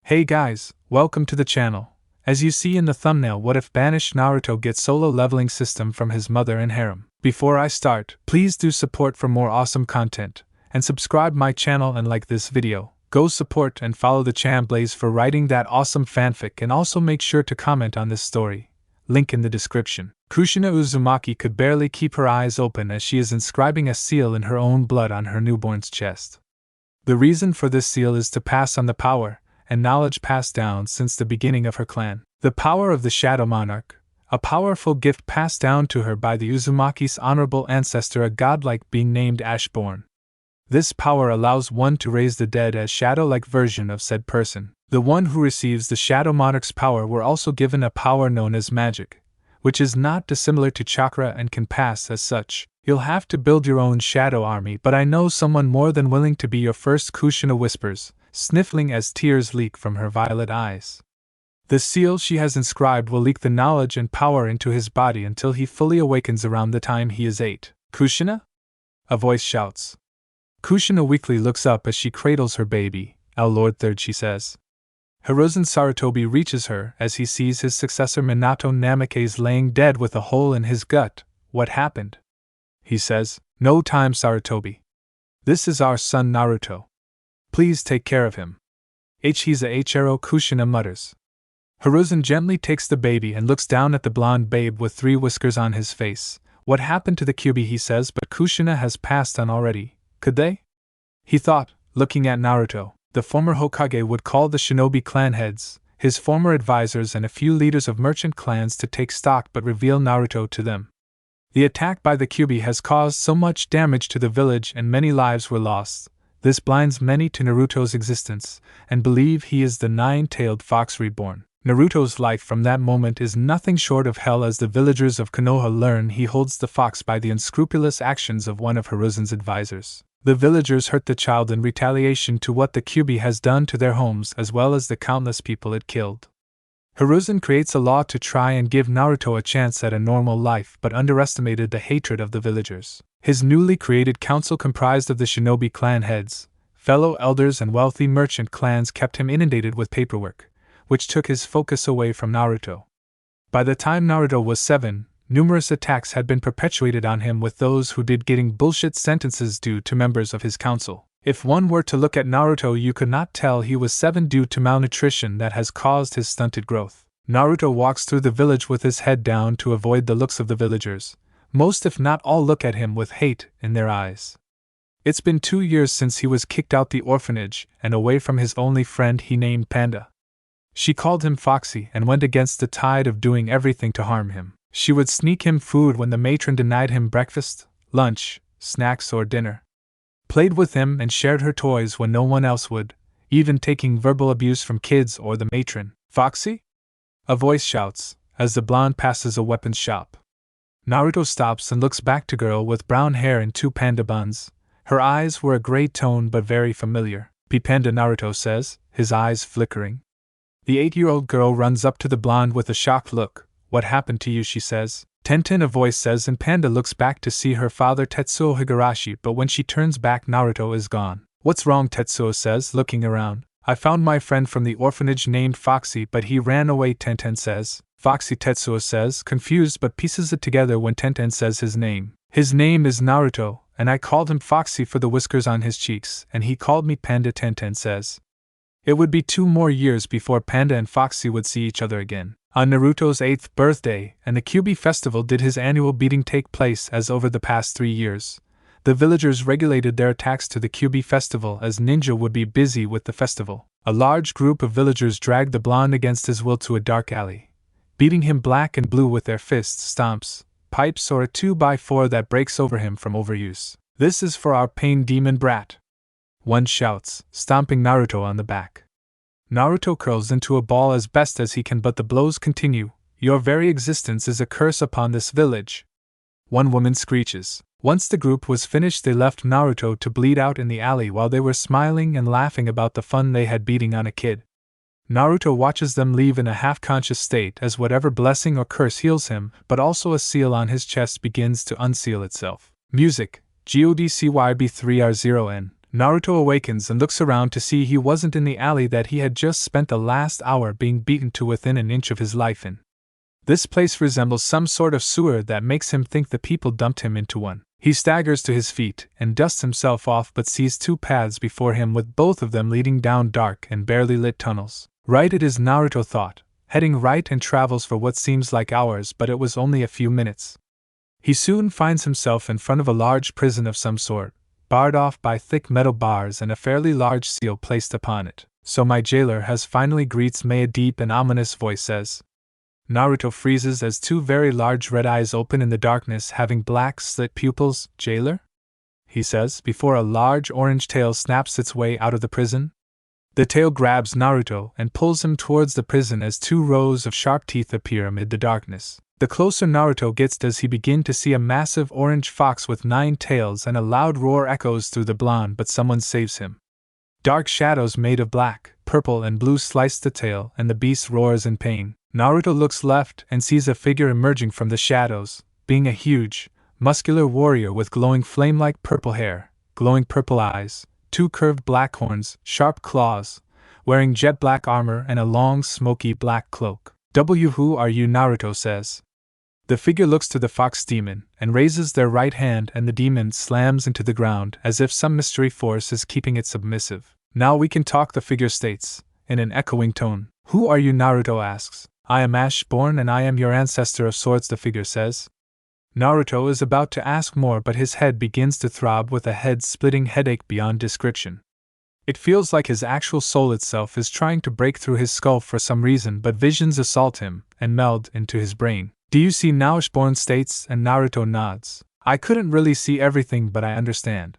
Hey guys, welcome to the channel. As you see in the thumbnail, What If Banished Naruto gets solo leveling system from his mother and harem. Before I start, please do support for more awesome content, and subscribe my channel and like this video. Go support and follow the Chamblaze for writing that awesome fanfic, and also make sure to comment on this story. Link in the description. Kushina Uzumaki could barely keep her eyes open as she is inscribing a seal in her own blood on her newborn's chest. The reason for this seal is to pass on the power and knowledge passed down since the beginning of her clan. The power of the Shadow Monarch, a powerful gift passed down to her by the Uzumaki's honorable ancestor, a godlike being named Ashborn. This power allows one to raise the dead as shadow-like version of said person. The one who receives the Shadow Monarch's power were also given a power known as magic, which is not dissimilar to chakra and can pass as such. You'll have to build your own shadow army, but I know someone more than willing to be your first, Kushina whispers, sniffling as tears leak from her violet eyes. The seal she has inscribed will leak the knowledge and power into his body until he fully awakens around the time he is 8. Kushina? A voice shouts. Kushina weakly looks up as she cradles her baby. Our Lord Third, she says. Hiruzen Sarutobi reaches her as he sees his successor Minato Namikaze laying dead with a hole in his gut. What happened? He says. No time, Sarutobi. This is our son Naruto. Please take care of him. He's a Hro, Kushina mutters. Hiruzen gently takes the baby and looks down at the blonde babe with 3 whiskers on his face. What happened to the Kyuubi, he says, but Kushina has passed on already. Could they? He thought, looking at Naruto. The former Hokage would call the shinobi clan heads, his former advisors, and a few leaders of merchant clans to take stock but reveal Naruto to them. The attack by the Kyuubi has caused so much damage to the village and many lives were lost. This blinds many to Naruto's existence, and believe he is the 9-tailed fox reborn. Naruto's life from that moment is nothing short of hell, as the villagers of Konoha learn he holds the fox by the unscrupulous actions of one of Hiruzen's advisors. The villagers hurt the child in retaliation to what the Kyuubi has done to their homes as well as the countless people it killed. Hiruzen creates a law to try and give Naruto a chance at a normal life, but underestimated the hatred of the villagers. His newly created council, comprised of the shinobi clan heads, fellow elders, and wealthy merchant clans, kept him inundated with paperwork, which took his focus away from Naruto. By the time Naruto was 7, numerous attacks had been perpetuated on him, with those who did getting bullshit sentences due to members of his council. If one were to look at Naruto, you could not tell he was 7 due to malnutrition that has caused his stunted growth. Naruto walks through the village with his head down to avoid the looks of the villagers. Most, if not all, look at him with hate in their eyes. It's been 2 years since he was kicked out the orphanage and away from his only friend he named Panda. She called him Foxy and went against the tide of doing everything to harm him. She would sneak him food when the matron denied him breakfast, lunch, snacks, or dinner. Played with him and shared her toys when no one else would, even taking verbal abuse from kids or the matron. Foxy? A voice shouts, as the blonde passes a weapons shop. Naruto stops and looks back to girl with brown hair and 2 panda buns. Her eyes were a gray tone but very familiar. Panda, Naruto says, his eyes flickering. The 8-year-old girl runs up to the blonde with a shocked look. What happened to you, she says. Tenten, a voice says, and Panda looks back to see her father Tetsuo Higurashi, but when she turns back, Naruto is gone. What's wrong, Tetsuo says, looking around. I found my friend from the orphanage named Foxy, but he ran away, Tenten says. Foxy, Tetsuo says, confused, but pieces it together when Tenten says his name. His name is Naruto, and I called him Foxy for the whiskers on his cheeks, and he called me Panda, Tenten says. It would be 2 more years before Panda and Foxy would see each other again. On Naruto's 8th birthday, and the Kyuubi festival did his annual beating take place, as over the past 3 years. The villagers regulated their attacks to the Kyuubi festival as ninja would be busy with the festival. A large group of villagers dragged the blonde against his will to a dark alley, beating him black and blue with their fists, stomps, pipes, or a 2x4 that breaks over him from overuse. This is for our pain demon brat, one shouts, stomping Naruto on the back. Naruto curls into a ball as best as he can, but the blows continue. Your very existence is a curse upon this village, one woman screeches. Once the group was finished, they left Naruto to bleed out in the alley while they were smiling and laughing about the fun they had beating on a kid. Naruto watches them leave in a half-conscious state as whatever blessing or curse heals him, but also a seal on his chest begins to unseal itself. Music, GODCYB3R0N, Naruto awakens and looks around to see he wasn't in the alley that he had just spent the last hour being beaten to within an inch of his life in. This place resembles some sort of sewer that makes him think the people dumped him into one. He staggers to his feet and dusts himself off but sees two paths before him with both of them leading down dark and barely lit tunnels. Right, it is, Naruto thought, heading right and travels for what seems like hours, but it was only a few minutes. He soon finds himself in front of a large prison of some sort, barred off by thick metal bars and a fairly large seal placed upon it. So my jailer has finally greets me, a deep and ominous voice says. Naruto freezes as two very large red eyes open in the darkness, having black slit pupils. Jailer? He says, before a large orange tail snaps its way out of the prison. The tail grabs Naruto and pulls him towards the prison as two rows of sharp teeth appear amid the darkness. The closer Naruto gets does he begin to see a massive orange fox with 9 tails, and a loud roar echoes through the blonde, but someone saves him. Dark shadows made of black, purple, and blue slice the tail, and the beast roars in pain. Naruto looks left and sees a figure emerging from the shadows, being a huge, muscular warrior with glowing flame-like purple hair, glowing purple eyes, 2 curved black horns, sharp claws, wearing jet black armor and a long smoky black cloak. Who are you? Naruto says. The figure looks to the fox demon and raises their right hand, and the demon slams into the ground as if some mystery force is keeping it submissive. Now we can talk, the figure states, in an echoing tone. Who are you? Naruto asks. I am Ashborn and I am your ancestor of swords, the figure says. Naruto is about to ask more, but his head begins to throb with a head-splitting headache beyond description. It feels like his actual soul itself is trying to break through his skull for some reason, but visions assault him and meld into his brain. Do you see now? Ashborn states, and Naruto nods. I couldn't really see everything, but I understand.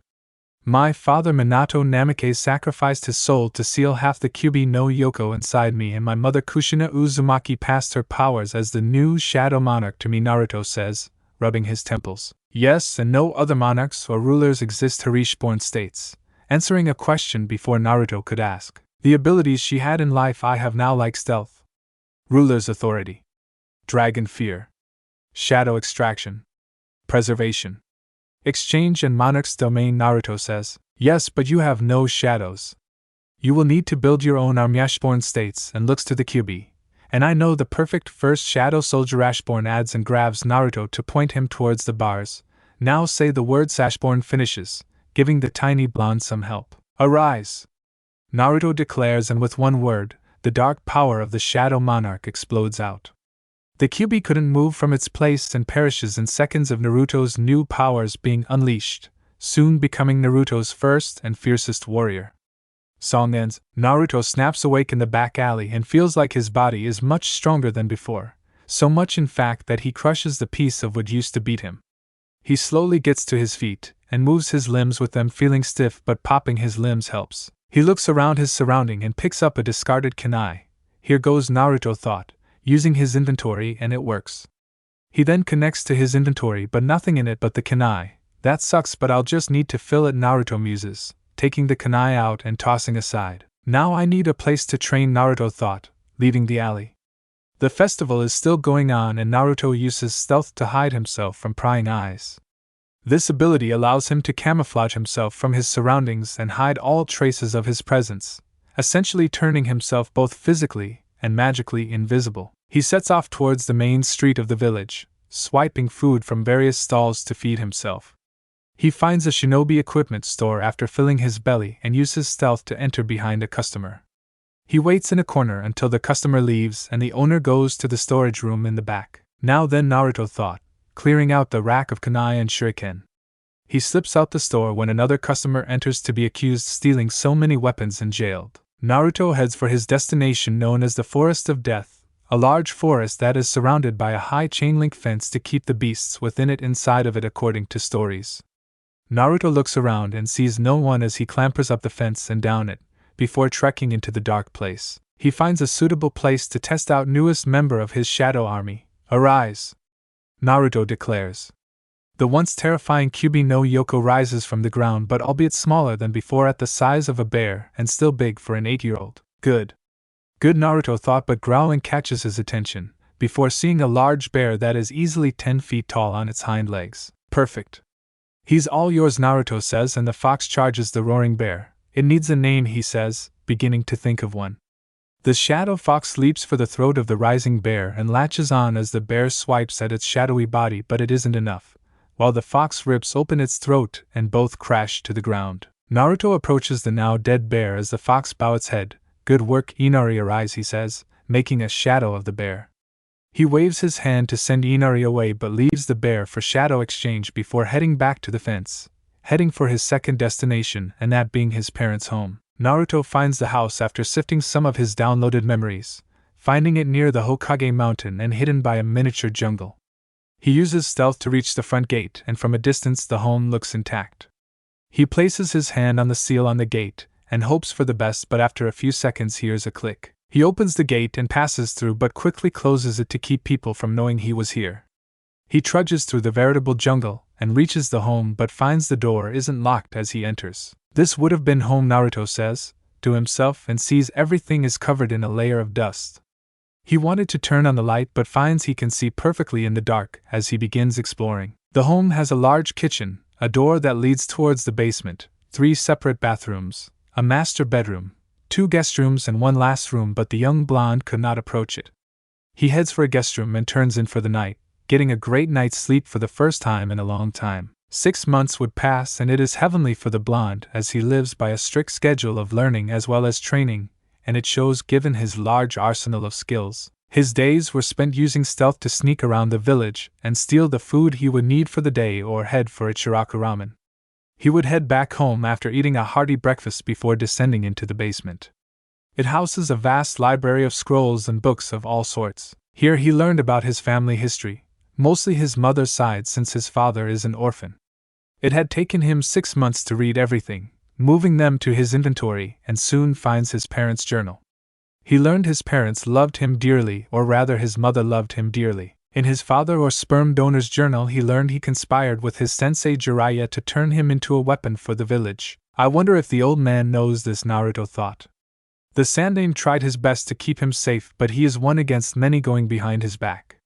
My father Minato Namikaze sacrificed his soul to seal half the Kyuubi no Yoko inside me, and my mother Kushina Uzumaki passed her powers as the new Shadow Monarch to me, Naruto says, rubbing his temples. Yes, and no other monarchs or rulers exist, Hirishborn states, answering a question before Naruto could ask. The abilities she had in life I have now, like stealth, ruler's authority, dragon fear, shadow extraction, preservation, exchange, and monarch's domain, Naruto says. Yes, but you have no shadows. You will need to build your own army, Ashborn states, and looks to the Kyuubi. And I know the perfect first shadow soldier, Ashborn adds, and grabs Naruto to point him towards the bars. Now say the words, Ashborn finishes, giving the tiny blonde some help. Arise! Naruto declares, and with one word, the dark power of the Shadow Monarch explodes out. The Kyuubi couldn't move from its place and perishes in seconds of Naruto's new powers being unleashed, soon becoming Naruto's first and fiercest warrior. Song ends. Naruto snaps awake in the back alley and feels like his body is much stronger than before, so much in fact that he crushes the piece of wood used to beat him. He slowly gets to his feet and moves his limbs with them feeling stiff, but popping his limbs helps. He looks around his surrounding and picks up a discarded kunai. Here goes, Naruto thought, using his inventory, and it works. He then connects to his inventory, but nothing in it but the kunai. That sucks, but I'll just need to fill it, Naruto muses, taking the kunai out and tossing aside. Now I need a place to train, Naruto thought, leaving the alley. The festival is still going on, and Naruto uses stealth to hide himself from prying eyes. This ability allows him to camouflage himself from his surroundings and hide all traces of his presence, essentially turning himself both physically and magically invisible. He sets off towards the main street of the village, swiping food from various stalls to feed himself. He finds a shinobi equipment store after filling his belly and uses stealth to enter behind a customer. He waits in a corner until the customer leaves and the owner goes to the storage room in the back. Now then, Naruto thought, clearing out the rack of kunai and shuriken. He slips out the store when another customer enters to be accused stealing so many weapons and jailed. Naruto heads for his destination, known as the Forest of Death, a large forest that is surrounded by a high chain-link fence to keep the beasts within it inside of it, according to stories. Naruto looks around and sees no one as he clambers up the fence and down it, before trekking into the dark place. He finds a suitable place to test out newest member of his shadow army. Arise! Naruto declares. The once terrifying Kyuubi no Yoko rises from the ground, but albeit smaller than before, at the size of a bear and still big for an 8-year-old. Good, Naruto thought, but growling catches his attention, before seeing a large bear that is easily 10 feet tall on its hind legs. Perfect. He's all yours, Naruto says, and the fox charges the roaring bear. It needs a name, he says, beginning to think of one. The shadow fox leaps for the throat of the rising bear and latches on as the bear swipes at its shadowy body, but it isn't enough. While the fox rips open its throat and both crash to the ground. Naruto approaches the now dead bear as the fox bows its head. Good work, Inari, arise, he says, making a shadow of the bear. He waves his hand to send Inari away but leaves the bear for shadow exchange before heading back to the fence, heading for his second destination, and that being his parents' home. Naruto finds the house after sifting some of his downloaded memories, finding it near the Hokage mountain and hidden by a miniature jungle. He uses stealth to reach the front gate, and from a distance the home looks intact. He places his hand on the seal on the gate and hopes for the best, but after a few seconds hears a click. He opens the gate and passes through but quickly closes it to keep people from knowing he was here. He trudges through the veritable jungle and reaches the home but finds the door isn't locked as he enters. This would have been home, Naruto says to himself, and sees everything is covered in a layer of dust. He wanted to turn on the light but finds he can see perfectly in the dark as he begins exploring. The home has a large kitchen, a door that leads towards the basement, 3 separate bathrooms, a master bedroom, 2 guest rooms and 1 last room, but the young blonde could not approach it. He heads for a guest room and turns in for the night, getting a great night's sleep for the first time in a long time. 6 months would pass and it is heavenly for the blonde as he lives by a strict schedule of learning as well as training, and it shows given his large arsenal of skills. His days were spent using stealth to sneak around the village and steal the food he would need for the day or head for Ichiraku ramen. He would head back home after eating a hearty breakfast before descending into the basement. It houses a vast library of scrolls and books of all sorts. Here he learned about his family history, mostly his mother's side since his father is an orphan. It had taken him 6 months to read everything, moving them to his inventory, and soon finds his parents' journal. He learned his parents loved him dearly, or rather his mother loved him dearly. In his father or sperm donor's journal he learned he conspired with his sensei Jiraiya to turn him into a weapon for the village. I wonder if the old man knows this, Naruto thought. The Sandaime tried his best to keep him safe, but he is one against many going behind his back.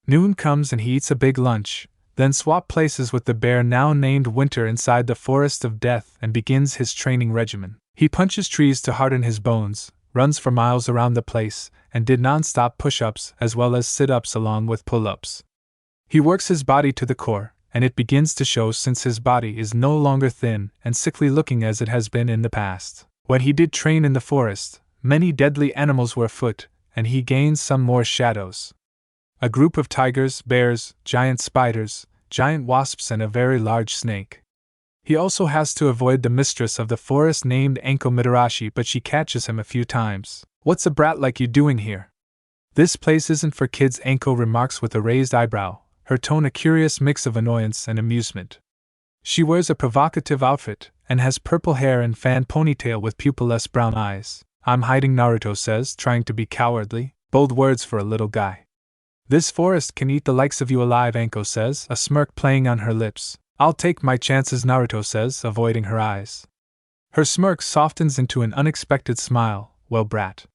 Noon comes and he eats a big lunch, then swap places with the bear now named Winter inside the Forest of Death and begins his training regimen. He punches trees to harden his bones, runs for miles around the place, and did non-stop push-ups as well as sit-ups along with pull-ups. He works his body to the core, and it begins to show since his body is no longer thin and sickly looking as it has been in the past. When he did train in the forest, many deadly animals were afoot, and he gained some more shadows. A group of tigers, bears, giant spiders, giant wasps and a very large snake. He also has to avoid the mistress of the forest named Anko Mitarashi, but she catches him a few times. What's a brat like you doing here? This place isn't for kids, Anko remarks with a raised eyebrow, her tone a curious mix of annoyance and amusement. She wears a provocative outfit, and has purple hair and fan ponytail with pupilless brown eyes. I'm hiding, Naruto says, trying to be cowardly. Bold words for a little guy. This forest can eat the likes of you alive, Anko says, a smirk playing on her lips. I'll take my chances, Naruto says, avoiding her eyes. Her smirk softens into an unexpected smile. Well, brat.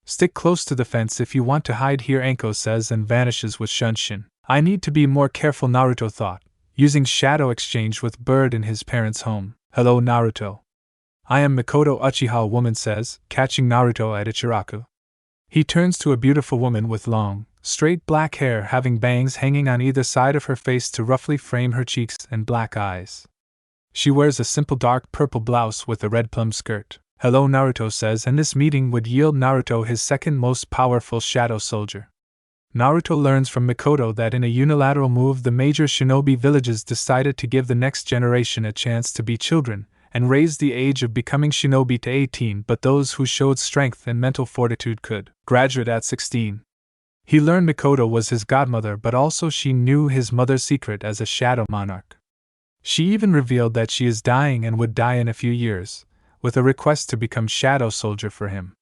Stick close to the fence if you want to hide here, Anko says, and vanishes with Shunshin. I need to be more careful, Naruto thought, using shadow exchange with Bird in his parents' home. Hello, Naruto. I am Mikoto Uchiha, a woman says, catching Naruto at Ichiraku. He turns to a beautiful woman with long, straight black hair having bangs hanging on either side of her face to roughly frame her cheeks and black eyes. She wears a simple dark purple blouse with a red plum skirt. Hello, Naruto says, and this meeting would yield Naruto his second most powerful shadow soldier. Naruto learns from Mikoto that in a unilateral move the major shinobi villages decided to give the next generation a chance to be children, and raise the age of becoming shinobi to 18, but those who showed strength and mental fortitude could graduate at 16. He learned Mikoto was his godmother, but also she knew his mother's secret as a shadow monarch. She even revealed that she is dying and would die in a few years, with a request to become shadow soldier for him.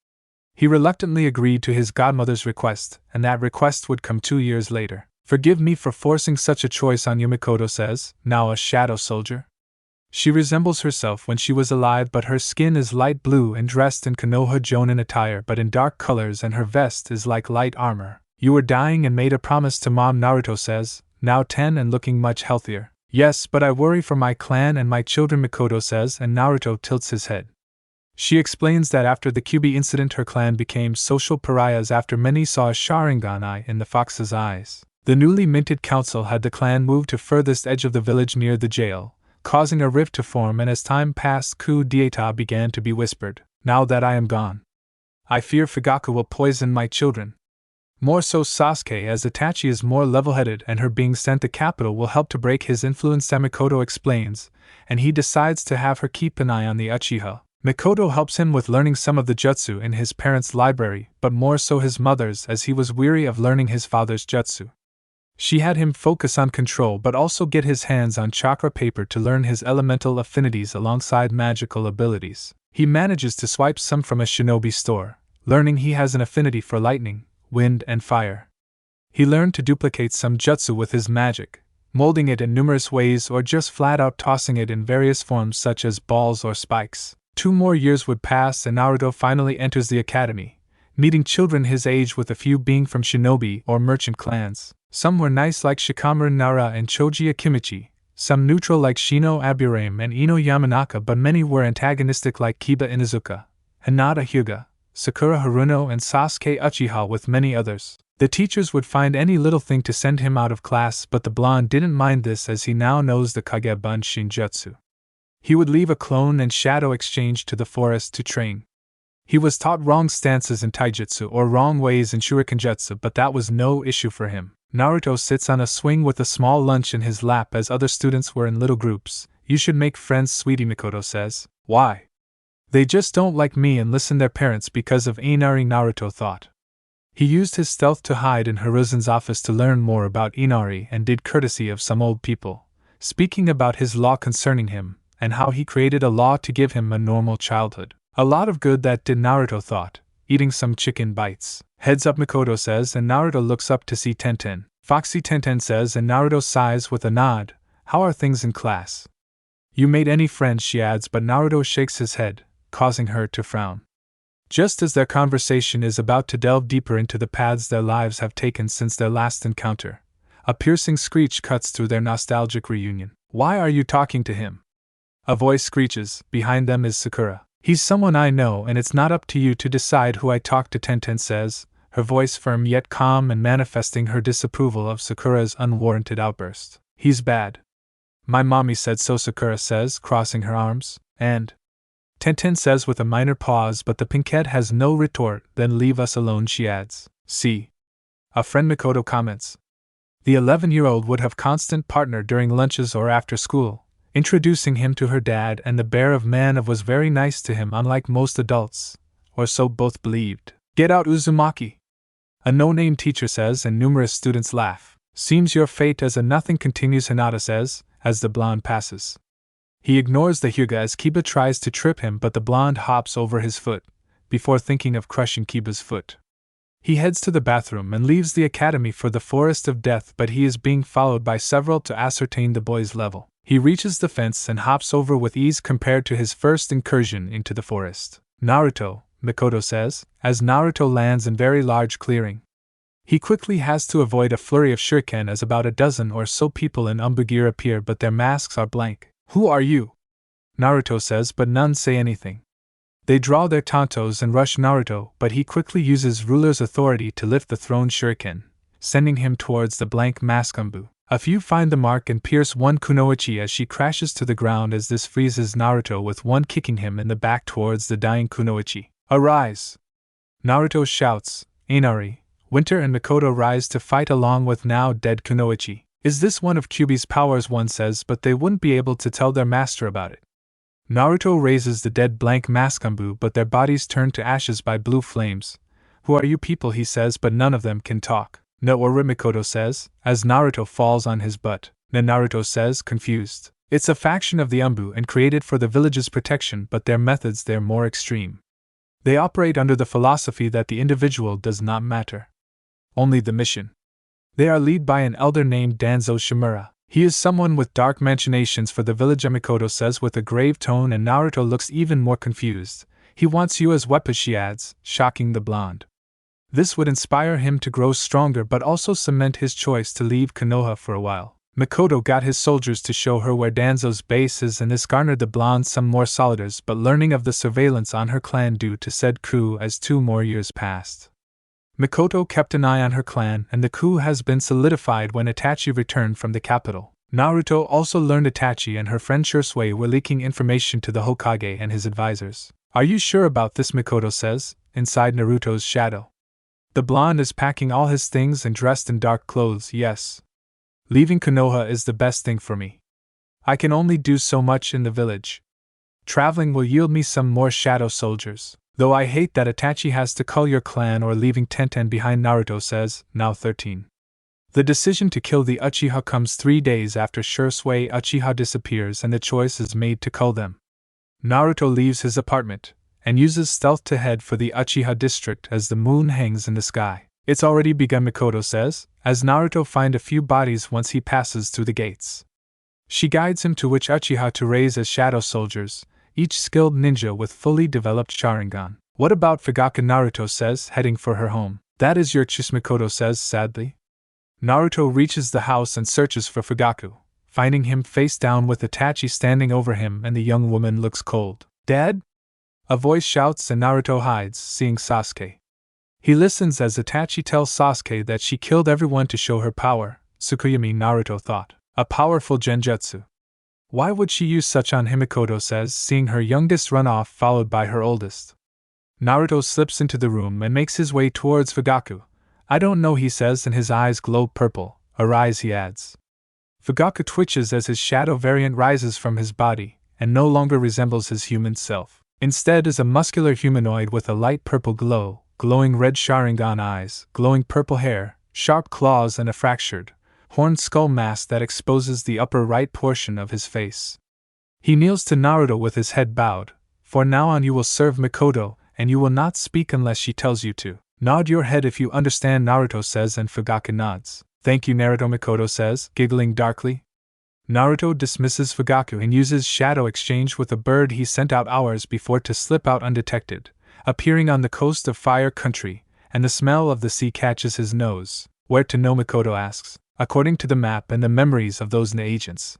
He reluctantly agreed to his godmother's request, and that request would come 2 years later. Forgive me for forcing such a choice on you, Mikoto says, now a shadow soldier. She resembles herself when she was alive, but her skin is light blue and dressed in Konoha Jonin attire but in dark colors, and her vest is like light armor. You were dying and made a promise to Mom, Naruto says, now 10 and looking much healthier. Yes, but I worry for my clan and my children, Mikoto says, and Naruto tilts his head. She explains that after the Kyuubi incident her clan became social pariahs after many saw a Sharingan eye in the fox's eyes. The newly minted council had the clan move to furthest edge of the village near the jail, causing a rift to form, and as time passed coup d'etat began to be whispered. Now that I am gone, I fear Fugaku will poison my children. More so Sasuke, as Itachi is more level-headed and her being sent to capital will help to break his influence, Mikoto explains, and he decides to have her keep an eye on the Uchiha. Mikoto helps him with learning some of the jutsu in his parents' library, but more so his mother's, as he was weary of learning his father's jutsu. She had him focus on control but also get his hands on chakra paper to learn his elemental affinities alongside magical abilities. He manages to swipe some from a shinobi store, learning he has an affinity for lightning, wind, and fire. He learned to duplicate some jutsu with his magic, molding it in numerous ways or just flat out tossing it in various forms such as balls or spikes. 2 more years would pass and Naruto finally enters the academy, meeting children his age, with a few being from shinobi or merchant clans. Some were nice like Shikamaru Nara and Choji Akimichi, some neutral like Shino Aburame and Ino Yamanaka, but many were antagonistic like Kiba Inuzuka, Hinata Hyuga, Sakura Haruno, and Sasuke Uchiha, with many others. The teachers would find any little thing to send him out of class, but the blonde didn't mind this as he now knows the Kage Bunshin Jutsu. He would leave a clone and shadow exchange to the forest to train. He was taught wrong stances in taijutsu or wrong ways in shurikenjutsu, but that was no issue for him. Naruto sits on a swing with a small lunch in his lap as other students were in little groups. You should make friends, sweetie, Mikoto says. Why? They just don't like me and listen their parents because of Inari, Naruto thought. He used his stealth to hide in Hiruzen's office to learn more about Inari and did courtesy of some old people, speaking about his law concerning him, and how he created a law to give him a normal childhood. A lot of good that did, Naruto thought, eating some chicken bites. Heads up, Mikoto says, and Naruto looks up to see Tenten. Foxy, Tenten says, and Naruto sighs with a nod. How are things in class? You made any friends, she adds, but Naruto shakes his head, causing her to frown. Just as their conversation is about to delve deeper into the paths their lives have taken since their last encounter, a piercing screech cuts through their nostalgic reunion. Why are you talking to him? A voice screeches. Behind them is Sakura. He's someone I know, and it's not up to you to decide who I talk to, Tenten says, her voice firm yet calm and manifesting her disapproval of Sakura's unwarranted outburst. He's bad. My mommy said so, Sakura says, crossing her arms. And? Tenten says with a minor pause, but the pinkette has no retort. Then leave us alone, she adds. See? A friend, Mikoto comments. The 11-year-old would have constant partner during lunches or after school, introducing him to her dad, and the bear of Manov was very nice to him, unlike most adults, or so both believed. Get out, Uzumaki! A no-name teacher says, and numerous students laugh. Seems your fate as a nothing, continues, Hinata says, as the blonde passes. He ignores the Hyuga as Kiba tries to trip him, but the blonde hops over his foot, before thinking of crushing Kiba's foot. He heads to the bathroom and leaves the academy for the Forest of Death, but he is being followed by several to ascertain the boy's level. He reaches the fence and hops over with ease compared to his first incursion into the forest. Naruto, Mikoto says, as Naruto lands in very large clearing. He quickly has to avoid a flurry of shuriken as about a dozen or so people in Umbagir appear, but their masks are blank. Who are you? Naruto says, but none say anything. They draw their tantos and rush Naruto, but he quickly uses ruler's authority to lift the thrown shuriken, sending him towards the blank mask Umbu. A few find the mark and pierce one kunoichi as she crashes to the ground, as this freezes Naruto, with one kicking him in the back towards the dying kunoichi. Arise! Naruto shouts. Inari, Winter and Mikoto rise to fight along with now dead kunoichi. Is this one of Kyuubi's powers, one says, but they wouldn't be able to tell their master about it. Naruto raises the dead blank mask Umbu, but their bodies turn to ashes by blue flames. Who are you people, he says, but none of them can talk. No, or Mikoto says, as Naruto falls on his butt. Naruto says, confused. It's a faction of the Umbu and created for the village's protection, but their methods they're more extreme. They operate under the philosophy that the individual does not matter. Only the mission. They are led by an elder named Danzo Shimura. He is someone with dark machinations for the village, Mikoto says with a grave tone, and Naruto looks even more confused. He wants you as weapons, she adds, shocking the blonde. This would inspire him to grow stronger but also cement his choice to leave Konoha for a while. Mikoto got his soldiers to show her where Danzo's base is, and this garnered the blonde some more solidars, but learning of the surveillance on her clan due to said coup as 2 more years passed. Mikoto kept an eye on her clan, and the coup has been solidified when Itachi returned from the capital. Naruto also learned Itachi and her friend Shursui were leaking information to the Hokage and his advisors. Are you sure about this? Mikoto says, inside Naruto's shadow. The blonde is packing all his things and dressed in dark clothes, yes. Leaving Konoha is the best thing for me. I can only do so much in the village. Traveling will yield me some more shadow soldiers. Though I hate that Itachi has to cull your clan or leaving Tenten behind, Naruto says, now 13. The decision to kill the Uchiha comes 3 days after Shursui Uchiha disappears and the choice is made to cull them. Naruto leaves his apartment and uses stealth to head for the Uchiha district as the moon hangs in the sky. It's already begun, Mikoto says, as Naruto finds a few bodies once he passes through the gates. She guides him to which Uchiha to raise as shadow soldiers, each skilled ninja with fully developed Sharingan. What about Fugaku? Naruto says, heading for her home. That is your choice, Mikoto says sadly. Naruto reaches the house and searches for Fugaku, finding him face down with Itachi standing over him, and the young woman looks cold. Dad? A voice shouts and Naruto hides, seeing Sasuke. He listens as Itachi tells Sasuke that she killed everyone to show her power. Tsukuyomi, Naruto thought. A powerful genjutsu. Why would she use such on him? Mikoto says, seeing her youngest run off followed by her oldest. Naruto slips into the room and makes his way towards Fugaku. I don't know, he says, and his eyes glow purple. Arise, he adds. Fugaku twitches as his shadow variant rises from his body, and no longer resembles his human self. Instead is a muscular humanoid with a light purple glow, glowing red Sharingan eyes, glowing purple hair, sharp claws, and a fractured, horned skull mask that exposes the upper right portion of his face. He kneels to Naruto with his head bowed. For now on you will serve Mikoto, and you will not speak unless she tells you to. Nod your head if you understand, Naruto says, and Fugaku nods. Thank you, Naruto, Mikoto says, giggling darkly. Naruto dismisses Fugaku and uses shadow exchange with a bird he sent out hours before to slip out undetected, appearing on the coast of Fire Country, and the smell of the sea catches his nose. Where to? No, Mikoto asks, according to the map and the memories of those agents.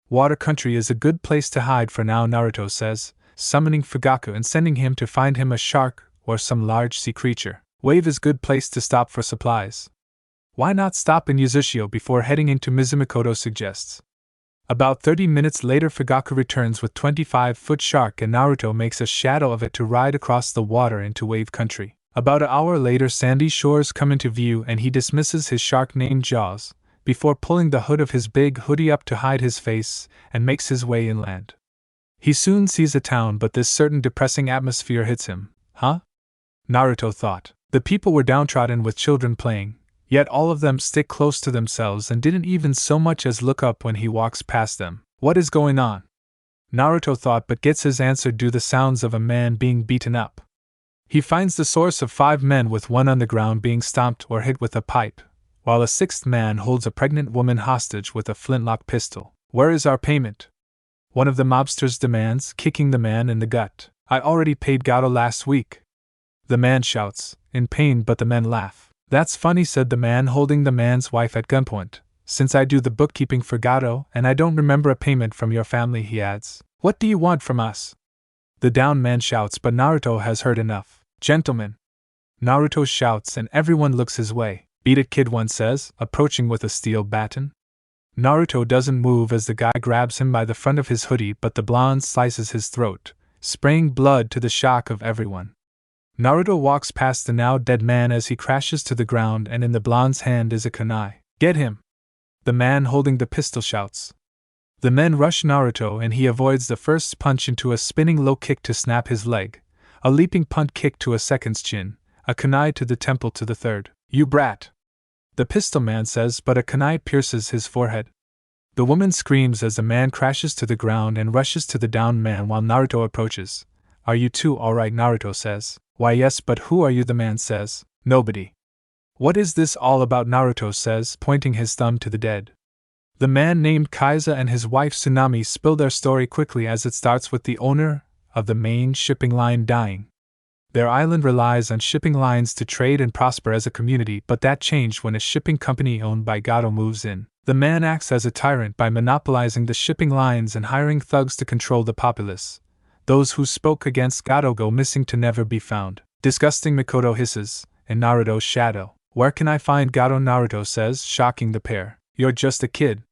Water Country is a good place to hide for now, Naruto says, summoning Fugaku and sending him to find him a shark or some large sea creature. Wave is good place to stop for supplies. Why not stop in Yuzushio before heading into Mikoto suggests. About 30 minutes later, Fugaku returns with 25-foot shark and Naruto makes a shadow of it to ride across the water into Wave Country. About an hour later, sandy shores come into view and he dismisses his shark named Jaws, before pulling the hood of his big hoodie up to hide his face, and makes his way inland. He soon sees a town, but this certain depressing atmosphere hits him. Huh? Naruto thought. The people were downtrodden with children playing, yet all of them stick close to themselves and didn't even so much as look up when he walks past them. What is going on? Naruto thought, but gets his answer due the sounds of a man being beaten up. He finds the source of 5 men with one on the ground being stomped or hit with a pipe, while a 6th man holds a pregnant woman hostage with a flintlock pistol. Where is our payment? One of the mobsters demands, kicking the man in the gut. I already paid Gato last week. The man shouts, in pain, but the men laugh. That's funny, said the man holding the man's wife at gunpoint. Since I do the bookkeeping for Gato, and I don't remember a payment from your family, he adds. What do you want from us? The down man shouts, but Naruto has heard enough. Gentlemen. Naruto shouts and everyone looks his way. Beat it, kid, one says, approaching with a steel baton. Naruto doesn't move as the guy grabs him by the front of his hoodie, but the blonde slices his throat, spraying blood to the shock of everyone. Naruto walks past the now dead man as he crashes to the ground, and in the blonde's hand is a kunai. Get him! The man holding the pistol shouts. The men rush Naruto and he avoids the first punch into a spinning low kick to snap his leg, a leaping punt kick to a second's chin, a kunai to the temple to the third. You brat! The pistol man says, but a kunai pierces his forehead. The woman screams as the man crashes to the ground and rushes to the downed man while Naruto approaches. Are you two alright? Naruto says. Why yes, but who are you? The man says. Nobody. What is this all about? Naruto says, pointing his thumb to the dead. The man named Kaiza and his wife Tsunami spill their story quickly as it starts with the owner of the main shipping line dying. Their island relies on shipping lines to trade and prosper as a community, but that changed when a shipping company owned by Gato moves in. The man acts as a tyrant by monopolizing the shipping lines and hiring thugs to control the populace. Those who spoke against Gato go missing to never be found. Disgusting, Mikoto hisses, in Naruto's shadow. Where can I find Gato? Naruto says, shocking the pair. You're just a kid.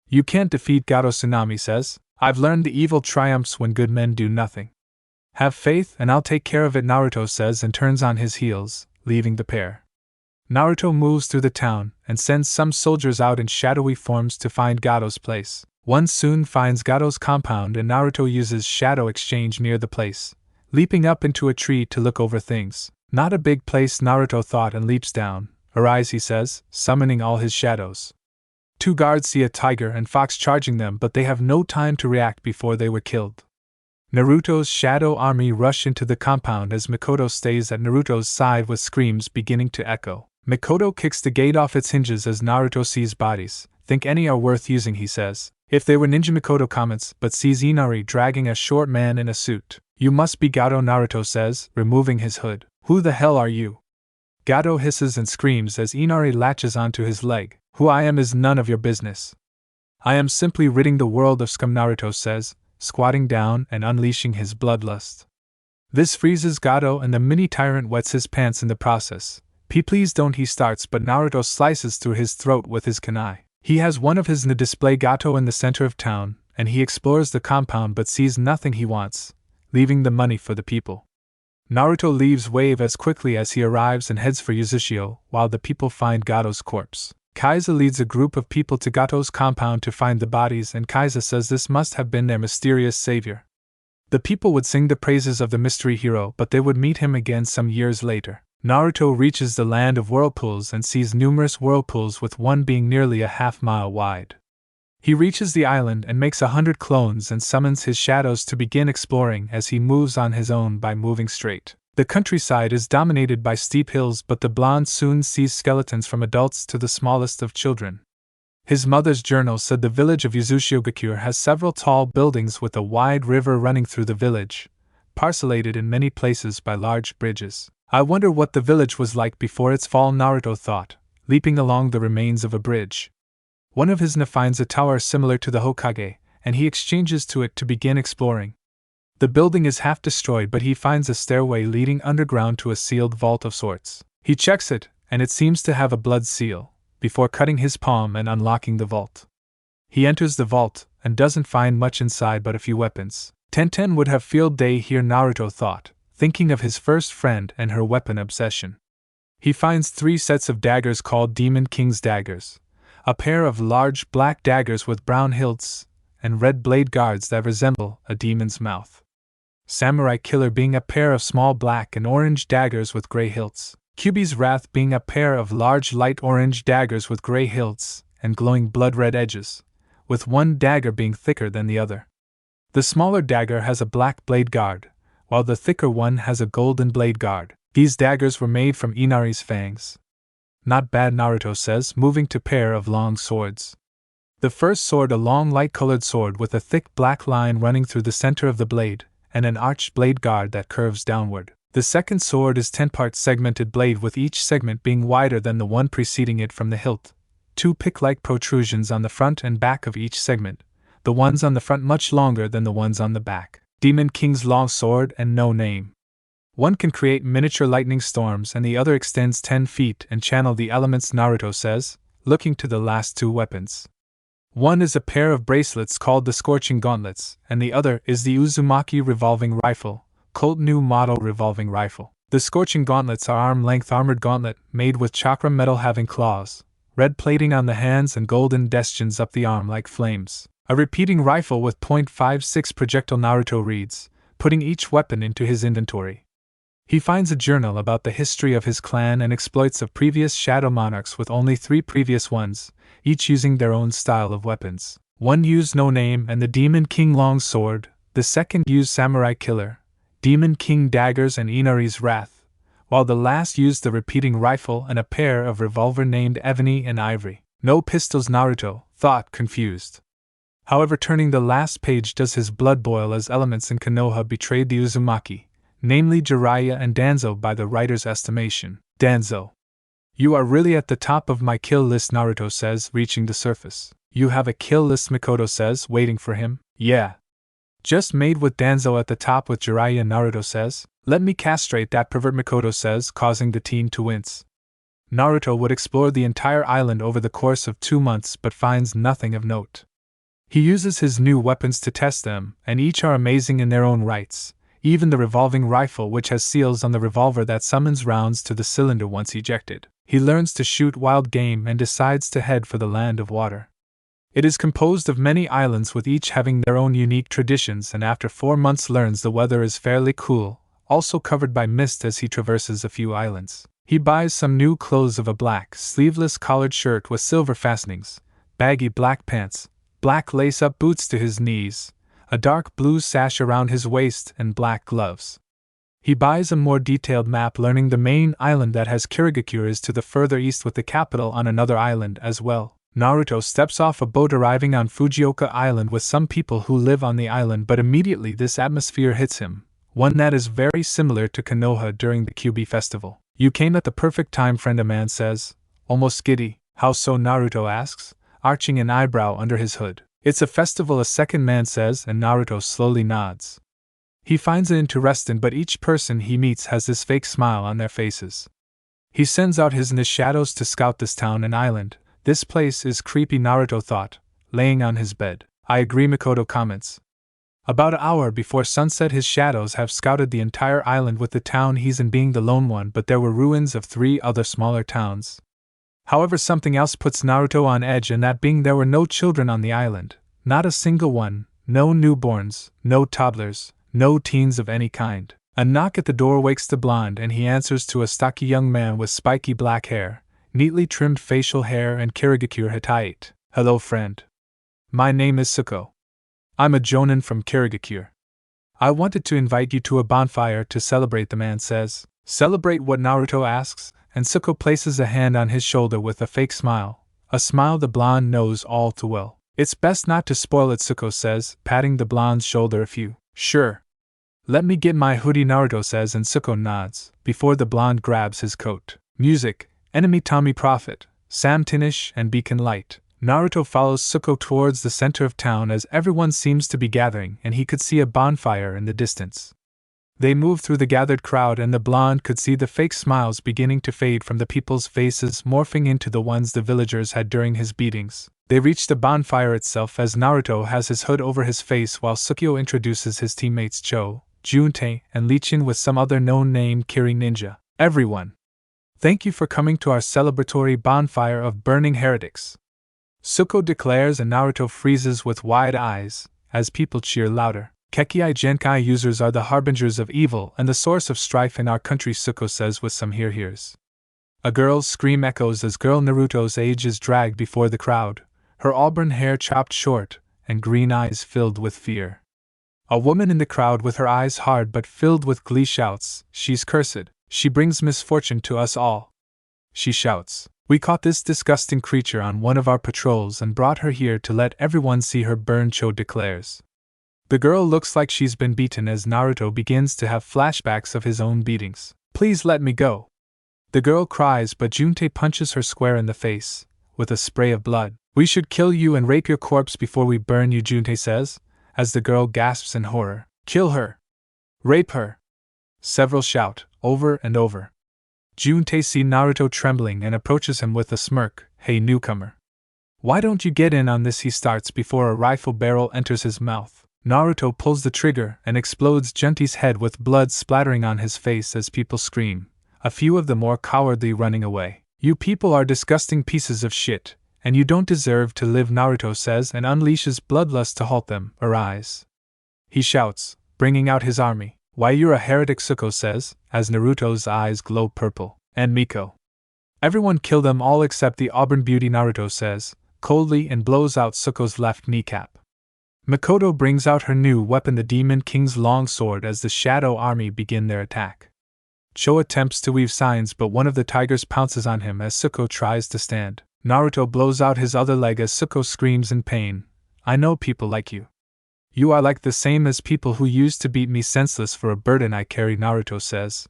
You can't defeat Gato. Tsunami says. I've learned the evil triumphs when good men do nothing. Have faith and I'll take care of it, Naruto says, and turns on his heels, leaving the pair. Naruto moves through the town and sends some soldiers out in shadowy forms to find Gato's place. One soon finds Gato's compound and Naruto uses shadow exchange near the place, leaping up into a tree to look over things. Not a big place, Naruto thought, and leaps down. Arise, he says, summoning all his shadows. Two guards see a tiger and fox charging them, but they have no time to react before they were killed. Naruto's shadow army rush into the compound as Mikoto stays at Naruto's side with screams beginning to echo. Mikoto kicks the gate off its hinges as Naruto sees bodies. Think any are worth using, he says. If they were ninja, Mikoto comments, but sees Inari dragging a short man in a suit. You must be Gato, Naruto says, removing his hood. Who the hell are you? Gato hisses and screams as Inari latches onto his leg. Who I am is none of your business. I am simply ridding the world of scum, Naruto says, squatting down and unleashing his bloodlust. This freezes Gato and the mini-tyrant wets his pants in the process. Please don't, he starts, but Naruto slices through his throat with his kunai. He has one of his display Gato in the center of town, and he explores the compound but sees nothing he wants, leaving the money for the people. Naruto leaves Wave as quickly as he arrives and heads for Uzushio, while the people find Gato's corpse. Kaiza leads a group of people to Gato's compound to find the bodies, and Kaiza says this must have been their mysterious savior. The people would sing the praises of the mystery hero, but they would meet him again some years later. Naruto reaches the land of whirlpools and sees numerous whirlpools, with one being nearly a half-mile wide. He reaches the island and makes 100 clones and summons his shadows to begin exploring as he moves on his own by moving straight. The countryside is dominated by steep hills, but the blonde soon sees skeletons from adults to the smallest of children. His mother's journal said the village of Uzushio has several tall buildings with a wide river running through the village, parcellated in many places by large bridges. I wonder what the village was like before its fall, Naruto thought, leaping along the remains of a bridge. One of his finds a tower similar to the Hokage, and he exchanges to it to begin exploring. The building is half destroyed, but he finds a stairway leading underground to a sealed vault of sorts. He checks it, and it seems to have a blood seal, before cutting his palm and unlocking the vault. He enters the vault, and doesn't find much inside but a few weapons. Tenten would have field day here, Naruto thought, thinking of his first friend and her weapon obsession. He finds 3 sets of daggers called Demon King's daggers, a pair of large black daggers with brown hilts, and red blade guards that resemble a demon's mouth. Samurai Killer being a pair of small black and orange daggers with gray hilts. Kyuubi's Wrath being a pair of large light orange daggers with gray hilts and glowing blood-red edges, with one dagger being thicker than the other. The smaller dagger has a black blade guard, while the thicker one has a golden blade guard. These daggers were made from Inari's fangs. Not bad, Naruto says, moving to pair of long swords. The first sword, a long light-colored sword with a thick black line running through the center of the blade, and an arched blade guard that curves downward. The second sword is 10-part segmented blade, with each segment being wider than the one preceding it from the hilt. 2 pick-like protrusions on the front and back of each segment, the ones on the front much longer than the ones on the back. Demon King's long sword and no name. One can create miniature lightning storms and the other extends 10 feet and channel the elements, Naruto says, looking to the last 2 weapons. One is a pair of bracelets called the Scorching Gauntlets, and the other is the Uzumaki Revolving Rifle, Colt New Model Revolving Rifle. The Scorching Gauntlets are arm-length armored gauntlet made with chakra metal having claws, red plating on the hands and golden destions up the arm like flames. A repeating rifle with .56 projectile, Naruto reads, putting each weapon into his inventory. He finds a journal about the history of his clan and exploits of previous Shadow Monarchs with only 3 previous ones, each using their own style of weapons. One used No Name and the Demon King Long Sword, the second used Samurai Killer, Demon King Daggers and Inari's Wrath, while the last used the repeating rifle and a pair of revolver named Ebony and Ivory. No pistols, Naruto thought, confused. However, turning the last page does his blood boil as elements in Konoha betrayed the Uzumaki, namely Jiraiya and Danzo by the writer's estimation. Danzo, You are really at the top of my kill list, Naruto says, reaching the surface. You have a kill list, Mikoto says, waiting for him. Yeah. Just made with Danzo at the top with Jiraiya, Naruto says. Let me castrate that pervert, Mikoto says, causing the teen to wince. Naruto would explore the entire island over the course of 2 months but finds nothing of note. He uses his new weapons to test them, and each are amazing in their own rights, even the revolving rifle, which has seals on the revolver that summons rounds to the cylinder once ejected. He learns to shoot wild game and decides to head for the land of water. It is composed of many islands with each having their own unique traditions, and after 4 months learns the weather is fairly cool, also covered by mist as he traverses a few islands. He buys some new clothes of a black, sleeveless collared shirt with silver fastenings, baggy black pants, black lace-up boots to his knees, a dark blue sash around his waist, and black gloves. He buys a more detailed map, learning the main island that has Kirigakure is to the further east with the capital on another island as well. Naruto steps off a boat arriving on Fujioka Island with some people who live on the island, but immediately this atmosphere hits him, one that is very similar to Konoha during the Kyuubi festival. You came at the perfect time, friend, a man says, almost giddy. How so, Naruto asks, arching an eyebrow under his hood. It's a festival, a second man says, and Naruto slowly nods. He finds it interesting, but each person he meets has this fake smile on their faces. He sends out his shadows to scout this town and island. This place is creepy, Naruto thought, laying on his bed. I agree, Mikoto comments. About an hour before sunset his shadows have scouted the entire island with the town he's in being the lone one, but there were ruins of 3 other smaller towns. However, something else puts Naruto on edge, and that being there were no children on the island. Not a single one, no newborns, no toddlers, no teens of any kind. A knock at the door wakes the blonde, and he answers to a stocky young man with spiky black hair, neatly trimmed facial hair, and Kirigakure Hitite. Hello, friend. My name is Suko. I'm a jonin from Kirigakure. I wanted to invite you to a bonfire to celebrate, the man says. Celebrate what, Naruto asks, and Suko places a hand on his shoulder with a fake smile, a smile the blonde knows all too well. It's best not to spoil it, Suko says, patting the blonde's shoulder a few. Sure. Let me get my hoodie, Naruto says, and Suko nods, before the blonde grabs his coat. Music, Enemy Tommy Prophet, Sam Tinish, and Beacon Light. Naruto follows Suko towards the center of town as everyone seems to be gathering, and he could see a bonfire in the distance. They moved through the gathered crowd, and the blonde could see the fake smiles beginning to fade from the people's faces, morphing into the ones the villagers had during his beatings. They reach the bonfire itself as Naruto has his hood over his face while Sukyo introduces his teammates Cho, Junpei, and Lichin with some other known name Kiri Ninja. Everyone, thank you for coming to our celebratory bonfire of burning heretics, Suko declares, and Naruto freezes with wide eyes as people cheer louder. Kekkei Genkai users are the harbingers of evil and the source of strife in our country, Suko says with some hears. A girl's scream echoes as girl Naruto's age is dragged before the crowd, her auburn hair chopped short and green eyes filled with fear. A woman in the crowd with her eyes hard but filled with glee shouts, "She's cursed, she brings misfortune to us all." She shouts, "We caught this disgusting creature on one of our patrols and brought her here to let everyone see her burn," Cho declares. The girl looks like she's been beaten as Naruto begins to have flashbacks of his own beatings. "Please let me go." The girl cries, but Junpei punches her square in the face, with a spray of blood. "We should kill you and rape your corpse before we burn you," Junpei says, as the girl gasps in horror. "Kill her! Rape her!" Several shout, over and over. Junpei sees Naruto trembling and approaches him with a smirk. "Hey, newcomer. Why don't you get in on this?" he starts before a rifle barrel enters his mouth. Naruto pulls the trigger and explodes Junpei's head with blood splattering on his face as people scream, a few of the more cowardly running away. "You people are disgusting pieces of shit, and you don't deserve to live," Naruto says and unleashes bloodlust to halt them. "Arise!" he shouts, bringing out his army. "Why, you're a heretic," Suko says, as Naruto's eyes glow purple. "And Miko. Everyone kill them all except the auburn beauty," Naruto says, coldly, and blows out Suko's left kneecap. Mikoto brings out her new weapon, the Demon King's long sword, as the Shadow Army begin their attack. Cho attempts to weave signs, but one of the tigers pounces on him as Suko tries to stand. Naruto blows out his other leg as Suko screams in pain. "I know people like you. You are like the same as people who used to beat me senseless for a burden I carry," Naruto says.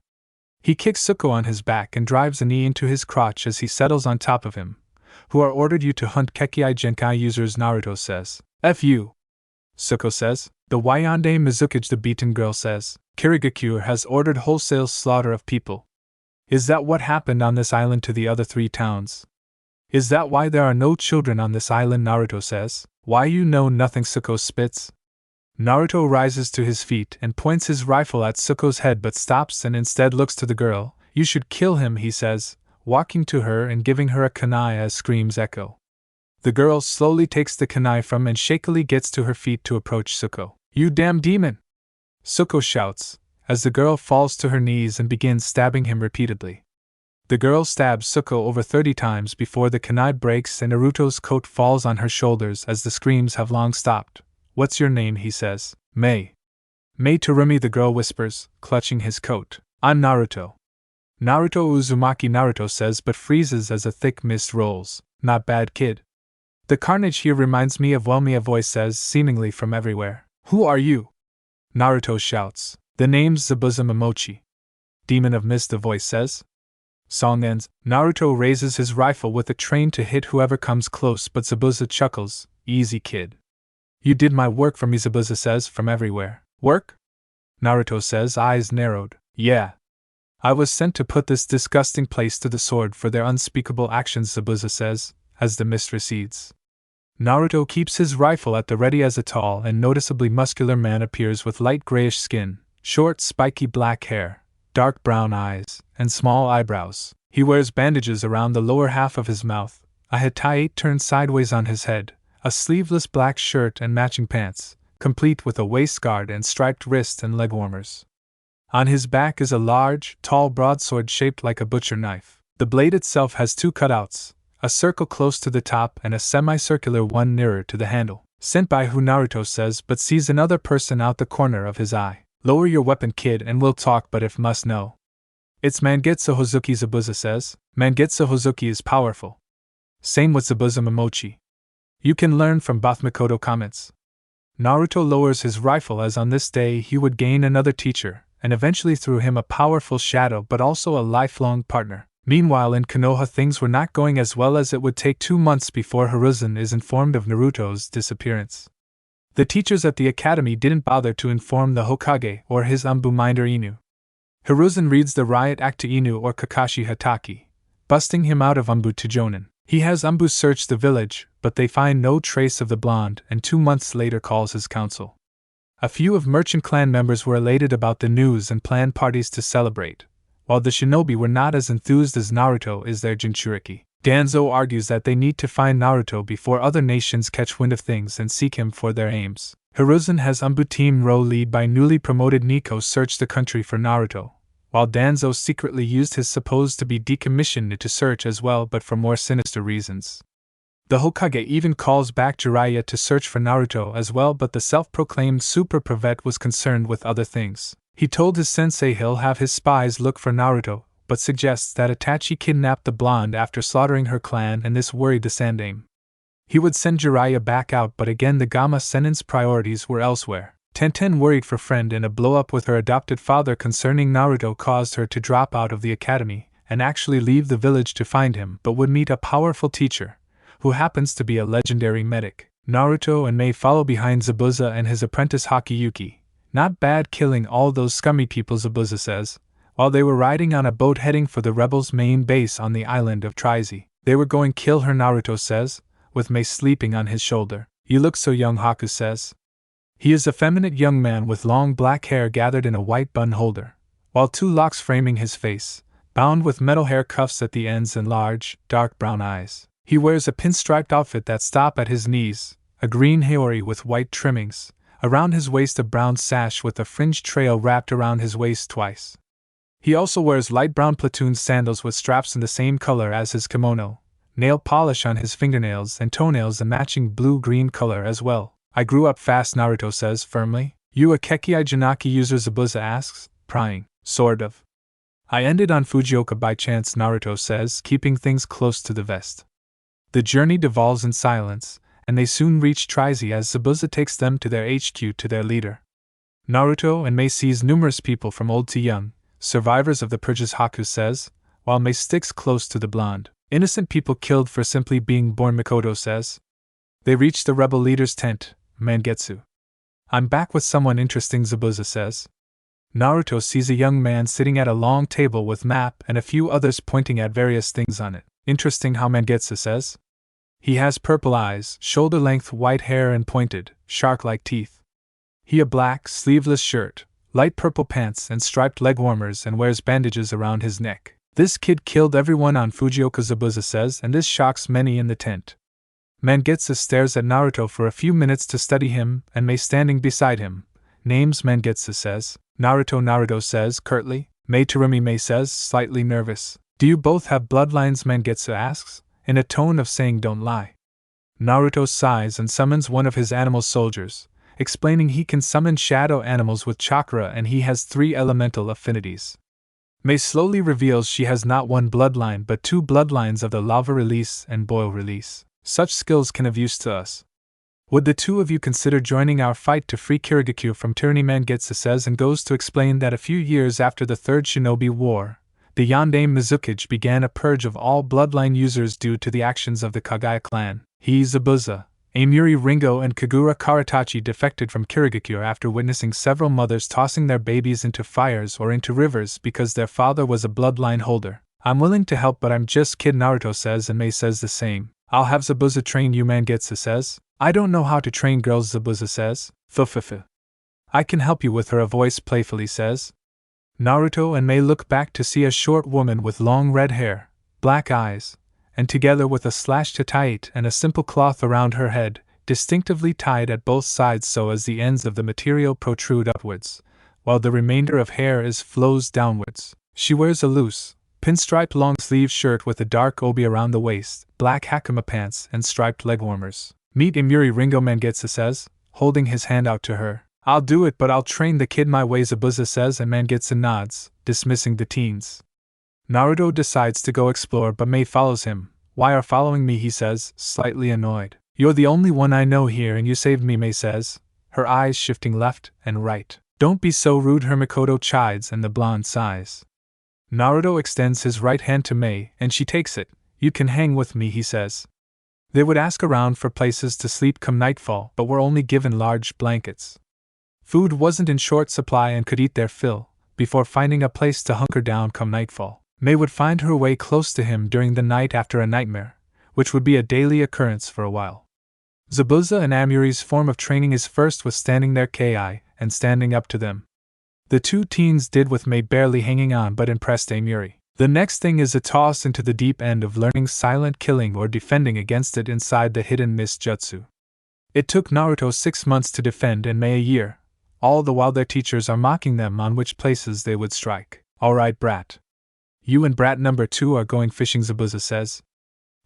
He kicks Suko on his back and drives a knee into his crotch as he settles on top of him. Who are ordered you to hunt Kekkei Genkai users, Naruto says. F you. Suko says. The Wayande Mizukage, the beaten girl, says. Kirigakure has ordered wholesale slaughter of people. Is that what happened on this island to the other 3 towns? Is that why there are no children on this island, Naruto says. Why you know nothing, Suko spits. Naruto rises to his feet and points his rifle at Suko's head but stops and instead looks to the girl. You should kill him, he says, walking to her and giving her a kunai as screams echo. The girl slowly takes the kunai from and shakily gets to her feet to approach Suko. You damn demon! Suko shouts, as the girl falls to her knees and begins stabbing him repeatedly. The girl stabs Suko over 30 times before the kunai breaks and Naruto's coat falls on her shoulders as the screams have long stopped. What's your name, he says. Mei. Mei Terumi, the girl whispers, clutching his coat. I'm Naruto. Naruto Uzumaki, Naruto says, but freezes as a thick mist rolls. Not bad, kid. The carnage here reminds me of Whelmy, a voice says, seemingly from everywhere. Who are you? Naruto shouts. The name's Zabuza Momochi. Demon of Mist, the voice says. Song ends. Naruto raises his rifle with a train to hit whoever comes close, but Zabuza chuckles. Easy, kid. You did my work for me, Zabuza says, from everywhere. Work? Naruto says, eyes narrowed. Yeah. I was sent to put this disgusting place to the sword for their unspeakable actions, Zabuza says, as the mist recedes. Naruto keeps his rifle at the ready as a tall and noticeably muscular man appears with light grayish skin, short, spiky black hair, dark brown eyes, and small eyebrows. He wears bandages around the lower half of his mouth, a hetaite turned sideways on his head, a sleeveless black shirt and matching pants, complete with a waistguard and striped wrist and leg warmers. On his back is a large, tall broadsword shaped like a butcher knife. The blade itself has 2 cutouts, a circle close to the top and a semicircular one nearer to the handle. Sent by who, Naruto says, but sees another person out the corner of his eye. Lower your weapon, kid, and we'll talk, but if must know. It's Mangetsu Hozuki, Zabuza says. Mangetsu Hozuki is powerful. Same with Zabuza Momochi. You can learn from both, Mikoto comments. Naruto lowers his rifle as on this day he would gain another teacher, and eventually through him a powerful shadow but also a lifelong partner. Meanwhile in Konoha things were not going as well as it would take 2 months before Hiruzen is informed of Naruto's disappearance. The teachers at the academy didn't bother to inform the Hokage or his Anbu minder Inu. Hiruzen reads the riot act to Inu or Kakashi Hatake, busting him out of Anbu to Jonin. He has Anbu search the village, but they find no trace of the blonde and 2 months later calls his council. A few of Merchant Clan members were elated about the news and planned parties to celebrate, while the shinobi were not as enthused as Naruto is their Jinchuriki. Danzo argues that they need to find Naruto before other nations catch wind of things and seek him for their aims. Hiruzen has Anbu Team Ro lead by newly promoted Nico search the country for Naruto, while Danzo secretly used his supposed to be decommissioned to search as well but for more sinister reasons. The Hokage even calls back Jiraiya to search for Naruto as well, but the self-proclaimed Super Pravette was concerned with other things. He told his sensei he'll have his spies look for Naruto, but suggests that Itachi kidnapped the blonde after slaughtering her clan and this worried the Sandaime. He would send Jiraiya back out, but again the Gamma Senin's priorities were elsewhere. Tenten worried for friend in a blow-up with her adopted father concerning Naruto caused her to drop out of the academy and actually leave the village to find him, but would meet a powerful teacher, who happens to be a legendary medic. Naruto and Mei follow behind Zabuza and his apprentice Hakiyuki. Not bad killing all those scummy people, Zabuza says, while they were riding on a boat heading for the rebels' main base on the island of Trize. They were going to kill her, Naruto says, with Mei sleeping on his shoulder. You look so young, Haku says. He is a effeminate young man with long black hair gathered in a white bun holder, while 2 locks framing his face, bound with metal hair cuffs at the ends and large, dark brown eyes. He wears a pinstriped outfit that stop at his knees, a green haori with white trimmings, around his waist a brown sash with a fringed trail wrapped around his waist twice. He also wears light brown platoon sandals with straps in the same color as his kimono, nail polish on his fingernails and toenails a matching blue-green color as well. I grew up fast, Naruto says firmly. You a Kekkei Janaki user, Zabuza asks, prying. Sort of. I ended on Fujioka by chance, Naruto says, keeping things close to the vest. The journey devolves in silence, and they soon reach Trize as Zabuza takes them to their HQ to their leader. Naruto and Mei sees numerous people from old to young, survivors of the purges, Haku says, while Mei sticks close to the blonde. Innocent people killed for simply being born, Mikoto says. They reach the rebel leader's tent, Mangetsu. I'm back with someone interesting, Zabuza says. Naruto sees a young man sitting at a long table with map and a few others pointing at various things on it. Interesting, how Mangetsu says. He has purple eyes, shoulder-length white hair and pointed, shark-like teeth. He a black, sleeveless shirt, light purple pants and striped leg warmers and wears bandages around his neck. This kid killed everyone on Fujioka, Zabuza says, and this shocks many in the tent. Mangetsu stares at Naruto for a few minutes to study him, and Mei standing beside him. Names, Mangetsu says. Naruto says curtly. Mei Terumi, Mei says, slightly nervous. Do you both have bloodlines, Mangetsu asks, in a tone of saying don't lie. Naruto sighs and summons one of his animal soldiers, explaining he can summon shadow animals with chakra and he has 3 elemental affinities. Mei slowly reveals she has not one bloodline but 2 bloodlines of the lava release and boil release. Such skills can of use to us. Would the 2 of you consider joining our fight to free Kirigakure from tyranny, Mangetsu says, and goes to explain that a few years after the Third Shinobi War, the Yandere Mizukage began a purge of all bloodline users due to the actions of the Kagaya clan. He, Zabuza, Amuri Ringo and Kagura Karatachi defected from Kirigakure after witnessing several mothers tossing their babies into fires or into rivers because their father was a bloodline holder. I'm willing to help, but I'm just kid, Naruto says, and Mei says the same. I'll have Zabuza train you, Mangetsu says. I don't know how to train girls, Zabuza says. Fufufu. I can help you with her, a voice playfully says. Naruto and Mei look back to see a short woman with long red hair, black eyes, and together with a slashed tight and a simple cloth around her head, distinctively tied at both sides so as the ends of the material protrude upwards, while the remainder of hair flows downwards. She wears a loose, pinstripe long-sleeve shirt with a dark obi around the waist, black hakama pants, and striped leg warmers. Meet Amuri Ringo, Mangetsu says, holding his hand out to her. I'll do it, but I'll train the kid my way, Zabuza says, and Mangetsu nods, dismissing the teens. Naruto decides to go explore, but Mei follows him. Why are following me, he says, slightly annoyed. You're the only one I know here and you saved me, Mei says, her eyes shifting left and right. Don't be so rude, her, Mikoto chides, and the blonde sighs. Naruto extends his right hand to Mei, and she takes it. You can hang with me, he says. They would ask around for places to sleep come nightfall, but were only given large blankets. Food wasn't in short supply and could eat their fill, before finding a place to hunker down come nightfall. Mei would find her way close to him during the night after a nightmare, which would be a daily occurrence for a while. Zabuza and Amuri's form of training is first with standing their ki and standing up to them. The 2 teens did with Mei barely hanging on but impressed Amuri. The next thing is a toss into the deep end of learning silent killing or defending against it inside the hidden mist jutsu. It took Naruto 6 months to defend and Mei a year, all the while their teachers are mocking them on which places they would strike. Alright, brat. You and brat number 2 are going fishing, Zabuza says.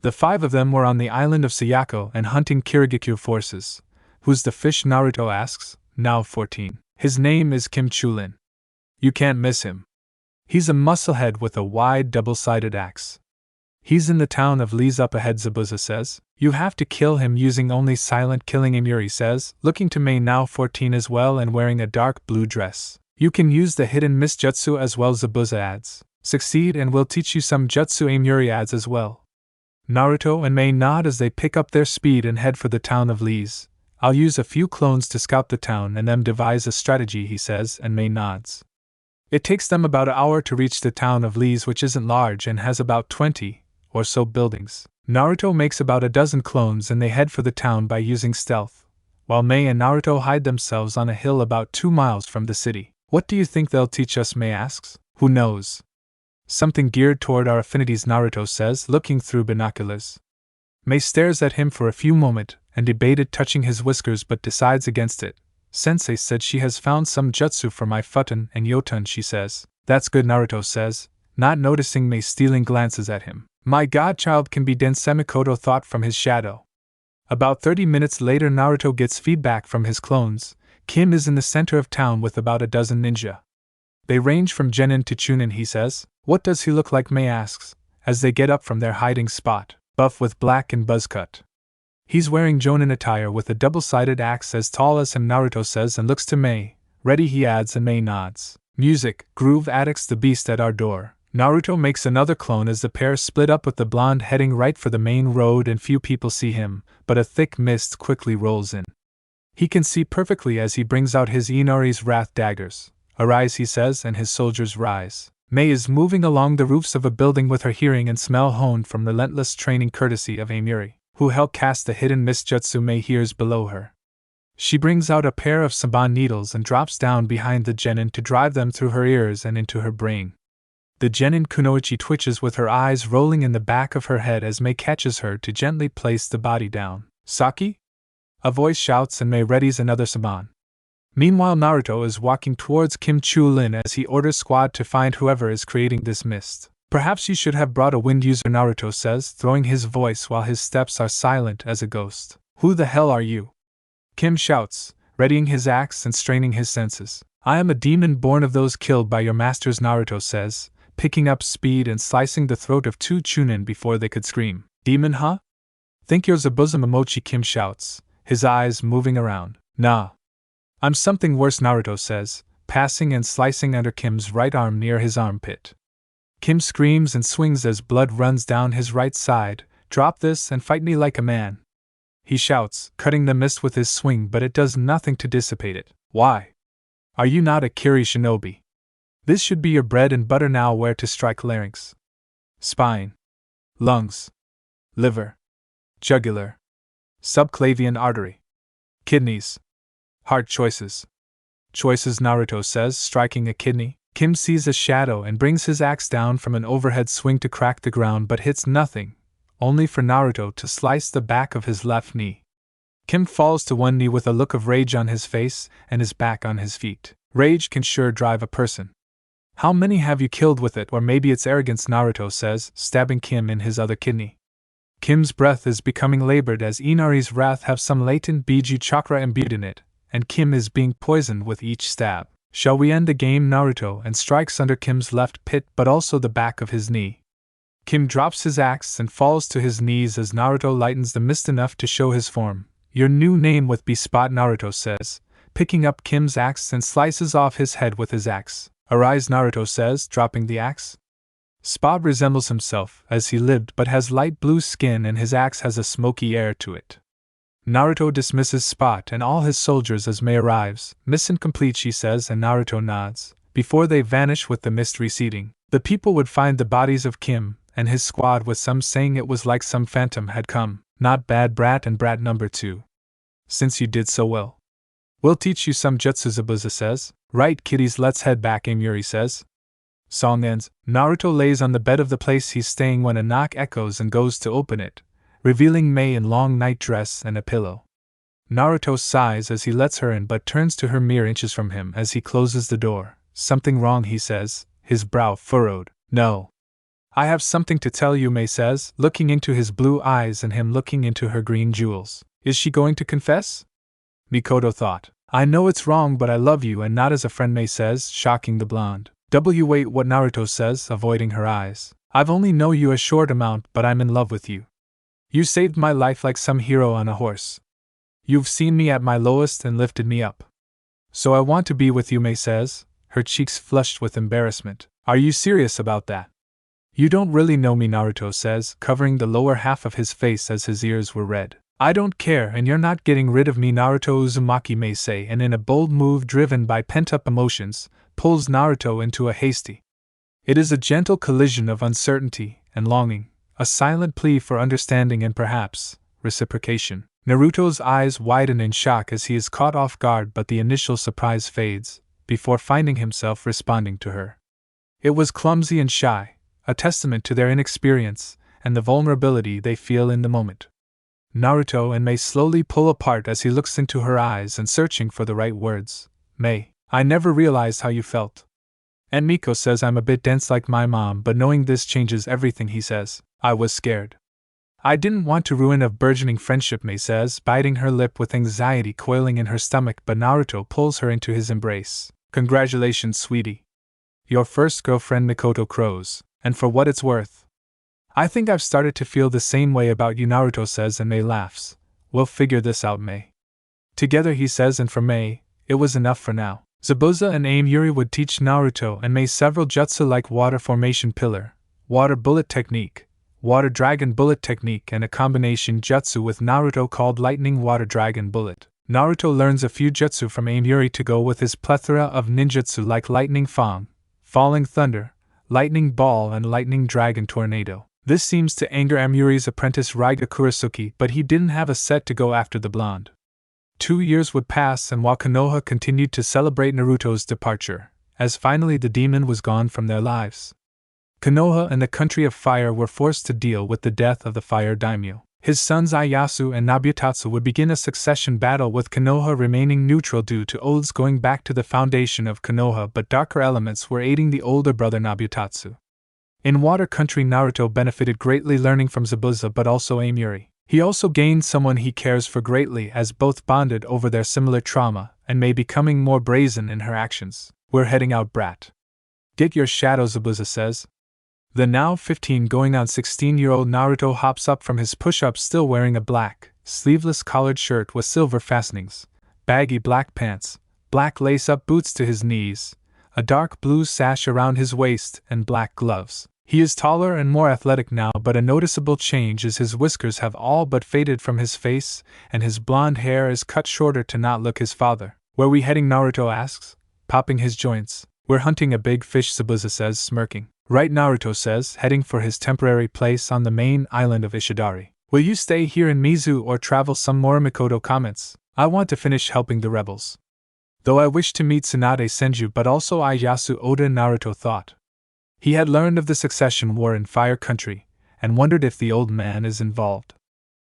The 5 of them were on the island of Sayako and hunting Kirigakure forces. Who's the fish, Naruto asks, now 14. His name is Kim Chulin. You can't miss him. He's a musclehead with a wide double-sided axe. He's in the town of Lee's up ahead, Zabuza says. You have to kill him using only silent killing, Amuri says, looking to Mei, now 14 as well and wearing a dark blue dress. You can use the hidden mist jutsu as well, Zabuza adds. Succeed and we'll teach you some jutsu, Amuri adds as well. Naruto and Mei nod as they pick up their speed and head for the town of Lee's. I'll use a few clones to scout the town and then devise a strategy, he says, and Mei nods. It takes them about an hour to reach the town of Lee's, which isn't large and has about 20 or so buildings. Naruto makes about a dozen clones and they head for the town by using stealth, while Mei and Naruto hide themselves on a hill about 2 miles from the city. What do you think they'll teach us, Mei asks. Who knows? Something geared toward our affinities, Naruto says, looking through binoculars. Mei stares at him for a few moments and debated touching his whiskers but decides against it. Sensei said she has found some jutsu for my futon and yoton, she says. That's good, Naruto says, not noticing Mei stealing glances at him. My godchild can be dense, Mikoto thought from his shadow. About 30 minutes later, Naruto gets feedback from his clones. Kim is in the center of town with about a dozen ninja. They range from Genin to Chunin, he says. What does he look like, Mei asks, as they get up from their hiding spot. Buff with black and buzz cut. He's wearing Jonin attire with a double-sided axe as tall as him, Naruto says, and looks to Mei. Ready, he adds, and Mei nods. Music, groove addicts the beast at our door. Naruto makes another clone as the pair split up with the blonde heading right for the main road and few people see him, but a thick mist quickly rolls in. He can see perfectly as he brings out his Inari's wrath daggers. Arise, he says, and his soldiers rise. Mei is moving along the roofs of a building with her hearing and smell honed from relentless training courtesy of Amiri, who helped cast the hidden mistjutsu Mei hears below her. She brings out a pair of saban needles and drops down behind the genin to drive them through her ears and into her brain. The genin kunoichi twitches with her eyes rolling in the back of her head as Mei catches her to gently place the body down. Saki? A voice shouts and Mei readies another saban. Meanwhile, Naruto is walking towards Kim Chu-lin as he orders squad to find whoever is creating this mist. Perhaps you should have brought a wind user, Naruto says, throwing his voice while his steps are silent as a ghost. Who the hell are you? Kim shouts, readying his axe and straining his senses. I am a demon born of those killed by your masters, Naruto says, picking up speed and slicing the throat of two Chunin before they could scream. Demon, huh? Think you're Zabuza Momochi, Kim shouts, his eyes moving around. Nah. I'm something worse, Naruto says, passing and slicing under Kim's right arm near his armpit. Kim screams and swings as blood runs down his right side. Drop this and fight me like a man. He shouts, cutting the mist with his swing, but it does nothing to dissipate it. Why? Are you not a Kiri shinobi? This should be your bread and butter now. Where to strike larynx, spine, lungs, liver, jugular, subclavian artery, kidneys, heart. Choices. Choices, Naruto says, striking a kidney. Kim sees a shadow and brings his axe down from an overhead swing to crack the ground but hits nothing, only for Naruto to slice the back of his left knee. Kim falls to one knee with a look of rage on his face and is back on his feet. Rage can sure drive a person. How many have you killed with it? Or maybe it's arrogance, Naruto says, stabbing Kim in his other kidney. Kim's breath is becoming labored as Inari's wrath have some latent Biju chakra imbued in it, and Kim is being poisoned with each stab. Shall we end the game, Naruto, and strikes under Kim's left pit but also the back of his knee. Kim drops his axe and falls to his knees as Naruto lightens the mist enough to show his form. Your new name with B-spot, Naruto says, picking up Kim's axe and slices off his head with his axe. Arise, Naruto says, dropping the axe. Spot resembles himself, as he lived, but has light blue skin and his axe has a smoky air to it. Naruto dismisses Spot and all his soldiers as Mei arrives. Mission complete, she says, and Naruto nods. Before they vanish with the mist receding, the people would find the bodies of Kim and his squad, with some saying it was like some phantom had come. Not bad, brat and brat number 2. Since you did so well, we'll teach you some jutsu, Zabuza says. Right, kiddies, let's head back, Amiri says. Song ends. Naruto lays on the bed of the place he's staying when a knock echoes and goes to open it, revealing Mei in long night dress and a pillow. Naruto sighs as he lets her in but turns to her mere inches from him as he closes the door. Something wrong, he says, his brow furrowed. No. I have something to tell you, Mei says, looking into his blue eyes and him looking into her green jewels. Is she going to confess? Mikoto thought. I know it's wrong, but I love you and not as a friend, Mei says, shocking the blonde. Wait, what? Naruto says, avoiding her eyes. I've only known you a short amount, but I'm in love with you. You saved my life like some hero on a horse. You've seen me at my lowest and lifted me up. So I want to be with you, Mei says, her cheeks flushed with embarrassment. Are you serious about that? You don't really know me, Naruto says, covering the lower half of his face as his ears were red. I don't care, and you're not getting rid of me, Naruto, Uzumaki may say, and in a bold move driven by pent-up emotions, pulls Naruto into a hasty. It is a gentle collision of uncertainty and longing, a silent plea for understanding and perhaps reciprocation. Naruto's eyes widen in shock as he is caught off guard, but the initial surprise fades, before finding himself responding to her. It was clumsy and shy, a testament to their inexperience and the vulnerability they feel in the moment. Naruto and Mei slowly pull apart as he looks into her eyes and searching for the right words. Mei, I never realized how you felt. And Miko says I'm a bit dense like my mom, but knowing this changes everything, he says. I was scared. I didn't want to ruin a burgeoning friendship, Mei says, biting her lip with anxiety coiling in her stomach, but Naruto pulls her into his embrace. Congratulations, sweetie. Your first girlfriend, Mikoto crows, and for what it's worth. I think I've started to feel the same way about you, Naruto says, and Mei laughs. We'll figure this out, Mei. Together, he says, and for Mei, it was enough for now. Zabuza and Aim Yuri would teach Naruto and Mei several jutsu like water formation pillar, water bullet technique, water dragon bullet technique, and a combination jutsu with Naruto called lightning water dragon bullet. Naruto learns a few jutsu from Aim Yuri to go with his plethora of ninjutsu like lightning fang, falling thunder, lightning ball, and lightning dragon tornado. This seems to anger Aim Yuri's apprentice Raiga Kurasuke, but he didn't have a set to go after the blonde. 2 years would pass, and while Konoha continued to celebrate Naruto's departure, as finally the demon was gone from their lives, Konoha and the Country of Fire were forced to deal with the death of the Fire Daimyo. His sons Ieyasu and Nabutatsu would begin a succession battle, with Konoha remaining neutral due to oaths going back to the foundation of Konoha, but darker elements were aiding the older brother Nabutatsu. In Water Country, Naruto benefited greatly learning from Zabuza but also Aim Yuri. He also gained someone he cares for greatly, as both bonded over their similar trauma and Mei becoming more brazen in her actions. We're heading out, brat. Get your shadow, Zabuza says. The now 15 going on 16-year-old Naruto hops up from his push-ups, still wearing a black, sleeveless collared shirt with silver fastenings, baggy black pants, black lace-up boots to his knees, a dark blue sash around his waist, and black gloves. He is taller and more athletic now, but a noticeable change is his whiskers have all but faded from his face, and his blonde hair is cut shorter to not look his father. Where we heading? Naruto asks, popping his joints. We're hunting a big fish, Zabuza says, smirking. Right, Naruto says, heading for his temporary place on the main island of Ishidari. Will you stay here in Mizu or travel some more? Mikoto comments. I want to finish helping the rebels. Though I wish to meet Tsunade Senju but also Ieyasu Oda, Naruto thought. He had learned of the succession war in Fire Country, and wondered if the old man is involved.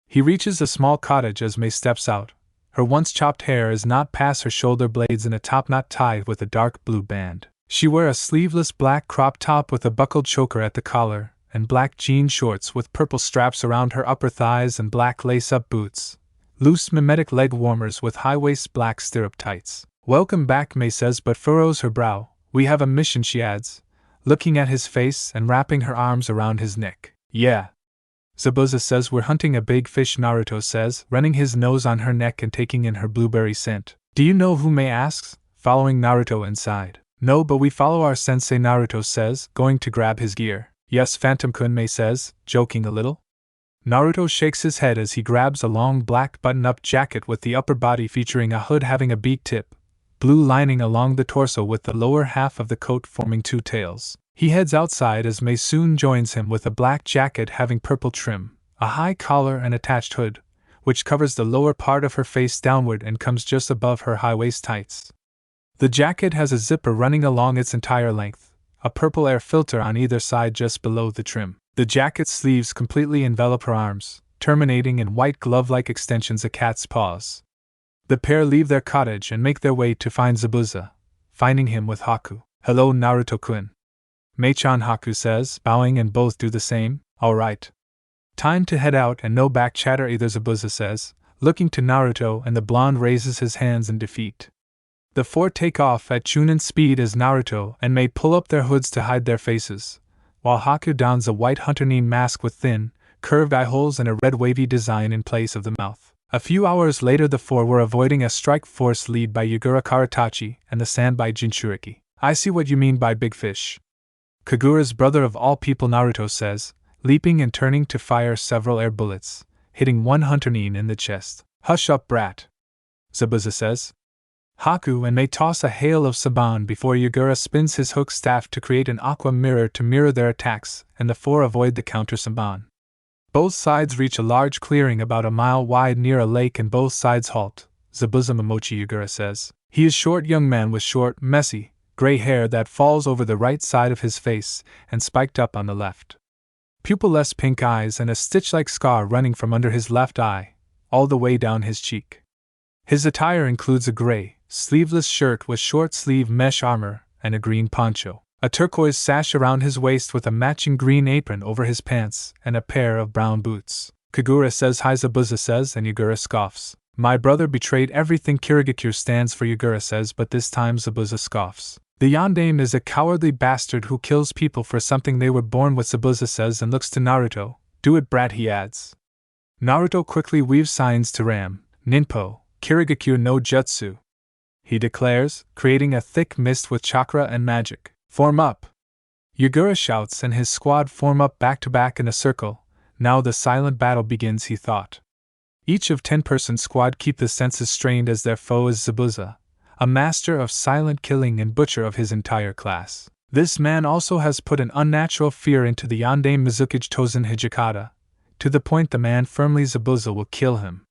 He reaches a small cottage as Mei steps out. Her once chopped hair is not past her shoulder blades in a topknot tied with a dark blue band. She wears a sleeveless black crop top with a buckled choker at the collar, and black jean shorts with purple straps around her upper thighs and black lace-up boots, loose mimetic leg warmers with high-waist black stirrup tights. Welcome back, Mei says, but furrows her brow. We have a mission, she adds, looking at his face and wrapping her arms around his neck. Yeah. Zabuza says, we're hunting a big fish, Naruto says, running his nose on her neck and taking in her blueberry scent. Do you know who? Mei asks, following Naruto inside. No, but we follow our sensei, Naruto says, going to grab his gear. Yes, Phantom-kun, Mei says, joking a little. Naruto shakes his head as he grabs a long black button-up jacket with the upper body featuring a hood having a beak tip, blue lining along the torso with the lower half of the coat forming two tails. He heads outside as Mei soon joins him with a black jacket having purple trim, a high collar and attached hood, which covers the lower part of her face downward and comes just above her high-waist tights. The jacket has a zipper running along its entire length, a purple air filter on either side just below the trim. The jacket's sleeves completely envelop her arms, terminating in white glove-like extensions, a cat's paws. The pair leave their cottage and make their way to find Zabuza, finding him with Haku. Hello, Naruto-kun. Mei-chan, Haku says, bowing, and both do the same. All right. Time to head out and no back chatter either, Zabuza says, looking to Naruto, and the blonde raises his hands in defeat. The four take off at Chunin speed as Naruto and Mei pull up their hoods to hide their faces, while Haku dons a white hunter-knee mask with thin, curved eye holes and a red wavy design in place of the mouth. A few hours later, the four were avoiding a strike force led by Yagura Karatachi and the sand by Jinchuriki. I see what you mean by big fish. Kagura's brother of all people, Naruto says, leaping and turning to fire several air bullets, hitting one hunter-knee in the chest. Hush up, brat, Zabuza says. Haku and Mei toss a hail of saban before Yagura spins his hook staff to create an aqua mirror to mirror their attacks, and the four avoid the counter saban. Both sides reach a large clearing about a mile wide near a lake and both sides halt, Zabuza Momochi, Yagura says. He is a short young man with short, messy, gray hair that falls over the right side of his face and spiked up on the left. Pupilless pink eyes and a stitch-like scar running from under his left eye, all the way down his cheek. His attire includes a gray, sleeveless shirt with short-sleeve mesh armor and a green poncho, a turquoise sash around his waist with a matching green apron over his pants, and a pair of brown boots. Kagura says hi, Zabuza says, and Yagura scoffs. My brother betrayed everything. Kirigakure stands for, Yagura says, but this time Zabuza scoffs. The yondaime is a cowardly bastard who kills people for something they were born with, Zabuza says, and looks to Naruto. Do it, brat, he adds. Naruto quickly weaves signs to Ram, Ninpo, Kirigakure no Jutsu. he declares, creating a thick mist with chakra and magic. Form up! Yugura shouts and his squad form up back to back in a circle. Now the silent battle begins, he thought. Each of 10-person squad keep the senses strained as their foe is Zabuza, a master of silent killing and butcher of his entire class. This man also has put an unnatural fear into the Yandere Mizukage Tozen Hijikata, to the point the man firmly Zabuza will kill him.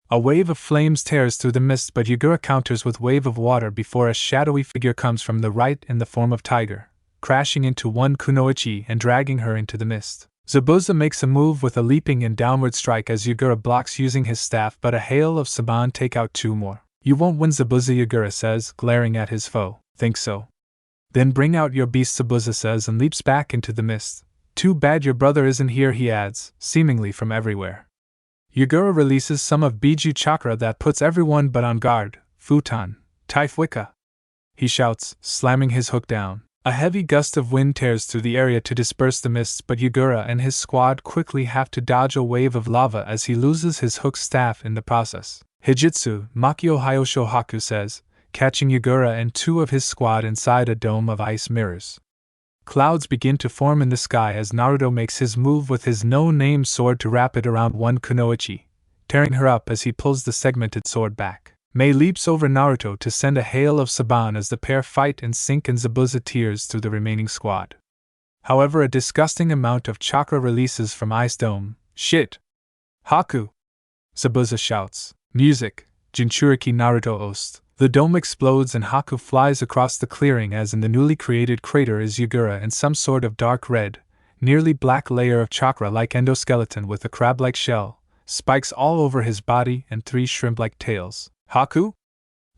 A wave of flames tears through the mist, but Yugura counters with wave of water before a shadowy figure comes from the right in the form of Tiger, crashing into one Kunoichi and dragging her into the mist. Zabuza makes a move with a leaping and downward strike as Yugura blocks using his staff, but a hail of Saban take out 2 more. You won't win, Zabuza, Yugura says, glaring at his foe. Think so? Then bring out your beast, Zabuza says, and leaps back into the mist. Too bad your brother isn't here, he adds, seemingly from everywhere. Yugura releases some of Biju chakra that puts everyone but on guard. Futon, Taifwika! He shouts, slamming his hook down. A heavy gust of wind tears through the area to disperse the mists, but Yugura and his squad quickly have to dodge a wave of lava as he loses his hook staff in the process. Hijitsu, Makio Hayosho Haku says, catching Yugura and 2 of his squad inside a dome of ice mirrors. Clouds begin to form in the sky as Naruto makes his move with his no-name sword to wrap it around one Kunoichi, tearing her up as he pulls the segmented sword back. Mei leaps over Naruto to send a hail of Saban as the pair fight and sink in Zabuza tears through the remaining squad. However, a disgusting amount of chakra releases from Ice Dome. Shit! Haku! Zabuza shouts. Music, Jinchuriki Naruto Ost. The dome explodes and Haku flies across the clearing as in the newly created crater is Yugura and some sort of dark red, nearly black layer of chakra like endoskeleton with a crab-like shell, spikes all over his body and 3 shrimp-like tails. Haku?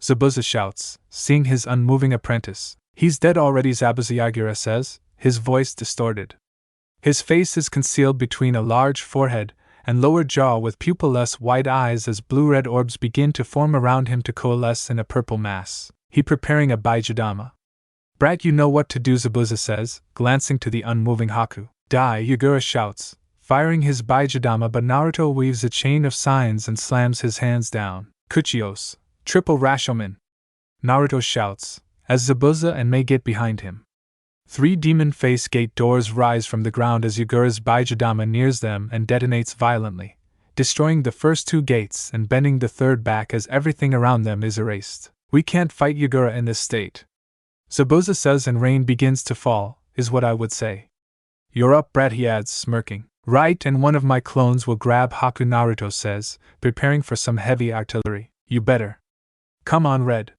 Zabuza shouts, seeing his unmoving apprentice. He's dead already, Zabuza, Yagura says, his voice distorted. His face is concealed between a large forehead and lower jaw with pupilless white eyes as blue-red orbs begin to form around him to coalesce in a purple mass. He preparing a Baijidama. Brat, you know what to do, Zabuza says, glancing to the unmoving Haku. Die, Yugura shouts, firing his Baijidama, but Naruto weaves a chain of signs and slams his hands down. Kuchios, triple Rashomon! Naruto shouts, as Zabuza and Mei get behind him. 3 demon face gate doors rise from the ground as Yugura's Baijidama nears them and detonates violently, destroying the first 2 gates and bending the 3rd back as everything around them is erased. We can't fight Yugura in this state, Zabuza says, and rain begins to fall, is what I would say. You're up, brat, he adds, smirking. Right, and one of my clones will grab Haku, Naruto says, preparing for some heavy artillery. You better. Come on, Red.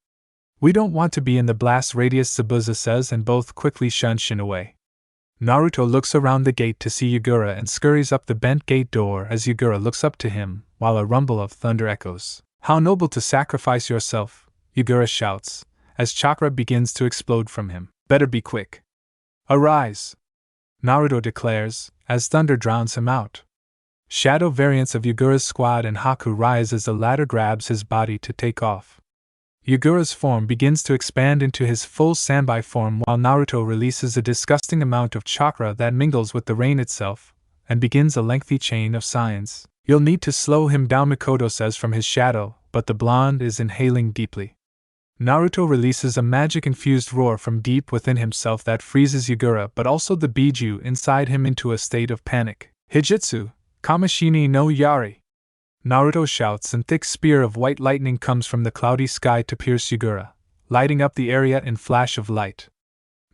We don't want to be in the blast radius, Zabuza says, and both quickly shun Shin away. Naruto looks around the gate to see Yugura and scurries up the bent gate door as Yugura looks up to him, while a rumble of thunder echoes. How noble to sacrifice yourself, Yugura shouts, as chakra begins to explode from him. Better be quick. Arise! Naruto declares, as thunder drowns him out. Shadow variants of Yugura's squad and Haku rise as the latter grabs his body to take off. Yugura's form begins to expand into his full Sanbai form while Naruto releases a disgusting amount of chakra that mingles with the rain itself, and begins a lengthy chain of signs. You'll need to slow him down, Mikoto says from his shadow, but the blonde is inhaling deeply. Naruto releases a magic-infused roar from deep within himself that freezes Yugura but also the Biju inside him into a state of panic. Hijitsu, Kamishini no Yari! Naruto shouts and thick spear of white lightning comes from the cloudy sky to pierce Yugura, lighting up the area in flash of light.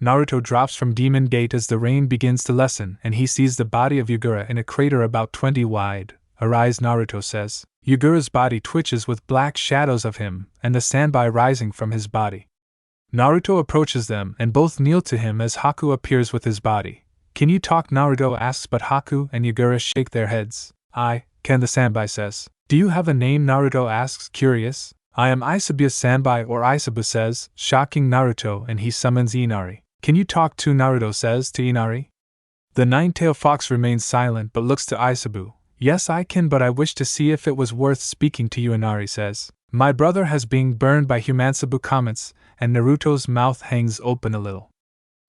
Naruto drops from Demon Gate as the rain begins to lessen and he sees the body of Yugura in a crater about 20 wide. Arise, Naruto says. Yugura's body twitches with black shadows of him and the Sanbai rising from his body. Naruto approaches them and both kneel to him as Haku appears with his body. Can you talk? Naruto asks, but Haku and Yugura shake their heads. I can, the Sanbai says. Do you have a name? Naruto asks, curious. I am Isabu Sanbai, or Isabu says, shocking Naruto, and he summons Inari. Can you talk to? Naruto says to Inari. The nine-tailed fox remains silent but looks to Isabu. Yes, I can, but I wish to see if it was worth speaking to you, Inari says. My brother has been burned by Humansabu comments, and Naruto's mouth hangs open a little.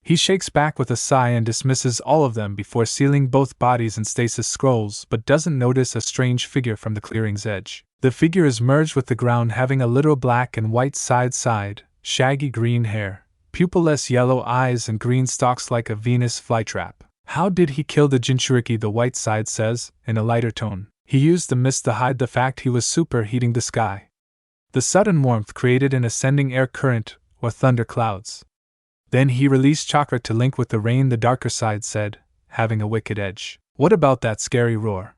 He shakes back with a sigh and dismisses all of them before sealing both bodies in stasis scrolls but doesn't notice a strange figure from the clearing's edge. The figure is merged with the ground, having a little black and white side, shaggy green hair, pupilless yellow eyes, and green stalks like a Venus flytrap. How did he kill the Jinchuriki? The white side says, in a lighter tone. He used the mist to hide the fact he was superheating the sky. The sudden warmth created an ascending air current, or thunder clouds. Then he released chakra to link with the rain, the darker side said, having a wicked edge. What about that scary roar?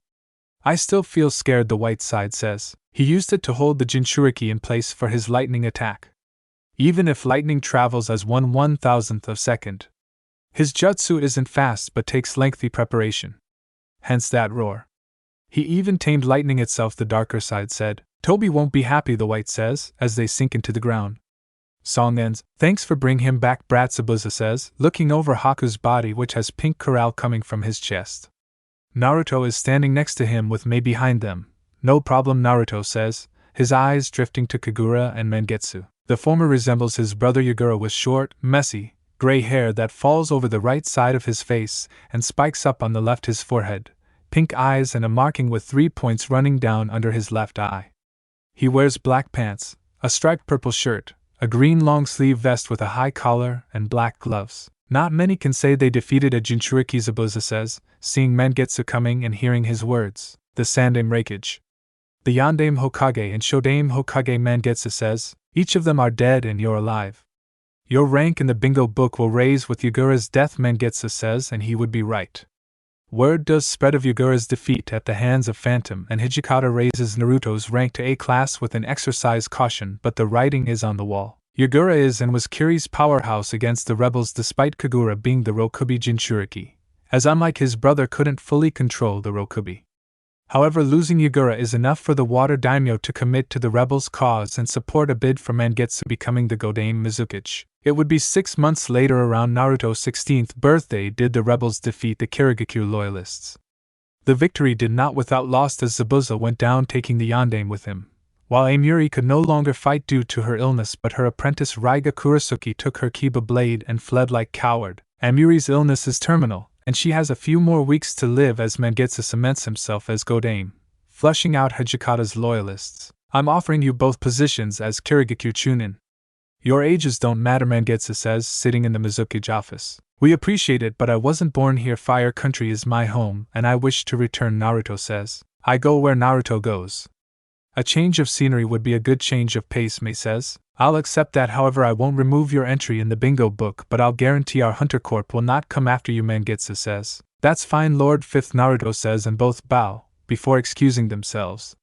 I still feel scared, the white side says. He used it to hold the Jinchuriki in place for his lightning attack. Even if lightning travels as 1/1000th of a second. His jutsu isn't fast but takes lengthy preparation. Hence that roar. He even tamed lightning itself, the darker side said. Toby won't be happy, the white says, as they sink into the ground. Song ends. Thanks for bringing him back, Brat, Zabuza says, looking over Haku's body, which has pink coral coming from his chest. Naruto is standing next to him with Mei behind them. No problem, Naruto says, his eyes drifting to Kagura and Mangetsu. The former resembles his brother Yagura with short, messy, gray hair that falls over the right side of his face and spikes up on the left his forehead, pink eyes and a marking with 3 points running down under his left eye. He wears black pants, a striped purple shirt, a green long-sleeve vest with a high collar, and black gloves. Not many can say they defeated a Jinchuriki, Zabuza says, seeing Mangetsu coming and hearing his words. The Sandame Reikage. The Yandame Hokage and Shodame Hokage, Mangetsu says, each of them are dead and you're alive. Your rank in the bingo book will raise with Yagura's death, Mangetsu says, and he would be right. Word does spread of Yagura's defeat at the hands of Phantom, and Hijikata raises Naruto's rank to A class with an exercise caution, but the writing is on the wall. Yagura is and was Kiri's powerhouse against the rebels despite Kagura being the Rokubi Jinchuriki, as unlike his brother couldn't fully control the Rokubi. However, losing Yagura is enough for the Water Daimyo to commit to the rebels' cause and support a bid for Mangetsu becoming the Godame Mizukage. It would be 6 months later, around Naruto's 16th birthday, did the rebels defeat the Kirigakure loyalists. The victory did not without loss, as Zabuza went down taking the Yandame with him. While Amiri could no longer fight due to her illness, but her apprentice Raiga Kurasuki took her Kiba blade and fled like coward. Amiri's illness is terminal, and she has a few more weeks to live as Mangetsu cements himself as Godame, flushing out Hijikata's loyalists. I'm offering you both positions as Kirigakure Chunin. Your ages don't matter, Mangetsu says, sitting in the Mizukage office. We appreciate it, but I wasn't born here. Fire Country is my home, and I wish to return, Naruto says. I go where Naruto goes. A change of scenery would be a good change of pace, Mei says. I'll accept that, however I won't remove your entry in the bingo book, but I'll guarantee our Hunter Corp will not come after you, Mangetsu says. That's fine, Lord Fifth, Naruto says, and both bow, before excusing themselves.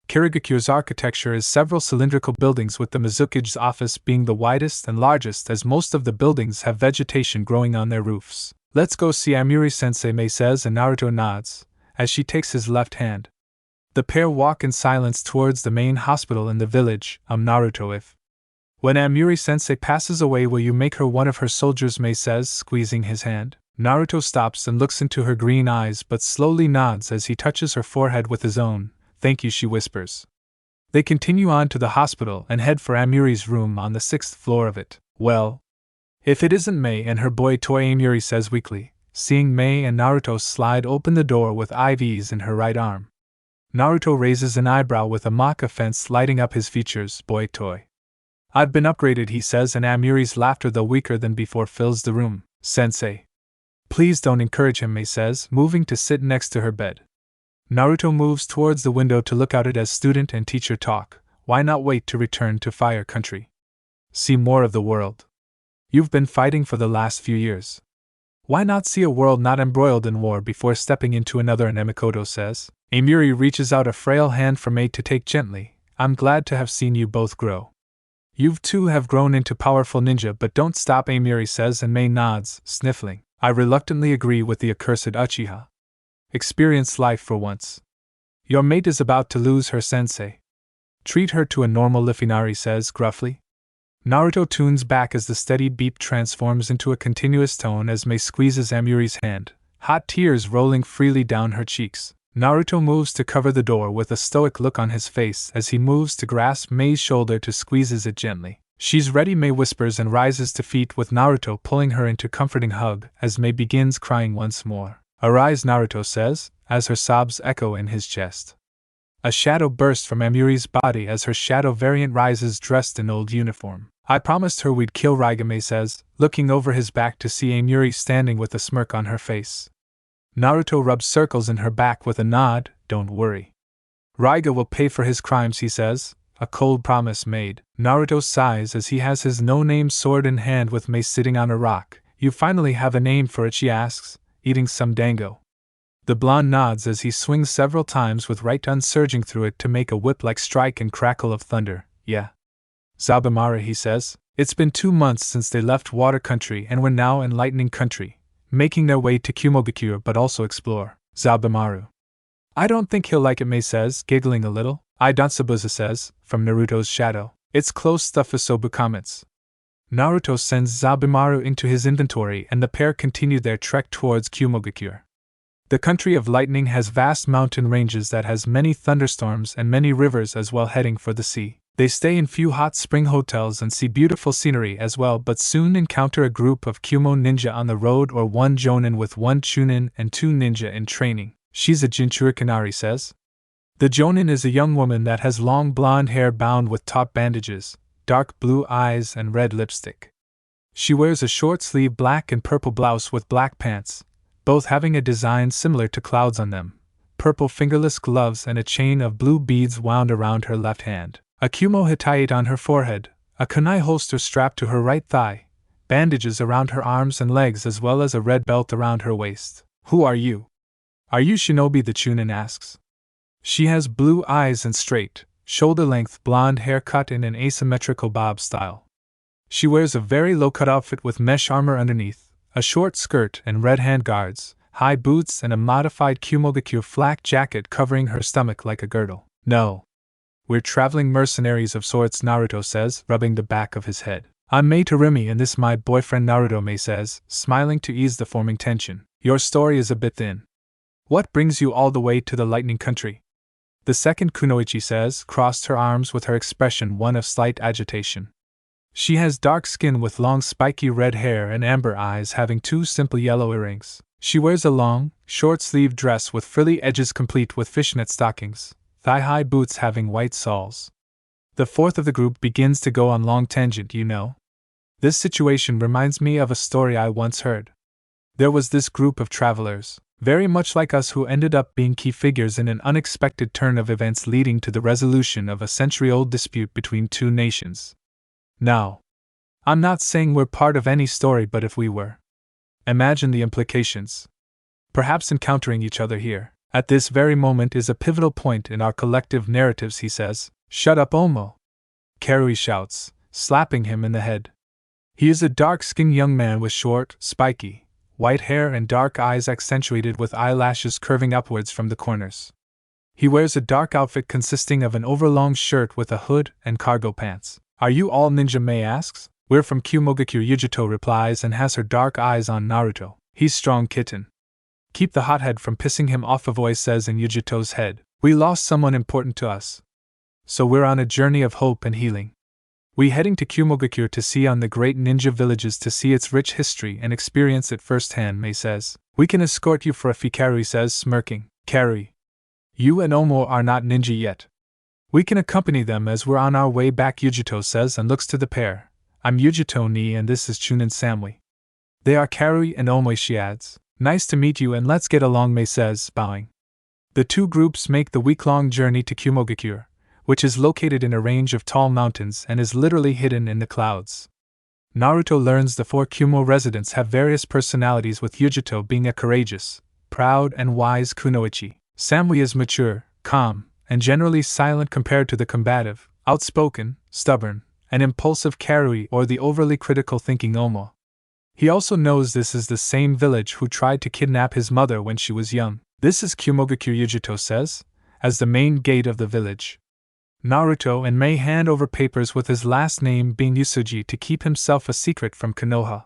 Kirigakure's architecture is several cylindrical buildings, with the Mizukage's office being the widest and largest, as most of the buildings have vegetation growing on their roofs. Let's go see Amiri-sensei, Mei says, and Naruto nods, as she takes his left hand. The pair walk in silence towards the main hospital in the village. Naruto, if when Amiri-sensei passes away, will you make her one of her soldiers, Mei says, squeezing his hand. Naruto stops and looks into her green eyes, but slowly nods as he touches her forehead with his own. Thank you, she whispers. They continue on to the hospital and head for Amiri's room on the 6th floor of it. Well, if it isn't Mei and her boy toy, Amiri says weakly, seeing Mei and Naruto slide open the door with IVs in her right arm. Naruto raises an eyebrow with a mock offense lighting up his features. Boy toy. I've been upgraded, he says, and Amiri's laughter, though weaker than before, fills the room. Sensei. Please don't encourage him, Mei says, moving to sit next to her bed. Naruto moves towards the window to look out it as student and teacher talk. Why not wait to return to Fire Country? See more of the world. You've been fighting for the last few years. Why not see a world not embroiled in war before stepping into another? And Mikoto says. Amiri reaches out a frail hand for Mei to take gently. I'm glad to have seen you both grow. You too have grown into powerful ninja, but don't stop, Amiri says, and Mei nods, sniffling. I reluctantly agree with the accursed Uchiha. Experience life for once. Your mate is about to lose her, sensei. Treat her to a normal lift, Inari says gruffly. Naruto tunes back as the steady beep transforms into a continuous tone as Mei squeezes Amiri's hand, hot tears rolling freely down her cheeks. Naruto moves to cover the door with a stoic look on his face as he moves to grasp Mei's shoulder to squeezes it gently. She's ready, Mei whispers and rises to feet with Naruto pulling her into comforting hug as Mei begins crying once more. Arise, Naruto says, as her sobs echo in his chest. A shadow burst from Amuri's body as her shadow variant rises dressed in old uniform. I promised her we'd kill Raiga, Mei says, looking over his back to see Amuri standing with a smirk on her face. Naruto rubs circles in her back with a nod. Don't worry. Raiga will pay for his crimes, he says, a cold promise made. Naruto sighs as he has his no-name sword in hand with Mei sitting on a rock. You finally have a name for it, she asks, eating some dango. The blonde nods as he swings several times with right gun surging through it to make a whip-like strike and crackle of thunder. Yeah. Zabamara, he says. It's been 2 months since they left Water Country and were now in Lightning Country, making their way to Kumogakure but also explore. Zabamaru. I don't think he'll like it, Mei says, giggling a little. I don't, Sabuza says, from Naruto's shadow. It's close stuff, Isobu comments. Naruto sends Zabamaru into his inventory and the pair continue their trek towards Kumogakure. The country of lightning has vast mountain ranges that has many thunderstorms and many rivers as well, heading for the sea. They stay in few hot spring hotels and see beautiful scenery as well, but soon encounter a group of Kumo ninja on the road or one jonin with 1 chunin and 2 ninja in training. She's a Jinchurikanari, says. The jonin is a young woman that has long blonde hair bound with taut bandages, dark blue eyes and red lipstick. She wears a short-sleeved black and purple blouse with black pants, both having a design similar to clouds on them, purple fingerless gloves and a chain of blue beads wound around her left hand, a Kumo Hittite on her forehead, a kunai holster strapped to her right thigh, bandages around her arms and legs as well as a red belt around her waist. Who are you? Are you Shinobi? The chunin asks. She has blue eyes and straight, shoulder-length blonde hair cut in an asymmetrical bob style. She wears a very low-cut outfit with mesh armor underneath, a short skirt and red handguards, high boots and a modified Kumogakure flak jacket covering her stomach like a girdle. No. We're traveling mercenaries of sorts, Naruto says, rubbing the back of his head. I'm Mei Tarumi and this my boyfriend Naruto, Mei says, smiling to ease the forming tension. Your story is a bit thin. What brings you all the way to the Lightning Country? The second Kunoichi says, crossed her arms with her expression one of slight agitation. She has dark skin with long spiky red hair and amber eyes having 2 simple yellow earrings. She wears a long, short-sleeved dress with frilly edges complete with fishnet stockings, thigh-high boots having white soles. The fourth of the group begins to go on long tangent, you know. This situation reminds me of a story I once heard. There was this group of travelers, very much like us, who ended up being key figures in an unexpected turn of events leading to the resolution of a century-old dispute between 2 nations. Now, I'm not saying we're part of any story, but if we were, imagine the implications. Perhaps encountering each other here, at this very moment, is a pivotal point in our collective narratives, he says. Shut up, Omo! Karui shouts, slapping him in the head. He is a dark-skinned young man with short, spiky, white hair and dark eyes accentuated with eyelashes curving upwards from the corners. He wears a dark outfit consisting of an overlong shirt with a hood and cargo pants. Are you all ninja? Mei asks. We're from Kumogakure, Yujito replies and has her dark eyes on Naruto. He's strong, kitten. Keep the hothead from pissing him off, a voice says in Yujito's head. We lost someone important to us. So we're on a journey of hope and healing. We heading to Kumogakure to see on the great ninja villages to see its rich history and experience it firsthand, Mei says. We can escort you for a fee, Karui says, smirking. Karui, you and Omo are not ninja yet. We can accompany them as we're on our way back, Yujito says and looks to the pair. I'm Yujito Ni and this is Chunin Samui. They are Karui and Omo, she adds. Nice to meet you and let's get along, Mei says, bowing. The 2 groups make the week-long journey to Kumogakure, which is located in a range of tall mountains and is literally hidden in the clouds. Naruto learns the 4 Kumo residents have various personalities, with Yujito being a courageous, proud and wise kunoichi. Samui is mature, calm, and generally silent compared to the combative, outspoken, stubborn, and impulsive Karui or the overly critical thinking Omo. He also knows this is the same village who tried to kidnap his mother when she was young. This is Kumogakure, Yujito says, as the main gate of the village. Naruto and Mei hand over papers with his last name being Yusuji to keep himself a secret from Konoha.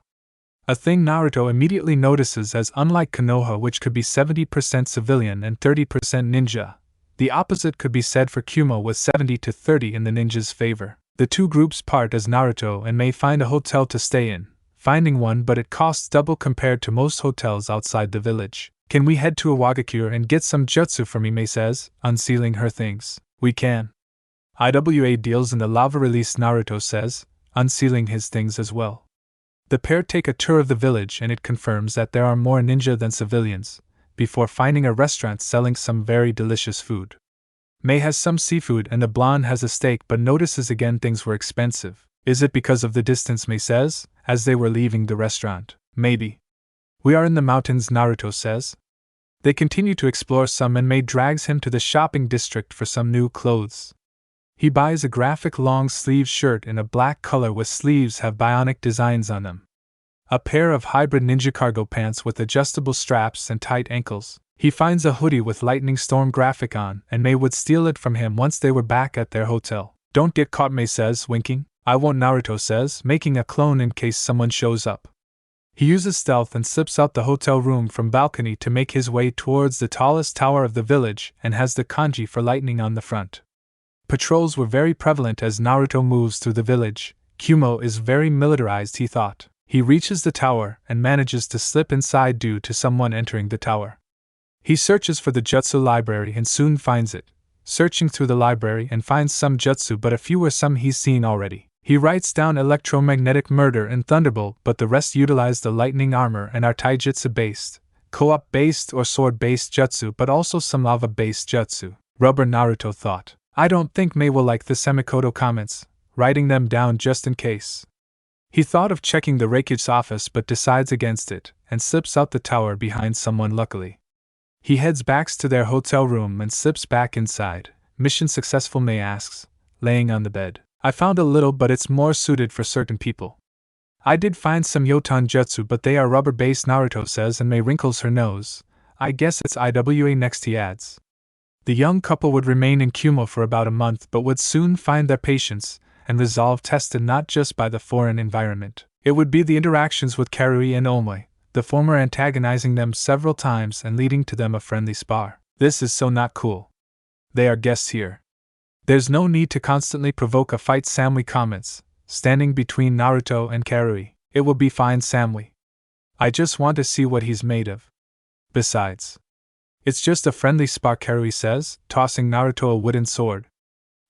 A thing Naruto immediately notices, as unlike Konoha, which could be 70% civilian and 30% ninja, the opposite could be said for Kumo, with 70 to 30 in the ninja's favor. The 2 groups part as Naruto and Mei find a hotel to stay in, finding one, but it costs double compared to most hotels outside the village. Can we head to Iwagakure and get some jutsu for me? Mei says, unsealing her things. We can. IWA deals in the lava release, Naruto says, unsealing his things as well. The pair take a tour of the village and it confirms that there are more ninja than civilians, before finding a restaurant selling some very delicious food. Mei has some seafood and the blonde has a steak but notices again things were expensive. Is it because of the distance? Mei says, as they were leaving the restaurant. Maybe. We are in the mountains, Naruto says. They continue to explore some and Mei drags him to the shopping district for some new clothes. He buys a graphic long-sleeve shirt in a black color with sleeves have bionic designs on them. A pair of hybrid ninja cargo pants with adjustable straps and tight ankles. He finds a hoodie with lightning storm graphic on and Mei would steal it from him once they were back at their hotel. Don't get caught, Mei says, winking. I won't, Naruto says, making a clone in case someone shows up. He uses stealth and slips out the hotel room from balcony to make his way towards the tallest tower of the village and has the kanji for lightning on the front. Patrols were very prevalent as Naruto moves through the village. Kumo is very militarized, he thought. He reaches the tower and manages to slip inside due to someone entering the tower. He searches for the jutsu library and soon finds it, searching through the library and finds some jutsu but a few are some he's seen already. He writes down electromagnetic murder and thunderbolt but the rest utilize the lightning armor and are taijutsu based, co-op based or sword based jutsu but also some lava based jutsu. Rubber, Naruto thought. I don't think Mei will like the Semikoto comments, writing them down just in case. He thought of checking the Reiki's office but decides against it and slips out the tower behind someone luckily. He heads back to their hotel room and slips back inside. Mission successful, Mei asks, laying on the bed. I found a little but it's more suited for certain people. I did find some Yotan jutsu but they are rubber based, Naruto says, and Mei wrinkles her nose. I guess it's IWA next, he adds. The young couple would remain in Kumo for about a month but would soon find their patience and resolve tested not just by the foreign environment. It would be the interactions with Karui and Omoi, the former antagonizing them several times and leading to them a friendly spar. This is so not cool. They are guests here. There's no need to constantly provoke a fight, Samui comments, standing between Naruto and Karui. It will be fine, Samui. I just want to see what he's made of. Besides, it's just a friendly spar, Karui says, tossing Naruto a wooden sword.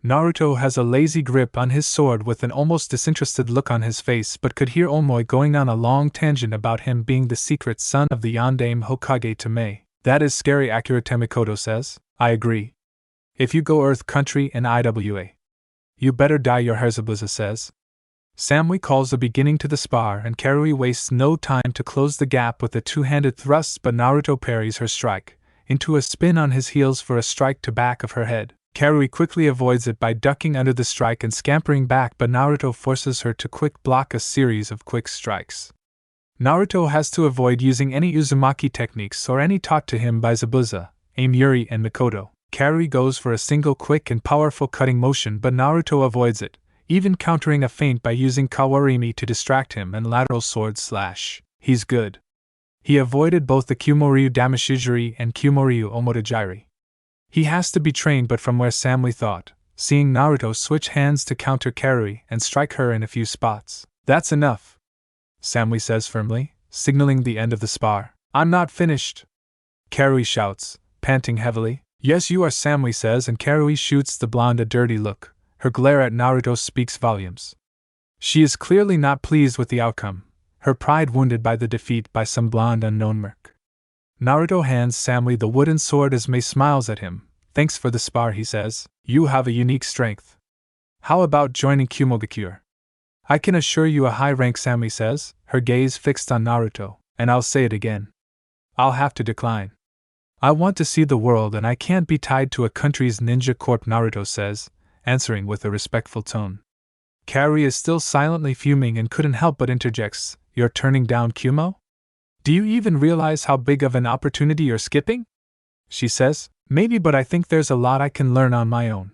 Naruto has a lazy grip on his sword with an almost disinterested look on his face but could hear Omoi going on a long tangent about him being the secret son of the Yondaime Hokage to Mei. That is scary, Akira Temikoto says. I agree. If you go Earth Country and IWA, you better dye your hair, Zabuza says. Samui calls a beginning to the spar and Karui wastes no time to close the gap with a two-handed thrust but Naruto parries her strike, into a spin on his heels for a strike to back of her head. Karui quickly avoids it by ducking under the strike and scampering back but Naruto forces her to quick block a series of quick strikes. Naruto has to avoid using any Uzumaki techniques or any taught to him by Zabuza, Yuri and Mikoto. Karui goes for a single quick and powerful cutting motion but Naruto avoids it, even countering a feint by using Kawarimi to distract him and lateral sword slash. He's good. He avoided both the Kumoryu Damashijiri and Kumoryu Omotajiri. He has to be trained but from where Samui thought, seeing Naruto switch hands to counter Karui and strike her in a few spots. That's enough, Samui says firmly, signaling the end of the spar. I'm not finished, Karui shouts, panting heavily. Yes you are, Samui says, and Karui shoots the blonde a dirty look. Her glare at Naruto speaks volumes. She is clearly not pleased with the outcome, her pride wounded by the defeat by some blonde unknown merc. Naruto hands Samui the wooden sword as Mei smiles at him. Thanks for the spar, he says. You have a unique strength. How about joining Kumogakure? I can assure you a high rank, Samui says, her gaze fixed on Naruto, and I'll say it again. I'll have to decline. I want to see the world and I can't be tied to a country's ninja corp, Naruto says, answering with a respectful tone. Karui is still silently fuming and couldn't help but interjects, You're turning down Kumo? Do you even realize how big of an opportunity you're skipping? She says, Maybe, but I think there's a lot I can learn on my own.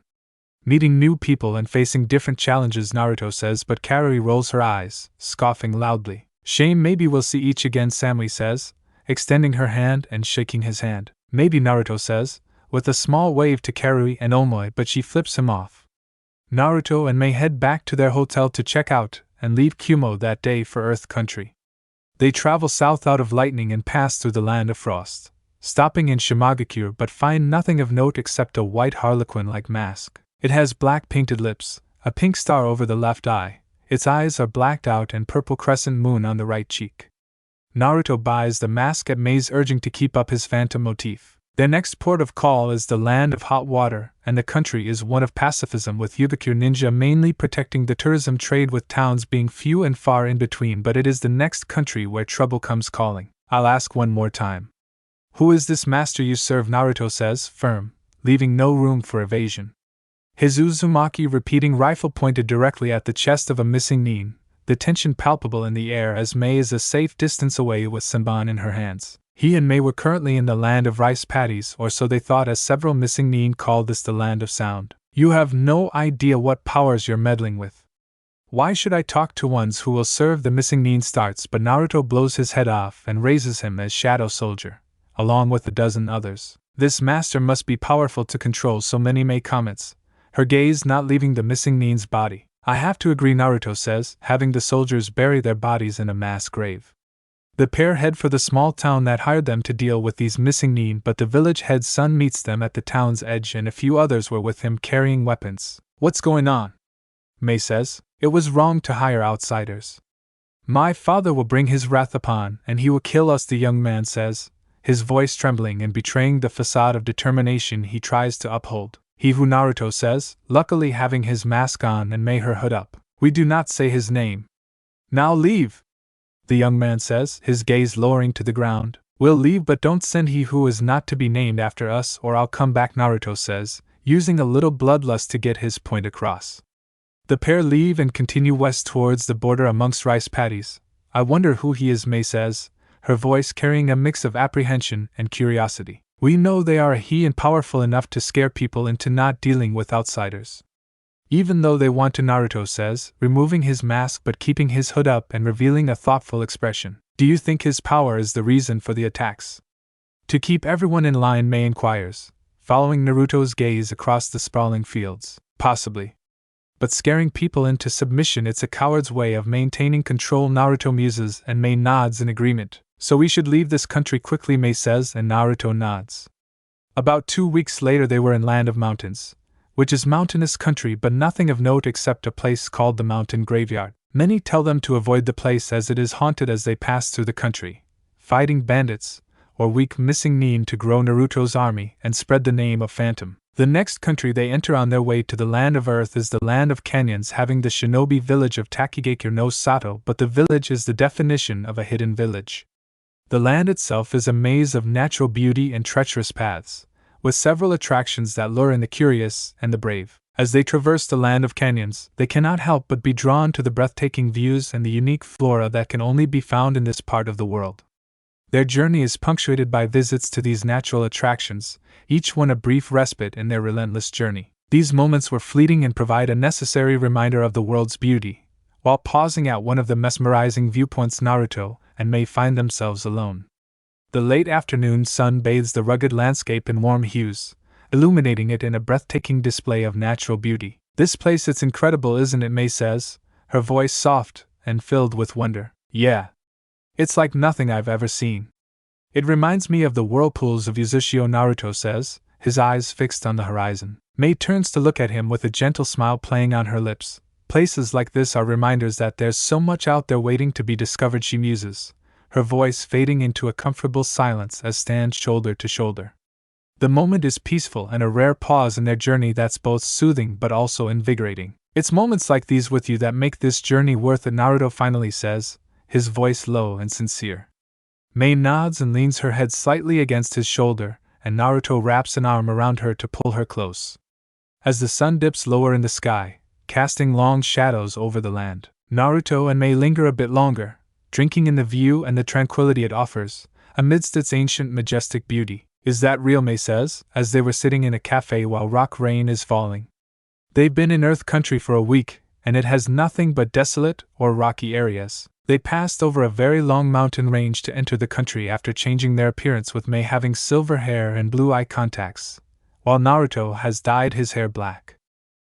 Meeting new people and facing different challenges, Naruto says, but Karui rolls her eyes, scoffing loudly. Shame, maybe we'll see each again, Samui says, extending her hand and shaking his hand. Maybe, Naruto says, with a small wave to Karui and Omoi, but she flips him off. Naruto and Mei head back to their hotel to check out and leave Kumo that day for Earth Country. They travel south out of Lightning and pass through the Land of Frost. stopping in Shimagakure but find nothing of note except a white harlequin-like mask. It has black painted lips, a pink star over the left eye, its eyes are blacked out and purple crescent moon on the right cheek. Naruto buys the mask at Mei's urging to keep up his phantom motif. Their next port of call is the land of hot water, and the country is one of pacifism, with Yugakure ninja mainly protecting the tourism trade, with towns being few and far in between, but it is the next country where trouble comes calling. I'll ask one more time. Who is this master you serve? Naruto says, firm, leaving no room for evasion. His Uzumaki repeating rifle pointed directly at the chest of a missing nin, the tension palpable in the air as Mei is a safe distance away with Senbon in her hands. He and Mei were currently in the land of rice paddies, or so they thought, as several missing nin called this the land of sound. You have no idea what powers you're meddling with. Why should I talk to ones who will serve the missing nin? Starts, but Naruto blows his head off and raises him as Shadow Soldier, along with a dozen others. This master must be powerful to control so many. Mei comments, her gaze not leaving the missing nin's body. I have to agree, Naruto says, having the soldiers bury their bodies in a mass grave. The pair head for the small town that hired them to deal with these missing nin, but the village head's son meets them at the town's edge and a few others were with him carrying weapons. What's going on? Mei says, it was wrong to hire outsiders. My father will bring his wrath upon, and he will kill us, the young man says, his voice trembling and betraying the facade of determination he tries to uphold. He who, Naruto says, luckily having his mask on and Mei her hood up. We do not say his name. Now leave, the young man says, his gaze lowering to the ground. We'll leave, but don't send he who is not to be named after us, or I'll come back, Naruto says, using a little bloodlust to get his point across. The pair leave and continue west towards the border amongst rice paddies. I wonder who he is, Mei says, her voice carrying a mix of apprehension and curiosity. We know they are a he and powerful enough to scare people into not dealing with outsiders. Even though they want to, Naruto says, removing his mask but keeping his hood up and revealing a thoughtful expression. Do you think his power is the reason for the attacks? To keep everyone in line, Mei inquires, following Naruto's gaze across the sprawling fields. Possibly. But scaring people into submission, it's a coward's way of maintaining control, Naruto muses, and Mei nods in agreement. So we should leave this country quickly, Mei says, and Naruto nods. About 2 weeks later they were in Land of Mountains, which is mountainous country but nothing of note except a place called the Mountain Graveyard. Many tell them to avoid the place as it is haunted as they pass through the country, fighting bandits, or weak missing nin to grow Naruto's army and spread the name of Phantom. The next country they enter on their way to the Land of Earth is the Land of Canyons, having the shinobi village of Takigakure no Sato, but the village is the definition of a hidden village. The land itself is a maze of natural beauty and treacherous paths, with several attractions that lure in the curious and the brave. As they traverse the Land of Canyons, they cannot help but be drawn to the breathtaking views and the unique flora that can only be found in this part of the world. Their journey is punctuated by visits to these natural attractions, each one a brief respite in their relentless journey. These moments were fleeting and provide a necessary reminder of the world's beauty. While pausing at one of the mesmerizing viewpoints, Naruto and Mei find themselves alone. The late afternoon sun bathes the rugged landscape in warm hues, illuminating it in a breathtaking display of natural beauty. This place, it's incredible, isn't it? Mei says, her voice soft and filled with wonder. Yeah. It's like nothing I've ever seen. It reminds me of the whirlpools of Uzushio, Naruto says, his eyes fixed on the horizon. Mei turns to look at him with a gentle smile playing on her lips. Places like this are reminders that there's so much out there waiting to be discovered, she muses, her voice fading into a comfortable silence as stand shoulder to shoulder. The moment is peaceful and a rare pause in their journey that's both soothing but also invigorating. It's moments like these with you that make this journey worth it, Naruto finally says, his voice low and sincere. Mei nods and leans her head slightly against his shoulder, and Naruto wraps an arm around her to pull her close. As the sun dips lower in the sky, casting long shadows over the land, Naruto and Mei linger a bit longer, drinking in the view and the tranquility it offers, amidst its ancient majestic beauty. Is that real? Mei says, as they were sitting in a cafe while rock rain is falling. They've been in Earth Country for a week, and it has nothing but desolate or rocky areas. They passed over a very long mountain range to enter the country after changing their appearance, with Mei having silver hair and blue eye contacts, while Naruto has dyed his hair black.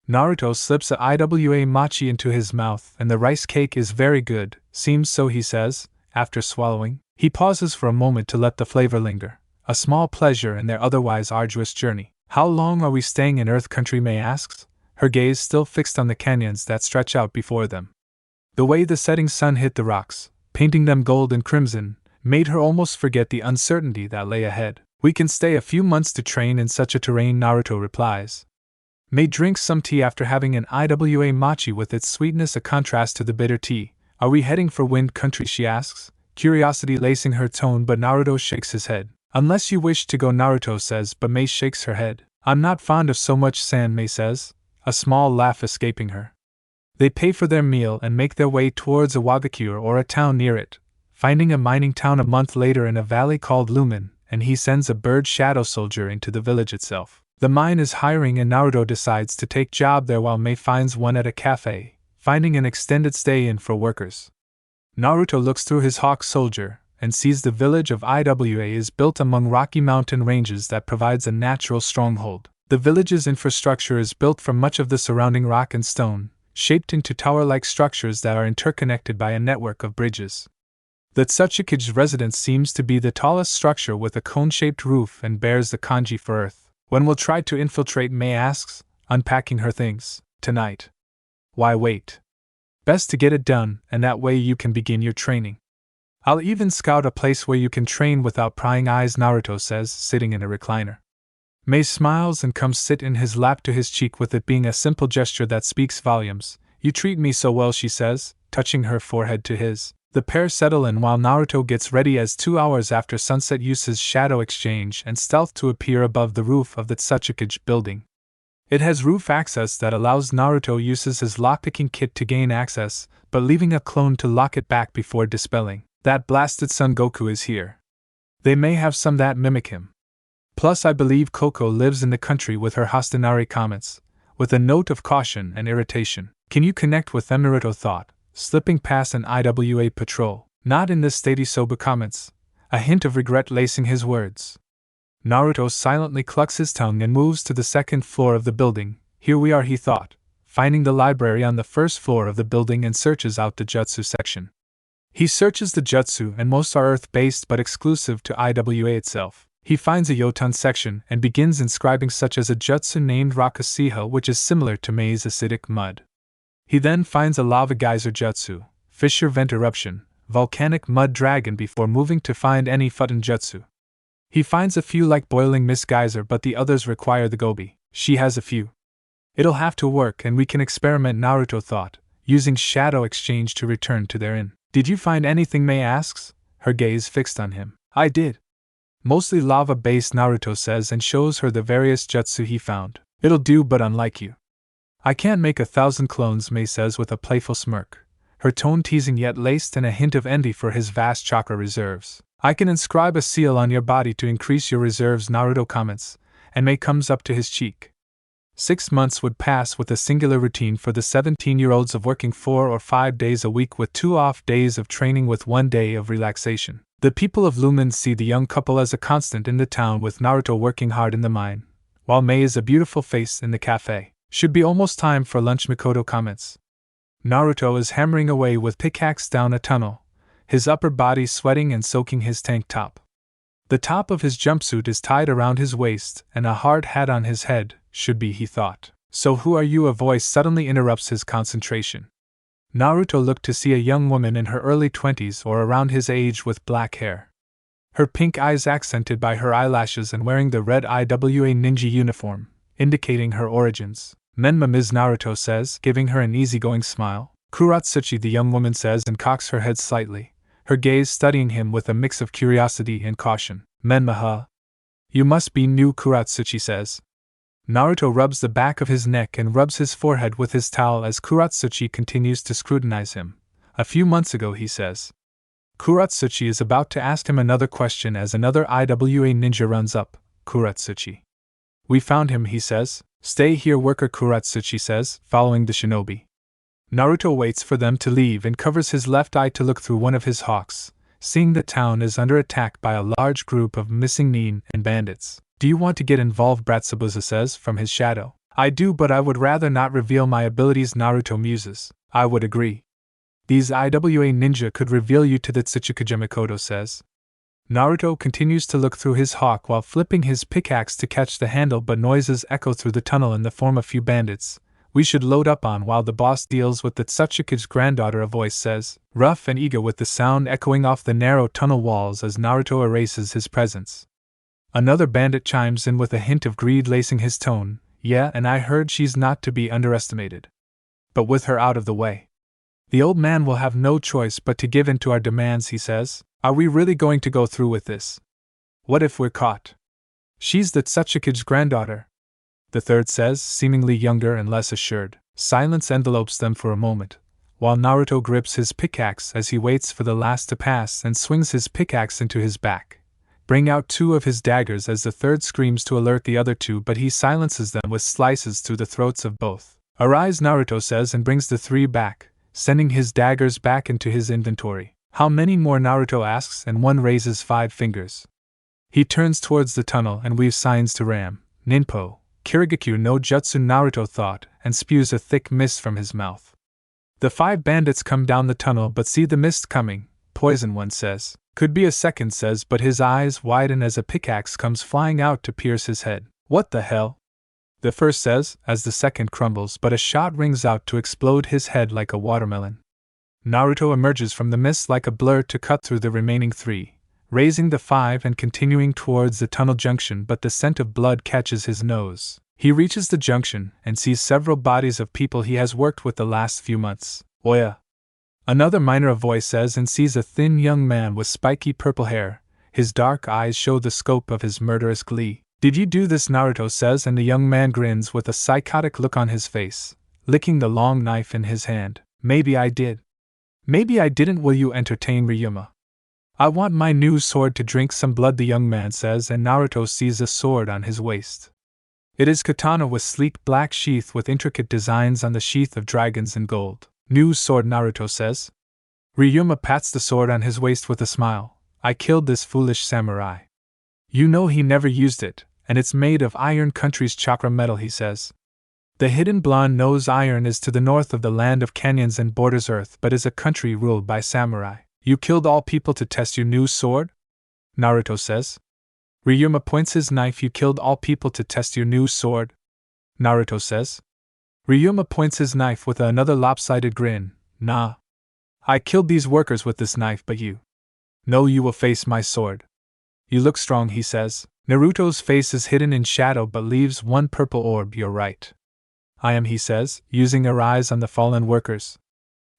Naruto slips a iwa mochi into his mouth, and the rice cake is very good, seems so, he says, after swallowing. He pauses for a moment to let the flavor linger, a small pleasure in their otherwise arduous journey. How long are we staying in Earth Country, May asks, her gaze still fixed on the canyons that stretch out before them. The way the setting sun hit the rocks, painting them gold and crimson, made her almost forget the uncertainty that lay ahead. We can stay a few months to train in such a terrain, Naruto replies. May drinks some tea after having an IWA mochi with its sweetness a contrast to the bitter tea. Are we heading for Wind Country, she asks, curiosity lacing her tone, but Naruto shakes his head. Unless you wish to go, Naruto says, but May shakes her head. I'm not fond of so much sand, May says, a small laugh escaping her. They pay for their meal and make their way towards Iwagakure or a town near it, finding a mining town a month later in a valley called Lumen, and he sends a bird shadow soldier into the village itself. The mine is hiring and Naruto decides to take job there while May finds one at a cafe, finding an extended stay in for workers. Naruto looks through his hawk soldier and sees the village of Iwa is built among rocky mountain ranges that provides a natural stronghold. The village's infrastructure is built from much of the surrounding rock and stone, shaped into tower-like structures that are interconnected by a network of bridges. The Tsuchikage's residence seems to be the tallest structure with a cone-shaped roof and bears the kanji for earth. When we'll try to infiltrate, May asks, unpacking her things. Tonight. Why wait? Best to get it done, and that way you can begin your training. I'll even scout a place where you can train without prying eyes, Naruto says, sitting in a recliner. May smiles and comes sit in his lap to his cheek, with it being a simple gesture that speaks volumes. You treat me so well, she says, touching her forehead to his. The pair settle in while Naruto gets ready as 2 hours after sunset uses shadow exchange and stealth to appear above the roof of the Tsuchikage building. It has roof access that allows Naruto uses his lockpicking kit to gain access, but leaving a clone to lock it back before dispelling. That blasted Son Goku is here. They may have some that mimic him. Plus I believe Coco lives in the country with her, Hastanari comments, with a note of caution and irritation. Can you connect with them, Naruto thought, slipping past an IWA patrol. Not in this state, Isoba comments, a hint of regret lacing his words. Naruto silently clucks his tongue and moves to the second floor of the building. Here we are, he thought, finding the library on the first floor of the building, and searches out the jutsu section. He searches the jutsu, and most are earth-based but exclusive to IWA itself. He finds a Yotan section and begins inscribing such as a jutsu named Rakasiha, which is similar to May's acidic mud. He then finds a lava geyser jutsu, fissure vent eruption, volcanic mud dragon, before moving to find any Futon jutsu. He finds a few like boiling mist geyser, but the others require the gobi. She has a few. It'll have to work and we can experiment, Naruto thought, using shadow exchange to return to their inn. Did you find anything, May asks, her gaze fixed on him. I did. Mostly lava-based, Naruto says, and shows her the various jutsu he found. It'll do, but unlike you. I can't make 1,000 clones, May says with a playful smirk, her tone teasing yet laced in a hint of envy for his vast chakra reserves. I can inscribe a seal on your body to increase your reserves, Naruto comments, and May comes up to his cheek. 6 months would pass with a singular routine for the 17-year-olds of working 4 or 5 days a week with 2 off days of training with 1 day of relaxation. The people of Lumen see the young couple as a constant in the town, with Naruto working hard in the mine, while May is a beautiful face in the cafe. Should be almost time for lunch, Mikoto comments. Naruto is hammering away with pickaxe down a tunnel, his upper body sweating and soaking his tank top. The top of his jumpsuit is tied around his waist and a hard hat on his head, should be, he thought. So who are you? A voice suddenly interrupts his concentration. Naruto looked to see a young woman in her early 20s or around his age with black hair. Her pink eyes accented by her eyelashes and wearing the red IWA ninja uniform, indicating her origins. Menma, Ms. Naruto says, giving her an easygoing smile. Kuratsuchi, the young woman says, and cocks her head slightly, her gaze studying him with a mix of curiosity and caution. Menma, huh? You must be new, Kuratsuchi says. Naruto rubs the back of his neck and rubs his forehead with his towel as Kuratsuchi continues to scrutinize him. A few months ago, he says. Kuratsuchi is about to ask him another question as another IWA ninja runs up. Kuratsuchi. We found him, he says. Stay here, worker, Kuratsuchi says, following the shinobi. Naruto waits for them to leave and covers his left eye to look through one of his hawks, seeing the town is under attack by a large group of missing nin and bandits. Do you want to get involved? Bratsubusa says from his shadow. I do, but I would rather not reveal my abilities, Naruto muses. I would agree. These IWA ninja could reveal you to the Tsuchikage, Mikoto says. Naruto continues to look through his hawk while flipping his pickaxe to catch the handle, but noises echo through the tunnel in the form of few bandits we should load up on while the boss deals with the Tsuchikage's granddaughter, a voice says, rough and eager with the sound echoing off the narrow tunnel walls as Naruto erases his presence. Another bandit chimes in with a hint of greed lacing his tone, yeah, and I heard she's not to be underestimated. But with her out of the way, the old man will have no choice but to give in to our demands, he says. Are we really going to go through with this? What if we're caught? She's the Tsuchikage's granddaughter, the third says, seemingly younger and less assured. Silence envelopes them for a moment, while Naruto grips his pickaxe as he waits for the last to pass and swings his pickaxe into his back. Bring out two of his daggers as the third screams to alert the other two, but he silences them with slices through the throats of both. Arise, Naruto says, and brings the three back, sending his daggers back into his inventory. How many more? Naruto asks, and one raises 5 fingers. He turns towards the tunnel and weaves signs to Ram, Ninpo, Kirigakyu no Jutsu, Naruto thought, and spews a thick mist from his mouth. The 5 bandits come down the tunnel but see the mist coming. Poison, one says. Could be a second says, but his eyes widen as a pickaxe comes flying out to pierce his head. What the hell? The first says, as the second crumbles, but a shot rings out to explode his head like a watermelon. Naruto emerges from the mist like a blur to cut through the remaining 3, raising the 5 and continuing towards the tunnel junction, but the scent of blood catches his nose. He reaches the junction and sees several bodies of people he has worked with the last few months. Oya! Another minor voice says, and sees a thin young man with spiky purple hair. His dark eyes show the scope of his murderous glee. Did you do this? Naruto says, and the young man grins with a psychotic look on his face, licking the long knife in his hand. Maybe I did. Maybe I didn't. Will you entertain Ryuma? I want my new sword to drink some blood, the young man says, and Naruto sees a sword on his waist. It is katana with sleek black sheath with intricate designs on the sheath of dragons in gold. New sword, Naruto says. Ryuma pats the sword on his waist with a smile. I killed this foolish samurai. You know he never used it, and it's made of Iron Country's chakra metal, he says. The hidden blonde knows iron is to the north of the land of canyons and borders Earth, but is a country ruled by samurai. You killed all people to test your new sword? Naruto says. Ryuma points his knife. You killed all people to test your new sword? Naruto says. Ryuma points his knife with another lopsided grin. Nah. I killed these workers with this knife, but you. No, you will face my sword. You look strong, he says. Naruto's face is hidden in shadow but leaves one purple orb. You're right. I am, he says, using her eyes on the fallen workers.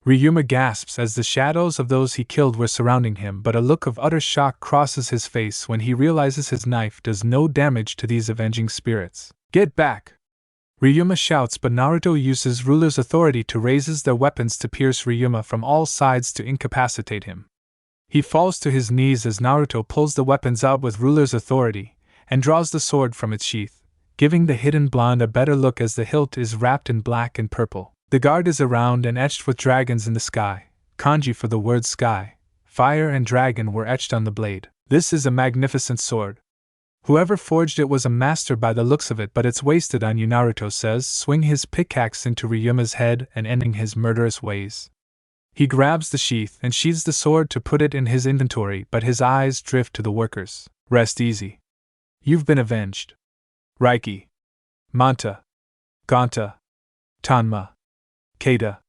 Ryuma gasps as the shadows of those he killed were surrounding him, but a look of utter shock crosses his face when he realizes his knife does no damage to these avenging spirits. Get back! Ryuma shouts, but Naruto uses ruler's authority to raises their weapons to pierce Ryuma from all sides to incapacitate him. He falls to his knees as Naruto pulls the weapons out with ruler's authority and draws the sword from its sheath, giving the hidden blonde a better look as the hilt is wrapped in black and purple. The guard is around and etched with dragons in the sky. Kanji for the word sky, fire and dragon were etched on the blade. This is a magnificent sword. Whoever forged it was a master by the looks of it, but it's wasted on you, Naruto says, swing his pickaxe into Ryuma's head and ending his murderous ways. He grabs the sheath and sheathes the sword to put it in his inventory, but his eyes drift to the workers. Rest easy. You've been avenged. Raiki, Manta, Ganta, Tanma, Keita,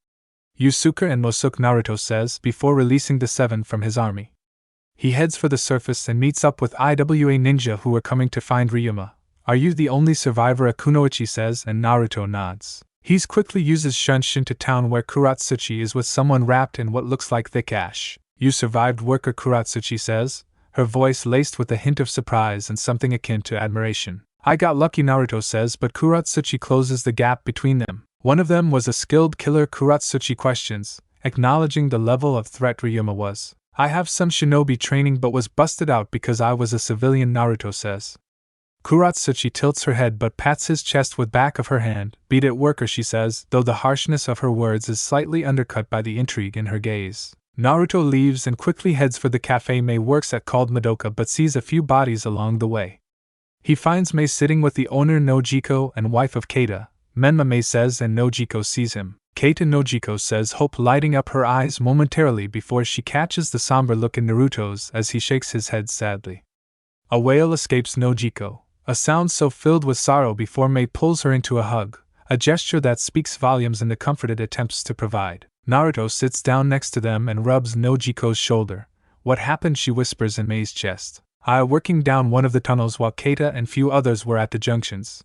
Yusuke and Mosuke, Naruto says, before releasing the 7 from his army. He heads for the surface and meets up with IWA ninja who are coming to find Ryuma. Are you the only survivor? Kunoichi says, and Naruto nods. He quickly uses Shunshin to town where Kuratsuchi is with someone wrapped in what looks like thick ash. You survived, worker, Kuratsuchi says, her voice laced with a hint of surprise and something akin to admiration. I got lucky, Naruto says, but Kuratsuchi closes the gap between them. One of them was a skilled killer, Kuratsuchi questions, acknowledging the level of threat Ryuma was. I have some shinobi training but was busted out because I was a civilian, Naruto says. Kuratsuchi tilts her head but pats his chest with back of her hand. Beat it, worker, she says, though the harshness of her words is slightly undercut by the intrigue in her gaze. Naruto leaves and quickly heads for the cafe Mei works at called Madoka but sees a few bodies along the way. He finds Mei sitting with the owner Nojiko and wife of Keita. Menma, Mei says, and Nojiko sees him. Keita Nojiko says, hope lighting up her eyes momentarily before she catches the somber look in Naruto's as he shakes his head sadly. A wail escapes Nojiko, a sound so filled with sorrow before Mei pulls her into a hug, a gesture that speaks volumes in the comfort it attempts to provide. Naruto sits down next to them and rubs Nojiko's shoulder. What happened? She whispers in Mei's chest. I working down one of the tunnels while Keita and few others were at the junctions.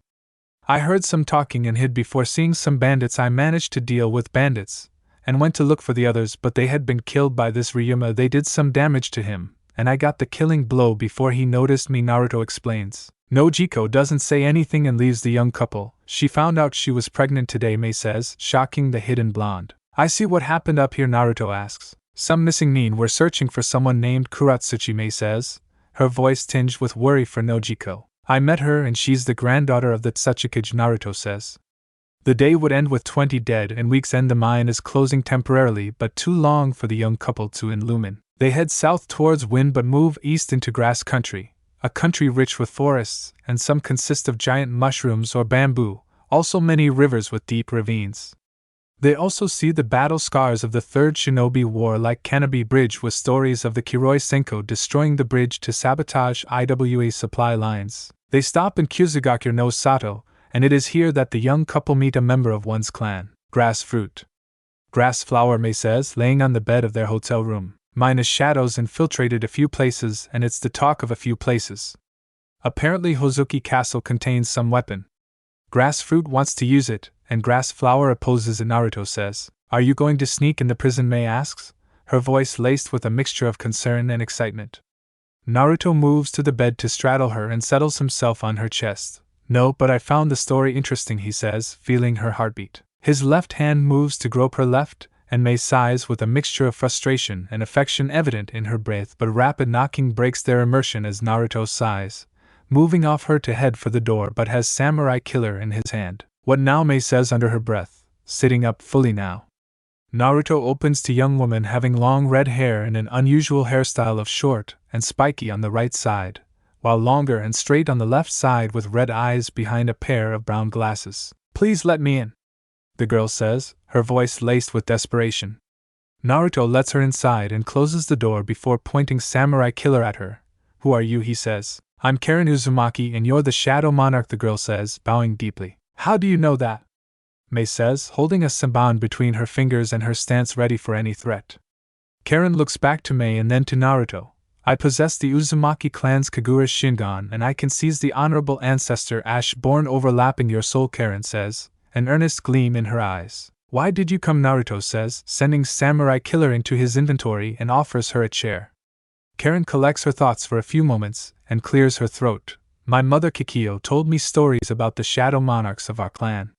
I heard some talking and hid before seeing some bandits. I managed to deal with bandits, and went to look for the others, but they had been killed by this Ryuma. They did some damage to him, and I got the killing blow before he noticed me, Naruto explains. Nojiko doesn't say anything and leaves the young couple. She found out she was pregnant today, Mei says, shocking the hidden blonde. I see what happened up here, Naruto asks. Some missing nin. We're searching for someone named Kuratsuchi, Mei says, her voice tinged with worry for Nojiko. I met her and she's the granddaughter of the Tsuchikage, Naruto says. The day would end with 20 dead and weeks end. The mine is closing temporarily, but too long for the young couple to illumine. They head south towards wind but move east into grass country, a country rich with forests, and some consist of giant mushrooms or bamboo, also many rivers with deep ravines. They also see the battle scars of the Third Shinobi War, like Kanabi Bridge, with stories of the Kiroi Senko destroying the bridge to sabotage IWA supply lines. They stop in Kyuzugaku no Sato, and it is here that the young couple meet a member of one's clan. Grass fruit. Grass flower, Mei says, laying on the bed of their hotel room. Mine is shadows infiltrated a few places, and it's the talk of a few places. Apparently Hozuki Castle contains some weapon. Grass fruit wants to use it, and grass flower opposes it, Naruto says. Are you going to sneak in the prison, Mei asks, her voice laced with a mixture of concern and excitement. Naruto moves to the bed to straddle her and settles himself on her chest. No, but I found the story interesting, he says, feeling her heartbeat. His left hand moves to grope her left, and Mei sighs with a mixture of frustration and affection evident in her breath, but rapid knocking breaks their immersion as Naruto sighs, moving off her to head for the door, but has Samurai Killer in his hand. What now? Mei says under her breath, sitting up fully now. Naruto opens to young woman having long red hair and an unusual hairstyle of short and spiky on the right side, while longer and straight on the left side, with red eyes behind a pair of brown glasses. Please let me in, the girl says, her voice laced with desperation. Naruto lets her inside and closes the door before pointing Samurai Killer at her. Who are you? He says. I'm Karen Uzumaki and you're the Shadow Monarch, the girl says, bowing deeply. How do you know that? Mei says, holding a senbon between her fingers and her stance ready for any threat. Karen looks back to Mei and then to Naruto. I possess the Uzumaki clan's Kagura Shingon, and I can seize the honorable ancestor Ash-born overlapping your soul, Karen says, an earnest gleam in her eyes. Why did you come? Naruto says, sending Samurai Killer into his inventory and offers her a chair. Karen collects her thoughts for a few moments and clears her throat. My mother Kikyo told me stories about the shadow monarchs of our clan.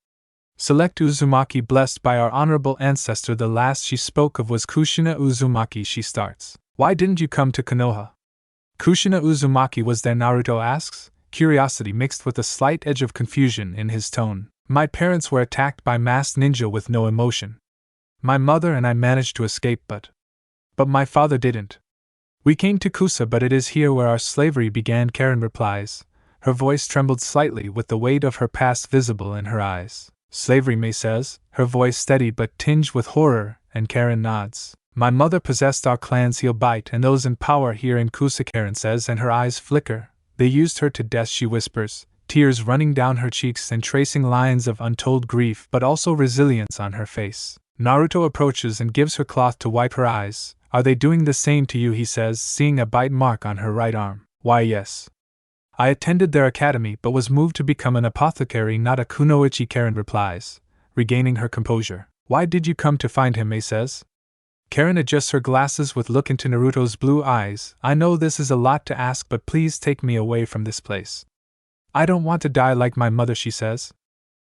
Select Uzumaki blessed by our honorable ancestor. The last she spoke of was Kushina Uzumaki. She starts. Why didn't you come to Konoha? Kushina Uzumaki was there? Naruto asks, curiosity mixed with a slight edge of confusion in his tone. My parents were attacked by masked ninja with no emotion. My mother and I managed to escape, but my father didn't. We came to Kusa, but it is here where our slavery began, Karen replies. Her voice trembled slightly with the weight of her past visible in her eyes. Slavery, Mei says, her voice steady but tinged with horror, and Karen nods. My mother possessed our clan's heel bite and those in power here in Kusa, Karen says, and her eyes flicker. They used her to death, she whispers, tears running down her cheeks and tracing lines of untold grief but also resilience on her face. Naruto approaches and gives her cloth to wipe her eyes. Are they doing the same to you? He says, seeing a bite mark on her right arm. Why, yes. I attended their academy but was moved to become an apothecary, not a kunoichi, Karen replies, regaining her composure. Why did you come to find him? Mei says. Karen adjusts her glasses with look into Naruto's blue eyes. I know this is a lot to ask, but please take me away from this place. I don't want to die like my mother, she says.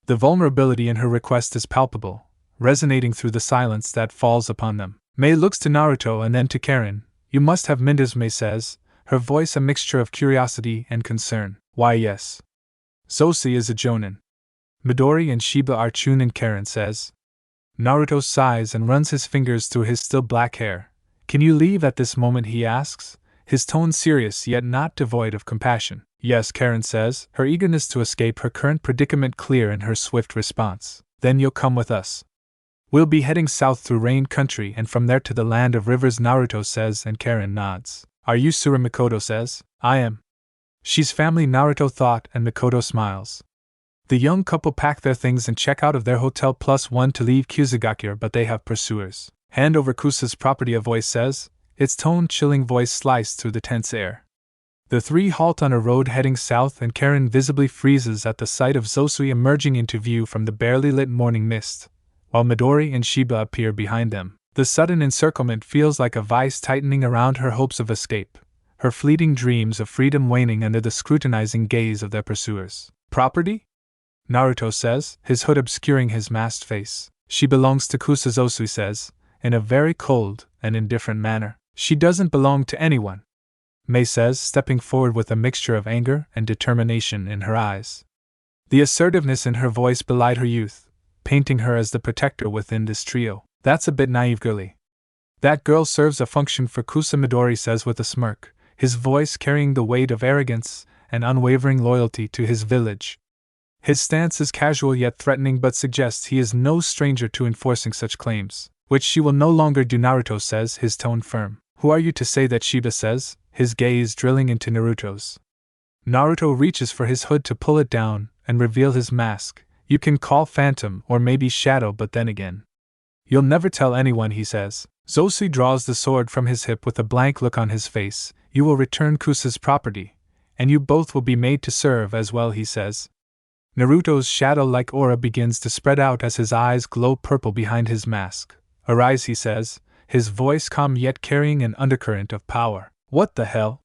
The vulnerability in her request is palpable, resonating through the silence that falls upon them. Mei looks to Naruto and then to Karen. You must have Mindas, Mei says, her voice a mixture of curiosity and concern. Why, yes. Sosi is a jonin. Midori and Shiba are chunin, Karen says. Naruto sighs and runs his fingers through his still black hair. Can you leave at this moment? He asks, his tone serious yet not devoid of compassion. Yes, Karen says, her eagerness to escape her current predicament clear in her swift response. Then you'll come with us. We'll be heading south through Rain Country and from there to the land of rivers, Naruto says, and Karen nods. Are you sure? Mikoto says. I am. She's family, Naruto thought, and Mikoto smiles. The young couple pack their things and check out of their hotel +1 to leave Kusagakure, but they have pursuers. Hand over Kusa's property, a voice says, its tone-chilling voice sliced through the tense air. The three halt on a road heading south, and Karen visibly freezes at the sight of Zosui emerging into view from the barely lit morning mist, while Midori and Shiba appear behind them. The sudden encirclement feels like a vice tightening around her hopes of escape, her fleeting dreams of freedom waning under the scrutinizing gaze of their pursuers. Property? Naruto says, his hood obscuring his masked face. She belongs to Kusa, Zosui says, in a very cold and indifferent manner. She doesn't belong to anyone, Mei says, stepping forward with a mixture of anger and determination in her eyes. The assertiveness in her voice belied her youth, painting her as the protector within this trio. That's a bit naive, girlie. That girl serves a function for Kusa, Midori says with a smirk, his voice carrying the weight of arrogance and unwavering loyalty to his village. His stance is casual yet threatening, but suggests he is no stranger to enforcing such claims, which she will no longer do, Naruto says, his tone firm. Who are you to say that? Shiba says, his gaze drilling into Naruto's. Naruto reaches for his hood to pull it down and reveal his mask. You can call Phantom or maybe Shadow, but then again, you'll never tell anyone, he says. Zosui draws the sword from his hip with a blank look on his face. You will return Kusa's property, and you both will be made to serve as well, he says. Naruto's shadow-like aura begins to spread out as his eyes glow purple behind his mask. Arise, he says, his voice calm yet carrying an undercurrent of power. What the hell?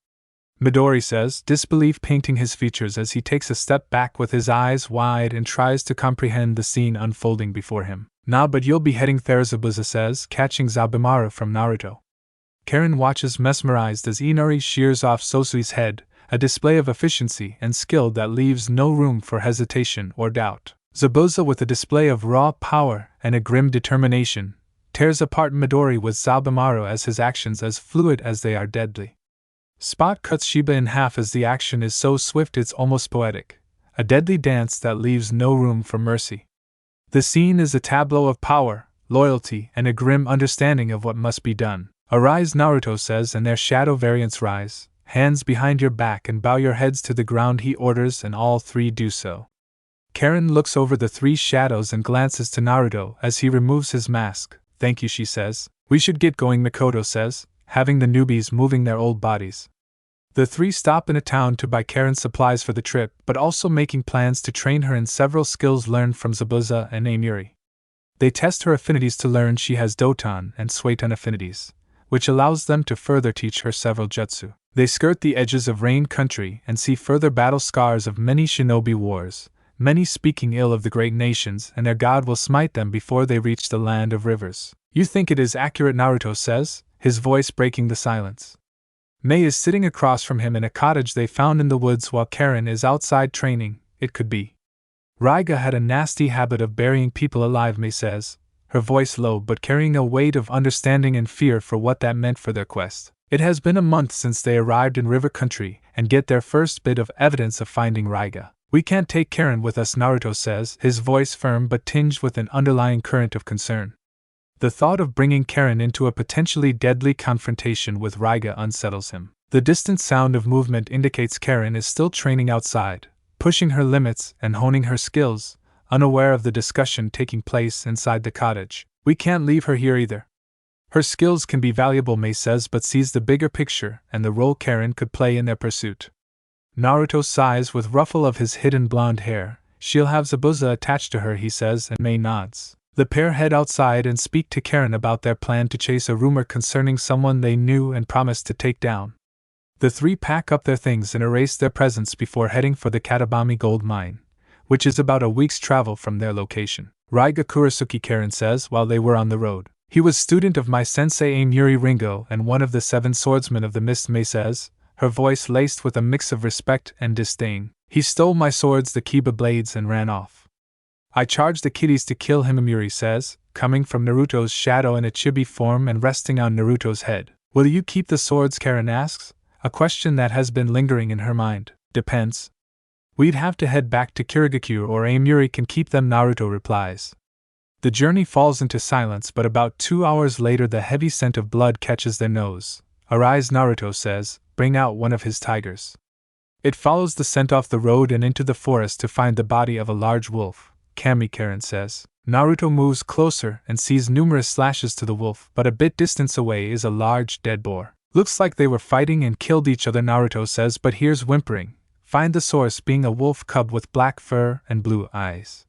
Midori says, disbelief painting his features as he takes a step back with his eyes wide and tries to comprehend the scene unfolding before him. Nah, but you'll be heading there, Zabuza says, catching Zabumaru from Naruto. Karen watches mesmerized as Inari shears off Sosui's head, a display of efficiency and skill that leaves no room for hesitation or doubt. Zabuza, with a display of raw power and a grim determination, tears apart Midori with Zabumaru as his actions as fluid as they are deadly. Spot cuts Shiba in half as the action is so swift it's almost poetic, a deadly dance that leaves no room for mercy. The scene is a tableau of power, loyalty, and a grim understanding of what must be done. Arise, Naruto says, and their shadow variants rise. Hands behind your back and bow your heads to the ground, he orders, and all three do so. Karen looks over the three shadows and glances to Naruto as he removes his mask. Thank you, she says. We should get going, Mikoto says, having the newbies moving their old bodies. The three stop in a town to buy Karen supplies for the trip, but also making plans to train her in several skills learned from Zabuza and Amiri. They test her affinities to learn she has Doton and Suiton affinities, which allows them to further teach her several jutsu. They skirt the edges of Rain Country and see further battle scars of many shinobi wars, many speaking ill of the great nations, and their god will smite them before they reach the land of rivers. You think it is accurate, Naruto says, his voice breaking the silence. Mei is sitting across from him in a cottage they found in the woods while Karen is outside training. It could be. Raiga had a nasty habit of burying people alive, Mei says, her voice low but carrying a weight of understanding and fear for what that meant for their quest. It has been a month since they arrived in River Country and get their first bit of evidence of finding Raiga. We can't take Karen with us, Naruto says, his voice firm but tinged with an underlying current of concern. The thought of bringing Karen into a potentially deadly confrontation with Raiga unsettles him. The distant sound of movement indicates Karen is still training outside, pushing her limits and honing her skills, unaware of the discussion taking place inside the cottage. We can't leave her here either. Her skills can be valuable, Mei says, but sees the bigger picture and the role Karen could play in their pursuit. Naruto sighs with ruffle of his hidden blonde hair. She'll have Zabuza attached to her, he says, and Mei nods. The pair head outside and speak to Karen about their plan to chase a rumor concerning someone they knew and promised to take down. The three pack up their things and erase their presence before heading for the Katabami gold mine, which is about a week's travel from their location. Raiga Kurasuki, Karen says, while they were on the road. He was student of my sensei Amiri Ringo and one of the 7 swordsmen of the mist, Mei says, her voice laced with a mix of respect and disdain. He stole my swords, the Kiba blades, and ran off. I charged the kiddies to kill him, Amiri says, coming from Naruto's shadow in a chibi form and resting on Naruto's head. Will you keep the swords, Karen asks, a question that has been lingering in her mind. Depends. We'd have to head back to Kirigakure or Amiri can keep them, Naruto replies. The journey falls into silence, but about 2 hours later the heavy scent of blood catches their nose. Arise, Naruto says, bring out one of his tigers. It follows the scent off the road and into the forest to find the body of a large wolf. Kami, Karen says. Naruto moves closer and sees numerous slashes to the wolf, but a bit distance away is a large dead boar. Looks like they were fighting and killed each other, Naruto says, but hears whimpering. Find the source being a wolf cub with black fur and blue eyes.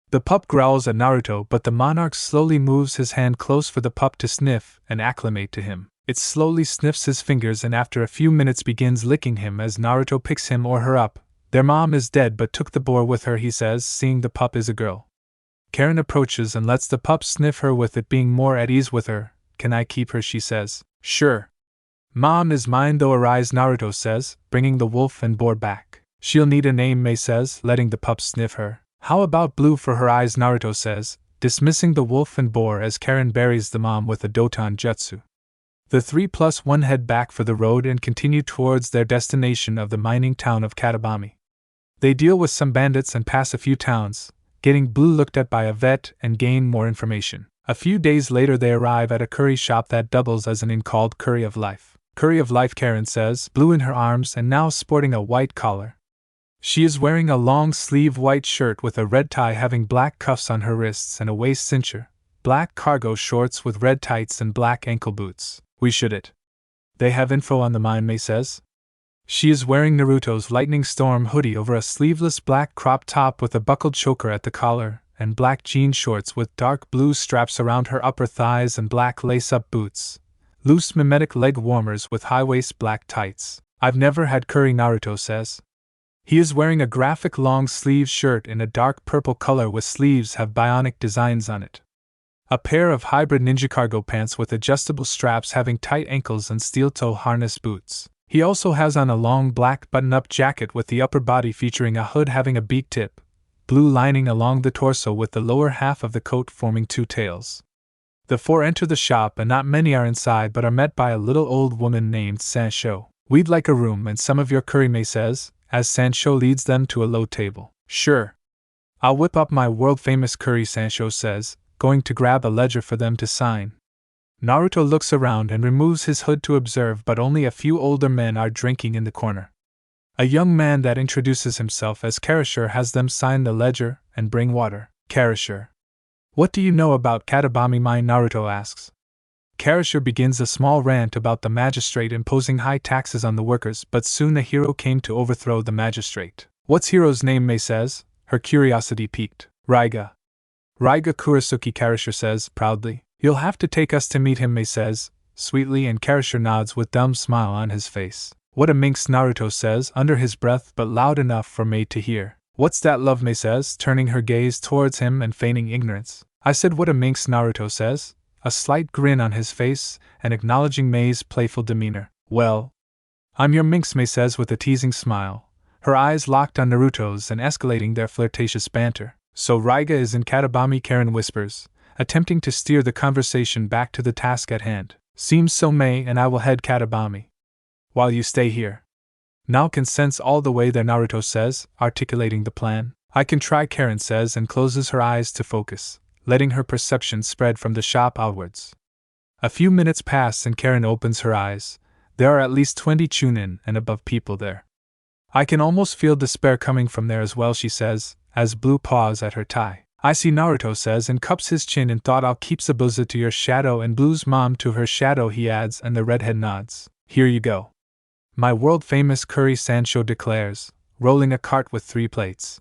The pup growls at Naruto, but the monarch slowly moves his hand close for the pup to sniff and acclimate to him. It slowly sniffs his fingers and after a few minutes begins licking him as Naruto picks him or her up. Their mom is dead but took the boar with her, he says, seeing the pup is a girl. Karen approaches and lets the pup sniff her, with it being more at ease with her. Can I keep her, she says. Sure. Mom is mine though, Arise, Naruto says, bringing the wolf and boar back. She'll need a name, Mei says, letting the pup sniff her. How about Blue for her eyes, Naruto says, dismissing the wolf and boar as Karen buries the mom with a Doton Jutsu. The 3+1 head back for the road and continue towards their destination of the mining town of Katabami. They deal with some bandits and pass a few towns, getting Blue looked at by a vet and gain more information. A few days later they arrive at a curry shop that doubles as an inn called Curry of Life. Curry of Life, Karen says, Blue in her arms and now sporting a white collar. She is wearing a long-sleeve white shirt with a red tie having black cuffs on her wrists and a waist cincher, black cargo shorts with red tights and black ankle boots. We should it. They have info on the mine, Mei says. She is wearing Naruto's Lightning Storm hoodie over a sleeveless black crop top with a buckled choker at the collar, and black jean shorts with dark blue straps around her upper thighs and black lace-up boots. Loose mimetic leg warmers with high-waist black tights. I've never had curry, Naruto says. He is wearing a graphic long-sleeve shirt in a dark purple color with sleeves have bionic designs on it. A pair of hybrid ninja cargo pants with adjustable straps having tight ankles and steel-toe harness boots. He also has on a long black button-up jacket with the upper body featuring a hood having a beak tip, blue lining along the torso with the lower half of the coat forming two tails. The four enter the shop and not many are inside but are met by a little old woman named Sancho. We'd like a room and some of your curry, Mei says, as Sancho leads them to a low table. Sure. I'll whip up my world-famous curry, Sancho says, going to grab a ledger for them to sign. Naruto looks around and removes his hood to observe, but only a few older men are drinking in the corner. A young man that introduces himself as Karashur has them sign the ledger and bring water. Karashur. What do you know about Katabami mine? Naruto asks. Karashur begins a small rant about the magistrate imposing high taxes on the workers, but soon the hero came to overthrow the magistrate. What's hero's name? Mei says, her curiosity piqued. Raiga. Raiga Kurasuki, Karashur says, proudly. You'll have to take us to meet him, Mei says, sweetly, and Karashur nods with dumb smile on his face. What a minx, Naruto says, under his breath but loud enough for Mei to hear. What's that, love? Mei says, turning her gaze towards him and feigning ignorance. I said what a minx, Naruto says, a slight grin on his face and acknowledging Mei's playful demeanor. Well, I'm your minx, Mei says with a teasing smile, her eyes locked on Naruto's and escalating their flirtatious banter. So Raiga is in Katabami, Karen whispers, attempting to steer the conversation back to the task at hand. Seems so, Mei, and I will head Katabami, while you stay here. Now can sense all the way there, Naruto says, articulating the plan. I can try, Karen says and closes her eyes to focus, letting her perception spread from the shop outwards. A few minutes pass and Karen opens her eyes. There are at least 20 Chunin and above people there. I can almost feel despair coming from there as well, she says, as Blue paws at her tie. I see, Naruto says and cups his chin in thought. I'll keep Zabuza to your shadow and Blue's mom to her shadow, he adds, and the redhead nods. Here you go. My world-famous curry, Sancho declares, rolling a cart with 3 plates.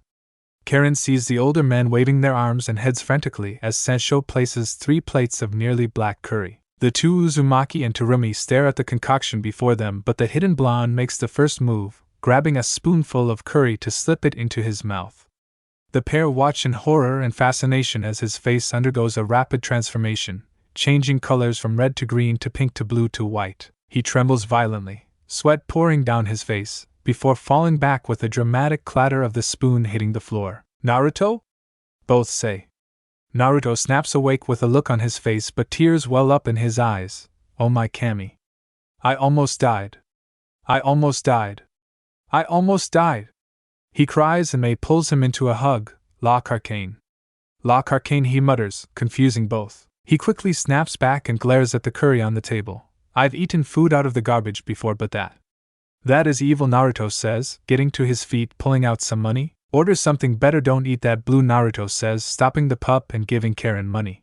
Karen sees the older men waving their arms and heads frantically as Sancho places 3 plates of nearly black curry. The two Uzumaki and Terumi stare at the concoction before them, but the hidden blonde makes the first move, grabbing a spoonful of curry to slip it into his mouth. The pair watch in horror and fascination as his face undergoes a rapid transformation, changing colors from red to green to pink to blue to white. He trembles violently, sweat pouring down his face, before falling back with a dramatic clatter of the spoon hitting the floor. Naruto? Both say. Naruto snaps awake with a look on his face but tears well up in his eyes. Oh my Kami. I almost died. I almost died. I almost died. He cries and Mei pulls him into a hug. Lock arcane. Lock arcane, he mutters, confusing both. He quickly snaps back and glares at the curry on the table. I've eaten food out of the garbage before, but that is evil, Naruto says, getting to his feet, pulling out some money. Order something better, don't eat that, blue, Naruto says, stopping the pup and giving Karen money.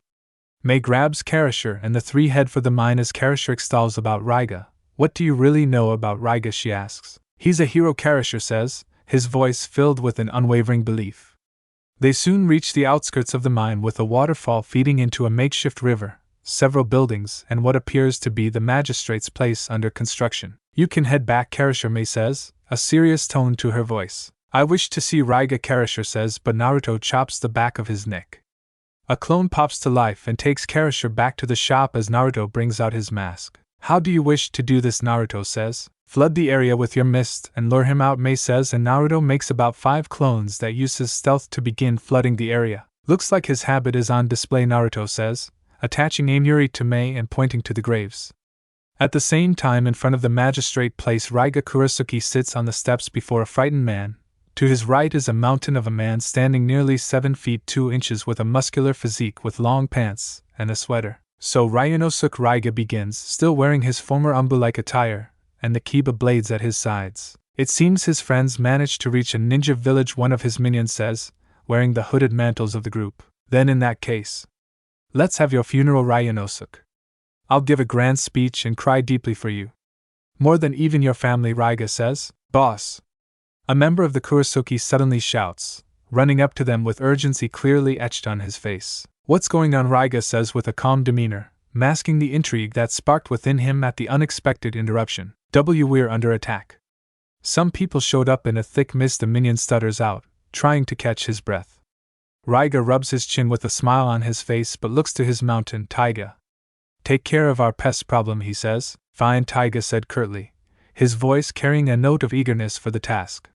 Mei grabs Karasher and the three head for the mine as Karasher extols about Raiga. What do you really know about Raiga, she asks. He's a hero, Karasher says, his voice filled with an unwavering belief. They soon reach the outskirts of the mine with a waterfall feeding into a makeshift river, several buildings, and what appears to be the magistrate's place under construction. You can head back, Karasher, Mei says, a serious tone to her voice. I wish to see Raiga, Karasher says, but Naruto chops the back of his neck. A clone pops to life and takes Karasher back to the shop as Naruto brings out his mask. How do you wish to do this, Naruto says. Flood the area with your mist and lure him out, Mei says, and Naruto makes about 5 clones that use his stealth to begin flooding the area. Looks like his habit is on display, Naruto says, attaching Ainuri to Mei and pointing to the graves. At the same time, in front of the magistrate place, Raiga Kurasuki sits on the steps before a frightened man. To his right is a mountain of a man standing nearly 7 feet 2 inches with a muscular physique with long pants and a sweater. So Ryunosuke Raiga begins, still wearing his former Umbu-like attire, and the Kiba blades at his sides. It seems his friends managed to reach a ninja village, one of his minions says, wearing the hooded mantles of the group. Then in that case, let's have your funeral, Ryunosuke. I'll give a grand speech and cry deeply for you. More than even your family, Raiga says. Boss! A member of the Kurasuki suddenly shouts, running up to them with urgency clearly etched on his face. What's going on, Raiga says with a calm demeanor, masking the intrigue that sparked within him at the unexpected interruption. We're under attack. Some people showed up in a thick mist, the minion stutters out, trying to catch his breath. Raiga rubs his chin with a smile on his face but looks to his mountain, Taiga. Take care of our pest problem, he says. Fine, Taiga said curtly, his voice carrying a note of eagerness for the task.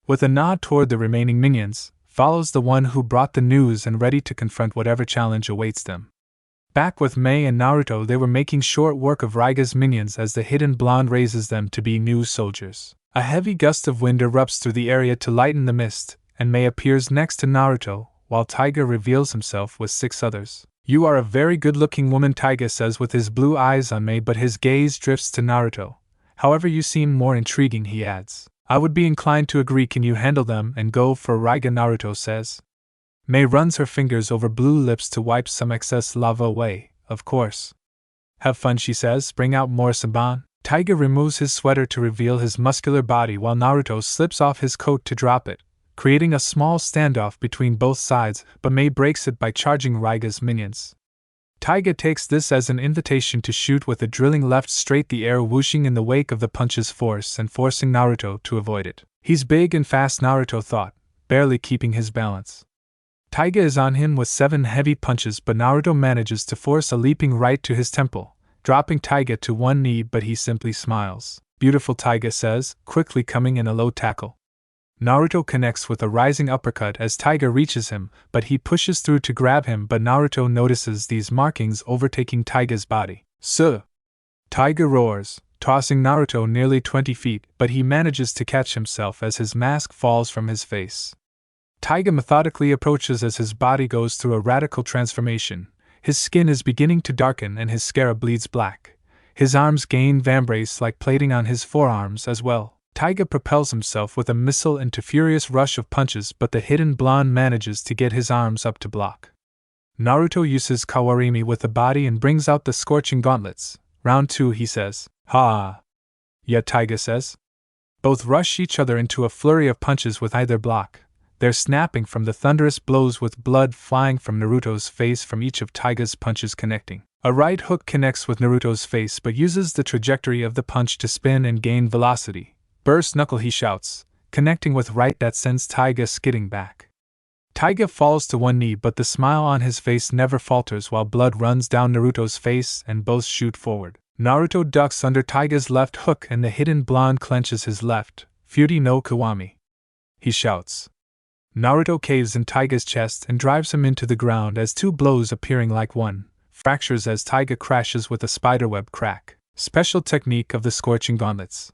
With a nod toward the remaining minions, follows the one who brought the news and ready to confront whatever challenge awaits them. Back with Mei and Naruto, they were making short work of Raiga's minions as the hidden blonde raises them to be new soldiers. A heavy gust of wind erupts through the area to lighten the mist, and Mei appears next to Naruto, while Taiga reveals himself with 6 others. You are a very good-looking woman, Taiga says with his blue eyes on Mei, but his gaze drifts to Naruto. However, you seem more intriguing, he adds. I would be inclined to agree. Can you handle them and go for Raiga, Naruto says. Mei runs her fingers over blue lips to wipe some excess lava away. Of course. Have fun, she says. Bring out more Saban. Taiga removes his sweater to reveal his muscular body while Naruto slips off his coat to drop it, creating a small standoff between both sides, but Mei breaks it by charging Raiga's minions. Taiga takes this as an invitation to shoot with a drilling left straight, the air whooshing in the wake of the punch's force and forcing Naruto to avoid it. He's big and fast, Naruto thought, barely keeping his balance. Taiga is on him with 7 heavy punches, but Naruto manages to force a leaping right to his temple, dropping Taiga to one knee, but he simply smiles. Beautiful, Taiga says, quickly coming in a low tackle. Naruto connects with a rising uppercut as Taiga reaches him, but he pushes through to grab him, but Naruto notices these markings overtaking Taiga's body. Suh! Taiga roars, tossing Naruto nearly 20 feet, but he manages to catch himself as his mask falls from his face. Taiga methodically approaches as his body goes through a radical transformation. His skin is beginning to darken and his scarab bleeds black. His arms gain vambrace like plating on his forearms as well. Taiga propels himself with a missile into furious rush of punches, but the hidden blonde manages to get his arms up to block. Naruto uses Kawarimi with the body and brings out the scorching gauntlets. Round 2, he says. Ha! Yeah, Taiga says. Both rush each other into a flurry of punches with either block. They're snapping from the thunderous blows with blood flying from Naruto's face from each of Taiga's punches connecting. A right hook connects with Naruto's face but uses the trajectory of the punch to spin and gain velocity. Burst knuckle, he shouts, connecting with right that sends Taiga skidding back. Taiga falls to one knee, but the smile on his face never falters while blood runs down Naruto's face and both shoot forward. Naruto ducks under Taiga's left hook and the hidden blonde clenches his left, Fury no Kiwami. He shouts. Naruto caves in Taiga's chest and drives him into the ground as 2 blows appearing like one, fractures as Taiga crashes with a spiderweb crack. Special technique of the scorching gauntlets.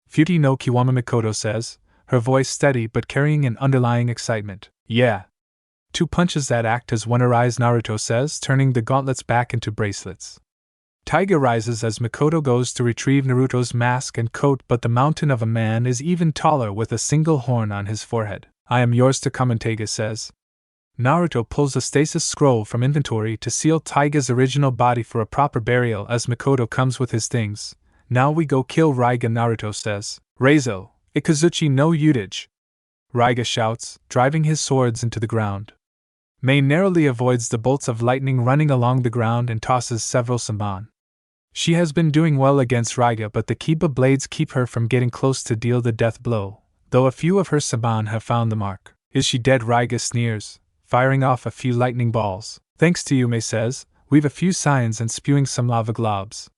Fury no Kiwami, Mikoto says, her voice steady but carrying an underlying excitement. Yeah. 2 punches that act as one arise, Naruto says, turning the gauntlets back into bracelets. Taiga rises as Mikoto goes to retrieve Naruto's mask and coat, but the mountain of a man is even taller with a single horn on his forehead. I am yours to come, Taiga says. Naruto pulls a stasis scroll from inventory to seal Taiga's original body for a proper burial as Mikoto comes with his things. Now we go kill Raiga, Naruto says. Reizo, Ikazuchi no Utage. Raiga shouts, driving his swords into the ground. Mei narrowly avoids the bolts of lightning running along the ground and tosses several saban. She has been doing well against Raiga, but the Kiba blades keep her from getting close to deal the death blow, though a few of her saban have found the mark. Is she dead? Raiga sneers, firing off a few lightning balls. Thanks to you, Mei says, we've a few signs and spewing some lava globs.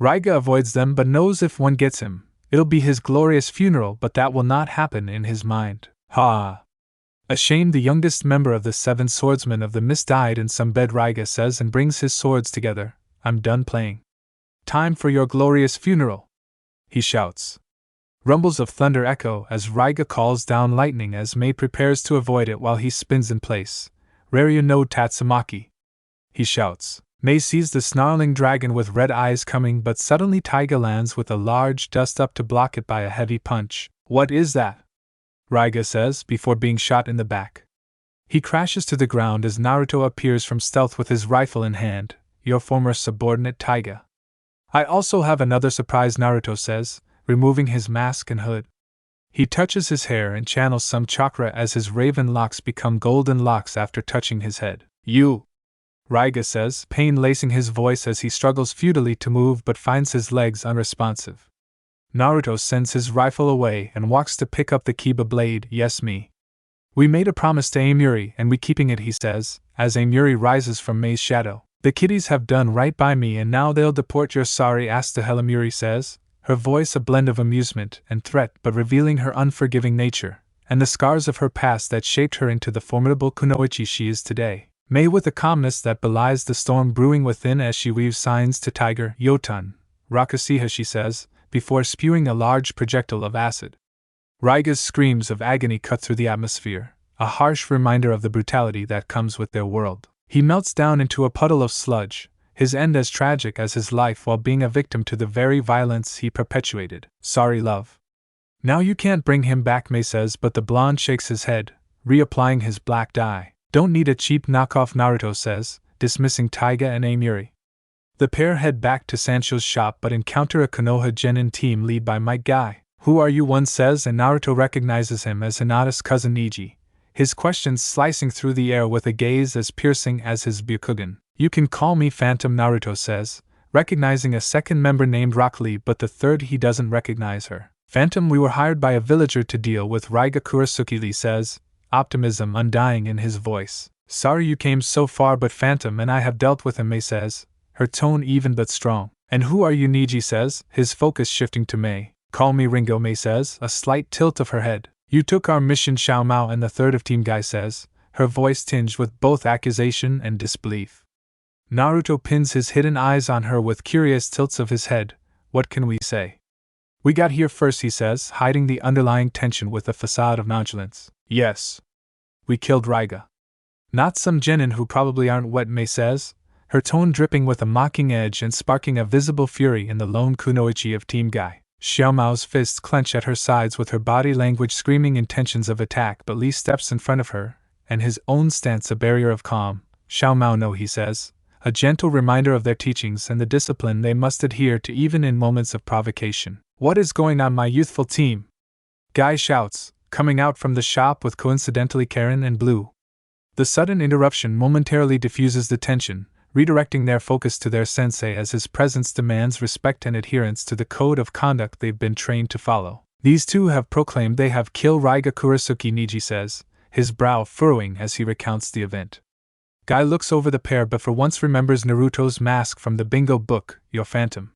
Raiga avoids them but knows if one gets him, it'll be his glorious funeral, but that will not happen in his mind. Ha! Ashamed, the youngest member of the 7 swordsmen of the mist died in some bed, Raiga says, and brings his swords together. I'm done playing. Time for your glorious funeral, he shouts. Rumbles of thunder echo as Raiga calls down lightning as Mei prepares to avoid it while he spins in place. Raryu no Tatsumaki, he shouts. Mei sees the snarling dragon with red eyes coming, but suddenly Taiga lands with a large dust up to block it by a heavy punch. What is that? Raiga says, before being shot in the back. He crashes to the ground as Naruto appears from stealth with his rifle in hand. Your former subordinate, Taiga. I also have another surprise, Naruto says, removing his mask and hood. He touches his hair and channels some chakra as his raven locks become golden locks after touching his head. You! Raiga says, pain lacing his voice as he struggles futilely to move but finds his legs unresponsive. Naruto sends his rifle away and walks to pick up the Kiba blade. Yes, me. We made a promise to Amuri and we keeping it, he says, as Amuri rises from Mei's shadow. The kiddies have done right by me and now they'll deport your sorry ass to hell, Amuri says, her voice a blend of amusement and threat but revealing her unforgiving nature, and the scars of her past that shaped her into the formidable kunoichi she is today. Mei with a calmness that belies the storm brewing within as she weaves signs to Tiger. Yotan, Rakusiha, she says, before spewing a large projectile of acid. Raiga's screams of agony cut through the atmosphere, a harsh reminder of the brutality that comes with their world. He melts down into a puddle of sludge, his end as tragic as his life while being a victim to the very violence he perpetuated. Sorry, love. Now you can't bring him back, Mei says, but the blonde shakes his head, reapplying his black dye. Don't need a cheap knockoff, Naruto says, dismissing Taiga and Amuri. The pair head back to Sancho's shop but encounter a Konoha Genin team led by Might Guy. Who are you? One says, and Naruto recognizes him as Hinata's cousin Niji, his questions slicing through the air with a gaze as piercing as his Byakugan. You can call me Phantom, Naruto says, recognizing a second member named Rock Lee, but the third he doesn't recognize her. Phantom, we were hired by a villager to deal with Raiga Kurasuki, Lee says, optimism undying in his voice. Sorry you came so far, but Phantom and I have dealt with him, Mei says, her tone even but strong. And who are you? Niji says, his focus shifting to Mei. Call me Ringo, Mei says, a slight tilt of her head. You took our mission, Xiao Mao and the third of Team Guy says, her voice tinged with both accusation and disbelief. Naruto pins his hidden eyes on her with curious tilts of his head. What can we say? We got here first, he says, hiding the underlying tension with a facade of nonchalance. Yes. We killed Raiga. Not some genin who probably aren't wet, Mei says, her tone dripping with a mocking edge and sparking a visible fury in the lone kunoichi of Team Guy. Xiao Mao's fists clench at her sides with her body language screaming intentions of attack, but Lee steps in front of her, and his own stance a barrier of calm. Xiao Mao, no, he says, a gentle reminder of their teachings and the discipline they must adhere to even in moments of provocation. What is going on, my youthful team? Guy shouts, coming out from the shop with coincidentally Karen and Blue. The sudden interruption momentarily diffuses the tension, redirecting their focus to their sensei as his presence demands respect and adherence to the code of conduct they've been trained to follow. These two have proclaimed they have killed Raiga Kurasuki, Niji says, his brow furrowing as he recounts the event. Guy looks over the pair but for once remembers Naruto's mask from the bingo book, your Phantom.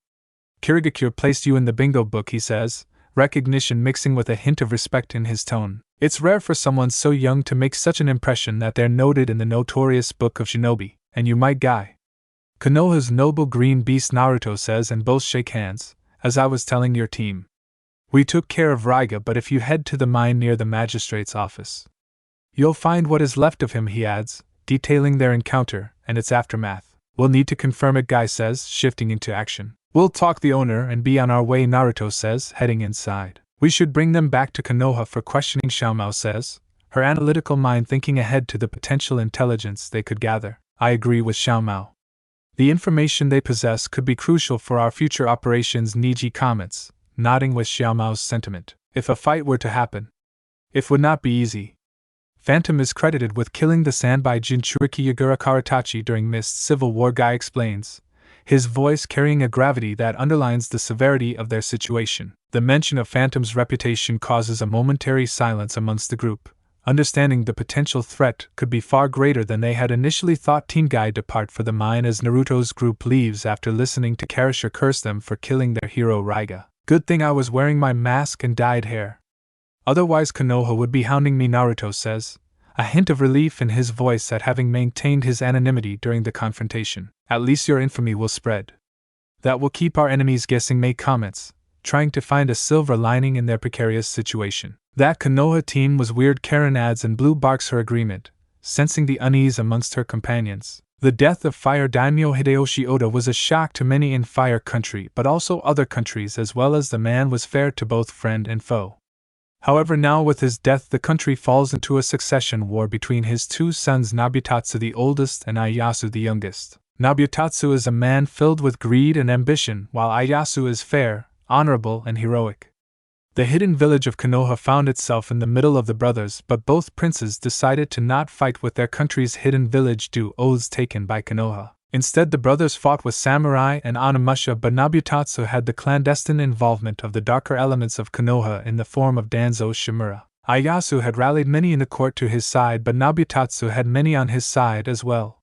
Kirigakure placed you in the bingo book, he says, recognition mixing with a hint of respect in his tone. It's rare for someone so young to make such an impression that they're noted in the notorious Book of Shinobi, and you might Guy. Konoha's noble green beast, Naruto says, and both shake hands, as I was telling your team. We took care of Raiga, but if you head to the mine near the magistrate's office, You'll find what is left of him, he adds, detailing their encounter and its aftermath. We'll need to confirm it, Guy says, shifting into action. We'll talk the owner and be on our way, Naruto says, heading inside. We should bring them back to Konoha for questioning, Xiaomao says, her analytical mind thinking ahead to the potential intelligence they could gather. I agree with Xiaomao. The information they possess could be crucial for our future operations, Niji comments, nodding with Xiaomao's sentiment. If a fight were to happen, it would not be easy. Phantom is credited with killing the Sanbai Jinchuriki Yagura Karatachi during Mist's civil war, Guy explains, his voice carrying a gravity that underlines the severity of their situation. The mention of Phantom's reputation causes a momentary silence amongst the group, understanding the potential threat could be far greater than they had initially thought. Teen Guy depart for the mine as Naruto's group leaves after listening to Karasher curse them for killing their hero Raiga. Good thing I was wearing my mask and dyed hair. Otherwise Konoha would be hounding me, Naruto says, a hint of relief in his voice at having maintained his anonymity during the confrontation. At least your infamy will spread. That will keep our enemies guessing, Mei comments, trying to find a silver lining in their precarious situation. That Konoha team was weird, Karen adds, and Blue barks her agreement, sensing the unease amongst her companions. The death of Fire Daimyo Hideyoshi Oda was a shock to many in Fire Country, but also other countries as well, as the man was fair to both friend and foe. However, now with his death the country falls into a succession war between his two sons, Nabutatsu the oldest and Ieyasu the youngest. Nabutatsu is a man filled with greed and ambition, while Ieyasu is fair, honorable, and heroic. The hidden village of Konoha found itself in the middle of the brothers, but both princes decided to not fight with their country's hidden village due oaths taken by Konoha. Instead, the brothers fought with samurai and Onimusha, but Nabutatsu had the clandestine involvement of the darker elements of Konoha in the form of Danzo Shimura. Ieyasu had rallied many in the court to his side, but Nabutatsu had many on his side as well.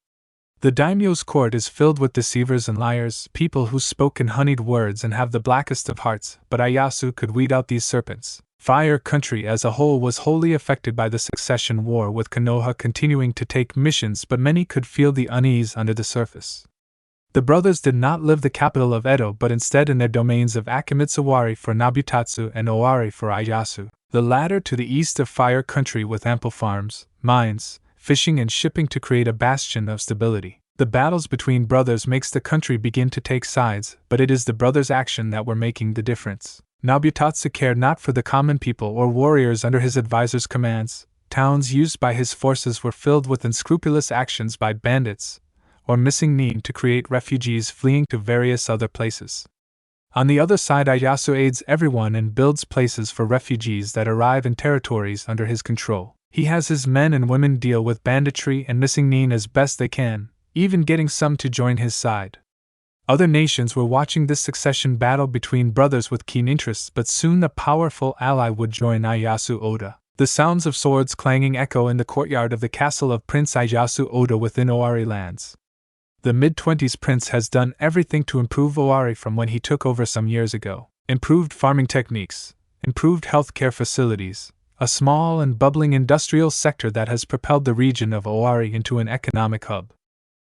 The daimyo's court is filled with deceivers and liars, people who spoke in honeyed words and have the blackest of hearts, but Ieyasu could weed out these serpents. Fire Country as a whole was wholly affected by the succession war, with Konoha continuing to take missions, but many could feel the unease under the surface. The brothers did not live the capital of Edo, but instead in their domains of Akimitsuwari for Nabutatsu and Owari for Ieyasu, the latter to the east of Fire Country with ample farms, mines, fishing and shipping to create a bastion of stability. The battles between brothers makes the country begin to take sides, but it is the brothers' action that were making the difference. Nabutatsu cared not for the common people or warriors under his advisor's commands. Towns used by his forces were filled with unscrupulous actions by bandits, or missing need to create refugees fleeing to various other places. On the other side, Ieyasu aids everyone and builds places for refugees that arrive in territories under his control. He has his men and women deal with banditry and missing need as best they can, even getting some to join his side. Other nations were watching this succession battle between brothers with keen interest, but soon a powerful ally would join Ieyasu Oda. The sounds of swords clanging echo in the courtyard of the castle of Prince Ieyasu Oda within Owari lands. The mid-20s prince has done everything to improve Owari from when he took over some years ago. Improved farming techniques, improved healthcare facilities, a small and bubbling industrial sector that has propelled the region of Owari into an economic hub.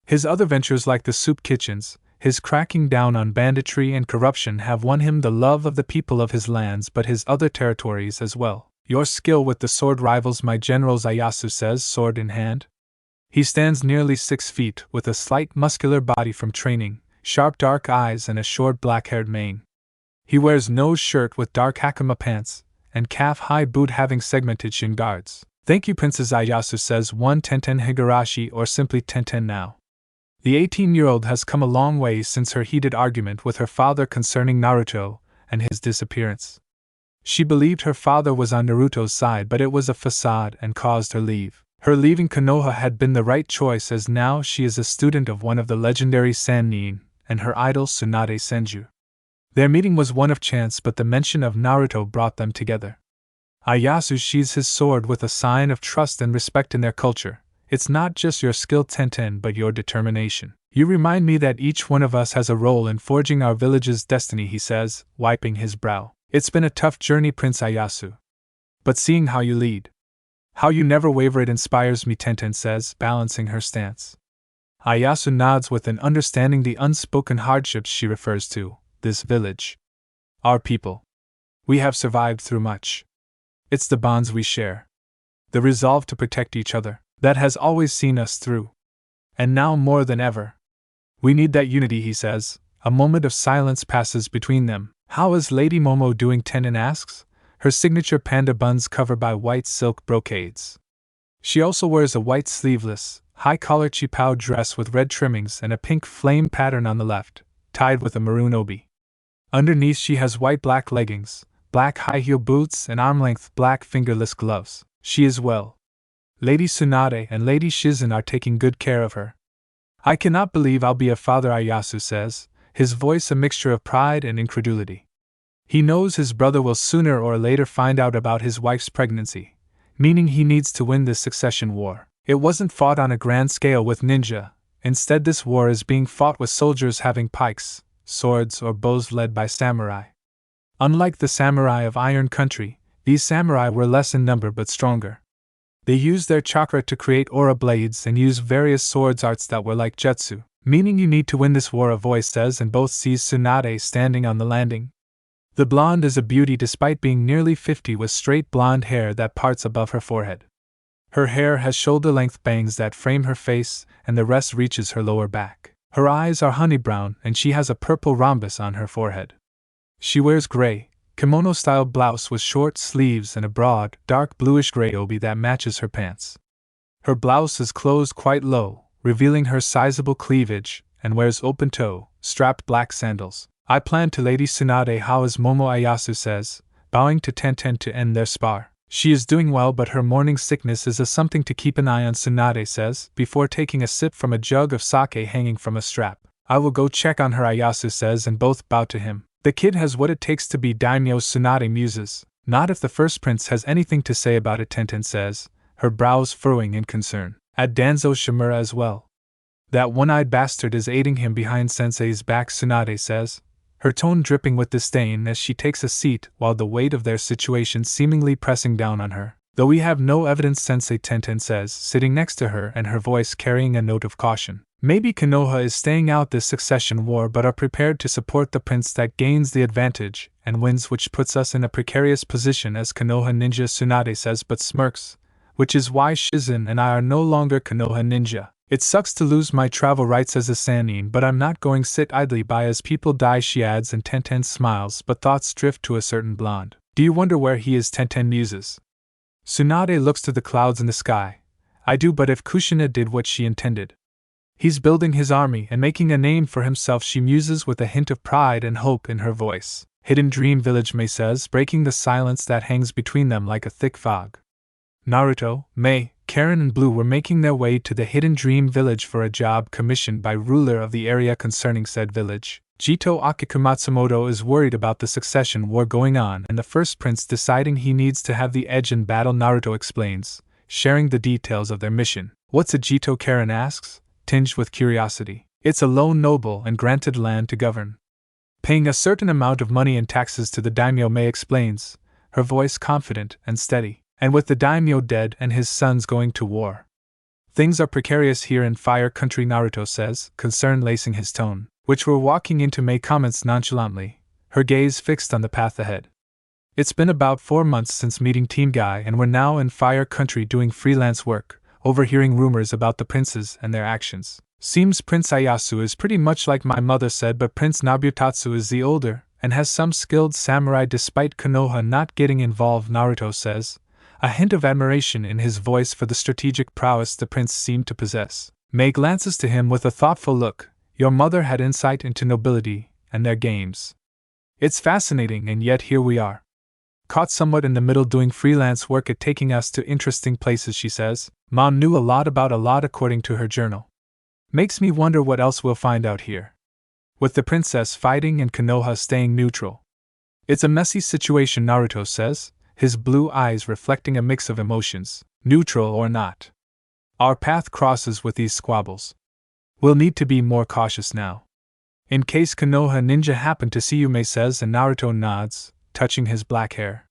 His other ventures like the soup kitchens, his cracking down on banditry and corruption have won him the love of the people of his lands, but his other territories as well. Your skill with the sword rivals my general's, Ieyasu says, sword in hand. He stands nearly 6 feet, with a slight muscular body from training, sharp dark eyes and a short black-haired mane. He wears no shirt with dark hakama pants, and calf-high boot having segmented shin guards. Thank you, Princess, Ieyasu says, one Tenten Higurashi, or simply Tenten now. The 18-year-old has come a long way since her heated argument with her father concerning Naruto and his disappearance. She believed her father was on Naruto's side, but it was a facade and caused her leave. Her leaving Konoha had been the right choice, as now she is a student of one of the legendary Sannin and her idol Tsunade Senju. Their meeting was one of chance, but the mention of Naruto brought them together. Ieyasu sheathes his sword with a sign of trust and respect in their culture. It's not just your skill, Tenten, but your determination. You remind me that each one of us has a role in forging our village's destiny, he says, wiping his brow. It's been a tough journey, Prince Ieyasu. But seeing how you lead, how you never waver, it inspires me, Tenten says, balancing her stance. Ieyasu nods with an understanding the unspoken hardships she refers to. This village, our people. We have survived through much. It's the bonds we share. The resolve to protect each other, that has always seen us through. And now more than ever. We need that unity, he says. A moment of silence passes between them. How is Lady Momo doing? Tenten asks, her signature panda buns covered by white silk brocades. She also wears a white sleeveless, high-collar chipao dress with red trimmings and a pink flame pattern on the left, tied with a maroon obi. Underneath she has white-black leggings, black high-heel boots and arm-length black fingerless gloves. She is well. Lady Tsunade and Lady Shizen are taking good care of her. I cannot believe I'll be a father, Ieyasu says, his voice a mixture of pride and incredulity. He knows his brother will sooner or later find out about his wife's pregnancy, meaning he needs to win this succession war. It wasn't fought on a grand scale with ninja, instead this war is being fought with soldiers having pikes, swords or bows led by samurai. Unlike the samurai of Iron Country, these samurai were less in number but stronger. They used their chakra to create aura blades and used various swords arts that were like jutsu, meaning you need to win this war, a voice says, and both sees Tsunade standing on the landing. The blonde is a beauty despite being nearly 50 with straight blonde hair that parts above her forehead. Her hair has shoulder-length bangs that frame her face and the rest reaches her lower back. Her eyes are honey brown and she has a purple rhombus on her forehead. She wears gray, kimono-style blouse with short sleeves and a broad, dark bluish-gray obi that matches her pants. Her blouse is closed quite low, revealing her sizable cleavage, and wears open-toe, strapped black sandals. I plan to Lady Tsunade. How is Momo? Ieyasu says, bowing to Tenten to end their spar. She is doing well, but her morning sickness is a something to keep an eye on, Tsunade says, before taking a sip from a jug of sake hanging from a strap. I will go check on her, Ieyasu says, and both bow to him. The kid has what it takes to be daimyo, Tsunade muses. Not if the first prince has anything to say about it, Tenten says, her brows furrowing in concern. At Danzo Shimura as well. That one-eyed bastard is aiding him behind Sensei's back, Tsunade says, her tone dripping with disdain as she takes a seat while the weight of their situation seemingly pressing down on her. Though we have no evidence, Sensei, Tenten says, sitting next to her and her voice carrying a note of caution. Maybe Konoha is staying out this succession war but are prepared to support the prince that gains the advantage and wins, which puts us in a precarious position as Konoha ninja, Tsunade says but smirks, which is why Shizen and I are no longer Konoha ninja. It sucks to lose my travel rights as a Sannin, but I'm not going sit idly by as people die, she adds, and Tenten smiles, but thoughts drift to a certain blonde. Do you wonder where he is? Tenten muses. Tsunade looks to the clouds in the sky. I do, but if Kushina did what she intended. He's building his army and making a name for himself, she muses with a hint of pride and hope in her voice. Hidden Dream Village, Mei says, breaking the silence that hangs between them like a thick fog. Naruto, Mei, Karen and Blue were making their way to the Hidden Dream Village for a job commissioned by ruler of the area concerning said village. Jito Akiku Matsumoto is worried about the succession war going on and the first prince deciding he needs to have the edge in battle, Naruto explains, sharing the details of their mission. What's a Jito? Karen asks, tinged with curiosity. It's a lone noble and granted land to govern, paying a certain amount of money and taxes to the daimyo, Mei explains, her voice confident and steady. And with the daimyo dead and his sons going to war, things are precarious here in Fire Country, Naruto says, concern lacing his tone, which we're walking into. Mei comments nonchalantly, her gaze fixed on the path ahead. It's been about 4 months since meeting Team Guy and we're now in Fire Country doing freelance work, overhearing rumors about the princes and their actions. Seems Prince Ieyasu is pretty much like my mother said, but Prince Nabutatsu is the older, and has some skilled samurai despite Konoha not getting involved, Naruto says, a hint of admiration in his voice for the strategic prowess the prince seemed to possess. Mei glances to him with a thoughtful look. Your mother had insight into nobility and their games. It's fascinating, and yet here we are, caught somewhat in the middle doing freelance work at taking us to interesting places, she says. Mom knew a lot about a lot according to her journal. Makes me wonder what else we'll find out here. With the princess fighting and Konoha staying neutral. It's a messy situation, Naruto says, his blue eyes reflecting a mix of emotions, neutral or not. Our path crosses with these squabbles. We'll need to be more cautious now. In case Konoha ninja happen to see you, Mei says, and Naruto nods, touching his black hair.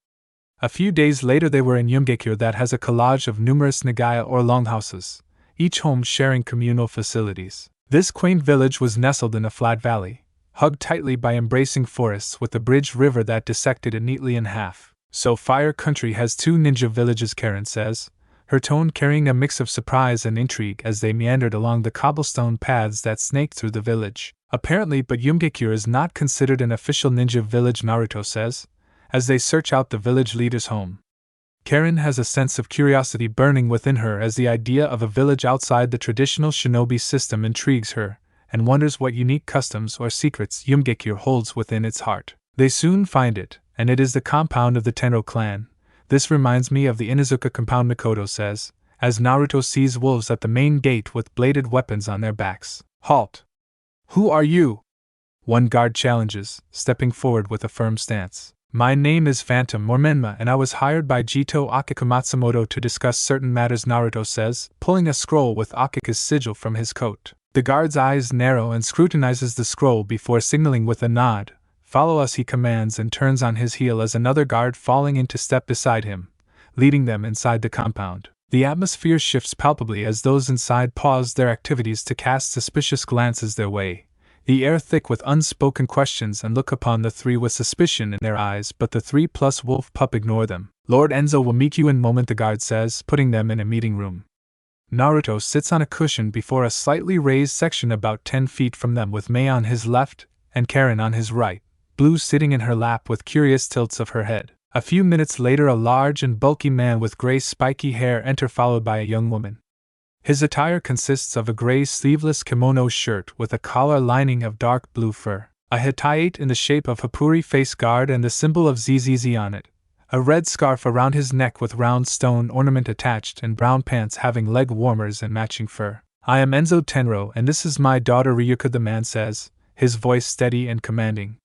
A few days later they were in Yumgekyo, that has a collage of numerous nagaya or longhouses, each home sharing communal facilities. This quaint village was nestled in a flat valley, hugged tightly by embracing forests with a bridged river that dissected it neatly in half. So Fire Country has 2 ninja villages, Karen says, her tone carrying a mix of surprise and intrigue as they meandered along the cobblestone paths that snaked through the village. Apparently, but Yumgekyo is not considered an official ninja village, Naruto says, as they search out the village leader's home. Karen has a sense of curiosity burning within her as the idea of a village outside the traditional shinobi system intrigues her, and wonders what unique customs or secrets Yumgekyo holds within its heart. They soon find it, and it is the compound of the Tenro clan. This reminds me of the Inuzuka compound, Mikoto says, as Naruto sees wolves at the main gate with bladed weapons on their backs. Halt! Who are you? One guard challenges, stepping forward with a firm stance. My name is Phantom Mormenma and I was hired by Jito Akiko Matsumoto to discuss certain matters, Naruto says, pulling a scroll with Akika's sigil from his coat. The guard's eyes narrow and scrutinizes the scroll before signaling with a nod. Follow us, he commands, and turns on his heel as another guard falling into step beside him, leading them inside the compound. The atmosphere shifts palpably as those inside pause their activities to cast suspicious glances their way, the air thick with unspoken questions, and look upon the three with suspicion in their eyes, but the 3+ wolf pup ignore them. Lord Enzo will meet you in a moment, the guard says, putting them in a meeting room. Naruto sits on a cushion before a slightly raised section about 10 feet from them, with Mei on his left and Karen on his right, Blue sitting in her lap with curious tilts of her head. A few minutes later, a large and bulky man with gray spiky hair enter, followed by a young woman. His attire consists of a gray sleeveless kimono shirt with a collar lining of dark blue fur, a hitayate in the shape of Hapuri face guard and the symbol of ZZZ on it, a red scarf around his neck with round stone ornament attached, and brown pants having leg warmers and matching fur. I am Enzo Tenro, and this is my daughter Ryuka, the man says, his voice steady and commanding.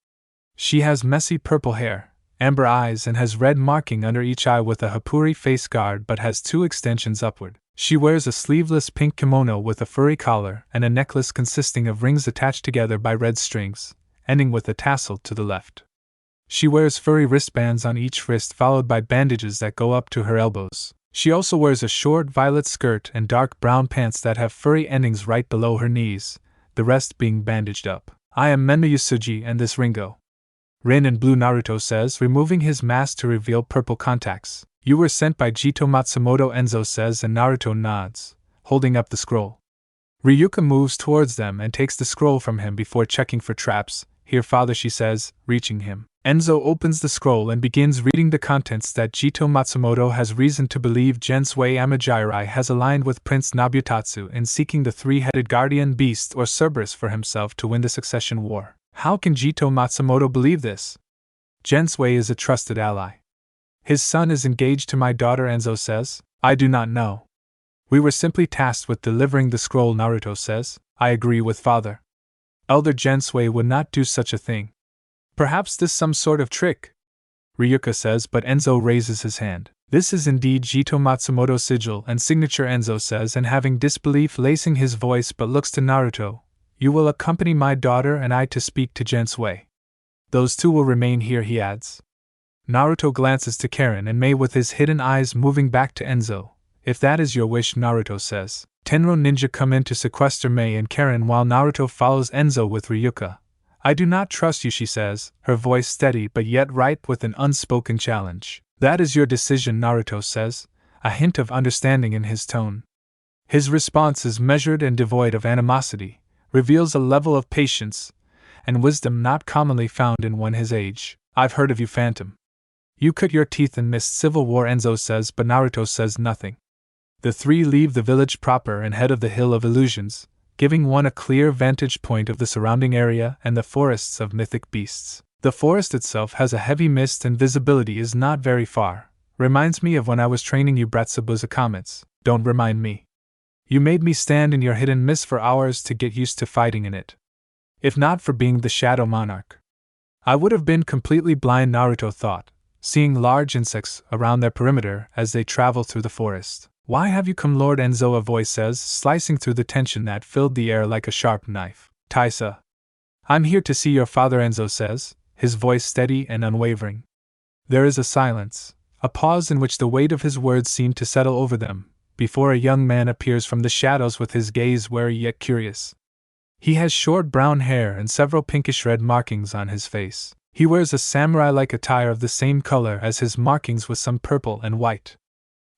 She has messy purple hair, amber eyes, and has red marking under each eye with a Hapuri face guard, but has 2 extensions upward. She wears a sleeveless pink kimono with a furry collar and a necklace consisting of rings attached together by red strings, ending with a tassel to the left. She wears furry wristbands on each wrist, followed by bandages that go up to her elbows. She also wears a short violet skirt and dark brown pants that have furry endings right below her knees, the rest being bandaged up. I am Menma Yusuji, and this Ringo. Rin in blue, Naruto says, removing his mask to reveal purple contacts. You were sent by Jito Matsumoto, Enzo says, and Naruto nods, holding up the scroll. Ryuka moves towards them and takes the scroll from him before checking for traps. Here, father, she says, reaching him. Enzo opens the scroll and begins reading the contents that Jito Matsumoto has reason to believe Gensui Amajiri has aligned with Prince Nobutatsu in seeking the 3-headed guardian beast or Cerberus for himself to win the succession war. How can Jito Matsumoto believe this? Gensui is a trusted ally. His son is engaged to my daughter, Enzo says. I do not know. We were simply tasked with delivering the scroll, Naruto says. I agree with father. Elder Gensui would not do such a thing. Perhaps this some sort of trick, Ryuka says, but Enzo raises his hand. This is indeed Jito Matsumoto's sigil and signature, Enzo says, and having disbelief lacing his voice, but looks to Naruto. You will accompany my daughter and I to speak to Gensui. Those two will remain here, he adds. Naruto glances to Karen and Mei with his hidden eyes moving back to Enzo. If that is your wish, Naruto says. Tenro ninja come in to sequester Mei and Karen while Naruto follows Enzo with Ryuka. I do not trust you, she says, her voice steady but yet ripe with an unspoken challenge. That is your decision, Naruto says, a hint of understanding in his tone. His response is measured and devoid of animosity, reveals a level of patience and wisdom not commonly found in one his age. I've heard of you, Phantom. You cut your teeth and missed civil war, Enzo says, but Naruto says nothing. The three leave the village proper and head of the Hill of Illusions, giving one a clear vantage point of the surrounding area and the forests of mythic beasts. The forest itself has a heavy mist and visibility is not very far. Reminds me of when I was training you, Bratsubuza comments. Don't remind me. You made me stand in your hidden mist for hours to get used to fighting in it. If not for being the Shadow Monarch, I would have been completely blind, Naruto thought, seeing large insects around their perimeter as they travel through the forest. Why have you come, Lord Enzo? A voice says, slicing through the tension that filled the air like a sharp knife. Taisa. I'm here to see your father, Enzo says, his voice steady and unwavering. There is a silence, a pause in which the weight of his words seemed to settle over them, before a young man appears from the shadows with his gaze wary yet curious. He has short brown hair and several pinkish-red markings on his face. He wears a samurai-like attire of the same color as his markings with some purple and white.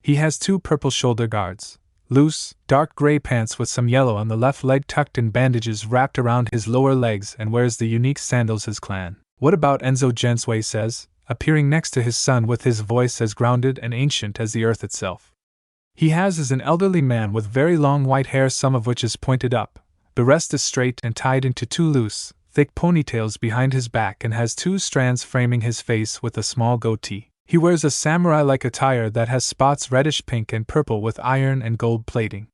He has 2 purple shoulder guards, loose, dark gray pants with some yellow on the left leg tucked in bandages wrapped around his lower legs, and wears the unique sandals his clan. What about Enzo? Jenswei says, appearing next to his son with his voice as grounded and ancient as the earth itself. He is an elderly man with very long white hair, some of which is pointed up. The rest is straight and tied into 2 loose, thick ponytails behind his back, and has 2 strands framing his face with a small goatee. He wears a samurai-like attire that has spots reddish pink and purple with iron and gold plating.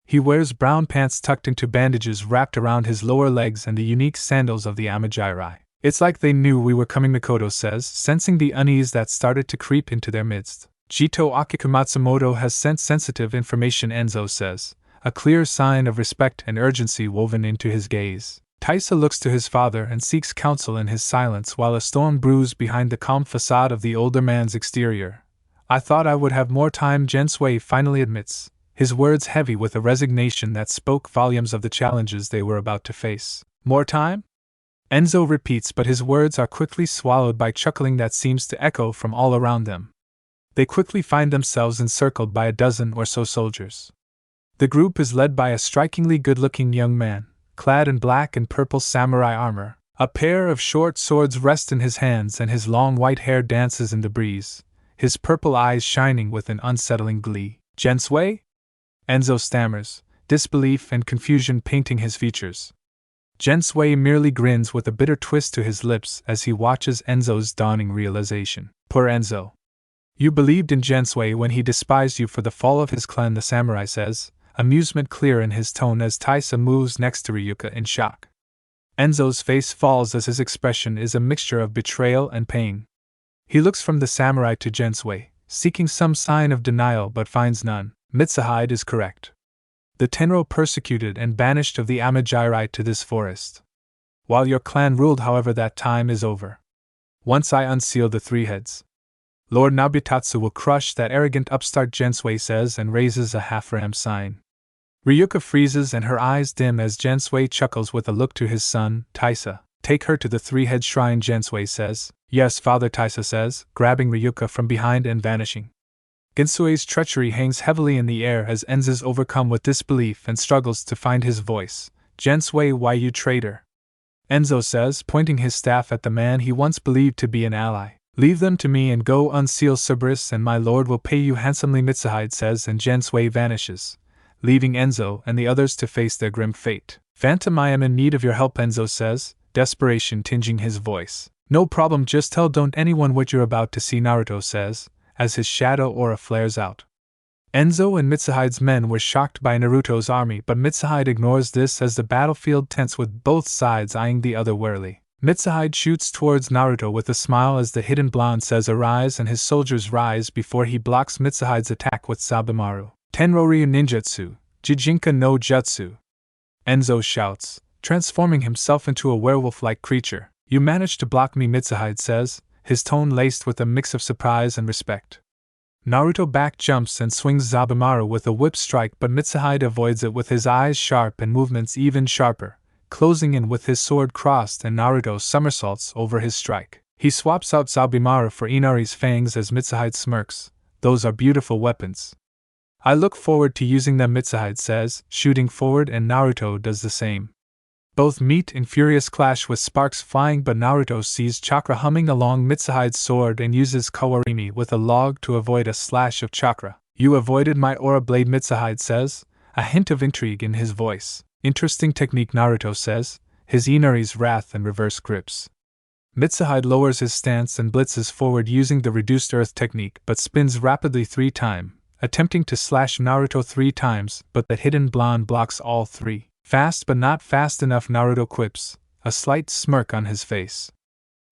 He wears brown pants tucked into bandages wrapped around his lower legs and the unique sandals of the Amajirai. It's like they knew we were coming, Mikoto says, sensing the unease that started to creep into their midst. Jito Akiko Matsumoto has sent sensitive information, Enzo says, a clear sign of respect and urgency woven into his gaze. Taisa looks to his father and seeks counsel in his silence while a storm brews behind the calm facade of the older man's exterior. I thought I would have more time, Jenswei finally admits, his words heavy with a resignation that spoke volumes of the challenges they were about to face. More time? Enzo repeats, but his words are quickly swallowed by chuckling that seems to echo from all around them. They quickly find themselves encircled by a dozen or so soldiers. The group is led by a strikingly good-looking young man, clad in black and purple samurai armor. A pair of short swords rest in his hands and his long white hair dances in the breeze, his purple eyes shining with an unsettling glee. Jenswei? Enzo stammers, disbelief and confusion painting his features. Jenswei merely grins with a bitter twist to his lips as he watches Enzo's dawning realization. Poor Enzo. You believed in Jenswei when he despised you for the fall of his clan, the samurai says, amusement clear in his tone as Taisa moves next to Ryuka in shock. Enzo's face falls as his expression is a mixture of betrayal and pain. He looks from the samurai to Jenswei, seeking some sign of denial but finds none. Mitsuhide is correct. The Tenro persecuted and banished of the Amajirai to this forest. While your clan ruled, however, that time is over. Once I unseal the 3 heads, Lord Nabutatsu will crush that arrogant upstart, Jenswei says and raises a half-ram sign. Ryuka freezes and her eyes dim as Jenswei chuckles with a look to his son, Taisa. Take her to the 3-head shrine, Jenswei says. Yes, father, Taisa says, grabbing Ryuka from behind and vanishing. Gensue's treachery hangs heavily in the air as Enzo is overcome with disbelief and struggles to find his voice. Jenswei, why you traitor? Enzo says, pointing his staff at the man he once believed to be an ally. Leave them to me and go unseal Cerberus and my lord will pay you handsomely, Mitsuhide says, and Jenswei vanishes, leaving Enzo and the others to face their grim fate. Phantom, I am in need of your help, Enzo says, desperation tinging his voice. No problem, just tell don't anyone what you're about to see, Naruto says, as his shadow aura flares out. Enzo and Mitsuhide's men were shocked by Naruto's army, but Mitsuhide ignores this as the battlefield tense with both sides eyeing the other warily. Mitsuhide shoots towards Naruto with a smile as the hidden blonde says arise, and his soldiers rise before he blocks Mitsuhide's attack with Sabimaru. Tenroryu ninjutsu, Jijinka no jutsu. Enzo shouts, transforming himself into a werewolf-like creature. You managed to block me, Mitsuhide says, his tone laced with a mix of surprise and respect. Naruto back jumps and swings Zabimaru with a whip strike, but Mitsuhide avoids it with his eyes sharp and movements even sharper, closing in with his sword crossed, and Naruto somersaults over his strike. He swaps out Zabimaru for Inari's fangs as Mitsuhide smirks. Those are beautiful weapons. I look forward to using them, Mitsuhide says, shooting forward, and Naruto does the same. Both meet in furious clash with sparks flying, but Naruto sees chakra humming along Mitsuhide's sword and uses Kawarimi with a log to avoid a slash of chakra. You avoided my aura blade, Mitsuhide says, a hint of intrigue in his voice. Interesting technique, Naruto says, his Inari's wrath and reverse grips. Mitsuhide lowers his stance and blitzes forward using the reduced earth technique, but spins rapidly 3 times, attempting to slash Naruto 3 times, but the hidden blonde blocks all 3. Fast but not fast enough, Naruto quips, a slight smirk on his face.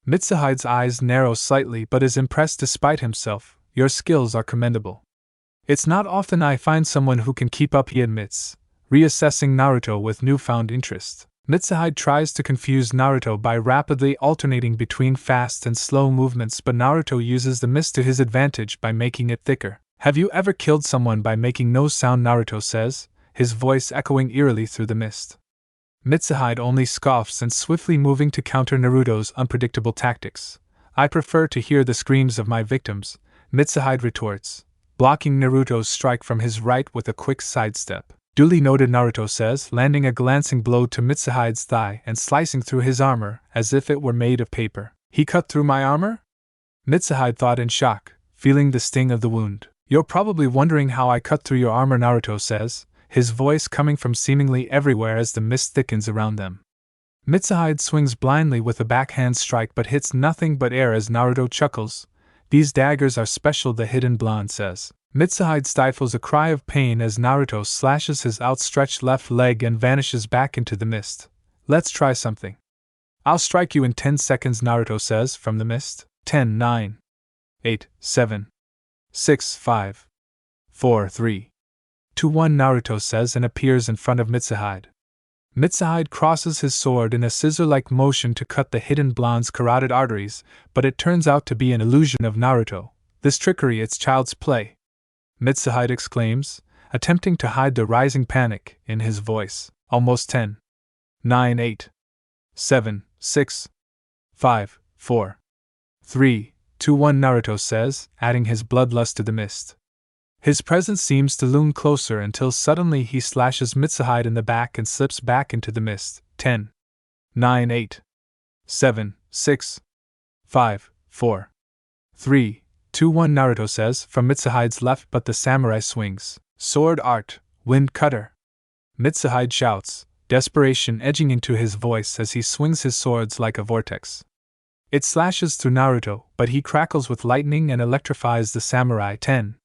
Mitsuhide's eyes narrow slightly but is impressed despite himself. Your skills are commendable. It's not often I find someone who can keep up, he admits, reassessing Naruto with newfound interest. Mitsuhide tries to confuse Naruto by rapidly alternating between fast and slow movements, but Naruto uses the mist to his advantage by making it thicker. Have you ever killed someone by making no sound, Naruto says, his voice echoing eerily through the mist. Mitsuhide only scoffs and swiftly moving to counter Naruto's unpredictable tactics. I prefer to hear the screams of my victims, Mitsuhide retorts, blocking Naruto's strike from his right with a quick sidestep. Duly noted, Naruto says, landing a glancing blow to Mitsuhide's thigh and slicing through his armor as if it were made of paper. He cut through my armor? Mitsuhide thought in shock, feeling the sting of the wound. You're probably wondering how I cut through your armor, Naruto says, his voice coming from seemingly everywhere as the mist thickens around them. Mitsuhide swings blindly with a backhand strike but hits nothing but air as Naruto chuckles. These daggers are special, the hidden blonde says. Mitsuhide stifles a cry of pain as Naruto slashes his outstretched left leg and vanishes back into the mist. Let's try something. I'll strike you in 10 seconds, Naruto says from the mist. 10, 9, 8, 7, 6, 5, 4, 3, 2, 1, Naruto says and appears in front of Mitsuhide. Mitsuhide crosses his sword in a scissor-like motion to cut the hidden blonde's carotid arteries, but it turns out to be an illusion of Naruto. This trickery, it's child's play, Mitsuhide exclaims, attempting to hide the rising panic in his voice. Almost 10, 9, 8, 7, 6, 5, 4, 3, 2, 1, Naruto says, adding his bloodlust to the mist. His presence seems to loom closer until suddenly he slashes Mitsuhide in the back and slips back into the mist. 10, 9, 8, 7, 6, 5, 4, 3, 2, 1, Naruto says from Mitsuhide's left, but the samurai swings. Sword art, wind cutter. Mitsuhide shouts, desperation edging into his voice as he swings his swords like a vortex. It slashes through Naruto, but he crackles with lightning and electrifies the samurai. 10,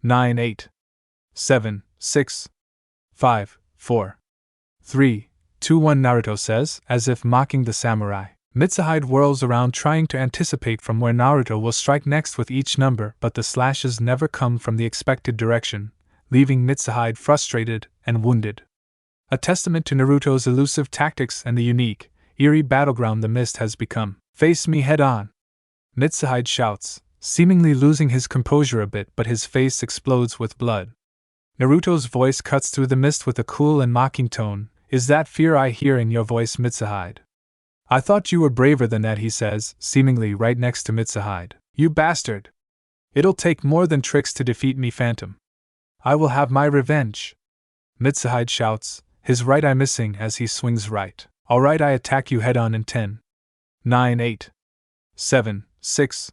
9, 8, 7, 6, 5, 4, 3, 2, 1, Naruto says, as if mocking the samurai. Mitsuhide whirls around trying to anticipate from where Naruto will strike next with each number, but the slashes never come from the expected direction, leaving Mitsuhide frustrated and wounded. A testament to Naruto's elusive tactics and the unique, eerie battleground the mist has become. Face me head on, Mitsuhide shouts, seemingly losing his composure a bit, but his face explodes with blood. Naruto's voice cuts through the mist with a cool and mocking tone. Is that fear I hear in your voice, Mitsuhide? I thought you were braver than that, he says, seemingly right next to Mitsuhide. You bastard! It'll take more than tricks to defeat me, Phantom. I will have my revenge, Mitsuhide shouts, his right eye missing as he swings right. Alright, I attack you head on in 10, 9, 8, 7, 6,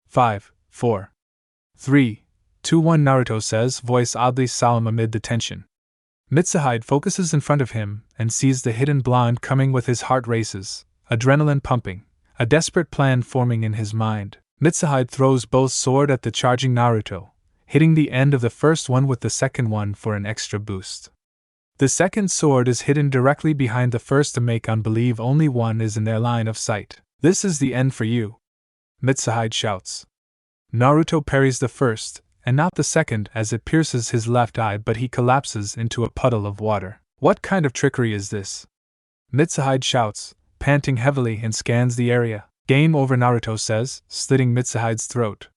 5, 4, 3, 2, 1, Naruto says, voice oddly solemn amid the tension. Mitsuhide focuses in front of him and sees the hidden blonde coming with his heart races, adrenaline pumping, a desperate plan forming in his mind. Mitsuhide throws both sword at the charging Naruto, hitting the end of the first one with the second one for an extra boost. The second sword is hidden directly behind the first to make on believe only one is in their line of sight. This is the end for you, Mitsuhide shouts. Naruto parries the first, and not the second, as it pierces his left eye, but he collapses into a puddle of water. What kind of trickery is this? Mitsuhide shouts, panting heavily, and scans the area. Game over, Naruto says, slitting Mitsuhide's throat.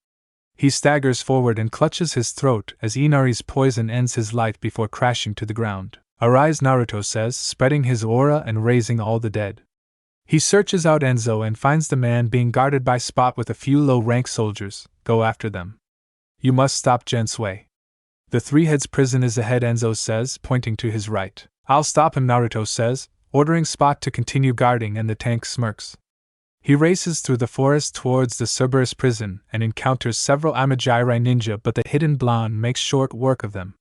He staggers forward and clutches his throat as Inari's poison ends his life before crashing to the ground. Arise, Naruto says, spreading his aura and raising all the dead. He searches out Enzo and finds the man being guarded by Spot with a few low-rank soldiers. Go after them. You must stop Gensui. The Three Heads prison is ahead, Enzo says, pointing to his right. I'll stop him, Naruto says, ordering Spot to continue guarding, and the tank smirks. He races through the forest towards the Cerberus prison and encounters several Amajiri ninja, but the hidden blonde makes short work of them.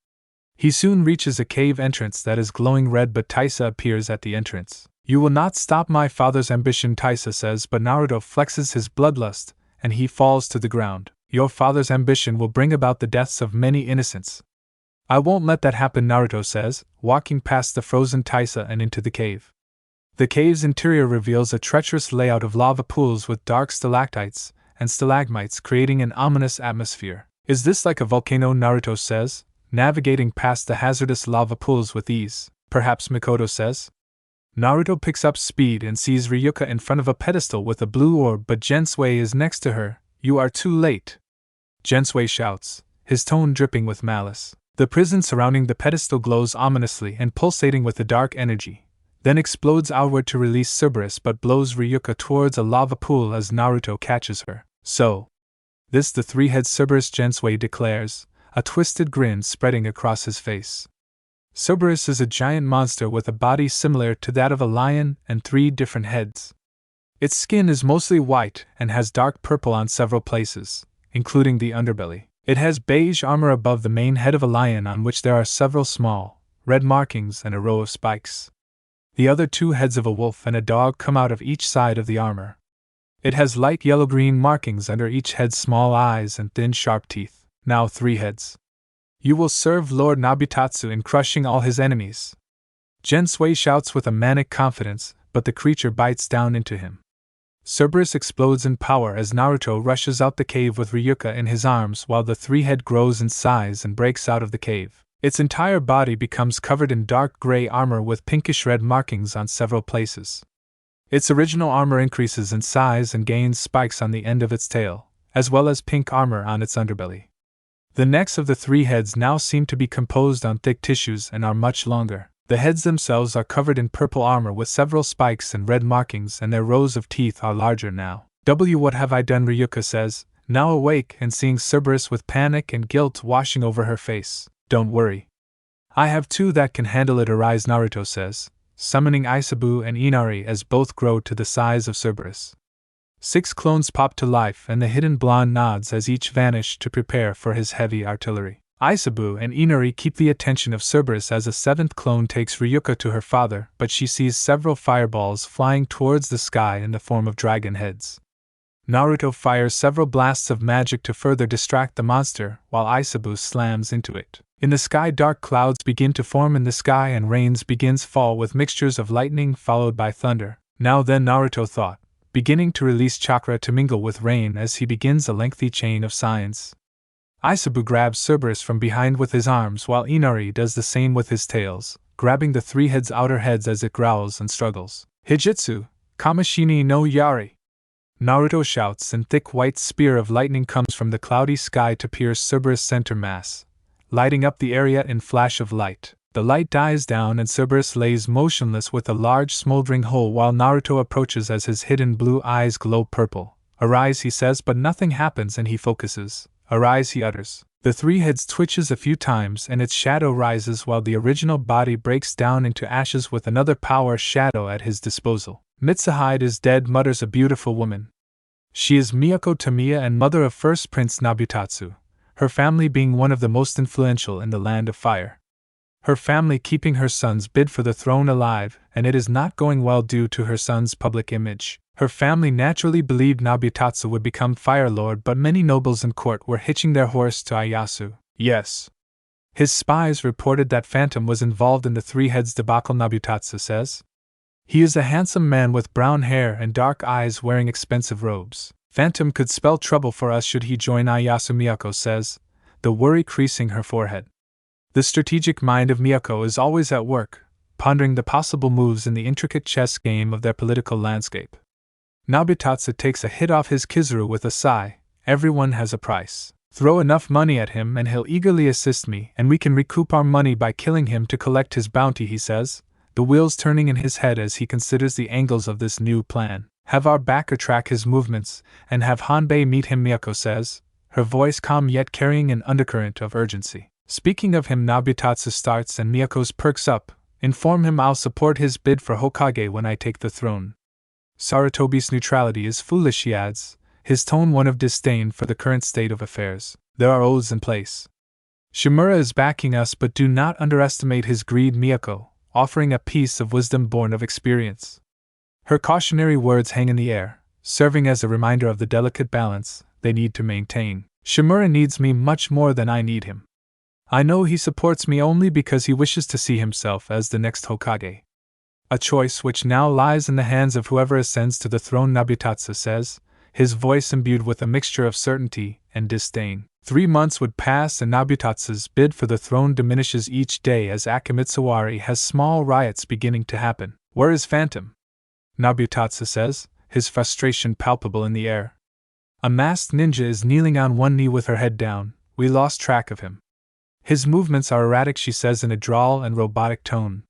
He soon reaches a cave entrance that is glowing red, but Taisa appears at the entrance. You will not stop my father's ambition, Taisa says, but Naruto flexes his bloodlust, and he falls to the ground. Your father's ambition will bring about the deaths of many innocents. I won't let that happen, Naruto says, walking past the frozen Taisa and into the cave. The cave's interior reveals a treacherous layout of lava pools with dark stalactites and stalagmites, creating an ominous atmosphere. Is this like a volcano? Naruto says, navigating past the hazardous lava pools with ease. Perhaps, Mikoto says. Naruto picks up speed and sees Ryuka in front of a pedestal with a blue orb, but Gensui is next to her. You are too late, Gensui shouts, his tone dripping with malice. The prison surrounding the pedestal glows ominously and pulsating with a dark energy, then explodes outward to release Cerberus but blows Ryuka towards a lava pool as Naruto catches her. So, this the three-head Cerberus, Gensui declares, a twisted grin spreading across his face. Cerberus is a giant monster with a body similar to that of a lion and 3 different heads. Its skin is mostly white and has dark purple on several places, including the underbelly. It has beige armor above the main head of a lion on which there are several small, red markings and a row of spikes. The other 2 heads of a wolf and a dog come out of each side of the armor. It has light yellow-green markings under each head's small eyes and thin sharp teeth. Now 3 heads. You will serve Lord Nabutatsu in crushing all his enemies. Gensui shouts with a manic confidence, but the creature bites down into him. Cerberus explodes in power as Naruto rushes out the cave with Ryuka in his arms while the 3-head grows in size and breaks out of the cave. Its entire body becomes covered in dark gray armor with pinkish-red markings on several places. Its original armor increases in size and gains spikes on the end of its tail, as well as pink armor on its underbelly. The necks of the 3 heads now seem to be composed on thick tissues and are much longer. The heads themselves are covered in purple armor with several spikes and red markings, and their rows of teeth are larger now. What have I done? Ryuka says, now awake and seeing Cerberus with panic and guilt washing over her face. Don't worry. I have 2 that can handle it, Arise, Naruto says, summoning Isabu and Inari as both grow to the size of Cerberus. 6 clones pop to life and the hidden blonde nods as each vanish to prepare for his heavy artillery. Isabu and Inari keep the attention of Cerberus as a 7th clone takes Ryuka to her father, but she sees several fireballs flying towards the sky in the form of dragon heads. Naruto fires several blasts of magic to further distract the monster, while Isabu slams into it. In the sky, dark clouds begin to form in the sky and rains begins fall with mixtures of lightning followed by thunder. Now then, Naruto thought, beginning to release chakra to mingle with rain as he begins a lengthy chain of signs. Isabu grabs Cerberus from behind with his arms while Inari does the same with his tails, grabbing the 3 heads' outer heads as it growls and struggles. Hijitsu, Kamishini no Yari! Naruto shouts and thick white spear of lightning comes from the cloudy sky to pierce Cerberus' center mass, lighting up the area in flash of light. The light dies down and Cerberus lays motionless with a large smoldering hole while Naruto approaches as his hidden blue eyes glow purple. Arise, he says, but nothing happens and he focuses. Arise, he utters. The 3 heads twitches a few times and its shadow rises while the original body breaks down into ashes with another power shadow at his disposal. Mitsuhide is dead, mutters a beautiful woman. She is Miyako Tamiya and mother of first Prince Nabutatsu, her family being one of the most influential in the Land of Fire. Her family keeping her son's bid for the throne alive, and it is not going well due to her son's public image. Her family naturally believed Nabutatsu would become Fire Lord, but many nobles in court were hitching their horse to Ieyasu. Yes. His spies reported that Phantom was involved in the 3 heads debacle, Nabutatsu says. He is a handsome man with brown hair and dark eyes wearing expensive robes. Phantom could spell trouble for us should he join Ieyasu, Miyako says, the worry creasing her forehead. The strategic mind of Miyako is always at work, pondering the possible moves in the intricate chess game of their political landscape. Nabutatsu takes a hit off his Kizaru with a sigh. Everyone has a price. Throw enough money at him and he'll eagerly assist me, and we can recoup our money by killing him to collect his bounty, he says, the wheels turning in his head as he considers the angles of this new plan. Have our backer track his movements, and have Hanbei meet him, Miyako says, her voice calm yet carrying an undercurrent of urgency. Speaking of him, Nabutatsu starts and Miyako's perks up. Inform him I'll support his bid for Hokage when I take the throne. Sarutobi's neutrality is foolish, he adds, his tone one of disdain for the current state of affairs. There are oaths in place. Shimura is backing us, but do not underestimate his greed, Miyako, offering a piece of wisdom born of experience. Her cautionary words hang in the air, serving as a reminder of the delicate balance they need to maintain. Shimura needs me much more than I need him. I know he supports me only because he wishes to see himself as the next Hokage. A choice which now lies in the hands of whoever ascends to the throne, Nabutatsu says, his voice imbued with a mixture of certainty and disdain. 3 months would pass and Nabutatsu's bid for the throne diminishes each day as Akamitsuwari has small riots beginning to happen. Where is Phantom? Nabutatsu says, his frustration palpable in the air. A masked ninja is kneeling on one knee with her head down. We lost track of him. His movements are erratic, she says in a drawl and robotic tone.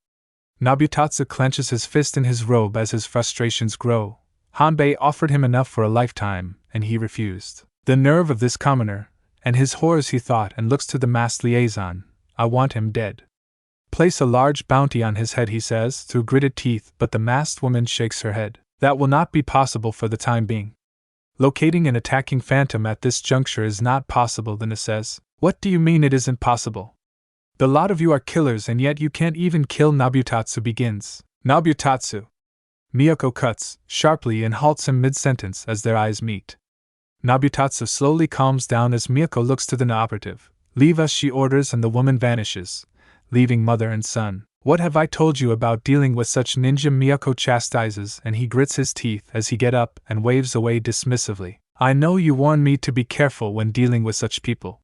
Nabutatsu clenches his fist in his robe as his frustrations grow. Hanbei offered him enough for a lifetime, and he refused. The nerve of this commoner, And his horrors, he thought, and looks to the masked liaison. I want him dead. Place a large bounty on his head, he says, through gritted teeth, but the masked woman shakes her head. That will not be possible for the time being. Locating and attacking Phantom at this juncture is not possible, Lina says. What do you mean it isn't possible? The lot of you are killers and yet you can't even kill Nabutatsu, begins. Nabutatsu! Miyako cuts, sharply, and halts him mid-sentence as their eyes meet. Nabutatsu slowly calms down as Miyako looks to the operative. Leave us, she orders, and the woman vanishes, leaving mother and son. What have I told you about dealing with such ninja? Miyako chastises, and he grits his teeth as he gets up and waves away dismissively. I know you warned me to be careful when dealing with such people.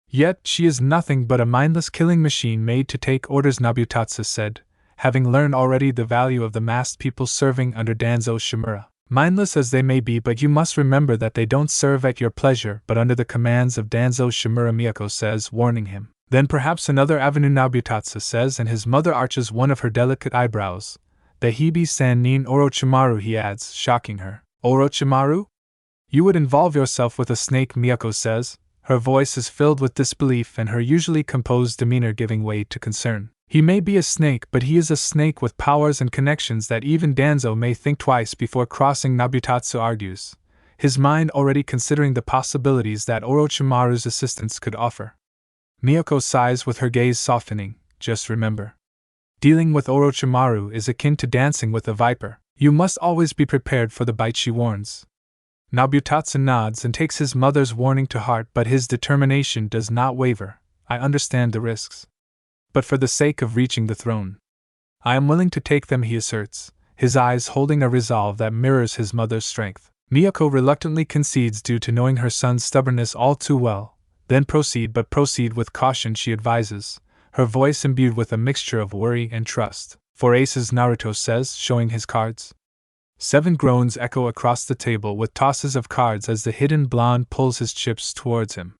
Yet she is nothing but a mindless killing machine made to take orders, Nabutatsu said, having learned already the value of the masked people serving under Danzo Shimura. Mindless as they may be, but you must remember that they don't serve at your pleasure but under the commands of Danzo Shimura, Miyako says, warning him. Then perhaps another avenue, Nabutatsu says, and his mother arches one of her delicate eyebrows. The Hibi-san nin Orochimaru, he adds, shocking her. Orochimaru? You would involve yourself with a snake, Miyako says. Her voice is filled with disbelief and her usually composed demeanor giving way to concern. He may be a snake, but he is a snake with powers and connections that even Danzo may think twice before crossing, Nabutatsu argues, his mind already considering the possibilities that Orochimaru's assistance could offer. Miyako sighs with her gaze softening. Just remember. Dealing with Orochimaru is akin to dancing with a viper. You must always be prepared for the bite, she warns. Nabutatsu nods and takes his mother's warning to heart, but his determination does not waver. I understand the risks. But for the sake of reaching the throne, I am willing to take them, he asserts, his eyes holding a resolve that mirrors his mother's strength. Miyako reluctantly concedes due to knowing her son's stubbornness all too well. Then proceed, but proceed with caution, she advises, her voice imbued with a mixture of worry and trust. For aces, Naruto says, showing his cards. 7 groans echo across the table with tosses of cards as the hidden blonde pulls his chips towards him.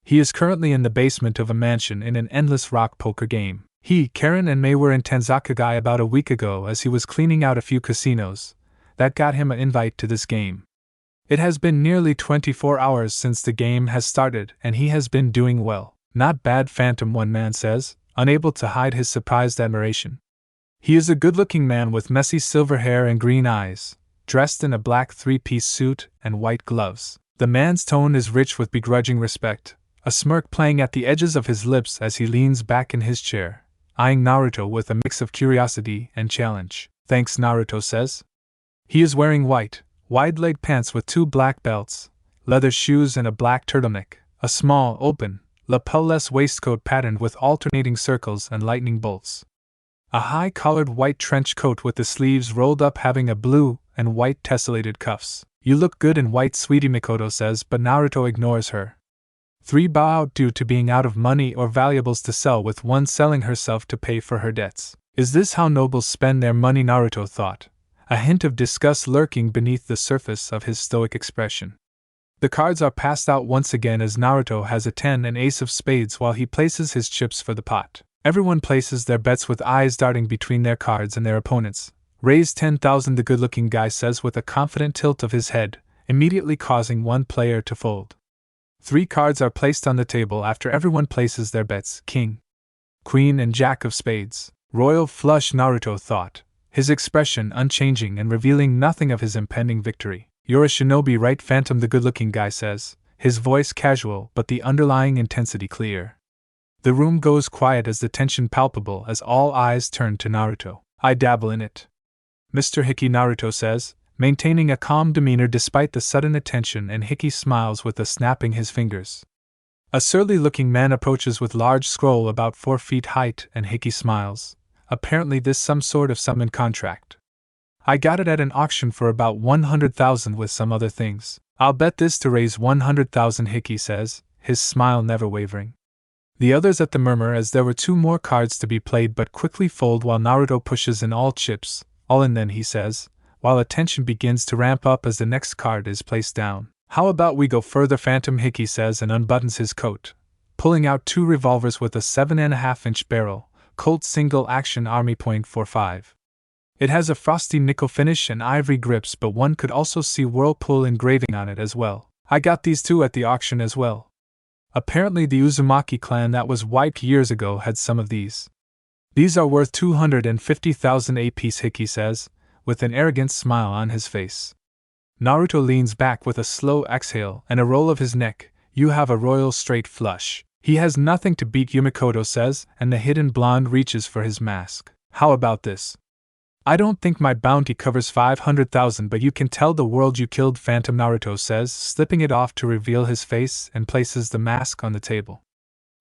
He is currently in the basement of a mansion in an endless rock poker game. He, Karen, and Mei were in Tanzakagai about a week ago as he was cleaning out a few casinos. That got him an invite to this game. It has been nearly 24 hours since the game has started, and he has been doing well. Not bad, Phantom, one man says, unable to hide his surprised admiration. He is a good-looking man with messy silver hair and green eyes, dressed in a black 3-piece suit and white gloves. The man's tone is rich with begrudging respect, a smirk playing at the edges of his lips as he leans back in his chair, eyeing Naruto with a mix of curiosity and challenge. Thanks, Naruto says. He is wearing white, wide-leg pants with 2 black belts, leather shoes and a black turtleneck, a small, open, lapel-less waistcoat patterned with alternating circles and lightning bolts. A high-collared white trench coat with the sleeves rolled up having a blue and white tessellated cuffs. You look good in white, sweetie, Mikoto says, but Naruto ignores her. 3 bow out due to being out of money or valuables to sell, with one selling herself to pay for her debts. Is this how nobles spend their money, Naruto thought, a hint of disgust lurking beneath the surface of his stoic expression. The cards are passed out once again as Naruto has a 10 and ace of spades while he places his chips for the pot. Everyone places their bets with eyes darting between their cards and their opponents. Raise 10,000, the good-looking guy says with a confident tilt of his head, immediately causing one player to fold. 3 cards are placed on the table after everyone places their bets: King, Queen and Jack of spades. Royal flush, Naruto thought, his expression unchanging and revealing nothing of his impending victory. You're a shinobi, right, Phantom, the good-looking guy says, his voice casual but the underlying intensity clear. The room goes quiet as the tension palpable as all eyes turn to Naruto. I dabble in it, Mr. Hickey, Naruto says, maintaining a calm demeanor despite the sudden attention, and Hickey smiles with a snapping his fingers. A surly-looking man approaches with large scroll about 4 feet height, and Hickey smiles. Apparently this some sort of summon contract. I got it at an auction for about 100,000 with some other things. I'll bet this to raise 100,000, Hickey says, his smile never wavering. The others at the murmur as there were 2 more cards to be played but quickly fold while Naruto pushes in all chips. All in then, he says, while attention begins to ramp up as the next card is placed down. How about we go further, Phantom, Hickey says and unbuttons his coat, pulling out 2 revolvers with a 7.5-inch barrel, Colt single action Army .45. It has a frosty nickel finish and ivory grips, but one could also see Whirlpool engraving on it as well. I got these 2 at the auction as well. Apparently the Uzumaki clan that was wiped years ago had some of these. These are worth 250,000 apiece, Hickey says, with an arrogant smile on his face. Naruto leans back with a slow exhale and a roll of his neck. You have a royal straight flush. He has nothing to beat, Yumikoto says, and the hidden blonde reaches for his mask. How about this? I don't think my bounty covers 500,000, but you can tell the world you killed Phantom, Naruto says, slipping it off to reveal his face and places the mask on the table.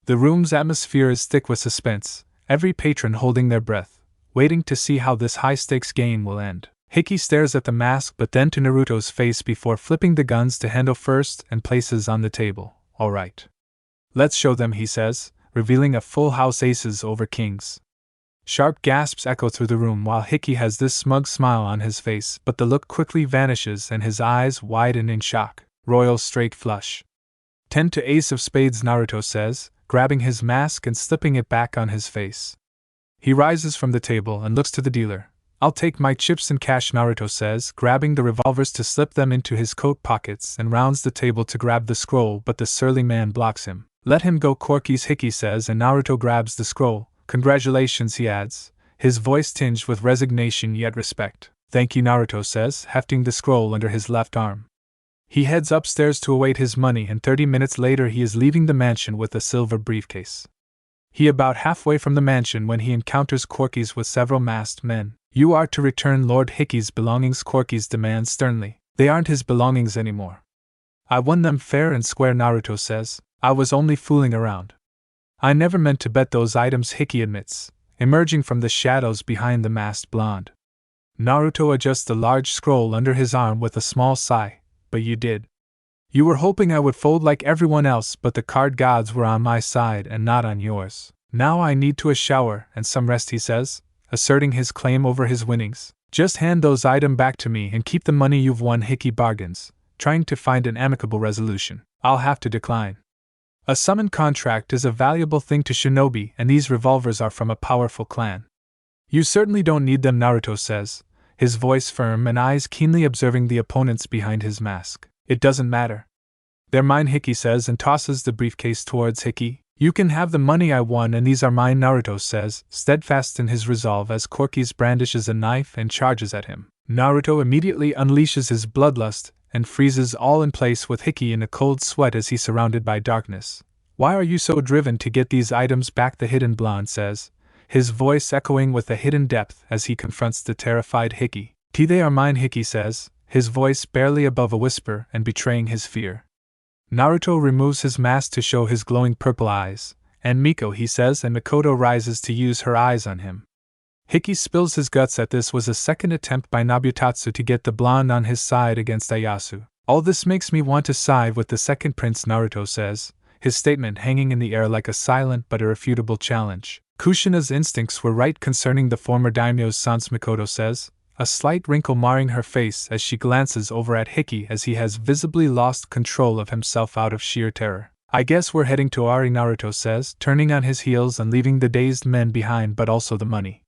The room's atmosphere is thick with suspense, every patron holding their breath, waiting to see how this high-stakes game will end. Hickey stares at the mask but then to Naruto's face before flipping the guns to handle first and places on the table. All right. Let's show them, he says, revealing a full house aces over kings. Sharp gasps echo through the room while Hickey has this smug smile on his face, but the look quickly vanishes and his eyes widen in shock. Royal straight flush. 10 to ace of spades, Naruto says, grabbing his mask and slipping it back on his face. He rises from the table and looks to the dealer. I'll take my chips in cash, Naruto says, grabbing the revolvers to slip them into his coat pockets and rounds the table to grab the scroll, but the surly man blocks him. Let him go, Corky's, Hickey says, and Naruto grabs the scroll. Congratulations, he adds, his voice tinged with resignation yet respect. Thank you, Naruto says, hefting the scroll under his left arm. He heads upstairs to await his money, and 30 minutes later he is leaving the mansion with a silver briefcase. He about halfway from the mansion when he encounters Corky's with several masked men. You are to return Lord Hickey's belongings, Corky's demands sternly. They aren't his belongings anymore. I won them fair and square, Naruto says. I was only fooling around. I never meant to bet those items, Hickey admits, emerging from the shadows behind the masked blonde. Naruto adjusts the large scroll under his arm with a small sigh. But you did. You were hoping I would fold like everyone else, but the card gods were on my side and not on yours. Now I need a shower and some rest, he says, asserting his claim over his winnings. Just hand those items back to me and keep the money you've won, Hickey bargains, trying to find an amicable resolution. I'll have to decline. A summon contract is a valuable thing to shinobi, and these revolvers are from a powerful clan. You certainly don't need them, Naruto says, his voice firm and eyes keenly observing the opponents behind his mask. It doesn't matter. They're mine, Hickey says, and tosses the briefcase towards Hickey. You can have the money I won, and these are mine, Naruto says, steadfast in his resolve as Corky's brandishes a knife and charges at him. Naruto immediately unleashes his bloodlust and freezes all in place with Hickey in a cold sweat as he's surrounded by darkness. Why are you so driven to get these items back? The hidden blonde says, his voice echoing with a hidden depth as he confronts the terrified Hickey. They are mine, Hickey says, his voice barely above a whisper and betraying his fear. Naruto removes his mask to show his glowing purple eyes. And Miko, he says, and Mikoto rises to use her eyes on him. Hickey spills his guts at this was a second attempt by Nobutatsu to get the blonde on his side against Ayasu. All this makes me want to side with the second prince, Naruto says, his statement hanging in the air like a silent but irrefutable challenge. Kushina's instincts were right concerning the former daimyo's sons, Mikoto says, a slight wrinkle marring her face as she glances over at Hickey as he has visibly lost control of himself out of sheer terror. I guess we're heading to Ari, Naruto says, turning on his heels and leaving the dazed men behind but also the money.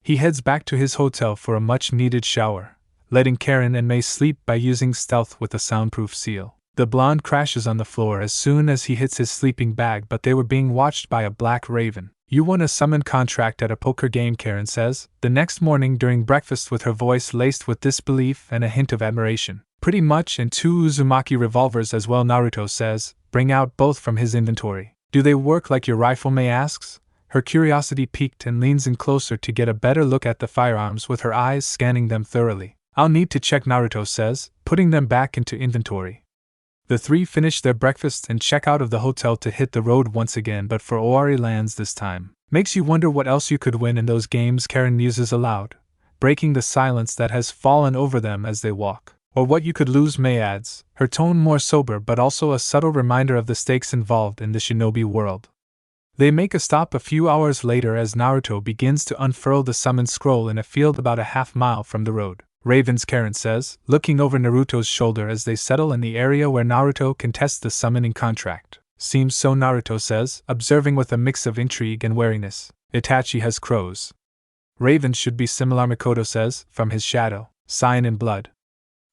He heads back to his hotel for a much-needed shower, letting Karen and Mei sleep by using stealth with a soundproof seal. The blonde crashes on the floor as soon as he hits his sleeping bag, but they were being watched by a black raven. You won a summon contract at a poker game, Karen says, the next morning during breakfast with her voice laced with disbelief and a hint of admiration. Pretty much, and 2 Uzumaki revolvers as well, Naruto says, bring out both from his inventory. Do they work like your rifle, Mei asks. Her curiosity piqued and leans in closer to get a better look at the firearms with her eyes scanning them thoroughly. I'll need to check, Naruto says, putting them back into inventory. The three finish their breakfast and check out of the hotel to hit the road once again, but for Owari lands this time. Makes you wonder what else you could win in those games, Karen muses aloud, breaking the silence that has fallen over them as they walk. Or what you could lose, Mei adds, her tone more sober but also a subtle reminder of the stakes involved in the shinobi world. They make a stop a few hours later as Naruto begins to unfurl the summon scroll in a field about a half-mile from the road. Ravens, Karen says, looking over Naruto's shoulder as they settle in the area where Naruto contests the summoning contract. Seems so, Naruto says, observing with a mix of intrigue and wariness. Itachi has crows. Ravens should be similar, Mikoto says, from his shadow. Sign in blood.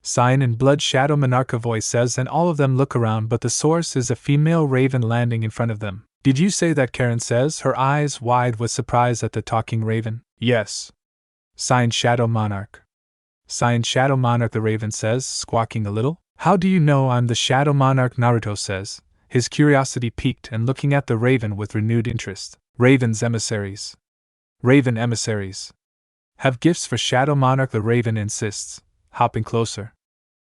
Sign and Blood Shadow Monarcha voice says, and all of them look around, but the source is a female raven landing in front of them. Did you say that? Karen says, her eyes wide with surprise at the talking raven. Yes. Signed Shadow Monarch. Signed Shadow Monarch, the raven says, squawking a little. How do you know I'm the Shadow Monarch? Naruto says, his curiosity piqued and looking at the raven with renewed interest. Raven's emissaries. Raven emissaries. Have gifts for Shadow Monarch, the raven insists, hopping closer.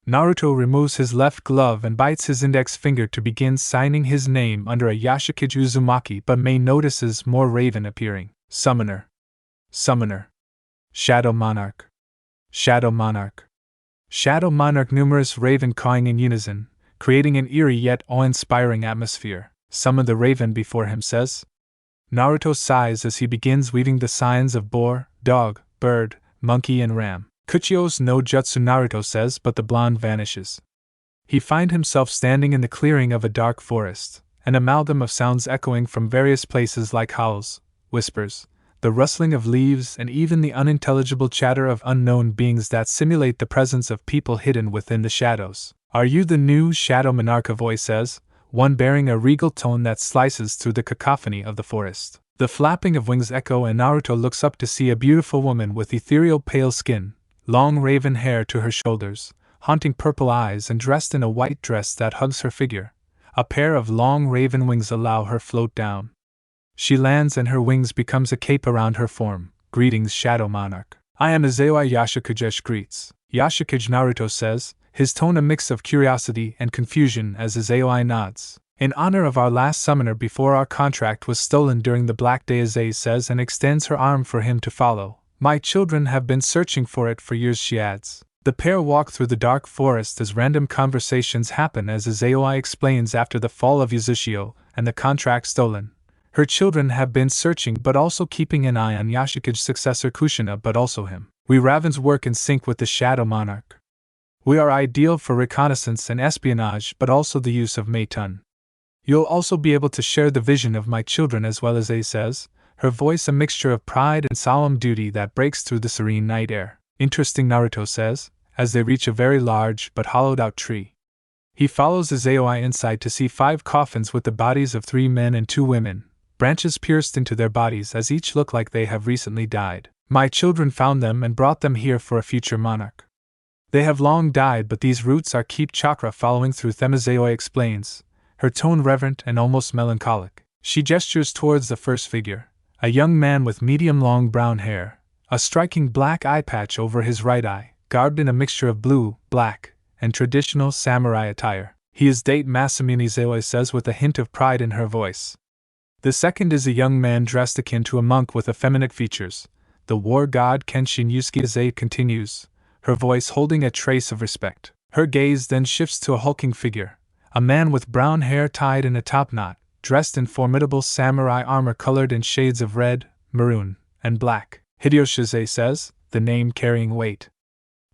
Naruto removes his left glove and bites his index finger to begin signing his name under a Yashikage Uzumaki, but May notices more raven appearing. Summoner. Summoner. Shadow Monarch. Shadow Monarch. Shadow Monarch. Numerous raven cawing in unison, creating an eerie yet awe-inspiring atmosphere. Summon the raven before him, says. Naruto sighs as he begins weaving the signs of boar, dog, bird, monkey and ram. Kuchio's no jutsu, Naruto says, but the blonde vanishes. He finds himself standing in the clearing of a dark forest, an amalgam of sounds echoing from various places like howls, whispers, the rustling of leaves, and even the unintelligible chatter of unknown beings that simulate the presence of people hidden within the shadows. Are you the new Shadow Monarch? A voice says, one bearing a regal tone that slices through the cacophony of the forest. The flapping of wings echo, and Naruto looks up to see a beautiful woman with ethereal pale skin, long raven hair to her shoulders, haunting purple eyes, and dressed in a white dress that hugs her figure. A pair of long raven wings allow her float down. She lands and her wings becomes a cape around her form. Greetings, Shadow Monarch. I am Izaioi Yashikage greets. Yashikage, Naruto says, his tone a mix of curiosity and confusion as Izaioi nods. In honor of our last summoner before our contract was stolen during the Black Day, Izai says, and extends her arm for him to follow. My children have been searching for it for years, she adds. The pair walk through the dark forest as random conversations happen as Izaioi explains after the fall of Yuzushio and the contract stolen. Her children have been searching but also keeping an eye on Yashikage's successor Kushina, but also him. We ravens work in sync with the Shadow Monarch. We are ideal for reconnaissance and espionage, but also the use of Meitun. You'll also be able to share the vision of my children as well, as A says, her voice a mixture of pride and solemn duty that breaks through the serene night air. Interesting, Naruto says, as they reach a very large but hollowed-out tree. He follows Izaioi inside to see 5 coffins with the bodies of 3 men and 2 women, branches pierced into their bodies as each look like they have recently died. My children found them and brought them here for a future monarch. They have long died, but these roots are keep chakra following through them, Izaioi explains, her tone reverent and almost melancholic. She gestures towards the first figure, a young man with medium-long brown hair, a striking black eye patch over his right eye, garbed in a mixture of blue, black, and traditional samurai attire. He is Date Masamune, Izaioi says with a hint of pride in her voice. The second is a young man dressed akin to a monk with effeminate features, the war god Kenshin Yusuke, Izai continues, her voice holding a trace of respect. Her gaze then shifts to a hulking figure, a man with brown hair tied in a top knot, dressed in formidable samurai armor colored in shades of red, maroon, and black. Hideyoshi, Izai says, the name carrying weight.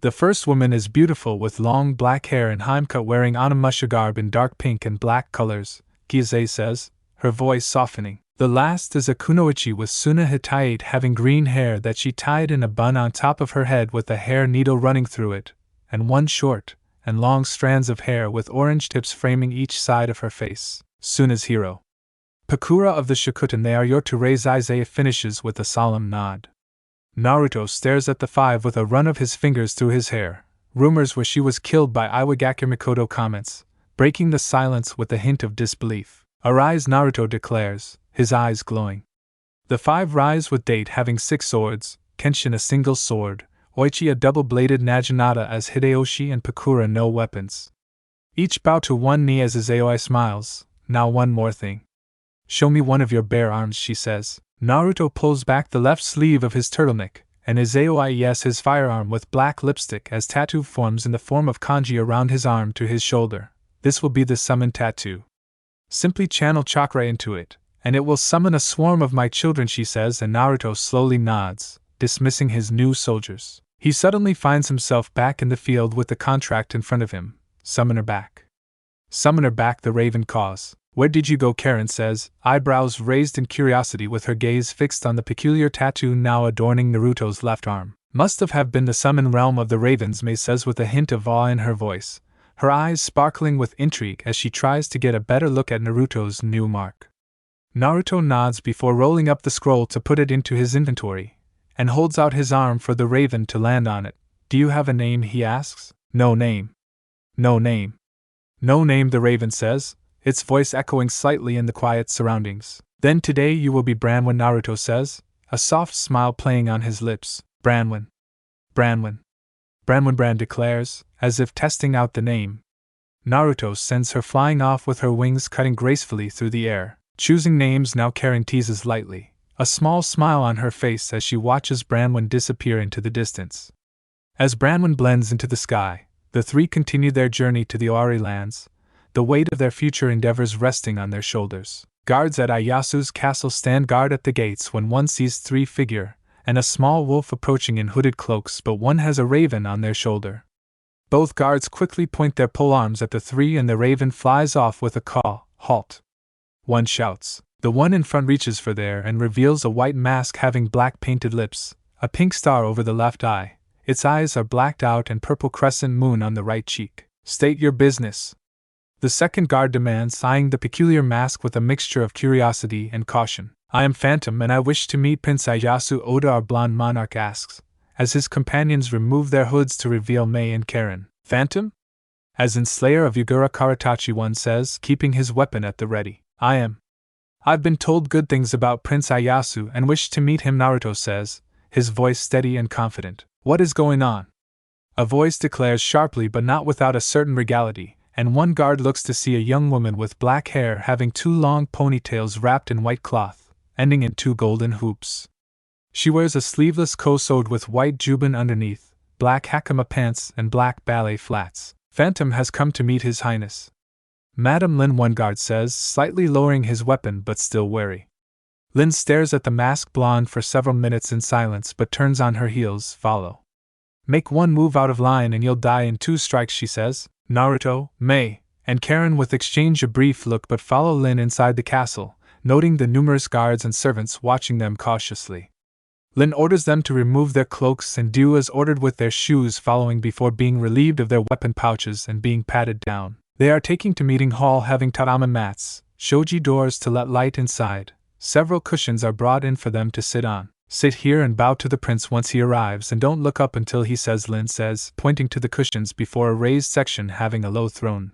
The first woman is beautiful with long black hair and haimka, wearing onimusha garb in dark pink and black colors, Izai says, her voice softening. The last is a kunoichi with Suna Hitaiite, having green hair that she tied in a bun on top of her head with a hair needle running through it, and 1 short and long strands of hair with orange tips framing each side of her face. Suna's hero. Pakura of the Shikuten, they are your to raise eyes, Izai finishes with a solemn nod. Naruto stares at the 5 with a run of his fingers through his hair. Rumors where she was killed by Iwagaki Mikoto comments, breaking the silence with a hint of disbelief. Arise, Naruto declares, his eyes glowing. The 5 rise with Date having 6 swords, Kenshin a single sword, Oichi a double-bladed naginata as Hideyoshi and Pakura no weapons. Each bow to 1 knee as Izaioi smiles. Now one more thing. Show me one of your bare arms, she says. Naruto pulls back the left sleeve of his turtleneck, and Izaioi yes his firearm with black lipstick as tattoo forms in the form of kanji around his arm to his shoulder. This will be the summon tattoo. Simply channel chakra into it, and it will summon a swarm of my children, she says, and Naruto slowly nods, dismissing his new soldiers. He suddenly finds himself back in the field with the contract in front of him. Summoner back. Summoner back, the raven caws. Where did you go? Karen says, eyebrows raised in curiosity with her gaze fixed on the peculiar tattoo now adorning Naruto's left arm. Must have been the summon realm of the ravens, Mei says with a hint of awe in her voice, her eyes sparkling with intrigue as she tries to get a better look at Naruto's new mark. Naruto nods before rolling up the scroll to put it into his inventory, and holds out his arm for the raven to land on it. Do you have a name? He asks. No name. No name. No name, the raven says, its voice echoing slightly in the quiet surroundings. Then today you will be Branwen, Naruto says, a soft smile playing on his lips. Branwen. Branwen. Branwen, Bran declares, as if testing out the name. Naruto sends her flying off with her wings cutting gracefully through the air. Choosing names now, Karen teases lightly, a small smile on her face as she watches Branwen disappear into the distance. As Branwen blends into the sky, the three continue their journey to the Ori lands, the weight of their future endeavors resting on their shoulders. Guards at Ieyasu's castle stand guard at the gates when one sees three figure and a small wolf approaching in hooded cloaks, but one has a raven on their shoulder. Both guards quickly point their polearms at the three and the raven flies off with a call, halt. One shouts. The one in front reaches for there and reveals a white mask having black painted lips, a pink star over the left eye. Its eyes are blacked out and purple crescent moon on the right cheek. State your business. The second guard demands, eyeing the peculiar mask with a mixture of curiosity and caution. I am Phantom and I wish to meet Prince Ieyasu, Oda, our blonde monarch asks, as his companions remove their hoods to reveal Mei and Karen. Phantom? As in Slayer of Yugura Karatachi, one says, keeping his weapon at the ready. I've been told good things about Prince Ieyasu and wish to meet him, Naruto says, his voice steady and confident. What is going on? A voice declares sharply but not without a certain regality, and one guard looks to see a young woman with black hair having two long ponytails wrapped in white cloth, ending in two golden hoops. She wears a sleeveless coat sewed with white juban underneath, black hakama pants and black ballet flats. Phantom has come to meet His Highness Madam Lin, one guard says, slightly lowering his weapon but still wary. Lin stares at the masked blonde for several minutes in silence but turns on her heels. Follow. Make one move out of line and you'll die in 2 strikes, she says. Naruto, Mei, and Karen with exchange a brief look but follow Lin inside the castle, noting the numerous guards and servants watching them cautiously. Lin orders them to remove their cloaks and do as ordered with their shoes following before being relieved of their weapon pouches and being patted down. They are taken to meeting hall having tatama mats, shoji doors to let light inside. Several cushions are brought in for them to sit on. Sit here and bow to the prince once he arrives and don't look up until he says, Lin says, pointing to the cushions before a raised section having a low throne.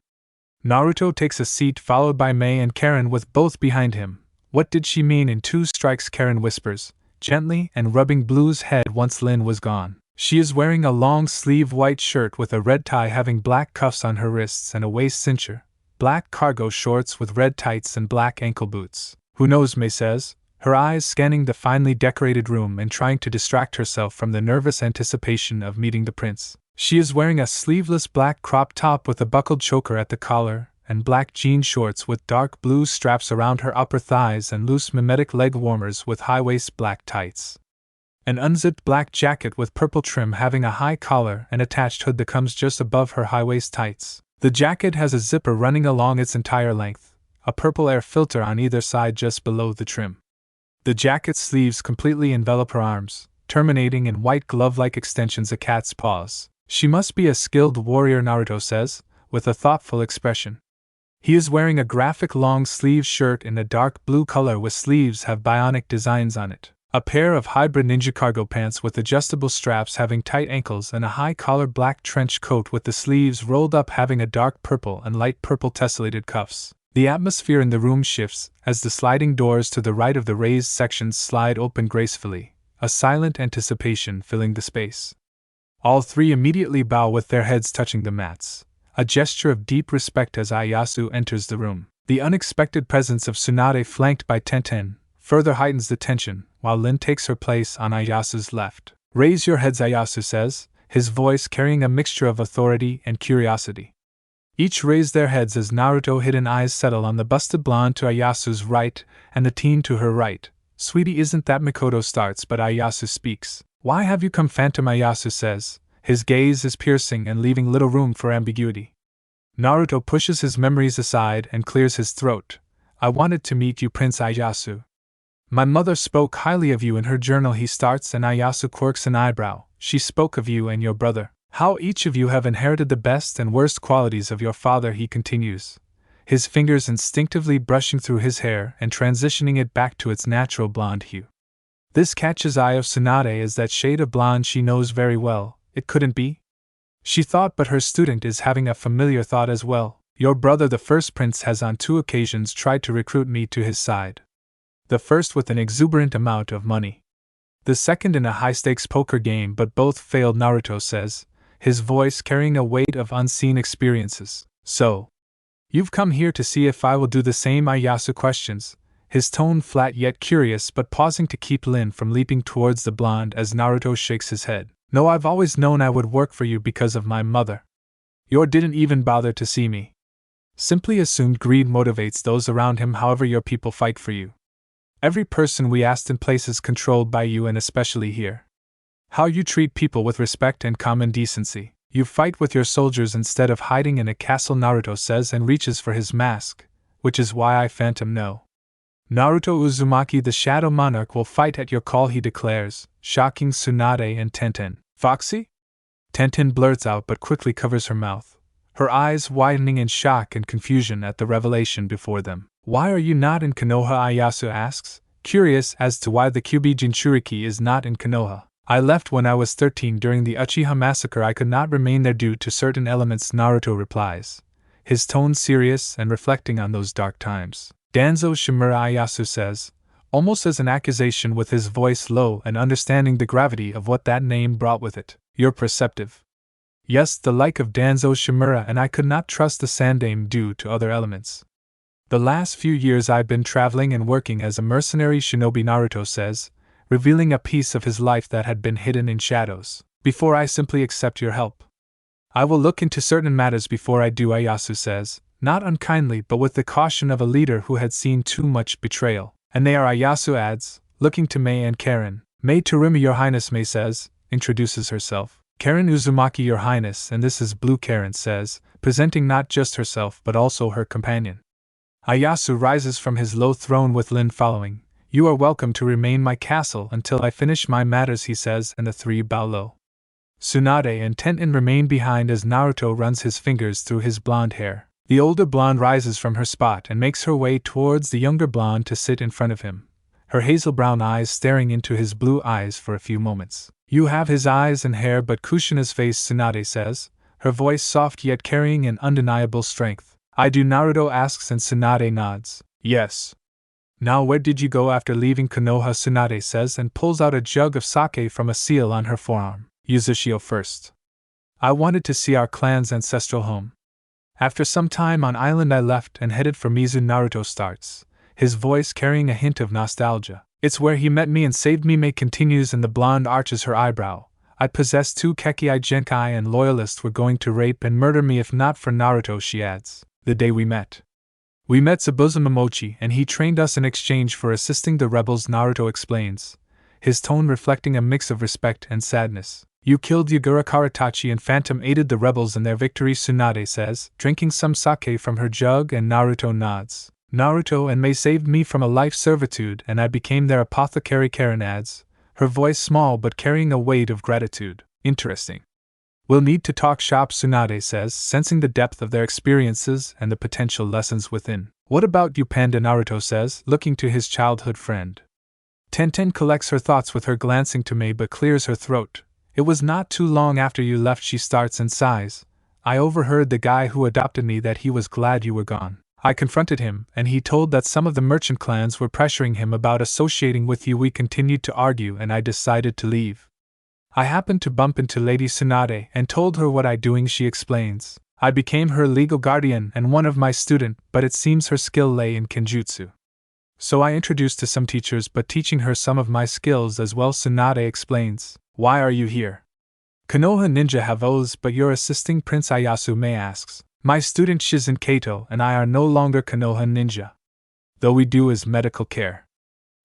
Naruto takes a seat followed by Mei and Karen with both behind him. What did she mean in 2 strikes? Karen whispers, gently and rubbing Blue's head once Lin was gone. She is wearing a long-sleeve white shirt with a red tie having black cuffs on her wrists and a waist cincher, black cargo shorts with red tights and black ankle boots. Who knows, Mei says, her eyes scanning the finely decorated room and trying to distract herself from the nervous anticipation of meeting the prince. She is wearing a sleeveless black crop top with a buckled choker at the collar, and black jean shorts with dark blue straps around her upper thighs and loose mimetic leg warmers with high-waist black tights. An unzipped black jacket with purple trim having a high collar and attached hood that comes just above her high-waist tights. The jacket has a zipper running along its entire length, a purple air filter on either side just below the trim. The jacket's sleeves completely envelop her arms, terminating in white glove-like extensions of cat's paws. She must be a skilled warrior, Naruto says, with a thoughtful expression. He is wearing a graphic long-sleeved shirt in a dark blue color with sleeves have bionic designs on it. A pair of hybrid ninja cargo pants with adjustable straps having tight ankles and a high-collared black trench coat with the sleeves rolled up having a dark purple and light purple tessellated cuffs. The atmosphere in the room shifts as the sliding doors to the right of the raised sections slide open gracefully, a silent anticipation filling the space. All three immediately bow with their heads touching the mats, a gesture of deep respect as Ieyasu enters the room. The unexpected presence of Tsunade flanked by Tenten further heightens the tension, while Lin takes her place on Ieyasu's left. Raise your heads, Ieyasu says, his voice carrying a mixture of authority and curiosity. Each raise their heads as Naruto hidden eyes settle on the busted blonde to Ieyasu's right and the teen to her right. Sweetie, isn't that Mikoto starts, but Ieyasu speaks. Why have you come, Phantom? Ieyasu says. His gaze is piercing and leaving little room for ambiguity. Naruto pushes his memories aside and clears his throat. I wanted to meet you, Prince Ieyasu. My mother spoke highly of you in her journal, he starts, and Ieyasu quirks an eyebrow, she spoke of you and your brother. How each of you have inherited the best and worst qualities of your father, he continues, his fingers instinctively brushing through his hair and transitioning it back to its natural blonde hue. This catches eye of Tsunade as that shade of blonde she knows very well. It couldn't be? She thought, but her student is having a familiar thought as well. Your brother, the first prince, has on 2 occasions tried to recruit me to his side. The first with an exuberant amount of money. The second in a high-stakes poker game, but both failed, Naruto says, his voice carrying a weight of unseen experiences. So, you've come here to see if I will do the same? Ieyasu questions, his tone flat yet curious, but pausing to keep Lin from leaping towards the blonde as Naruto shakes his head. No, I've always known I would work for you because of my mother. You didn't even bother to see me. Simply assumed greed motivates those around him, however your people fight for you. Every person we asked in places controlled by you, and especially here. How you treat people with respect and common decency. You fight with your soldiers instead of hiding in a castle, Naruto says and reaches for his mask, which is why I phantom no. Naruto Uzumaki, the Shadow Monarch, will fight at your call, he declares, shocking Tsunade and Tenten. Foxy? Tenten blurts out but quickly covers her mouth, her eyes widening in shock and confusion at the revelation before them. Why are you not in Konoha? Ieyasu asks, curious as to why the Kyuubi Jinchuriki is not in Konoha. I left when I was 13 during the Uchiha massacre. I could not remain there due to certain elements, Naruto replies, his tone serious and reflecting on those dark times. Danzo Shimura, Ieyasu says, almost as an accusation, with his voice low and understanding the gravity of what that name brought with it. You're perceptive. Yes, the like of Danzo Shimura, and I could not trust the Sandaime due to other elements. The last few years I've been traveling and working as a mercenary shinobi, Naruto says, revealing a piece of his life that had been hidden in shadows. Before I simply accept your help, I will look into certain matters before I do, Ieyasu says, not unkindly but with the caution of a leader who had seen too much betrayal. And they are, Ieyasu adds, looking to Mei and Karen. Mei Terumi, your highness, Mei says, introduces herself. Karen Uzumaki, your highness, and this is Blue, Karen says, presenting not just herself but also her companion. Ieyasu rises from his low throne with Lin following. You are welcome to remain my castle until I finish my matters, he says, and the 3 bow low. Tsunade and Tenten remain behind as Naruto runs his fingers through his blonde hair. The older blonde rises from her spot and makes her way towards the younger blonde to sit in front of him, her hazel brown eyes staring into his blue eyes for a few moments. You have his eyes and hair but Kushina's face, Tsunade says, her voice soft yet carrying an undeniable strength. I do, Naruto asks, and Tsunade nods. Yes. Now where did you go after leaving Konoha? Tsunade says and pulls out a jug of sake from a seal on her forearm. Uzushio first. I wanted to see our clan's ancestral home. After some time on island I left and headed for Mizu, Naruto starts, his voice carrying a hint of nostalgia. It's where he met me and saved me, Mei continues, and the blonde arches her eyebrow. I'd possess 2 Kekkai Genkai and loyalists were going to rape and murder me if not for Naruto, she adds. The day we met Zabuza Momochi and he trained us in exchange for assisting the rebels, Naruto explains, his tone reflecting a mix of respect and sadness. You killed Yagura Karatachi and Phantom aided the rebels in their victory, Tsunade says, drinking some sake from her jug, and Naruto nods. Naruto and Mei saved me from a life servitude and I became their apothecary, Karen adds, her voice small but carrying a weight of gratitude. Interesting. We'll need to talk shop, Tsunade says, sensing the depth of their experiences and the potential lessons within. What about you, Panda? Naruto says, looking to his childhood friend. Tenten collects her thoughts with her glancing to Mei but clears her throat. It was not too long after you left, she starts and sighs. I overheard the guy who adopted me that he was glad you were gone. I confronted him, and he told that some of the merchant clans were pressuring him about associating with you. We continued to argue and I decided to leave. I happened to bump into Lady Tsunade and told her what I doing, she explains. I became her legal guardian and one of my student, but it seems her skill lay in kenjutsu. So I introduced to some teachers but teaching her some of my skills as well, Tsunade explains. Why are you here? Konoha ninja have oaths but you're assisting Prince Ieyasu, Mei asks. My student Shizen Kato and I are no longer Konoha ninja. Though we do is medical care.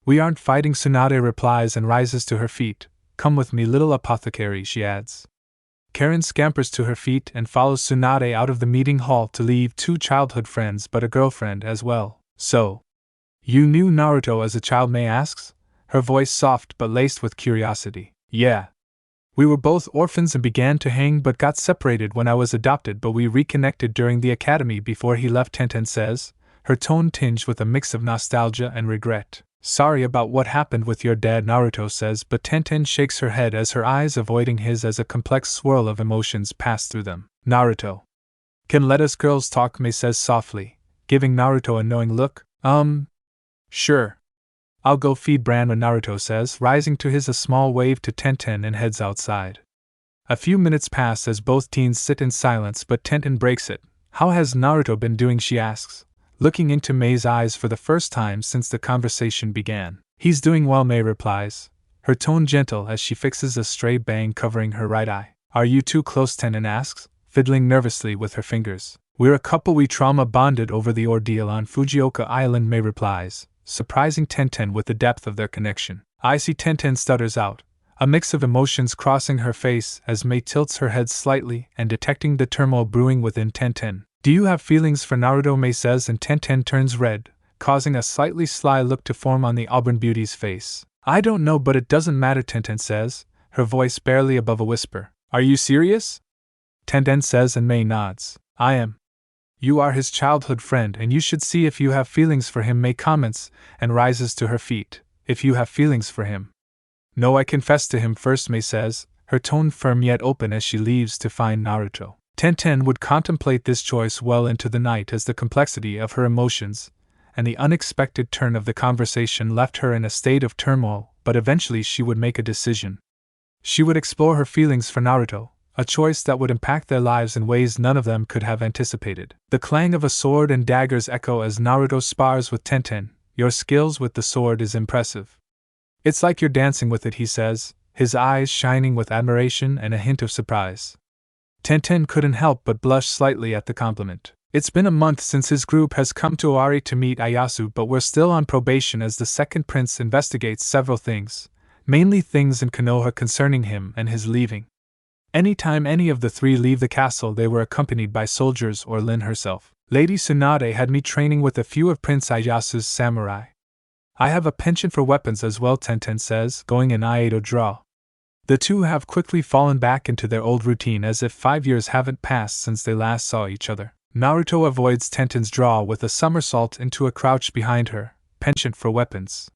We aren't fighting, Tsunade replies and rises to her feet. Come with me, little apothecary, she adds. Karen scampers to her feet and follows Tsunade out of the meeting hall to leave 2 childhood friends but a girlfriend as well. So, you knew Naruto as a child, Mei asks, her voice soft but laced with curiosity. Yeah. We were both orphans and began to hang but got separated when I was adopted, but we reconnected during the academy before he left, Tenten says, her tone tinged with a mix of nostalgia and regret. Sorry about what happened with your dad, Naruto says, but Tenten shakes her head as her eyes avoiding his as a complex swirl of emotions pass through them. Naruto. Can let us girls talk, Mei says softly, giving Naruto a knowing look. Sure. I'll go feed Branma, Naruto says, rising to his a small wave to Tenten and heads outside. A few minutes pass as both teens sit in silence, but Tenten breaks it. How has Naruto been doing, she asks, looking into Mei's eyes for the first time since the conversation began. He's doing well, Mei replies, her tone gentle as she fixes a stray bang covering her right eye. Are you too close, Tenten asks, fiddling nervously with her fingers. We're a couple, we trauma bonded over the ordeal on Fujioka Island, Mei replies, surprising Tenten with the depth of their connection. I see, Tenten stutters out, a mix of emotions crossing her face as Mei tilts her head slightly and detecting the turmoil brewing within Tenten. Do you have feelings for Naruto, Mei says, and Tenten turns red, causing a slightly sly look to form on the auburn beauty's face. I don't know, but it doesn't matter, Tenten says, her voice barely above a whisper. Are you serious? Tenten says, and Mei nods. I am. You are his childhood friend and you should see if you have feelings for him, Mei comments, and rises to her feet. If you have feelings for him. No, I confess to him first, Mei says, her tone firm yet open as she leaves to find Naruto. Tenten would contemplate this choice well into the night as the complexity of her emotions and the unexpected turn of the conversation left her in a state of turmoil, but eventually she would make a decision. She would explore her feelings for Naruto, a choice that would impact their lives in ways none of them could have anticipated. The clang of a sword and daggers echo as Naruto spars with Tenten. Your skills with the sword is impressive. It's like you're dancing with it, he says, his eyes shining with admiration and a hint of surprise. Tenten couldn't help but blush slightly at the compliment. It's been a month since his group has come to Oari to meet Ayasu, but we're still on probation as the second prince investigates several things, mainly things in Konoha concerning him and his leaving. Anytime any of the three leave the castle, they were accompanied by soldiers or Lin herself. Lady Tsunade had me training with a few of Prince Ayasu's samurai. I have a penchant for weapons as well, Tenten says, going an Iaido draw. The two have quickly fallen back into their old routine as if 5 years haven't passed since they last saw each other. Naruto avoids Tenten's draw with a somersault into a crouch behind her. Penchant for weapons.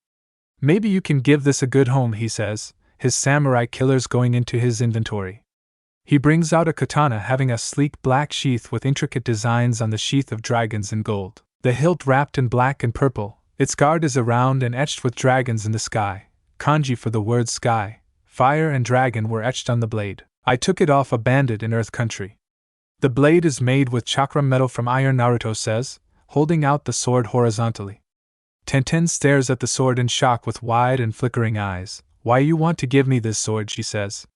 Maybe you can give this a good home, he says, his samurai killers going into his inventory. He brings out a katana having a sleek black sheath with intricate designs on the sheath of dragons in gold. The hilt wrapped in black and purple, its guard is around and etched with dragons in the sky. Kanji for the word sky, fire and dragon were etched on the blade. I took it off a bandit in Earth Country. The blade is made with chakra metal from iron, Naruto says, holding out the sword horizontally. Tenten stares at the sword in shock with wide and flickering eyes. Why you want to give me this sword, she says.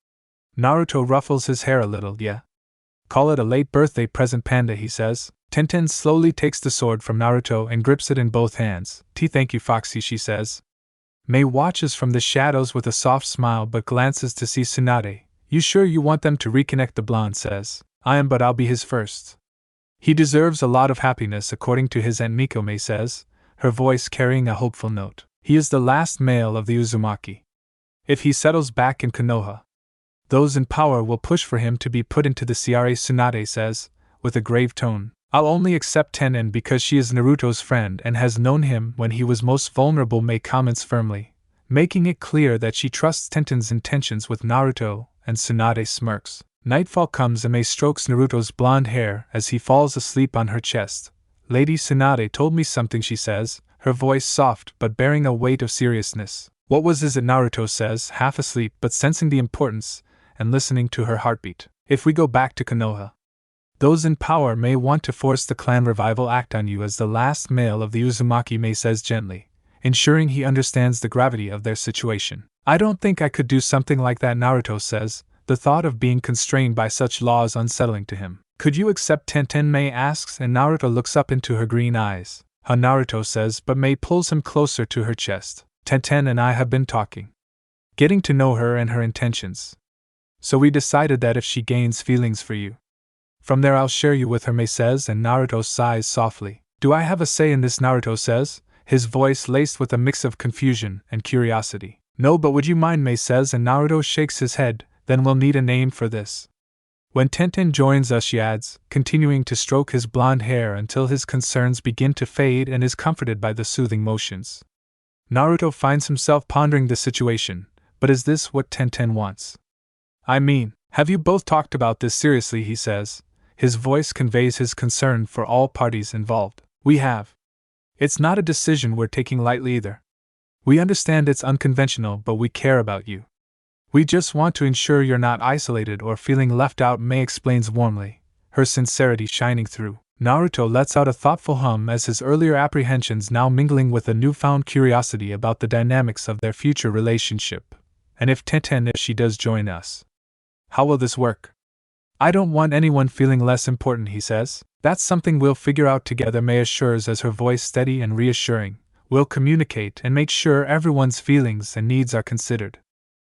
Naruto ruffles his hair a little. Yeah. Call it a late birthday present, Panda, he says. Tenten slowly takes the sword from Naruto and grips it in both hands. Thank you, Foxy, she says. Mei watches from the shadows with a soft smile but glances to see Tsunade. You sure you want them to reconnect, the blonde says. I am, but I'll be his first. He deserves a lot of happiness according to his Aunt Miko, Mei says, her voice carrying a hopeful note. He is the last male of the Uzumaki. If he settles back in Konoha, those in power will push for him to be put into the Ciare, Tsunade says, with a grave tone. I'll only accept Tenen because she is Naruto's friend and has known him when he was most vulnerable, Mei comments firmly, making it clear that she trusts Tenten's intentions with Naruto, and Tsunade smirks. Nightfall comes and Mei strokes Naruto's blonde hair as he falls asleep on her chest. Lady Tsunade told me something, she says, her voice soft but bearing a weight of seriousness. What was it, Naruto says, half asleep but sensing the importance, and listening to her heartbeat. If we go back to Konoha, those in power may want to force the clan revival act on you as the last male of the Uzumaki, Mei says gently, ensuring he understands the gravity of their situation. I don't think I could do something like that, Naruto says, the thought of being constrained by such laws unsettling to him. Could you accept Tenten, Mei asks, and Naruto looks up into her green eyes. Naruto says, but Mei pulls him closer to her chest. Tenten and I have been talking, getting to know her and her intentions. So we decided that if she gains feelings for you, from there I'll share you with her, Mei says, and Naruto sighs softly. Do I have a say in this, Naruto says, his voice laced with a mix of confusion and curiosity. No, but would you mind, Mei says, and Naruto shakes his head, Then we'll need a name for this. When Tenten joins us, she adds, continuing to stroke his blonde hair until his concerns begin to fade and is comforted by the soothing motions. Naruto finds himself pondering the situation, but is this what Tenten wants? I mean, have you both talked about this seriously, he says. His voice conveys his concern for all parties involved. We have. It's not a decision we're taking lightly either. We understand it's unconventional, but we care about you. We just want to ensure you're not isolated or feeling left out, Mei explains warmly, her sincerity shining through. Naruto lets out a thoughtful hum as his earlier apprehensions now mingling with a newfound curiosity about the dynamics of their future relationship. And if she does join us, how will this work? I don't want anyone feeling less important, he says. That's something we'll figure out together, Mei assures as her voice steady and reassuring. We'll communicate and make sure everyone's feelings and needs are considered.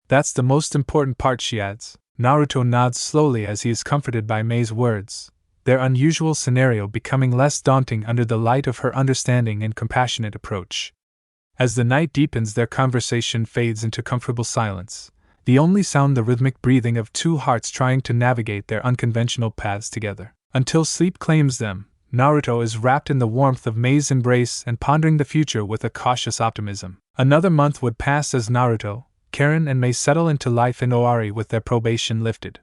That's the most important part, she adds. Naruto nods slowly as he is comforted by Mei's words, their unusual scenario becoming less daunting under the light of her understanding and compassionate approach. As the night deepens, their conversation fades into comfortable silence, the only sound the rhythmic breathing of two hearts trying to navigate their unconventional paths together. Until sleep claims them, Naruto is wrapped in the warmth of Mei's embrace and pondering the future with a cautious optimism. Another month would pass as Naruto, Karen and Mei settle into life in Owari with their probation lifted.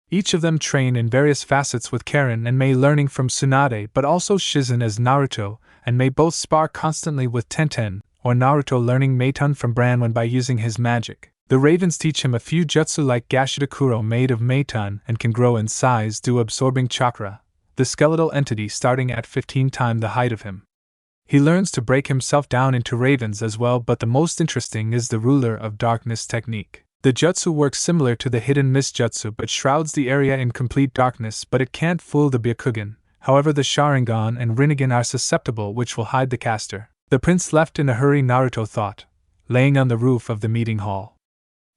Each of them train in various facets, with Karen and Mei learning from Tsunade but also Shizen, as Naruto and Mei both spar constantly with Tenten, or Naruto learning Meitan from Branwen by using his magic. The ravens teach him a few jutsu like Gashidakuro made of Meitan and can grow in size due absorbing chakra, the skeletal entity starting at 15 times the height of him. He learns to break himself down into ravens as well, but the most interesting is the Ruler of Darkness technique. The jutsu works similar to the hidden mist jutsu but shrouds the area in complete darkness, but it can't fool the Byakugan. However, the Sharingan and Rinnegan are susceptible, which will hide the caster. The prince left in a hurry, Naruto thought, laying on the roof of the meeting hall.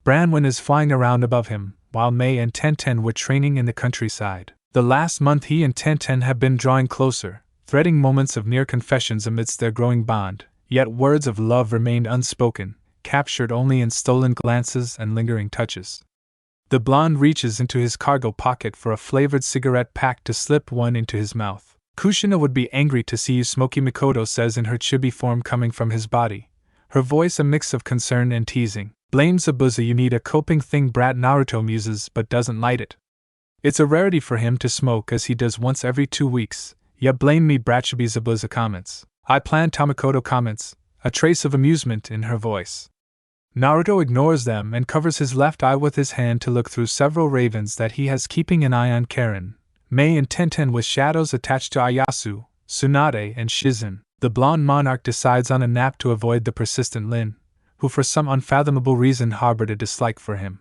Branwen is flying around above him, while Mei and Tenten were training in the countryside. The last month he and Tenten have been drawing closer, threading moments of near confessions amidst their growing bond, yet words of love remained unspoken, captured only in stolen glances and lingering touches. The blonde reaches into his cargo pocket for a flavored cigarette pack to slip one into his mouth. Kushina would be angry to see you smoky, Mikoto says in her chibi form coming from his body, her voice a mix of concern and teasing. Blame Zabuza, you need a coping thing, brat, Naruto muses but doesn't light it. It's a rarity for him to smoke as he does once every 2 weeks. Yeah, blame me, Bratchabi, Zabuza comments. I plan, Tamikoto comments, a trace of amusement in her voice. Naruto ignores them and covers his left eye with his hand to look through several ravens that he has, keeping an eye on Karen, Mei and Tenten with shadows attached to Ayasu, Tsunade and Shizen. The blonde monarch decides on a nap to avoid the persistent Lin, who for some unfathomable reason harbored a dislike for him.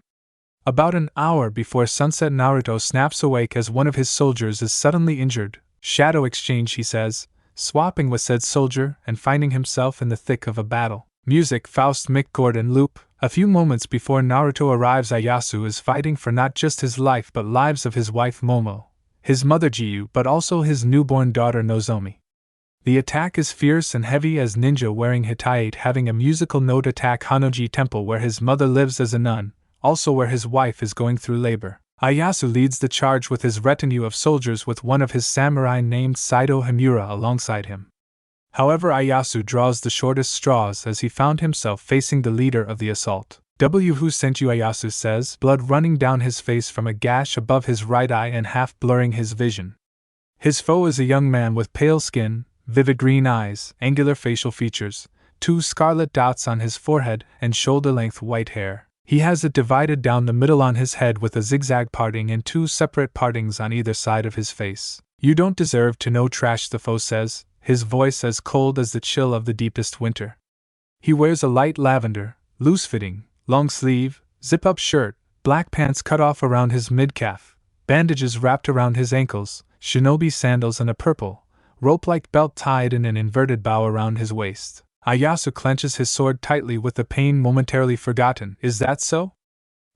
About an hour before sunset, Naruto snaps awake as one of his soldiers is suddenly injured. Shadow exchange, he says, swapping with said soldier and finding himself in the thick of a battle. Music, Faust, Mick Gordon loop. A few moments before Naruto arrives, Ayasu is fighting for not just his life but lives of his wife Momo, his mother Jiyu, but also his newborn daughter Nozomi. The attack is fierce and heavy as ninja wearing Hitayate having a musical note attack Hanoji Temple, where his mother lives as a nun, also where his wife is going through labor. Ayasu leads the charge with his retinue of soldiers, with one of his samurai named Saido Himura alongside him. However, Ayasu draws the shortest straws as he found himself facing the leader of the assault. Who sent you? Ayasu says, blood running down his face from a gash above his right eye and half blurring his vision. His foe is a young man with pale skin, vivid green eyes, angular facial features, 2 scarlet dots on his forehead, and shoulder-length white hair. He has it divided down the middle on his head with a zigzag parting and 2 separate partings on either side of his face. You don't deserve to know trash, the foe says, his voice as cold as the chill of the deepest winter. He wears a light lavender, loose-fitting, long-sleeve, zip-up shirt, black pants cut off around his mid-calf, bandages wrapped around his ankles, shinobi sandals and a purple, rope-like belt tied in an inverted bow around his waist. Ayasu clenches his sword tightly with the pain momentarily forgotten. Is that so?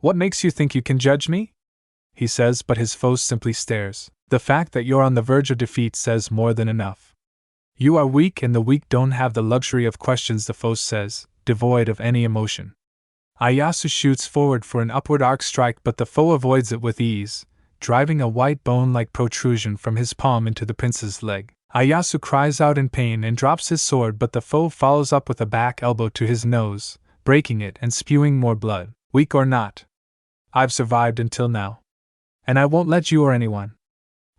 What makes you think you can judge me? He says, but his foe simply stares. The fact that you're on the verge of defeat says more than enough. You are weak, and the weak don't have the luxury of questions, the foe says, devoid of any emotion. Ieyasu shoots forward for an upward arc strike, but the foe avoids it with ease, driving a white bone-like protrusion from his palm into the prince's leg. Ieyasu cries out in pain and drops his sword, but the foe follows up with a back elbow to his nose, breaking it and spewing more blood. Weak or not, I've survived until now. And I won't let you or anyone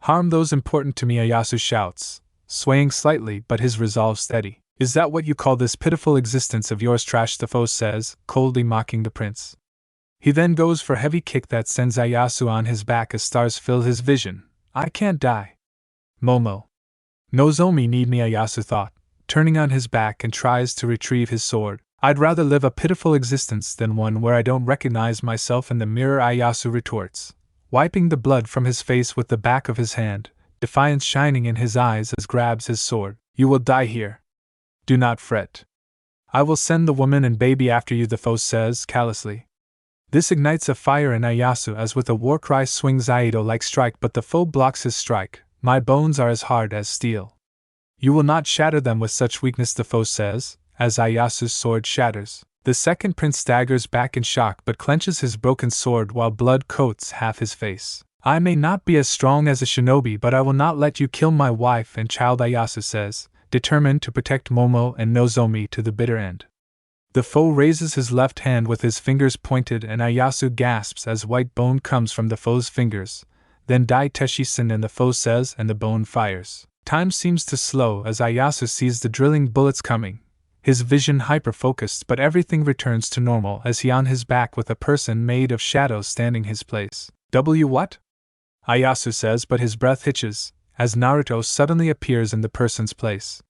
harm those important to me, Ieyasu shouts, swaying slightly but his resolve steady. Is that what you call this pitiful existence of yours, trash? The foe says, coldly mocking the prince. He then goes for a heavy kick that sends Ieyasu on his back as stars fill his vision. I can't die. Momo. Nozomi need me, Ieyasu thought, turning on his back and tries to retrieve his sword. I'd rather live a pitiful existence than one where I don't recognize myself in the mirror, Ieyasu retorts, wiping the blood from his face with the back of his hand, defiance shining in his eyes as grabs his sword. You will die here. Do not fret. I will send the woman and baby after you, the foe says callously. This ignites a fire in Ieyasu as with a war cry swings Aido-like strike, but the foe blocks his strike. My bones are as hard as steel. You will not shatter them with such weakness, the foe says, as Ieyasu's sword shatters. The second prince staggers back in shock but clenches his broken sword while blood coats half his face. I may not be as strong as a shinobi, but I will not let you kill my wife and child, Ieyasu says, determined to protect Momo and Nozomi to the bitter end. The foe raises his left hand with his fingers pointed and Ieyasu gasps as white bone comes from the foe's fingers. Then Dai Teshi-sen, and the foe says, and the bone fires. Time seems to slow as Ieyasu sees the drilling bullets coming. His vision hyper-focused, but everything returns to normal as he on his back with a person made of shadows standing his place. What? Ieyasu says, but his breath hitches, as Naruto suddenly appears in the person's place.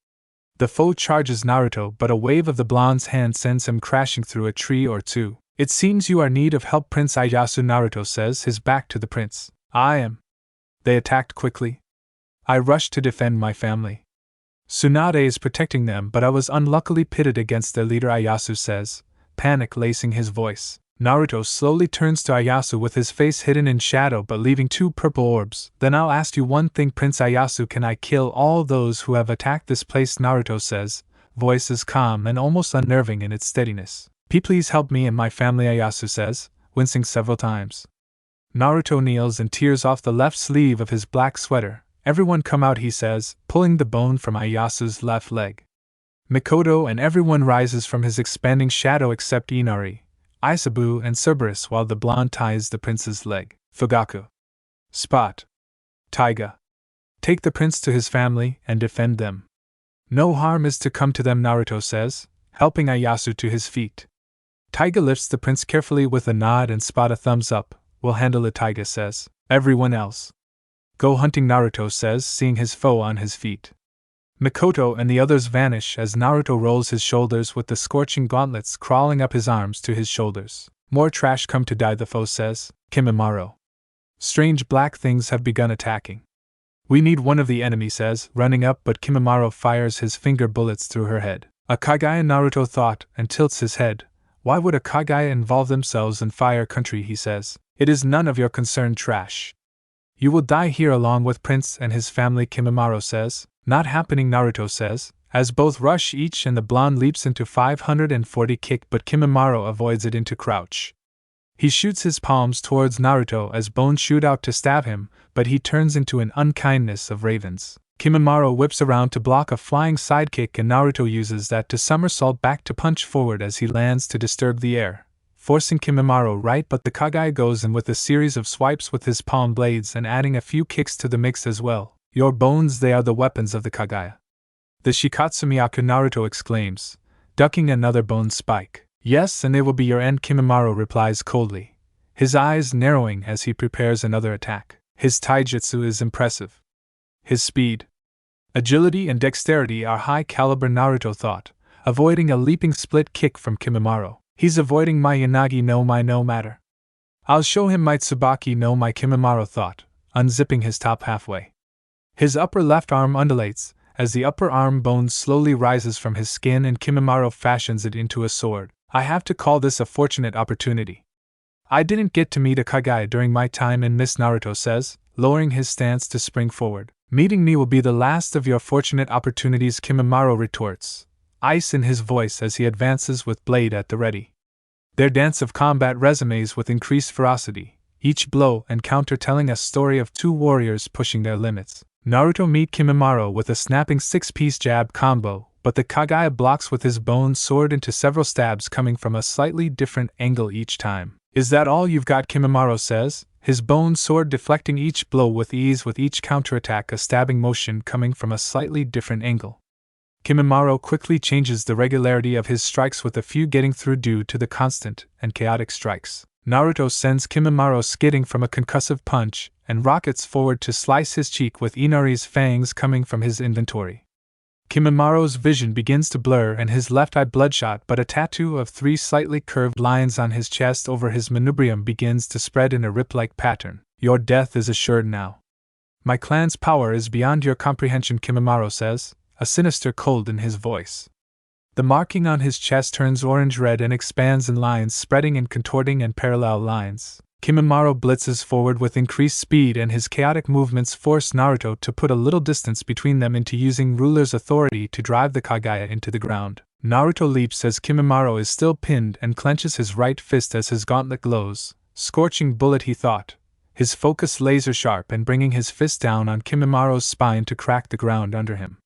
The foe charges Naruto, but a wave of the blonde's hand sends him crashing through a tree or two. It seems you are in need of help, Prince Ieyasu, Naruto says, his back to the prince. I am. They attacked quickly. I rushed to defend my family. Tsunade is protecting them, but I was unluckily pitted against their leader, Ieyasu says, panic lacing his voice. Naruto slowly turns to Ieyasu with his face hidden in shadow but leaving 2 purple orbs. Then I'll ask you one thing, Prince Ieyasu, can I kill all those who have attacked this place? Naruto says, voice is calm and almost unnerving in its steadiness. Please help me and my family, Ieyasu says, wincing several times. Naruto kneels and tears off the left sleeve of his black sweater. Everyone come out, he says, pulling the bone from Ieyasu's left leg. Mikoto and everyone rises from his expanding shadow except Inari, Isabu and Cerberus, while the blonde ties the prince's leg. Fugaku. Spot. Taiga. Take the prince to his family and defend them. No harm is to come to them, Naruto says, helping Ieyasu to his feet. Taiga lifts the prince carefully with a nod and Spot a thumbs up. We'll handle it, Taiga says. Everyone else. Go hunting, Naruto says, seeing his foe on his feet. Mikoto and the others vanish as Naruto rolls his shoulders with the scorching gauntlets crawling up his arms to his shoulders. More trash come to die, the foe says. Kimimaro. Strange black things have begun attacking. We need one of the enemy, says, running up, but Kimimaro fires his finger bullets through her head. A Kagaya, Naruto thought, and tilts his head. Why would a Kagaya involve themselves in fire country, he says. It is none of your concern, trash. You will die here along with Prince and his family, Kimimaro says. Not happening, Naruto says, as both rush each and the blonde leaps into 540 kick, but Kimimaro avoids it into crouch. He shoots his palms towards Naruto as bones shoot out to stab him, but he turns into an unkindness of ravens. Kimimaro whips around to block a flying sidekick and Naruto uses that to somersault back to punch forward as he lands to disturb the air, forcing Kimimaro right, but the Kagaya goes in with a series of swipes with his palm blades and adding a few kicks to the mix as well. Your bones, they are the weapons of the Kagaya. The Shikatsumiyaku, Naruto exclaims, ducking another bone spike. Yes, and they will be your end, Kimimaro replies coldly, his eyes narrowing as he prepares another attack. His taijutsu is impressive. His speed, agility, and dexterity are high caliber, Naruto thought, avoiding a leaping split kick from Kimimaro. He's avoiding my Yanagi no Mai no matter. I'll show him my Tsubaki no Mai, Kimimaro thought, unzipping his top halfway. His upper left arm undulates, as the upper arm bone slowly rises from his skin and Kimimaro fashions it into a sword. I have to call this a fortunate opportunity. I didn't get to meet a Kagaya during my time in Miss, Naruto says, lowering his stance to spring forward. Meeting me will be the last of your fortunate opportunities, Kimimaro retorts, ice in his voice as he advances with blade at the ready. Their dance of combat resonates with increased ferocity, each blow and counter telling a story of two warriors pushing their limits. Naruto meet Kimimaro with a snapping 6-piece jab combo, but the Kagaya blocks with his bone sword into several stabs coming from a slightly different angle each time. "Is that all you've got?" Kimimaro says, his bone sword deflecting each blow with ease, with each counterattack a stabbing motion coming from a slightly different angle. Kimimaro quickly changes the regularity of his strikes, with a few getting through due to the constant and chaotic strikes. Naruto sends Kimimaro skidding from a concussive punch and rockets forward to slice his cheek with Inari's fangs coming from his inventory. Kimimaro's vision begins to blur and his left eye bloodshot, but a tattoo of 3 slightly curved lines on his chest over his manubrium begins to spread in a rip-like pattern. "Your death is assured now. My clan's power is beyond your comprehension," Kimimaro says, a sinister cold in his voice. The marking on his chest turns orange-red and expands in lines spreading and contorting and parallel lines. Kimimaro blitzes forward with increased speed, and his chaotic movements force Naruto to put a little distance between them into using ruler's authority to drive the Kagaya into the ground. Naruto leaps as Kimimaro is still pinned and clenches his right fist as his gauntlet glows. Scorching bullet, he thought, his focus laser sharp and bringing his fist down on Kimimaro's spine to crack the ground under him.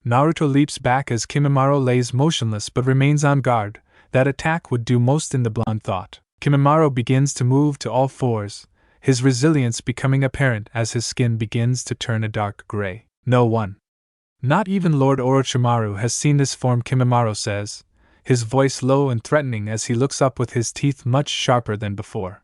Naruto leaps back as Kimimaro lays motionless but remains on guard. That attack would do most in the blonde thought. Kimimaro begins to move to all fours, his resilience becoming apparent as his skin begins to turn a dark gray. "No one, not even Lord Orochimaru, has seen this form," Kimimaro says, his voice low and threatening as he looks up with his teeth much sharper than before.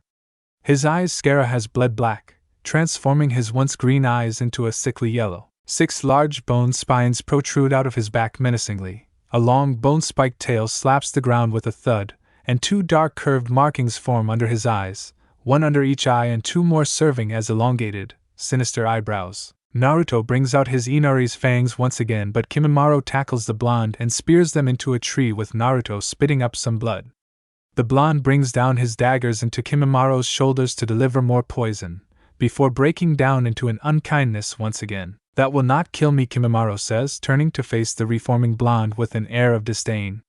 His eyes Skara has bled black, transforming his once green eyes into a sickly yellow. 6 large bone spines protrude out of his back menacingly, a long bone-spiked tail slaps the ground with a thud, and 2 dark curved markings form under his eyes, 1 under each eye and 2 more serving as elongated, sinister eyebrows. Naruto brings out his Inari's fangs once again, but Kimimaro tackles the blonde and spears them into a tree, with Naruto spitting up some blood. The blonde brings down his daggers into Kimimaro's shoulders to deliver more poison, before breaking down into an unkindness once again. "That will not kill me," Kimimaro says, turning to face the reforming blonde with an air of disdain.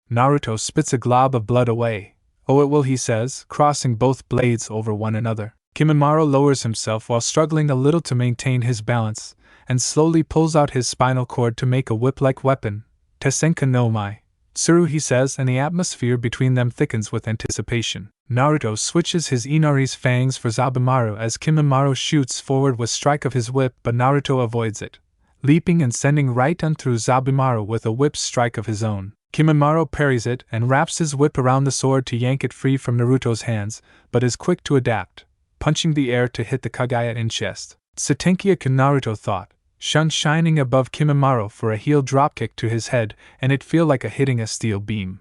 Naruto spits a glob of blood away. "Oh, it will," he says, crossing both blades over one another. Kimimaro lowers himself while struggling a little to maintain his balance, and slowly pulls out his spinal cord to make a whip-like weapon. "Tesenka no Mai, Tsuru," he says, and the atmosphere between them thickens with anticipation. Naruto switches his Inari's fangs for Zabumaru as Kimimaro shoots forward with strike of his whip, but Naruto avoids it, leaping and sending right on through Zabumaru with a whip strike of his own. Kimimaro parries it and wraps his whip around the sword to yank it free from Naruto's hands, but is quick to adapt, punching the air to hit the Kagaya in chest. "Tsutenkiya," Naruto thought, shun shining above Kimimaro for a heel dropkick to his head, and it feel like hitting a steel beam.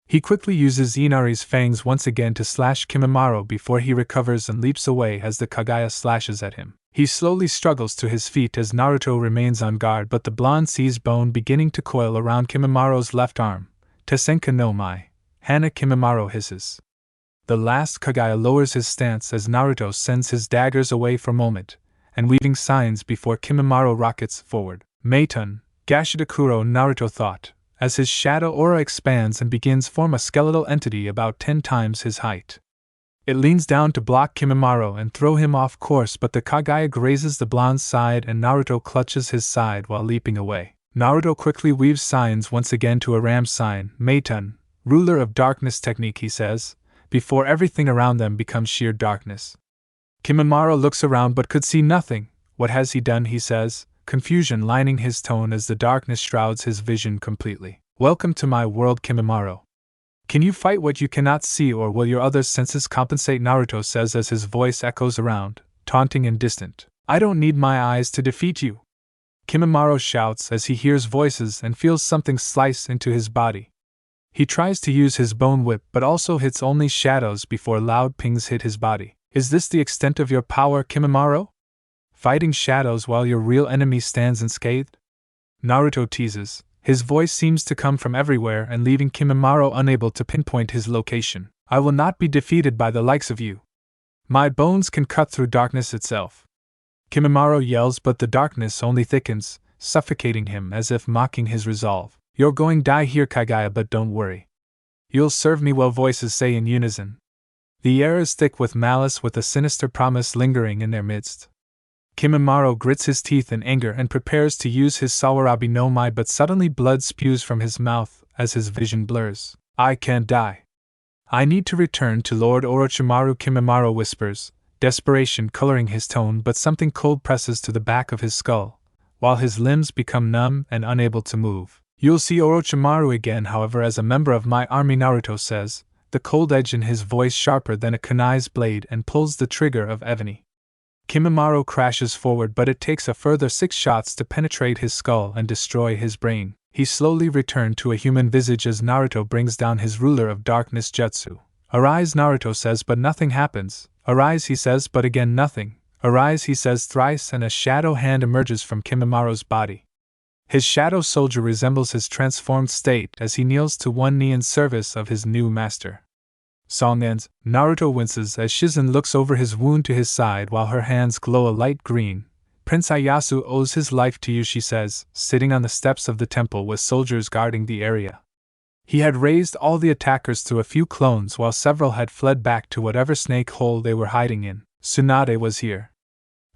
He quickly uses Inari's fangs once again to slash Kimimaro before he recovers and leaps away as the Kagaya slashes at him. He slowly struggles to his feet as Naruto remains on guard, but the blonde sees bone beginning to coil around Kimimaro's left arm. "Tesenka no Mai," Hana, Kimimaro hisses. The last Kagaya lowers his stance as Naruto sends his daggers away for a moment, and weaving signs before Kimimaro rockets forward. "Meitun, Gashidakuro," Naruto thought, as his shadow aura expands and begins form a skeletal entity about 10 times his height. It leans down to block Kimimaro and throw him off course, but the Kagaya grazes the blonde's side and Naruto clutches his side while leaping away. Naruto quickly weaves signs once again to a ram sign. "Meitun, ruler of darkness" technique, he says, before everything around them becomes sheer darkness. Kimimaro looks around but could see nothing. "What has he done?" he says, confusion lining his tone as the darkness shrouds his vision completely. "Welcome to my world, Kimimaro. Can you fight what you cannot see, or will your other senses compensate?" Naruto says as his voice echoes around, taunting and distant. "I don't need my eyes to defeat you," Kimimaro shouts as he hears voices and feels something slice into his body. He tries to use his bone whip but also hits only shadows before loud pings hit his body. "Is this the extent of your power, Kimimaro? Fighting shadows while your real enemy stands unscathed?" Naruto teases. His voice seems to come from everywhere and leaving Kimimaro unable to pinpoint his location. "I will not be defeated by the likes of you. My bones can cut through darkness itself," Kimimaro yells, but the darkness only thickens, suffocating him as if mocking his resolve. "You're going to die here, Kagaya, but don't worry. You'll serve me well, voices say in unison. The air is thick with malice, with a sinister promise lingering in their midst. Kimimaro grits his teeth in anger and prepares to use his Sawarabi no Mai, but suddenly blood spews from his mouth as his vision blurs. I can't die. I need to return to Lord Orochimaru, Kimimaro whispers, desperation coloring his tone, but something cold presses to the back of his skull, while his limbs become numb and unable to move. You'll see Orochimaru again, however, as a member of my army, Naruto says, the cold edge in his voice sharper than a kunai's blade, and pulls the trigger of ebony. Kimimaro crashes forward, but it takes a further 6 shots to penetrate his skull and destroy his brain. He slowly returned to a human visage as Naruto brings down his ruler of darkness jutsu. Arise, Naruto says, but nothing happens. Arise, he says, but again nothing. Arise, he says thrice, and a shadow hand emerges from Kimimaro's body. His shadow soldier resembles his transformed state as he kneels to one knee in service of his new master. Song ends. Naruto winces as Shizen looks over his wound to his side while her hands glow a light green. Prince Ieyasu owes his life to you, she says, sitting on the steps of the temple with soldiers guarding the area. He had raised all the attackers to a few clones while several had fled back to whatever snake hole they were hiding in. Tsunade was here.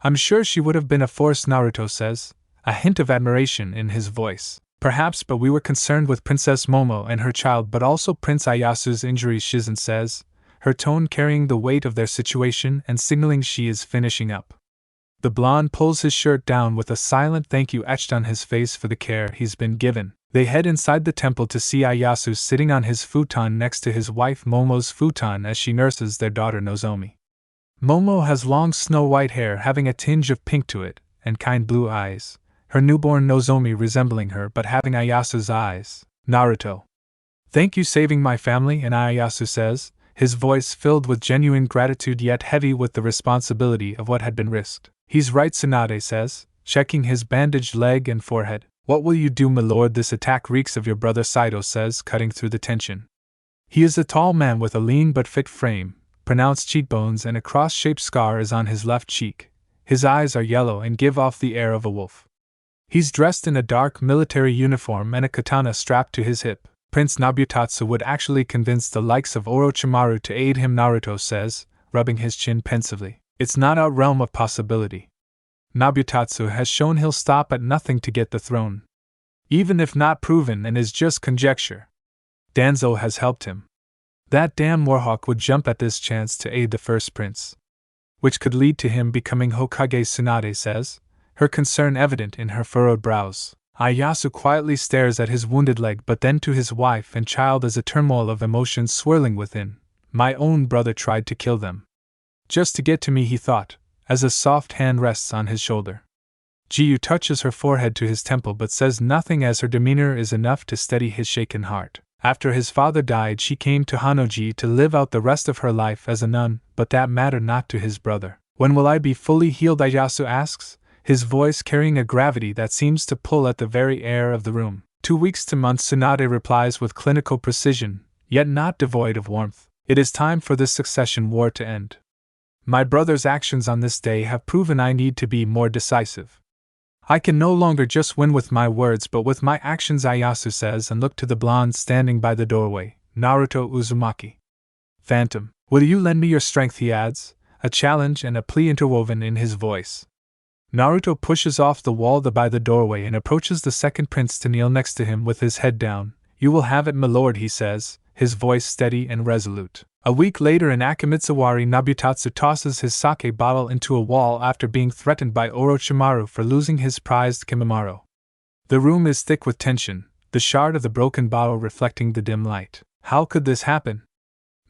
I'm sure she would have been a force, Naruto says, a hint of admiration in his voice. Perhaps, but we were concerned with Princess Momo and her child, but also Prince Ieyasu's injuries, Shizen says, her tone carrying the weight of their situation and signaling she is finishing up. The blonde pulls his shirt down with a silent thank you etched on his face for the care he's been given. They head inside the temple to see Ieyasu sitting on his futon next to his wife Momo's futon as she nurses their daughter Nozomi. Momo has long snow-white hair having a tinge of pink to it, and kind blue eyes, her newborn Nozomi resembling her but having Ieyasu's eyes. Naruto. Thank you, saving my family, and Ieyasu says, his voice filled with genuine gratitude yet heavy with the responsibility of what had been risked. He's right, Tsunade says, checking his bandaged leg and forehead. What will you do, my lord? This attack reeks of your brother, Saito says, cutting through the tension. He is a tall man with a lean but fit frame, pronounced cheekbones, and a cross-shaped scar is on his left cheek. His eyes are yellow and give off the air of a wolf. He's dressed in a dark military uniform and a katana strapped to his hip. Prince Nabutatsu would actually convince the likes of Orochimaru to aid him, Naruto says, rubbing his chin pensively. It's not out realm of possibility. Nabutatsu has shown he'll stop at nothing to get the throne. Even if not proven and is just conjecture. Danzo has helped him. That damn Warhawk would jump at this chance to aid the first prince. Which could lead to him becoming Hokage, Tsunade says, her concern evident in her furrowed brows. Ieyasu quietly stares at his wounded leg but then to his wife and child as a turmoil of emotions swirling within. My own brother tried to kill them. Just to get to me, he thought, as a soft hand rests on his shoulder. Jiyu touches her forehead to his temple but says nothing as her demeanor is enough to steady his shaken heart. After his father died, she came to Hanoji to live out the rest of her life as a nun, but that mattered not to his brother. When will I be fully healed? Ieyasu asks, his voice carrying a gravity that seems to pull at the very air of the room. 2 weeks to months, Tsunade replies with clinical precision, yet not devoid of warmth. It is time for this succession war to end. My brother's actions on this day have proven I need to be more decisive. I can no longer just win with my words but with my actions, Ieyasu says, and looked to the blonde standing by the doorway, Naruto Uzumaki. Phantom, will you lend me your strength, he adds, a challenge and a plea interwoven in his voice. Naruto pushes off the wall by the doorway and approaches the second prince to kneel next to him with his head down. You will have it, my lord, he says, his voice steady and resolute. A week later in Akamitsuwari, Nabutatsu tosses his sake bottle into a wall after being threatened by Orochimaru for losing his prized Kimimaro. The room is thick with tension, the shard of the broken bottle reflecting the dim light. How could this happen?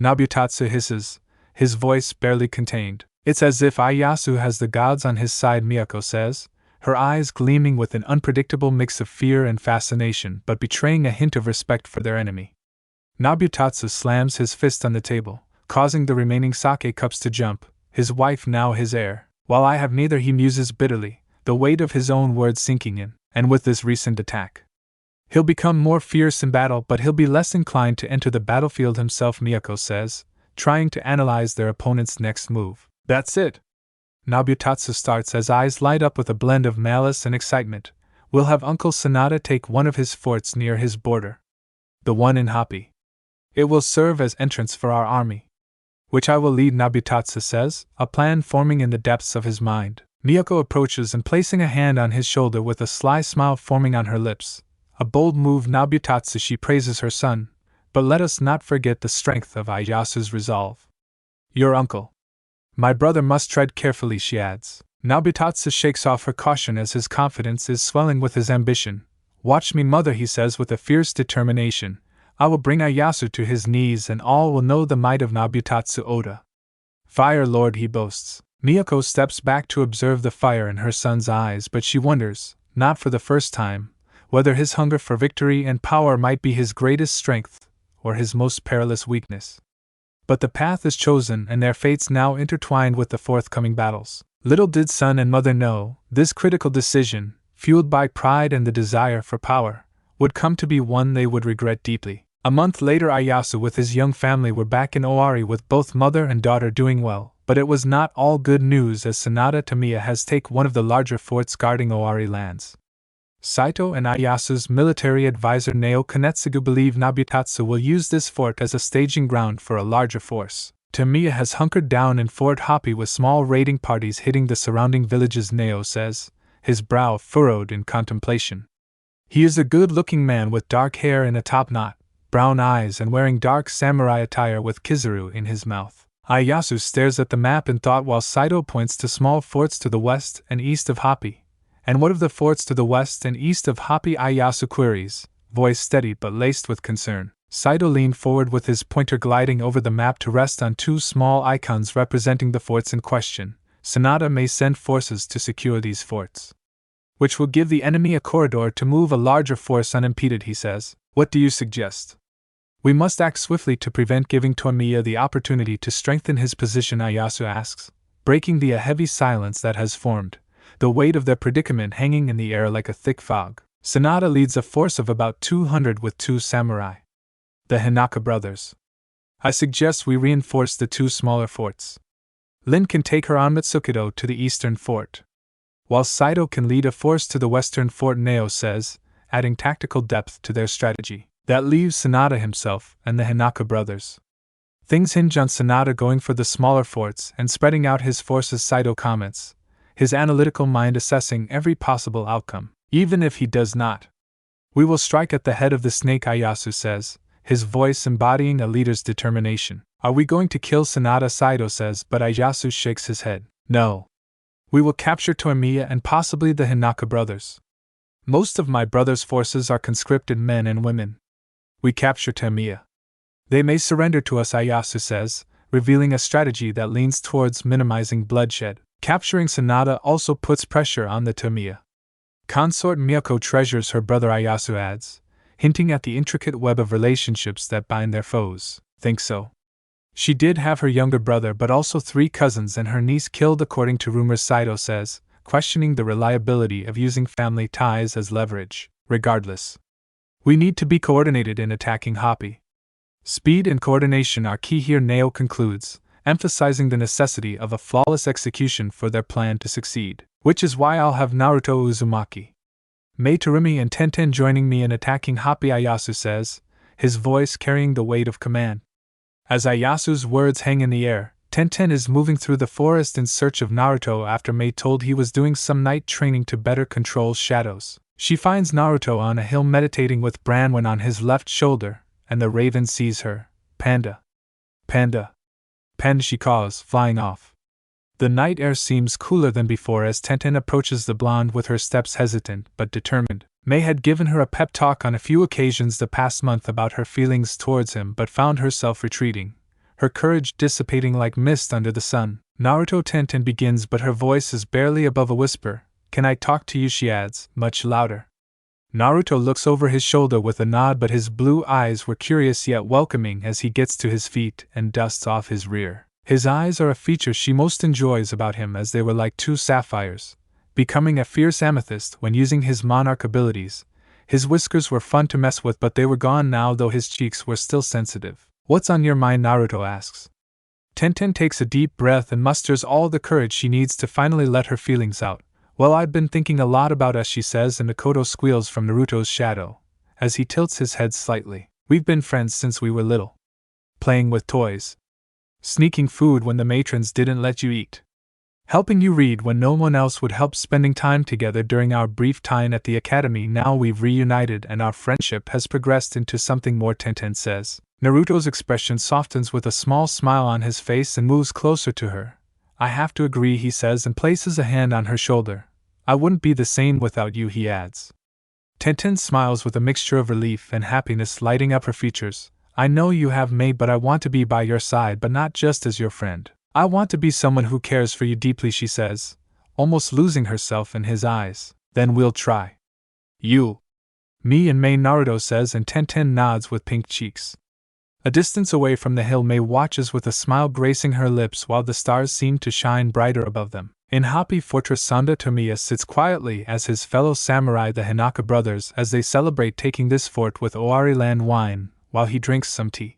Nabutatsu hisses, his voice barely contained. It's as if Ieyasu has the gods on his side, Miyako says, her eyes gleaming with an unpredictable mix of fear and fascination but betraying a hint of respect for their enemy. Nabutatsu slams his fist on the table, causing the remaining sake cups to jump, his wife now his heir. While I have neither, he muses bitterly, the weight of his own words sinking in, and with this recent attack. He'll become more fierce in battle, but he'll be less inclined to enter the battlefield himself, Miyako says, trying to analyze their opponent's next move. That's it. Nabutatsu starts as eyes light up with a blend of malice and excitement. We'll have Uncle Sanada take one of his forts near his border. The one in Happy. It will serve as entrance for our army, which I will lead, Nabutatsu says, a plan forming in the depths of his mind. Miyako approaches and placing a hand on his shoulder with a sly smile forming on her lips. A bold move, Nabutatsu, she praises her son, but let us not forget the strength of Ieyasu's resolve. Your uncle. My brother must tread carefully, she adds. Nabutatsu shakes off her caution as his confidence is swelling with his ambition. Watch me, mother, he says with a fierce determination. I will bring Ieyasu to his knees and all will know the might of Nabutatsu Oda. Fire Lord, he boasts. Miyako steps back to observe the fire in her son's eyes, but she wonders, not for the first time, whether his hunger for victory and power might be his greatest strength, or his most perilous weakness. But the path is chosen and their fates now intertwined with the forthcoming battles. Little did son and mother know, this critical decision, fueled by pride and the desire for power, would come to be one they would regret deeply. A month later, Ieyasu with his young family were back in Owari with both mother and daughter doing well. But it was not all good news, as Sanada Tamiya has taken one of the larger forts guarding Owari lands. Saito and Ieyasu's military advisor Nao Kanetsugu believe Nabutatsu will use this fort as a staging ground for a larger force. Tamiya has hunkered down in Fort Hopi with small raiding parties hitting the surrounding villages, Nao says, his brow furrowed in contemplation. He is a good-looking man with dark hair in a top knot, brown eyes and wearing dark samurai attire with kizaru in his mouth. Ieyasu stares at the map in thought while Saito points to small forts to the west and east of Hopi. And what of the forts to the west and east of Hopi? Ieyasu queries, voice steady but laced with concern. Saito leaned forward with his pointer gliding over the map to rest on two small icons representing the forts in question. Sanada may send forces to secure these forts, which will give the enemy a corridor to move a larger force unimpeded, he says. What do you suggest? We must act swiftly to prevent giving Tamiya the opportunity to strengthen his position, Ieyasu asks, breaking the heavy silence that has formed, the weight of their predicament hanging in the air like a thick fog. Sanada leads a force of about 200 with 2 samurai, the Hinaka brothers. I suggest we reinforce the 2 smaller forts. Lin can take her on Mitsukido to the eastern fort, while Saito can lead a force to the western fort, Nao says, adding tactical depth to their strategy. That leaves Sanada himself and the Hinaka brothers. Things hinge on Sanada going for the smaller forts and spreading out his forces, Saito comments, his analytical mind assessing every possible outcome. Even if he does not, we will strike at the head of the snake, Ieyasu says, his voice embodying a leader's determination. Are we going to kill Sanada? Saito says, but Ieyasu shakes his head. No. We will capture Tamiya and possibly the Hinaka brothers. Most of my brother's forces are conscripted men and women. We capture Tamiya. They may surrender to us, Ieyasu says, revealing a strategy that leans towards minimizing bloodshed. Capturing Sanada also puts pressure on the Tamiya. Consort Miyako treasures her brother, Ieyasu adds, hinting at the intricate web of relationships that bind their foes. Think so? She did have her younger brother but also 3 cousins and her niece killed according to rumors, Saito says, questioning the reliability of using family ties as leverage. Regardless, we need to be coordinated in attacking Hopi. Speed and coordination are key here, Nao concludes, emphasizing the necessity of a flawless execution for their plan to succeed. Which is why I'll have Naruto Uzumaki, Mei Terumi and Tenten joining me in attacking Hopi, Ieyasu says, his voice carrying the weight of command. As Ieyasu's words hang in the air, Tenten is moving through the forest in search of Naruto after Mei told he was doing some night training to better control shadows. She finds Naruto on a hill meditating with Branwen on his left shoulder, and the raven sees her. Panda. Panda. Panda, she calls, flying off. The night air seems cooler than before as Tenten approaches the blonde with her steps hesitant but determined. Mei had given her a pep talk on a few occasions the past month about her feelings towards him but found herself retreating, her courage dissipating like mist under the sun. Naruto, Tenten begins but her voice is barely above a whisper. Can I talk to you, she adds, much louder. Naruto looks over his shoulder with a nod but his blue eyes were curious yet welcoming as he gets to his feet and dusts off his rear. His eyes are a feature she most enjoys about him as they were like 2 sapphires, becoming a fierce amethyst when using his monarch abilities. His whiskers were fun to mess with but they were gone now though his cheeks were still sensitive. What's on your mind? Naruto asks. Tenten takes a deep breath and musters all the courage she needs to finally let her feelings out. Well, I've been thinking a lot about us, she says, and Mikoto squeals from Naruto's shadow, as he tilts his head slightly. We've been friends since we were little. playing with toys, sneaking food when the matrons didn't let you eat, helping you read when no one else would help, spending time together during our brief time at the academy. Now we've reunited and our friendship has progressed into something more, Tenten says. Naruto's expression softens with a small smile on his face and moves closer to her. I have to agree, he says, and places a hand on her shoulder. I wouldn't be the same without you, he adds. Tenten smiles with a mixture of relief and happiness lighting up her features. I know you have made, but I want to be by your side, but not just as your friend. I want to be someone who cares for you deeply, she says, almost losing herself in his eyes. Then we'll try. You. Me and Mei, Naruto says, and Tenten nods with pink cheeks. A distance away from the hill, Mei watches with a smile gracing her lips while the stars seem to shine brighter above them. In Happy Fortress, Sanda Tomiya sits quietly as his fellow samurai, the Hinaka brothers, as they celebrate taking this fort with Owari land wine, while he drinks some tea.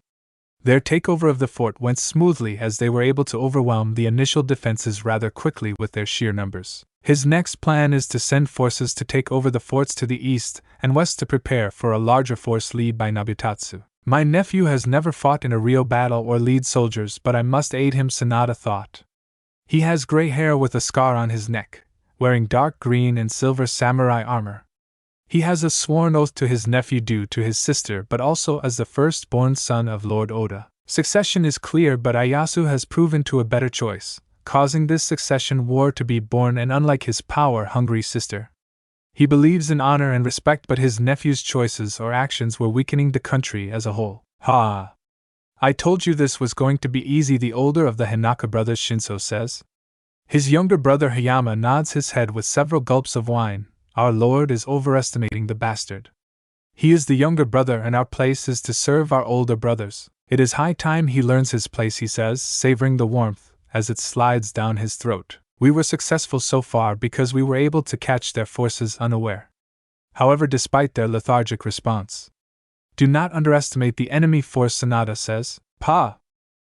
Their takeover of the fort went smoothly as they were able to overwhelm the initial defenses rather quickly with their sheer numbers. His next plan is to send forces to take over the forts to the east and west to prepare for a larger force led by Nabutatsu. My nephew has never fought in a real battle or lead soldiers, but I must aid him, Sanada thought. He has gray hair with a scar on his neck, wearing dark green and silver samurai armor. He has a sworn oath to his nephew due to his sister, but also as the firstborn son of Lord Oda. Succession is clear, but Ieyasu has proven to a better choice, causing this succession war to be born, and unlike his power-hungry sister, he believes in honor and respect, but his nephew's choices or actions were weakening the country as a whole. Ha! I told you this was going to be easy, the older of the Hinaka brothers, Shinso, says. His younger brother Hayama nods his head with several gulps of wine. Our lord is overestimating the bastard. He is the younger brother, and our place is to serve our older brothers. It is high time he learns his place, he says, savoring the warmth as it slides down his throat. We were successful so far because we were able to catch their forces unaware. However, despite their lethargic response, do not underestimate the enemy force, Sanada says. Pa!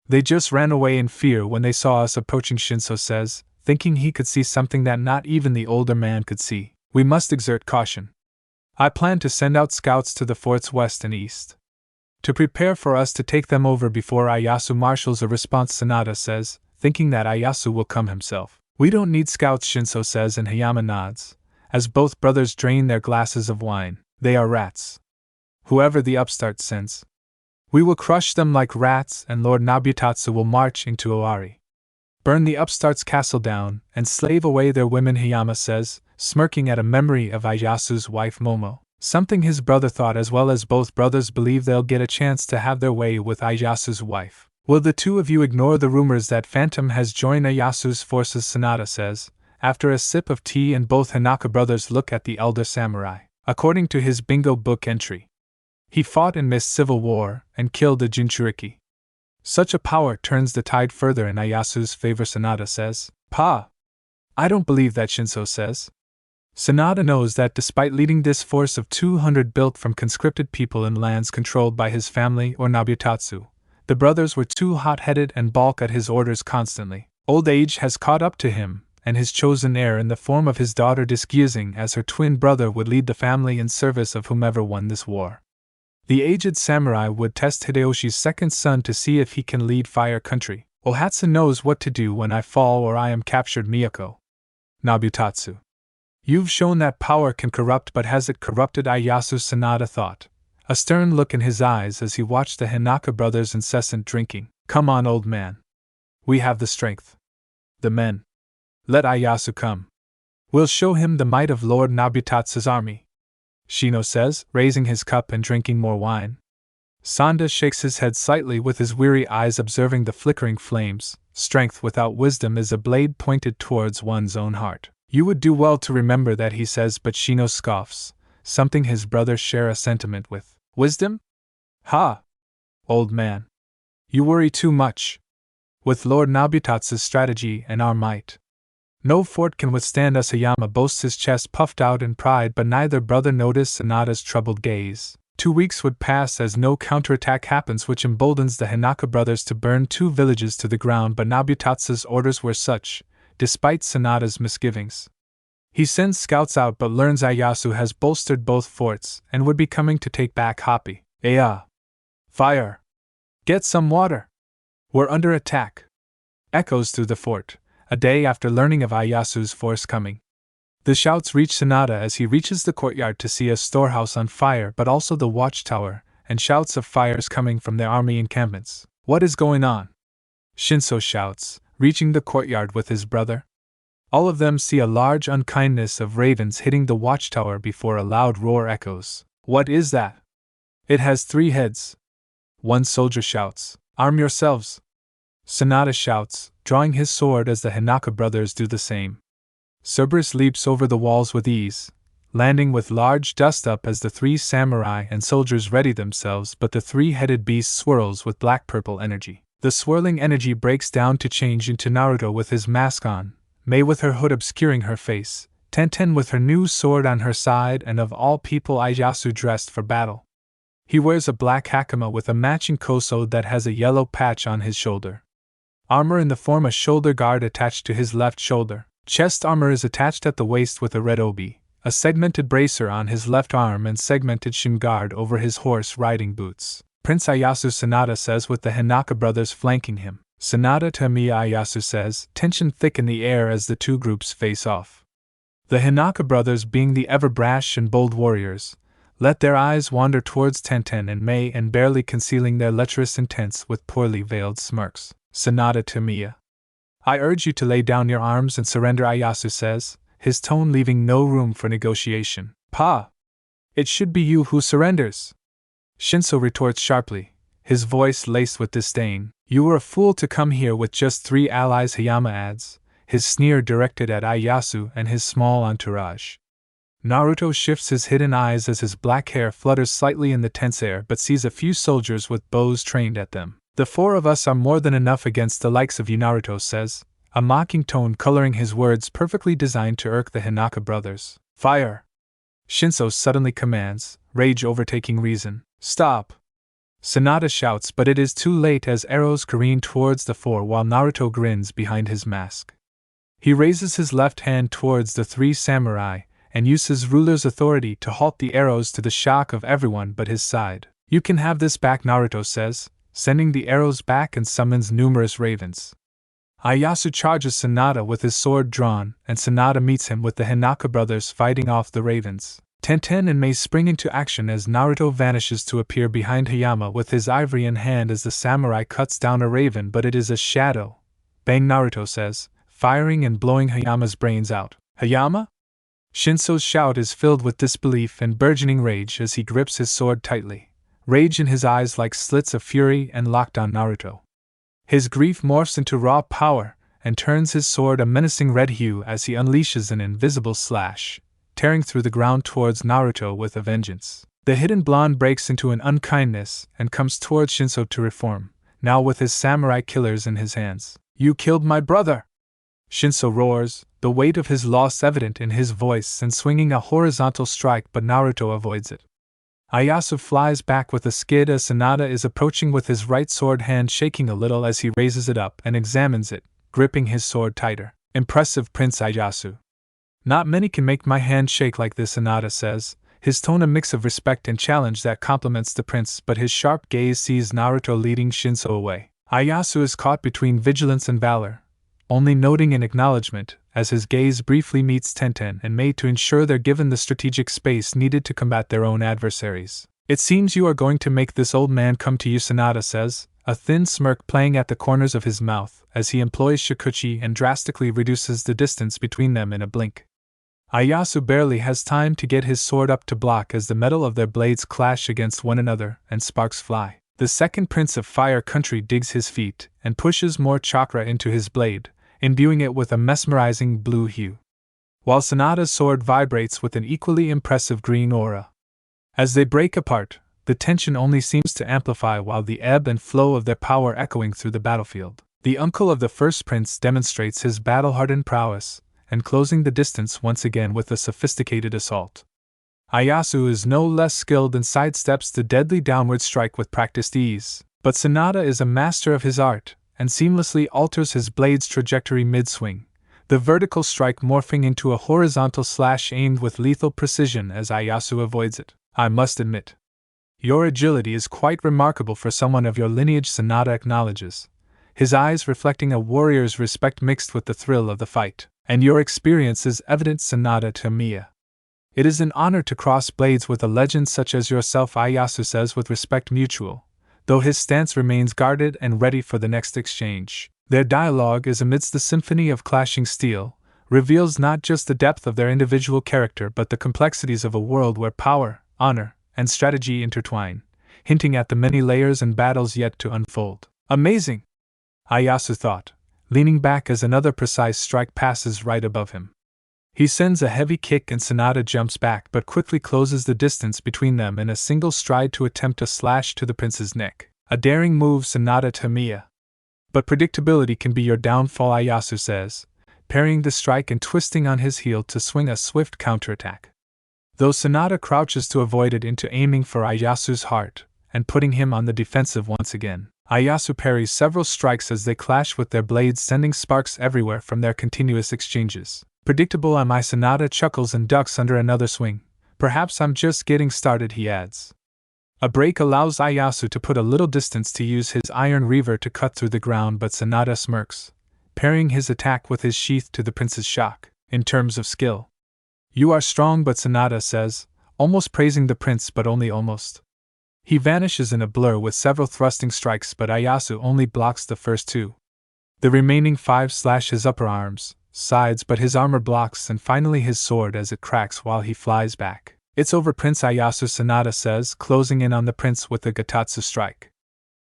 They just ran away in fear when they saw us approaching, Shinso says, thinking he could see something that not even the older man could see. We must exert caution. I plan to send out scouts to the forts west and east to prepare for us to take them over before Ieyasu marshals a response, Sanada says, thinking that Ieyasu will come himself. We don't need scouts, Shinso says, and Hayama nods, as both brothers drain their glasses of wine. They are rats. Whoever the upstart sends, we will crush them like rats, and Lord Nabutatsu will march into Owari, burn the upstart's castle down, and slave away their women, Hayama says, smirking at a memory of Ieyasu's wife Momo. Something his brother thought, as well as both brothers believe they'll get a chance to have their way with Ieyasu's wife. Will the two of you ignore the rumors that Phantom has joined Ieyasu's forces, Sanada says, after a sip of tea, and both Hinaka brothers look at the elder samurai. According to his bingo book entry, he fought in Mist Civil War and killed a Jinchuriki. Such a power turns the tide further in Ieyasu's favor, Sanada says. Pa! I don't believe that, Shinso says. Sanada knows that despite leading this force of 200 built from conscripted people in lands controlled by his family or Nabutatsu, the brothers were too hot-headed and balk at his orders constantly. Old age has caught up to him, and his chosen heir in the form of his daughter Disgyuzing as her twin brother would lead the family in service of whomever won this war. The aged samurai would test Hideyoshi's second son to see if he can lead Fire Country. Ohatsu knows what to do when I fall or I am captured, Miyako. Nabutatsu. You've shown that power can corrupt, but has it corrupted Ieyasu? Sanada thought, a stern look in his eyes as he watched the Hinaka brothers' incessant drinking. Come on, old man. We have the strength. The men. Let Ieyasu come. We'll show him the might of Lord Nabutatsu's army. Shino says, raising his cup and drinking more wine. Sanda shakes his head slightly with his weary eyes observing the flickering flames. Strength without wisdom is a blade pointed towards one's own heart. You would do well to remember that, he says, but Shino scoffs, something his brothers share a sentiment with. Wisdom? Ha! Old man. You worry too much. With Lord Nabutatsu's strategy and our might, no fort can withstand us. Hayama boasts, his chest puffed out in pride, but neither brother noticed Sanada's troubled gaze. 2 weeks would pass as no counterattack happens, which emboldens the Hinaka brothers to burn 2 villages to the ground, but Nabutatsu's orders were such, despite Sanada's misgivings. He sends scouts out but learns Ieyasu has bolstered both forts and would be coming to take back Happy. Aya! Fire! Get some water! We're under attack! Echoes through the fort, a day after learning of Ieyasu's force coming. The shouts reach Sanada as he reaches the courtyard to see a storehouse on fire but also the watchtower, and shouts of fires coming from their army encampments. What is going on? Shinso shouts, reaching the courtyard with his brother. All of them see a large unkindness of ravens hitting the watchtower before a loud roar echoes. What is that? It has 3 heads. One soldier shouts, Arm yourselves! Sanada shouts, drawing his sword as the Hinaka brothers do the same. Cerberus leaps over the walls with ease, landing with large dust up as the 3 samurai and soldiers ready themselves, but the 3-headed beast swirls with black-purple energy. The swirling energy breaks down to change into Naruto with his mask on, Mei with her hood obscuring her face, Tenten with her new sword on her side, and of all people Ieyasu dressed for battle. He wears a black hakama with a matching koso that has a yellow patch on his shoulder. Armor in the form of shoulder guard attached to his left shoulder. Chest armor is attached at the waist with a red obi, a segmented bracer on his left arm and segmented shin guard over his horse riding boots. Prince Ieyasu, Sanada says with the Hinaka brothers flanking him. Sanada to Miya, Ieyasu says, tension thick in the air as the 2 groups face off. The Hinaka brothers, being the ever brash and bold warriors, let their eyes wander towards Tenten and Mei and barely concealing their lecherous intents with poorly veiled smirks. Sanada to Miya. I urge you to lay down your arms and surrender, Ieyasu says, his tone leaving no room for negotiation. Pa! It should be you who surrenders! Shinso retorts sharply, his voice laced with disdain. You were a fool to come here with just 3 allies, Hayama adds, his sneer directed at Ieyasu and his small entourage. Naruto shifts his hidden eyes as his black hair flutters slightly in the tense air but sees a few soldiers with bows trained at them. The 4 of us are more than enough against the likes of you, Naruto says, a mocking tone coloring his words perfectly designed to irk the Hinaka brothers. Fire! Shinso suddenly commands, rage overtaking reason. Stop! Sanada shouts, but it is too late as arrows careen towards the 4 while Naruto grins behind his mask. He raises his left hand towards the 3 samurai and uses ruler's authority to halt the arrows to the shock of everyone but his side. You can have this back, Naruto says, sending the arrows back and summons numerous ravens. Ieyasu charges Sanada with his sword drawn, and Sanada meets him with the Hinaka brothers fighting off the ravens. Tenten and Mei spring into action as Naruto vanishes to appear behind Hayama with his ivory in hand as the samurai cuts down a raven, but it is a shadow. Bang, Naruto says, firing and blowing Hayama's brains out. Hayama? Shinso's shout is filled with disbelief and burgeoning rage as he grips his sword tightly, rage in his eyes like slits of fury and locked on Naruto. His grief morphs into raw power and turns his sword a menacing red hue as he unleashes an invisible slash, tearing through the ground towards Naruto with a vengeance. The hidden blonde breaks into an unkindness and comes towards Shinso to reform, now with his samurai killers in his hands. You killed my brother! Shinso roars, the weight of his loss evident in his voice and swinging a horizontal strike, but Naruto avoids it. Ieyasu flies back with a skid as Sanada is approaching with his right sword hand shaking a little as he raises it up and examines it, gripping his sword tighter. Impressive, Prince Ieyasu. Not many can make my hand shake like this, Sanada says, his tone a mix of respect and challenge that compliments the prince, but his sharp gaze sees Naruto leading Shinso away. Ieyasu is caught between vigilance and valor, only noting in acknowledgement, as his gaze briefly meets Tenten and Mei to ensure they're given the strategic space needed to combat their own adversaries. It seems you are going to make this old man come to you, Sanada says, a thin smirk playing at the corners of his mouth as he employs Shikuchi and drastically reduces the distance between them in a blink. Ieyasu barely has time to get his sword up to block as the metal of their blades clash against one another and sparks fly. The second prince of Fire Country digs his feet and pushes more chakra into his blade, imbuing it with a mesmerizing blue hue, while Sanada's sword vibrates with an equally impressive green aura. As they break apart, the tension only seems to amplify while the ebb and flow of their power echoing through the battlefield. The uncle of the first prince demonstrates his battle-hardened prowess, and closing the distance once again with a sophisticated assault. Ieyasu is no less skilled and sidesteps the deadly downward strike with practiced ease, but Sanada is a master of his art, and seamlessly alters his blade's trajectory mid-swing, the vertical strike morphing into a horizontal slash aimed with lethal precision as Ieyasu avoids it. I must admit, Your agility is quite remarkable for someone of your lineage, Sanada acknowledges, his eyes reflecting a warrior's respect mixed with the thrill of the fight. And your experience is evident, Sanada to Miya. It is an honor to cross blades with a legend such as yourself, Ieyasu says with respect mutual, though his stance remains guarded and ready for the next exchange. Their dialogue is amidst the symphony of clashing steel, reveals not just the depth of their individual character but the complexities of a world where power, honor, and strategy intertwine, hinting at the many layers and battles yet to unfold. Amazing! Ieyasu thought, leaning back as another precise strike passes right above him. He sends a heavy kick and Sanada jumps back but quickly closes the distance between them in a single stride to attempt a slash to the prince's neck. A daring move, Sanada to Miya. But predictability can be your downfall, Ieyasu says, parrying the strike and twisting on his heel to swing a swift counterattack. Though Sanada crouches to avoid it into aiming for Ieyasu's heart, and putting him on the defensive once again, Ieyasu parries several strikes as they clash with their blades, sending sparks everywhere from their continuous exchanges. Predictable am I? Sanada chuckles and ducks under another swing. Perhaps I'm just getting started, he adds. A break allows Ieyasu to put a little distance to use his iron reaver to cut through the ground, but Sanada smirks, parrying his attack with his sheath to the prince's shock. In terms of skill, you are strong, but Sanada says, almost praising the prince, but only almost. He vanishes in a blur with several thrusting strikes, but Ieyasu only blocks the first two. The remaining 5 slash his upper arms, sides, but his armor blocks, and finally his sword as it cracks while he flies back. It's over, Prince Ieyasu, Sanada says, closing in on the prince with a Gatatsu strike.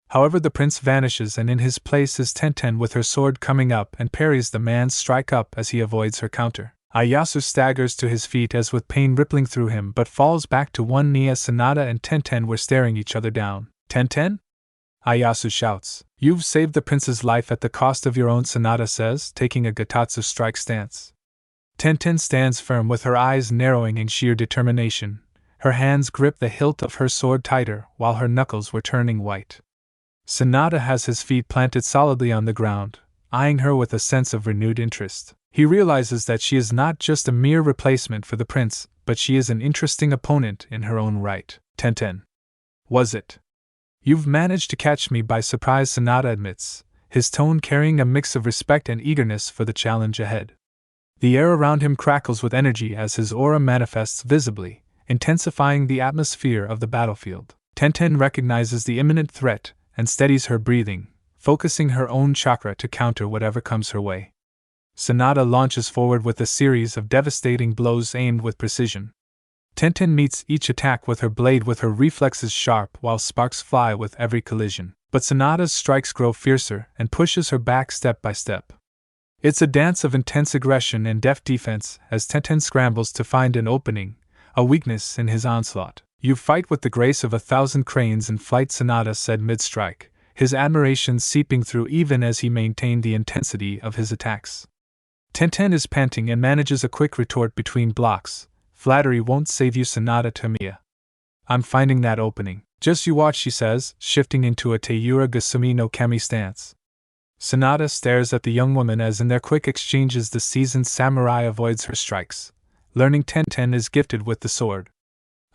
However, the prince vanishes, and in his place is Tenten with her sword coming up and parries the man's strike up as he avoids her counter. Ieyasu staggers to his feet as with pain rippling through him but falls back to one knee as Sanada and Tenten were staring each other down. Tenten? Ieyasu shouts. You've saved the prince's life at the cost of your own, Sanada says, taking a Gatatsu strike stance. Tenten stands firm with her eyes narrowing in sheer determination. Her hands grip the hilt of her sword tighter while her knuckles were turning white. Sanada has his feet planted solidly on the ground, eyeing her with a sense of renewed interest. He realizes that she is not just a mere replacement for the prince, but she is an interesting opponent in her own right. Tenten. Was it? You've managed to catch me by surprise, Sanada admits, his tone carrying a mix of respect and eagerness for the challenge ahead. The air around him crackles with energy as his aura manifests visibly, intensifying the atmosphere of the battlefield. Tenten recognizes the imminent threat and steadies her breathing, focusing her own chakra to counter whatever comes her way. Sanada launches forward with a series of devastating blows aimed with precision. Tenten meets each attack with her blade with her reflexes sharp while sparks fly with every collision. But Sanada's strikes grow fiercer and pushes her back step by step. It's a dance of intense aggression and deft defense as Tenten scrambles to find an opening, a weakness in his onslaught. You fight with the grace of 1,000 cranes in flight, Sanada said mid-strike, his admiration seeping through even as he maintained the intensity of his attacks. Tenten is panting and manages a quick retort between blocks. Flattery won't save you, Sanada to Miya. I'm finding that opening. Just you watch, she says, shifting into a Teiyura Gasumi no Kami stance. Sanada stares at the young woman as in their quick exchanges the seasoned samurai avoids her strikes, learning Tenten is gifted with the sword.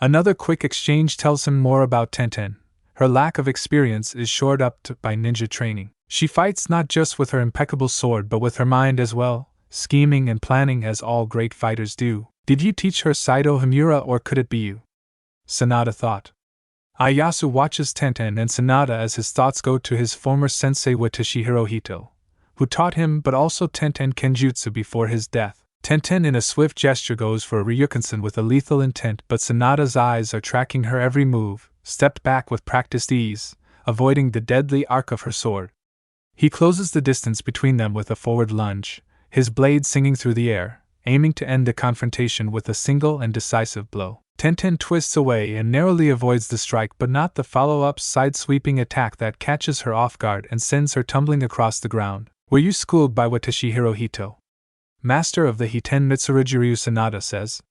Another quick exchange tells him more about Tenten. Her lack of experience is shored up by ninja training. She fights not just with her impeccable sword but with her mind as well, scheming and planning as all great fighters do. Did you teach her Saido Himura, or could it be you? Sanada thought. Ieyasu watches Tenten and Sanada as his thoughts go to his former sensei Watashi Hirohito, who taught him but also Tenten Kenjutsu before his death. Tenten in a swift gesture goes for a Ryukensen with a lethal intent, but Sanada's eyes are tracking her every move, stepped back with practiced ease, avoiding the deadly arc of her sword. He closes the distance between them with a forward lunge, his blade singing through the air, aiming to end the confrontation with a single and decisive blow. Tenten twists away and narrowly avoids the strike but not the follow-up side-sweeping attack that catches her off guard and sends her tumbling across the ground. Were you schooled by Watashi Hirohito? Master of the Hiten Mitsurujiryu, Sanada says.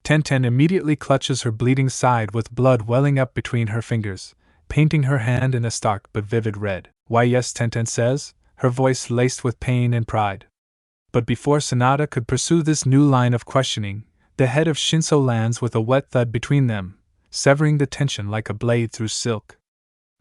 Tenten immediately clutches her bleeding side with blood welling up between her fingers, painting her hand in a stark but vivid red. Why yes, Tenten says, her voice laced with pain and pride. But before Sanada could pursue this new line of questioning, the head of Shinso lands with a wet thud between them, severing the tension like a blade through silk.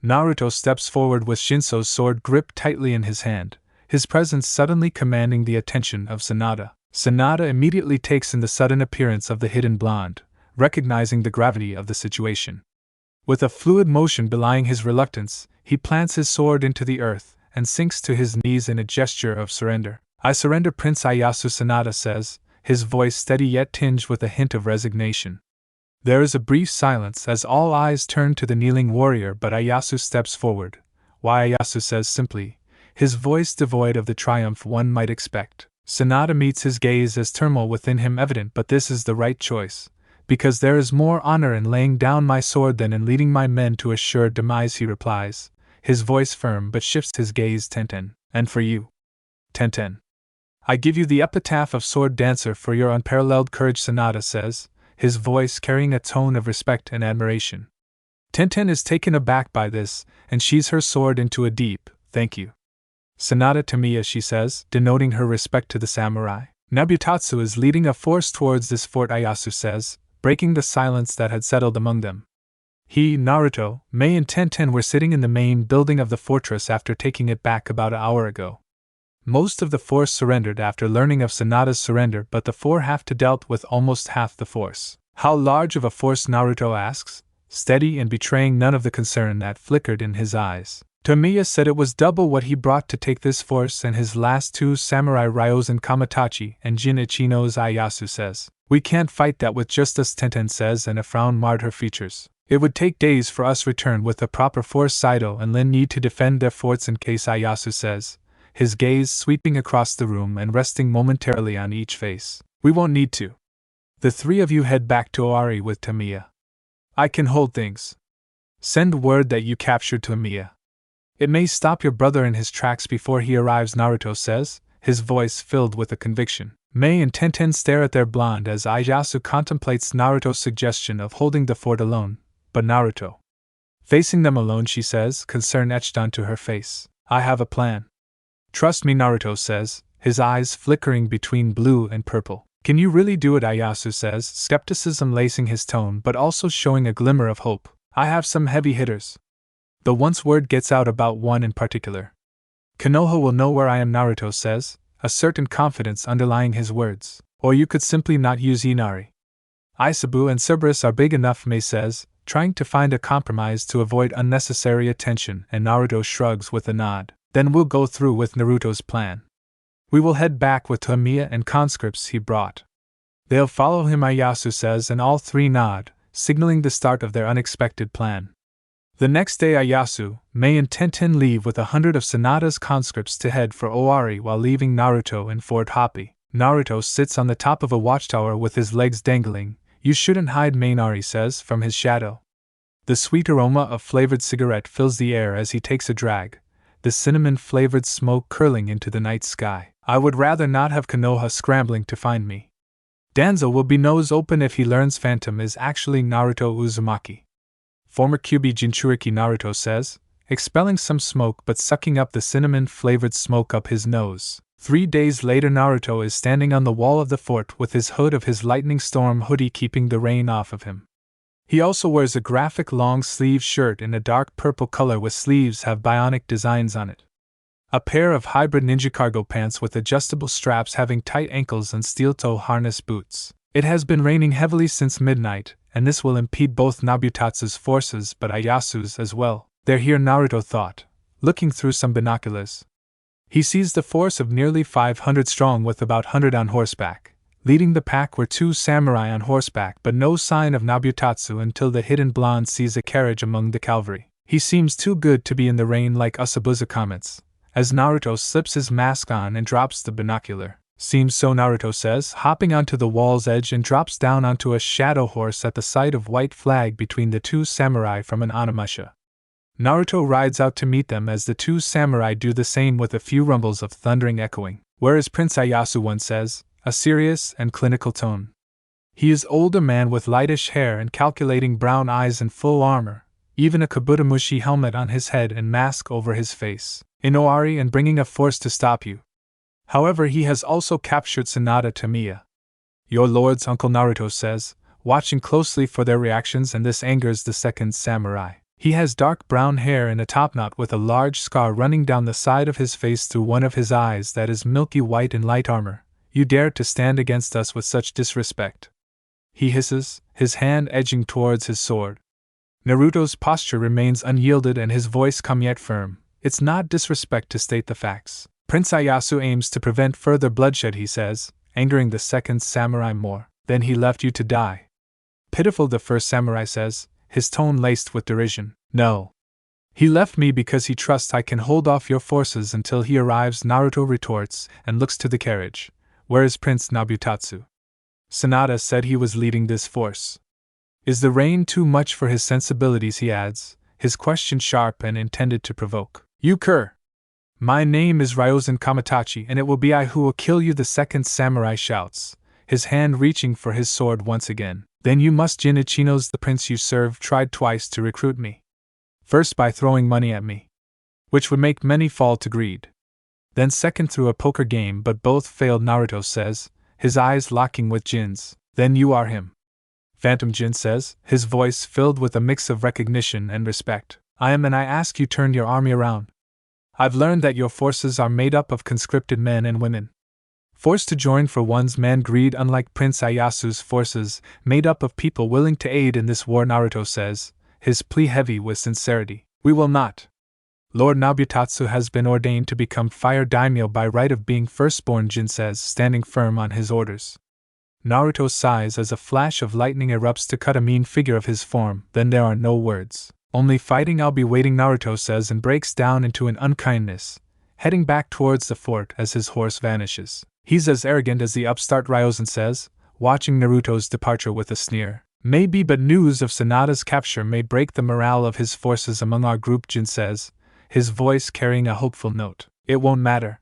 Naruto steps forward with Shinso's sword gripped tightly in his hand, his presence suddenly commanding the attention of Sanada. Sanada immediately takes in the sudden appearance of the hidden blonde, recognizing the gravity of the situation. With a fluid motion belying his reluctance, he plants his sword into the earth and sinks to his knees in a gesture of surrender. "I surrender, Prince Ieyasu," Sanada says, his voice steady yet tinged with a hint of resignation. There is a brief silence as all eyes turn to the kneeling warrior, but Ieyasu steps forward. "Why?" Ieyasu says simply, his voice devoid of the triumph one might expect. Sanada meets his gaze as turmoil within him evident, "But this is the right choice, because there is more honor in laying down my sword than in leading my men to assured demise," he replies, his voice firm but shifts his gaze. "Tenten, and for you, Tenten, I give you the epitaph of sword dancer for your unparalleled courage," Sanada says, his voice carrying a tone of respect and admiration. Tenten is taken aback by this, and sheathes her sword into a deep, "Thank you, Sanada Tamiya," she says, denoting her respect to the samurai. "Nabutatsu is leading a force towards this fort," Ieyasu says, breaking the silence that had settled among them. He, Naruto, Mei and Tenten were sitting in the main building of the fortress after taking it back about an hour ago. Most of the force surrendered after learning of Sanada's surrender, but the four have to dealt with almost half the force. "How large of a force?" Naruto asks, steady and betraying none of the concern that flickered in his eyes. Tamiya said it was double what he brought to take this force and his last two samurai, Ryozen Kamatachi and Jin Ichino's, Ieyasu says. "We can't fight that with just us," Tenten says, and a frown marred her features. "It would take days for us return with a proper force. Saido and Lin need to defend their forts in case," Ieyasu says, his gaze sweeping across the room and resting momentarily on each face. "We won't need to. The three of you head back to Oari with Tamiya. I can hold things. Send word that you captured Tamiya. It may stop your brother in his tracks before he arrives," Naruto says, his voice filled with a conviction. Mei and Tenten stare at their blonde as Ieyasu contemplates Naruto's suggestion of holding the fort alone, but Naruto. Facing them alone, she says, concern etched onto her face. "I have a plan. Trust me," Naruto says, his eyes flickering between blue and purple. "Can you really do it?" Ieyasu says, skepticism lacing his tone but also showing a glimmer of hope. "I have some heavy hitters. Though once word gets out about one in particular, Konoha will know where I am," Naruto says, a certain confidence underlying his words. "Or you could simply not use Inari. Isabu and Cerberus are big enough," Mei says, trying to find a compromise to avoid unnecessary attention, and Naruto shrugs with a nod. "Then we'll go through with Naruto's plan. We will head back with Tamiya and conscripts he brought. They'll follow him," Ieyasu says, and all three nod, signaling the start of their unexpected plan. The next day, Ieyasu, Mei and Tenten leave with 100 of Sanada's conscripts to head for Oari while leaving Naruto in Fort Hoppy. Naruto sits on the top of a watchtower with his legs dangling. "You shouldn't hide," Mainari says from his shadow. The sweet aroma of flavored cigarette fills the air as he takes a drag, the cinnamon-flavored smoke curling into the night sky. "I would rather not have Konoha scrambling to find me. Danzo will be nose open if he learns Phantom is actually Naruto Uzumaki." Former QB Jinchuriki, Naruto says, expelling some smoke but sucking up the cinnamon-flavored smoke up his nose. 3 days later, Naruto is standing on the wall of the fort with his hood of his lightning storm hoodie keeping the rain off of him. He also wears a graphic long-sleeve shirt in a dark purple color with sleeves have bionic designs on it. A pair of hybrid ninja cargo pants with adjustable straps having tight ankles and steel-toe harness boots. It has been raining heavily since midnight, and this will impede both Nabutatsu's forces but Ieyasu's as well. "They're here," Naruto thought, looking through some binoculars. He sees the force of nearly 500 strong with about 100 on horseback. Leading the pack were 2 samurai on horseback, but no sign of Nabutatsu until the hidden blonde sees a carriage among the cavalry. "He seems too good to be in the rain," like Asabusa comments, as Naruto slips his mask on and drops the binocular. "Seems so," Naruto says, hopping onto the wall's edge and drops down onto a shadow horse at the sight of white flag between the 2 samurai from an Onimusha. Naruto rides out to meet them as the 2 samurai do the same with a few rumbles of thundering echoing. "Where is Prince Ieyasu?" one says, a serious and clinical tone. He is older man with lightish hair and calculating brown eyes in full armor, even a kabutamushi helmet on his head and mask over his face. "In Oari and bringing a force to stop you. However, he has also captured Sanada Tamiya." "Your lord's uncle," Naruto says, watching closely for their reactions, and this angers the second samurai. He has dark brown hair in a topknot with a large scar running down the side of his face through one of his eyes that is milky white in light armor. You dare to stand against us with such disrespect? He hisses, his hand edging towards his sword. Naruto's posture remains unyielded and his voice calm yet firm. It's not disrespect to state the facts. Prince Ieyasu aims to prevent further bloodshed, he says, angering the second samurai more. Then he left you to die. Pitiful, the first samurai says, his tone laced with derision. No. He left me because he trusts I can hold off your forces until he arrives, Naruto retorts, and looks to the carriage. Where is Prince Nabutatsu? Sanada said he was leading this force. Is the rain too much for his sensibilities, he adds, his question sharp and intended to provoke. You cur! My name is Ryozen Kamatachi, and it will be I who will kill you, the second samurai shouts, his hand reaching for his sword once again. Then you must. Jin Ichinos, the prince you serve, tried twice to recruit me. First by throwing money at me, which would make many fall to greed. Then second through a poker game, but both failed, Naruto says, his eyes locking with Jin's. Then you are him. Phantom Jin says, his voice filled with a mix of recognition and respect. I am, and I ask you turn your army around. I've learned that your forces are made up of conscripted men and women, forced to join for one's man greed, unlike Prince Ieyasu's forces, made up of people willing to aid in this war, Naruto says, his plea heavy with sincerity. We will not. Lord Nabutatsu has been ordained to become fire daimyo by right of being firstborn, Jin says, standing firm on his orders. Naruto sighs as a flash of lightning erupts to cut a mean figure of his form. Then there are no words. Only fighting. I'll be waiting, Naruto says, and breaks down into an unkindness, heading back towards the fort as his horse vanishes. He's as arrogant as the upstart, Ryozen says, watching Naruto's departure with a sneer. Maybe, but news of Sanada's capture may break the morale of his forces among our group, Jin says, his voice carrying a hopeful note. It won't matter.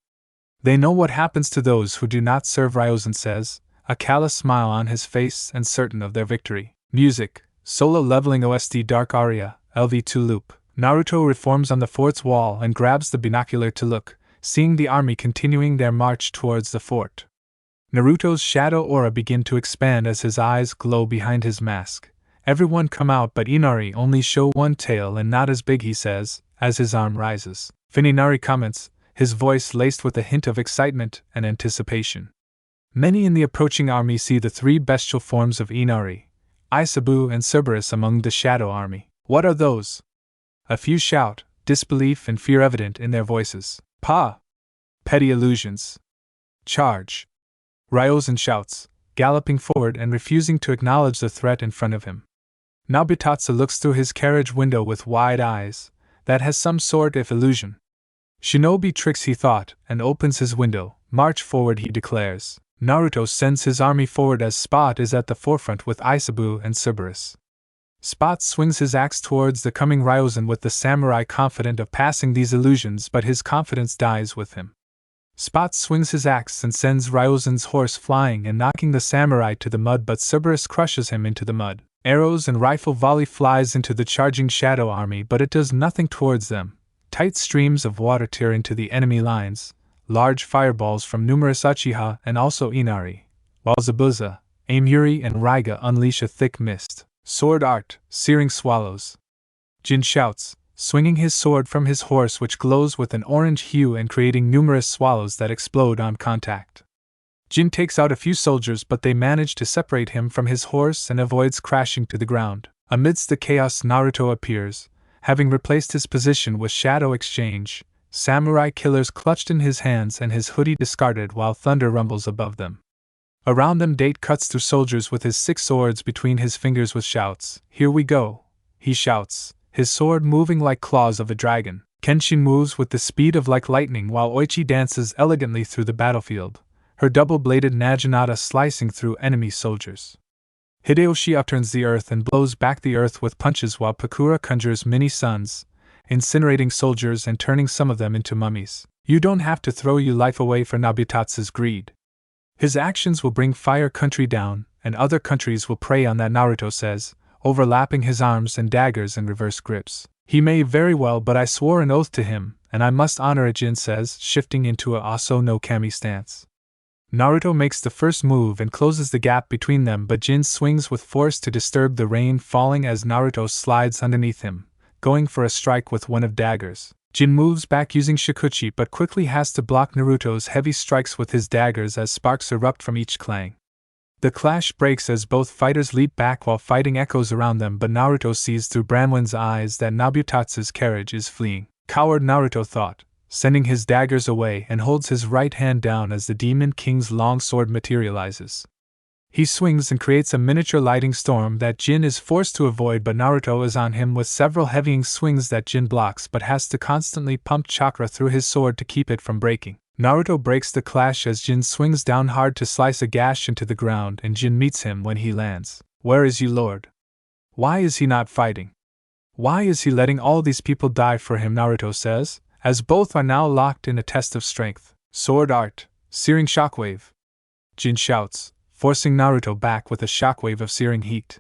They know what happens to those who do not serve, Ryozen says, a callous smile on his face and certain of their victory. Music, solo leveling OST Dark Aria, LV2 loop. Naruto reforms on the fort's wall and grabs the binocular to look, seeing the army continuing their march towards the fort. Naruto's shadow aura begin to expand as his eyes glow behind his mask. Everyone come out, but Inari only show one tail and not as big, he says, as his arm rises. Fininari comments, his voice laced with a hint of excitement and anticipation. Many in the approaching army see the three bestial forms of Inari, Isabu and Cerberus among the shadow army. What are those? A few shout, disbelief and fear evident in their voices. Pa! Petty illusions. Charge! Ryozen shouts, galloping forward and refusing to acknowledge the threat in front of him. Nabutatsu looks through his carriage window with wide eyes. That has some sort of illusion. Shinobi tricks, he thought, and opens his window. March forward, he declares. Naruto sends his army forward as Spot is at the forefront with Isabu and Cerberus. Spot swings his axe towards the coming Ryozen with the samurai confident of passing these illusions, but his confidence dies with him. Spot swings his axe and sends Ryozen's horse flying and knocking the samurai to the mud, but Cerberus crushes him into the mud. Arrows and rifle volley flies into the charging shadow army, but it does nothing towards them. Tight streams of water tear into the enemy lines. Large fireballs from numerous Uchiha and also Inari, while Zabuza, Amuri and Raiga unleash a thick mist. Sword art, searing swallows. Jin shouts, swinging his sword from his horse, which glows with an orange hue and creating numerous swallows that explode on contact. Jin takes out a few soldiers, but they manage to separate him from his horse and avoids crashing to the ground. Amidst the chaos, Naruto appears, having replaced his position with Shadow Exchange, samurai killers clutched in his hands and his hoodie discarded while thunder rumbles above them. Around them, Date cuts through soldiers with his 6 swords between his fingers with shouts. Here we go, he shouts, his sword moving like claws of a dragon. Kenshin moves with the speed of like lightning while Oichi dances elegantly through the battlefield, her double-bladed naginata slicing through enemy soldiers. Hideyoshi upturns the earth and blows back the earth with punches while Pakura conjures mini suns, incinerating soldiers and turning some of them into mummies. You don't have to throw your life away for Nabutatsu's greed. His actions will bring Fire Country down, and other countries will prey on that, Naruto says, overlapping his arms and daggers in reverse grips. He may very well, but I swore an oath to him, and I must honor it, Jin says, shifting into a Aso no Kami stance. Naruto makes the first move and closes the gap between them, but Jin swings with force to disturb the rain falling as Naruto slides underneath him, going for a strike with one of daggers. Jin moves back using Shikuchi but quickly has to block Naruto's heavy strikes with his daggers as sparks erupt from each clang. The clash breaks as both fighters leap back while fighting echoes around them, but Naruto sees through Branwen's eyes that Nabutatsu's carriage is fleeing. Coward, Naruto thought, sending his daggers away, and holds his right hand down as the Demon King's long sword materializes. He swings and creates a miniature lightning storm that Jin is forced to avoid, but Naruto is on him with several heavying swings that Jin blocks but has to constantly pump chakra through his sword to keep it from breaking. Naruto breaks the clash as Jin swings down hard to slice a gash into the ground, and Jin meets him when he lands. Where is you, Lord? Why is he not fighting? Why is he letting all these people die for him? Naruto says, as both are now locked in a test of strength. Sword art, searing shockwave. Jin shouts, forcing Naruto back with a shockwave of searing heat.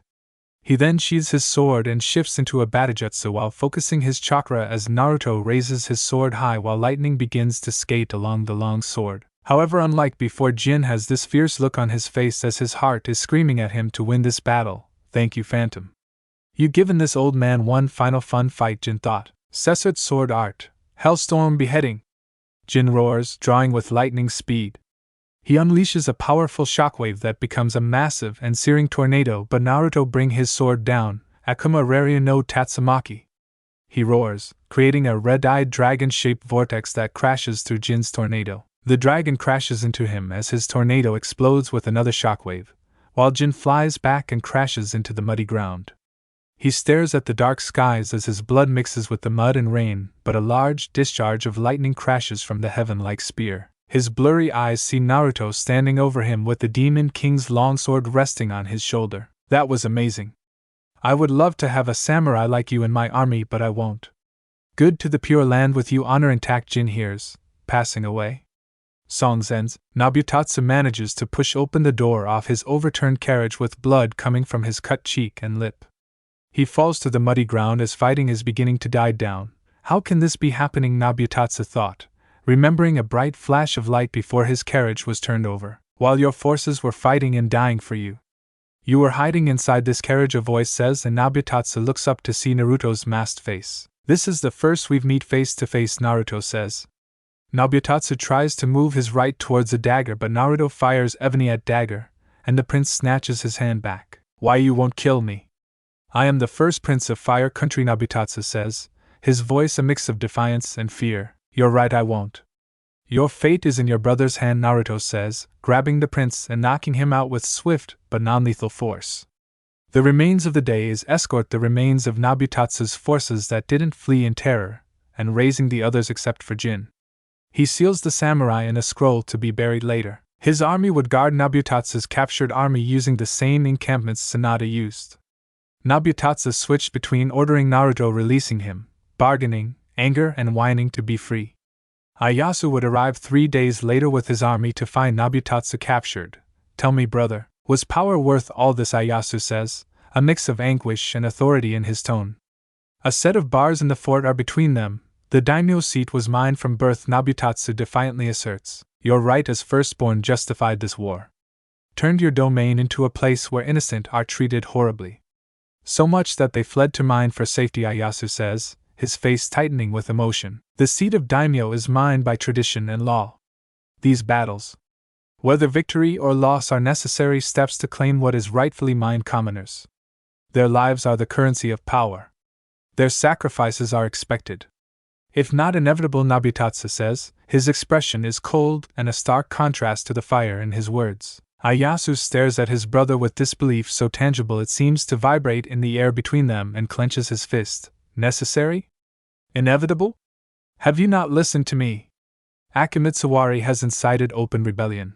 He then sheathes his sword and shifts into a Batajutsu while focusing his chakra as Naruto raises his sword high while lightning begins to skate along the long sword. However, unlike before, Jin has this fierce look on his face as his heart is screaming at him to win this battle. Thank you, Phantom. You given this old man one final fun fight, Jin thought. Censored sword art, Hellstorm beheading. Jin roars, drawing with lightning speed. He unleashes a powerful shockwave that becomes a massive and searing tornado, but Naruto brings his sword down, Akuma Rarya no Tatsumaki. He roars, creating a red-eyed dragon-shaped vortex that crashes through Jin's tornado. The dragon crashes into him as his tornado explodes with another shockwave, while Jin flies back and crashes into the muddy ground. He stares at the dark skies as his blood mixes with the mud and rain, but a large discharge of lightning crashes from the heaven-like spear. His blurry eyes see Naruto standing over him with the Demon King's longsword resting on his shoulder. That was amazing. I would love to have a samurai like you in my army, but I won't. Good to the Pure Land with you, honor intact. Jin hears, passing away. Song ends. Nabutatsu manages to push open the door off his overturned carriage with blood coming from his cut cheek and lip. He falls to the muddy ground as fighting is beginning to die down. How can this be happening? Nabutatsu thought, remembering a bright flash of light before his carriage was turned over. While your forces were fighting and dying for you, you were hiding inside this carriage, a voice says, and Nabutatsu looks up to see Naruto's masked face. This is the first we've met face to face, Naruto says. Nabutatsu tries to move his right towards the dagger, but Naruto fires Ebony at dagger, and the prince snatches his hand back. Why you won't kill me? I am the first prince of Fire Country, Nabutatsu says, his voice a mix of defiance and fear. You're right, I won't. Your fate is in your brother's hand, Naruto says, grabbing the prince and knocking him out with swift but non-lethal force. The remains of the day is escort the remains of Nabutatsu's forces that didn't flee in terror, and raising the others except for Jin. He seals the samurai in a scroll to be buried later. His army would guard Nabutatsu's captured army using the same encampments Sanada used. Nabutatsu switched between ordering Naruto releasing him, bargaining, anger, and whining to be free. Ieyasu would arrive 3 days later with his army to find Nabutatsu captured. Tell me, brother, was power worth all this? Ieyasu says, a mix of anguish and authority in his tone. A set of bars in the fort are between them. The daimyo seat was mine from birth, Nabutatsu defiantly asserts. Your right as firstborn justified this war. Turned your domain into a place where innocent are treated horribly. So much that they fled to mine for safety, Ieyasu says, his face tightening with emotion. The seat of daimyo is mine by tradition and law. These battles, whether victory or loss, are necessary steps to claim what is rightfully mine, commoners. Their lives are the currency of power. Their sacrifices are expected, if not inevitable, Nabutatsu says. His expression is cold and a stark contrast to the fire in his words. Ieyasu stares at his brother with disbelief so tangible it seems to vibrate in the air between them and clenches his fist. Necessary? Inevitable? Have you not listened to me? Akamitsuwari has incited open rebellion.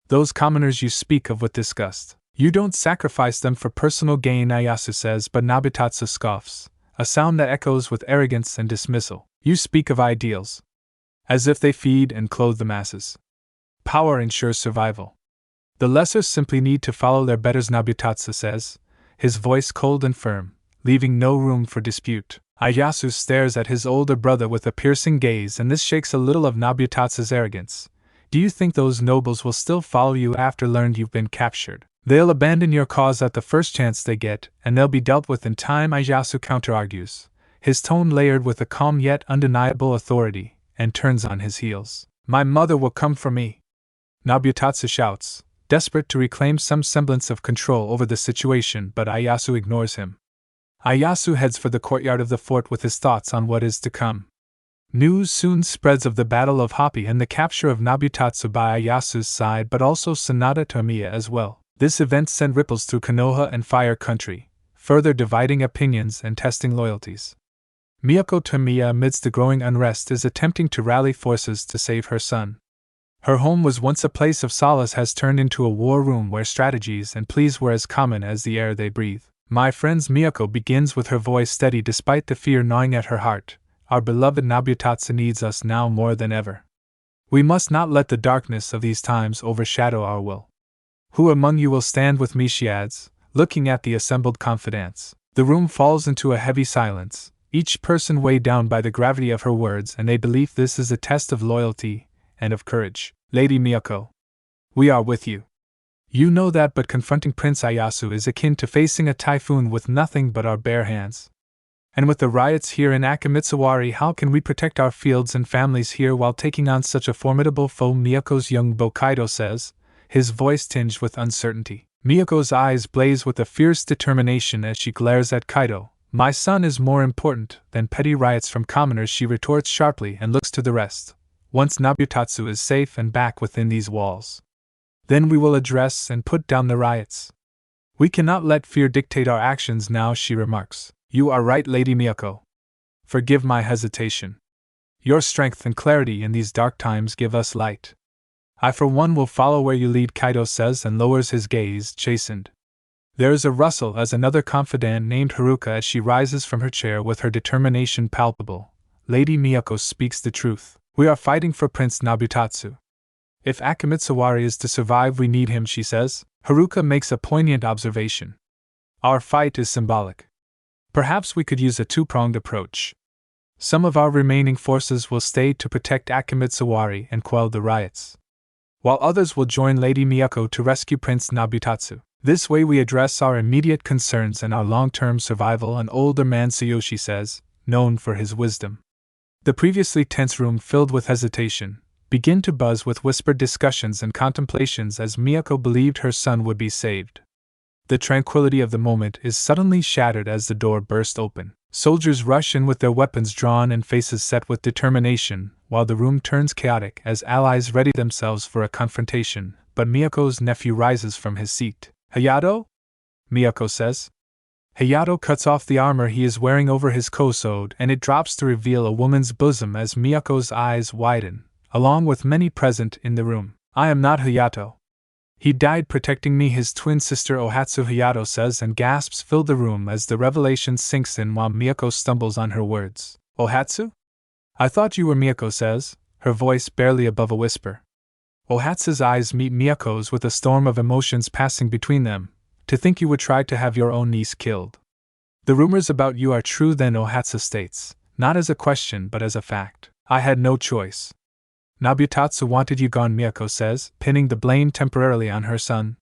Those commoners you speak of with disgust. You don't sacrifice them for personal gain, Ieyasu says, but Nabutatsu scoffs, a sound that echoes with arrogance and dismissal. You speak of ideals, as if they feed and clothe the masses. Power ensures survival. The lesser simply need to follow their betters, Nabutatsu says, his voice cold and firm, leaving no room for dispute. Ieyasu stares at his older brother with a piercing gaze, and this shakes a little of Nabutatsu's arrogance. Do you think those nobles will still follow you after learned you've been captured? They'll abandon your cause at the first chance they get, and they'll be dealt with in time, Ieyasu counter-argues, his tone layered with a calm yet undeniable authority, and turns on his heels. My mother will come for me, Nabutatsu shouts, desperate to reclaim some semblance of control over the situation, but Ieyasu ignores him. Ieyasu heads for the courtyard of the fort with his thoughts on what is to come. News soon spreads of the Battle of Hopi and the capture of Nabutatsu by Ieyasu's side, but also Sanada Tamiya as well. This event sent ripples through Konoha and Fire Country, further dividing opinions and testing loyalties. Miyako Tamiya, amidst the growing unrest, is attempting to rally forces to save her son. Her home was once a place of solace, has turned into a war room where strategies and pleas were as common as the air they breathe. My friends, Miyako begins with her voice steady despite the fear gnawing at her heart. Our beloved Nabutatsu needs us now more than ever. We must not let the darkness of these times overshadow our will. Who among you will stand with me, she adds, looking at the assembled confidants. The room falls into a heavy silence, each person weighed down by the gravity of her words, and they believe this is a test of loyalty and of courage. Lady Miyako, we are with you. You know that, but confronting Prince Ieyasu is akin to facing a typhoon with nothing but our bare hands. And with the riots here in Akamitsuwari, how can we protect our fields and families here while taking on such a formidable foe? Miyako's young beau Kaido says, his voice tinged with uncertainty. Miyako's eyes blaze with a fierce determination as she glares at Kaido. My son is more important than petty riots from commoners, she retorts sharply and looks to the rest. Once Nabutatsu is safe and back within these walls, then we will address and put down the riots. We cannot let fear dictate our actions now, she remarks. You are right, Lady Miyako. Forgive my hesitation. Your strength and clarity in these dark times give us light. I for one will follow where you lead, Kaido says, and lowers his gaze, chastened. There is a rustle as another confidant named Haruka, as she rises from her chair with her determination palpable. Lady Miyako speaks the truth. We are fighting for Prince Nabutatsu. If Akamitsuwari is to survive, we need him, she says. Haruka makes a poignant observation. Our fight is symbolic. Perhaps we could use a two-pronged approach. Some of our remaining forces will stay to protect Akamitsuwari and quell the riots, while others will join Lady Miyako to rescue Prince Nabutatsu. This way we address our immediate concerns and our long-term survival, an older man, Tsuyoshi says, known for his wisdom. The previously tense room, filled with hesitation, began to buzz with whispered discussions and contemplations as Miyako believed her son would be saved. The tranquility of the moment is suddenly shattered as the door bursts open. Soldiers rush in with their weapons drawn and faces set with determination, while the room turns chaotic as allies ready themselves for a confrontation, but Miyako's nephew rises from his seat. Hayato? Miyako says. Hayato cuts off the armor he is wearing over his kosode, and it drops to reveal a woman's bosom as Miyako's eyes widen, along with many present in the room. I am not Hayato. He died protecting me, his twin sister Ohatsu, Hayato says, and gasps fill the room as the revelation sinks in while Miyako stumbles on her words. Ohatsu? I thought you were, Miyako says, her voice barely above a whisper. Ohatsu's eyes meet Miyako's with a storm of emotions passing between them. To think you would try to have your own niece killed. The rumors about you are true, then, Ohatsu states, not as a question but as a fact. I had no choice. Nabutatsu wanted you gone, Miyako says, pinning the blame temporarily on her son.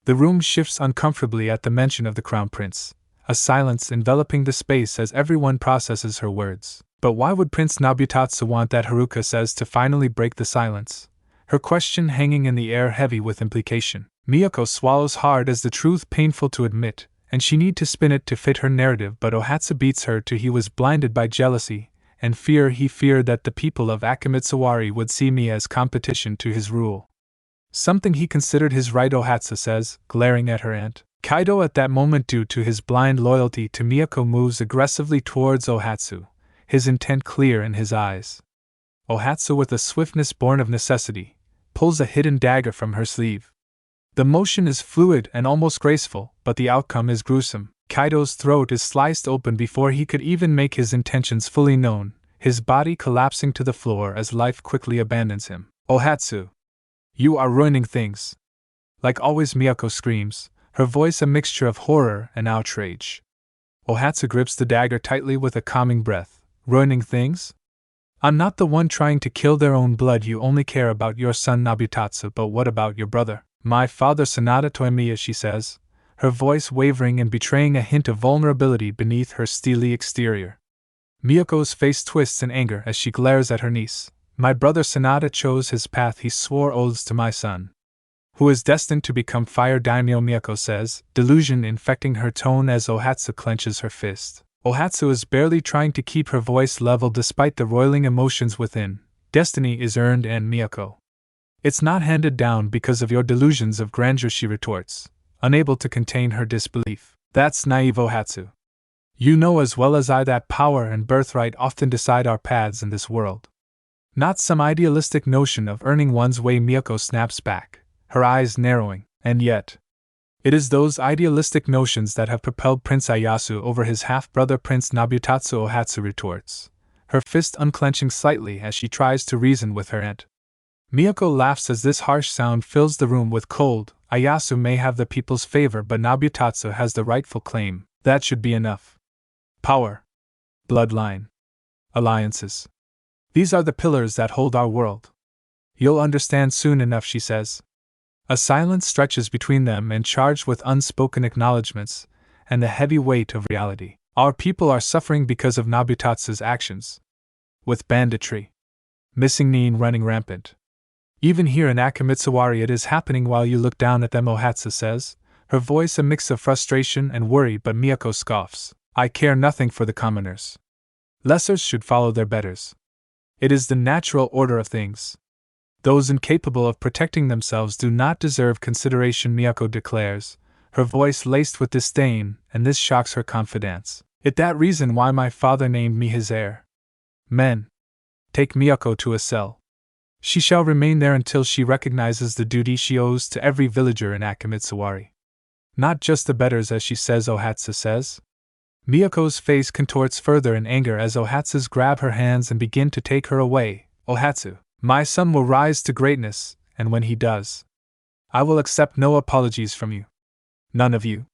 The room shifts uncomfortably at the mention of the crown prince, a silence enveloping the space as everyone processes her words. But why would Prince Nabutatsu want that, Haruka says to finally break the silence, her question hanging in the air heavy with implication. Miyako swallows hard as the truth painful to admit, and she need to spin it to fit her narrative, but Ohatsu beats her to he was blinded by jealousy and fear. He feared that the people of Akamitsuwari would see me as competition to his rule. Something he considered his right, Ohatsu says, glaring at her aunt. Kaido at that moment, due to his blind loyalty to Miyako, moves aggressively towards Ohatsu, his intent clear in his eyes. Ohatsu, with a swiftness born of necessity, pulls a hidden dagger from her sleeve. The motion is fluid and almost graceful, but the outcome is gruesome. Kaido's throat is sliced open before he could even make his intentions fully known, his body collapsing to the floor as life quickly abandons him. Ohatsu! You are ruining things! Like always, Miyako screams, her voice a mixture of horror and outrage. Ohatsu grips the dagger tightly with a calming breath. Ruining things? I'm not the one trying to kill their own blood. You only care about your son Nabutatsu, but what about your brother? My father Sanada Toimiya, she says, her voice wavering and betraying a hint of vulnerability beneath her steely exterior. Miyoko's face twists in anger as she glares at her niece. My brother Sanada chose his path. He swore oaths to my son, who is destined to become fire daimyo, Miyako says, delusion infecting her tone as Ohatsu clenches her fist. Ohatsu is barely trying to keep her voice level despite the roiling emotions within. Destiny is earned, and Miyako, it's not handed down because of your delusions of grandeur, she retorts, unable to contain her disbelief. That's naive, Ohatsu. You know as well as I that power and birthright often decide our paths in this world. Not some idealistic notion of earning one's way, Miyako snaps back, her eyes narrowing. And yet, it is those idealistic notions that have propelled Prince Ieyasu over his half-brother Prince Nabutatsu, Ohatsu retorts, her fist unclenching slightly as she tries to reason with her aunt. Miyako laughs as this harsh sound fills the room with cold. Ieyasu may have the people's favor, but Nabutatsu has the rightful claim. That should be enough. Power, bloodline, alliances. These are the pillars that hold our world. You'll understand soon enough, she says. A silence stretches between them and charged with unspoken acknowledgments and the heavy weight of reality. Our people are suffering because of Nabutatsu's actions. With banditry, missing Nin running rampant. Even here in Akamitsuwari it is happening while you look down at them, Ohatsu says, her voice a mix of frustration and worry, but Miyako scoffs. I care nothing for the commoners. Lessers should follow their betters. It is the natural order of things. Those incapable of protecting themselves do not deserve consideration, Miyako declares, her voice laced with disdain, and this shocks her confidence. It's that reason why my father named me his heir. Men, take Miyako to a cell. She shall remain there until she recognizes the duty she owes to every villager in Akamitsuwari. Not just the betters, as she says, Ohatsu says. Miyako's face contorts further in anger as Ohatsu's grab her hands and begin to take her away. Ohatsu, my son will rise to greatness, and when he does, I will accept no apologies from you. None of you.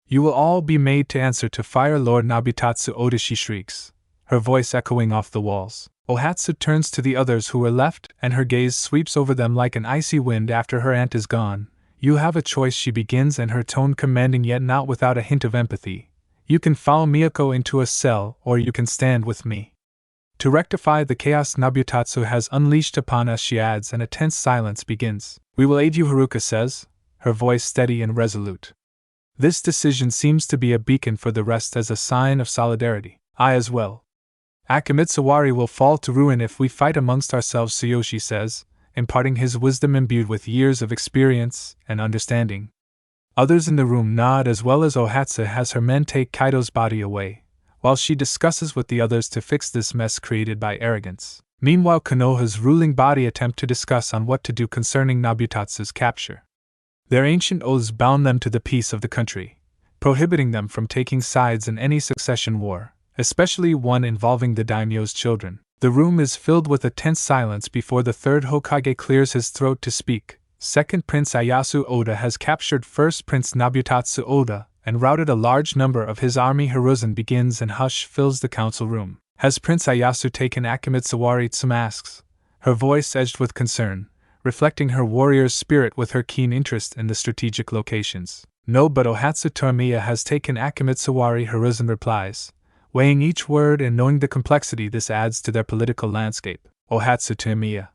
You will all be made to answer to Fire Lord Nabutatsu Oda, she shrieks, her voice echoing off the walls. Ohatsu turns to the others who are left, and her gaze sweeps over them like an icy wind after her aunt is gone. You have a choice, she begins, and her tone commanding yet not without a hint of empathy. You can follow Miyako into a cell, or you can stand with me to rectify the chaos Nabutatsu has unleashed upon us, she adds, and a tense silence begins. We will aid you, Haruka says, her voice steady and resolute. This decision seems to be a beacon for the rest as a sign of solidarity. I as well. Akamitsuwari will fall to ruin if we fight amongst ourselves, Tsuyoshi says, imparting his wisdom imbued with years of experience and understanding. Others in the room nod, as well as Ohatsu has her men take Kaido's body away, while she discusses with the others to fix this mess created by arrogance. Meanwhile, Konoha's ruling body attempt to discuss on what to do concerning Nabutatsu's capture. Their ancient oaths bound them to the peace of the country, prohibiting them from taking sides in any succession war, especially one involving the daimyo's children. The room is filled with a tense silence before the third Hokage clears his throat to speak. Second Prince Ieyasu Oda has captured First Prince Nabutatsu Oda and routed a large number of his army. Hiruzen begins and hush fills the council room. Has Prince Ieyasu taken Akamitsuwari? Tsum asks, her voice edged with concern, reflecting her warrior's spirit with her keen interest in the strategic locations. No, but Ohatsu Tormiya has taken Akamitsuwari, Hiruzen replies, weighing each word and knowing the complexity this adds to their political landscape. Ohatsu Tormiya.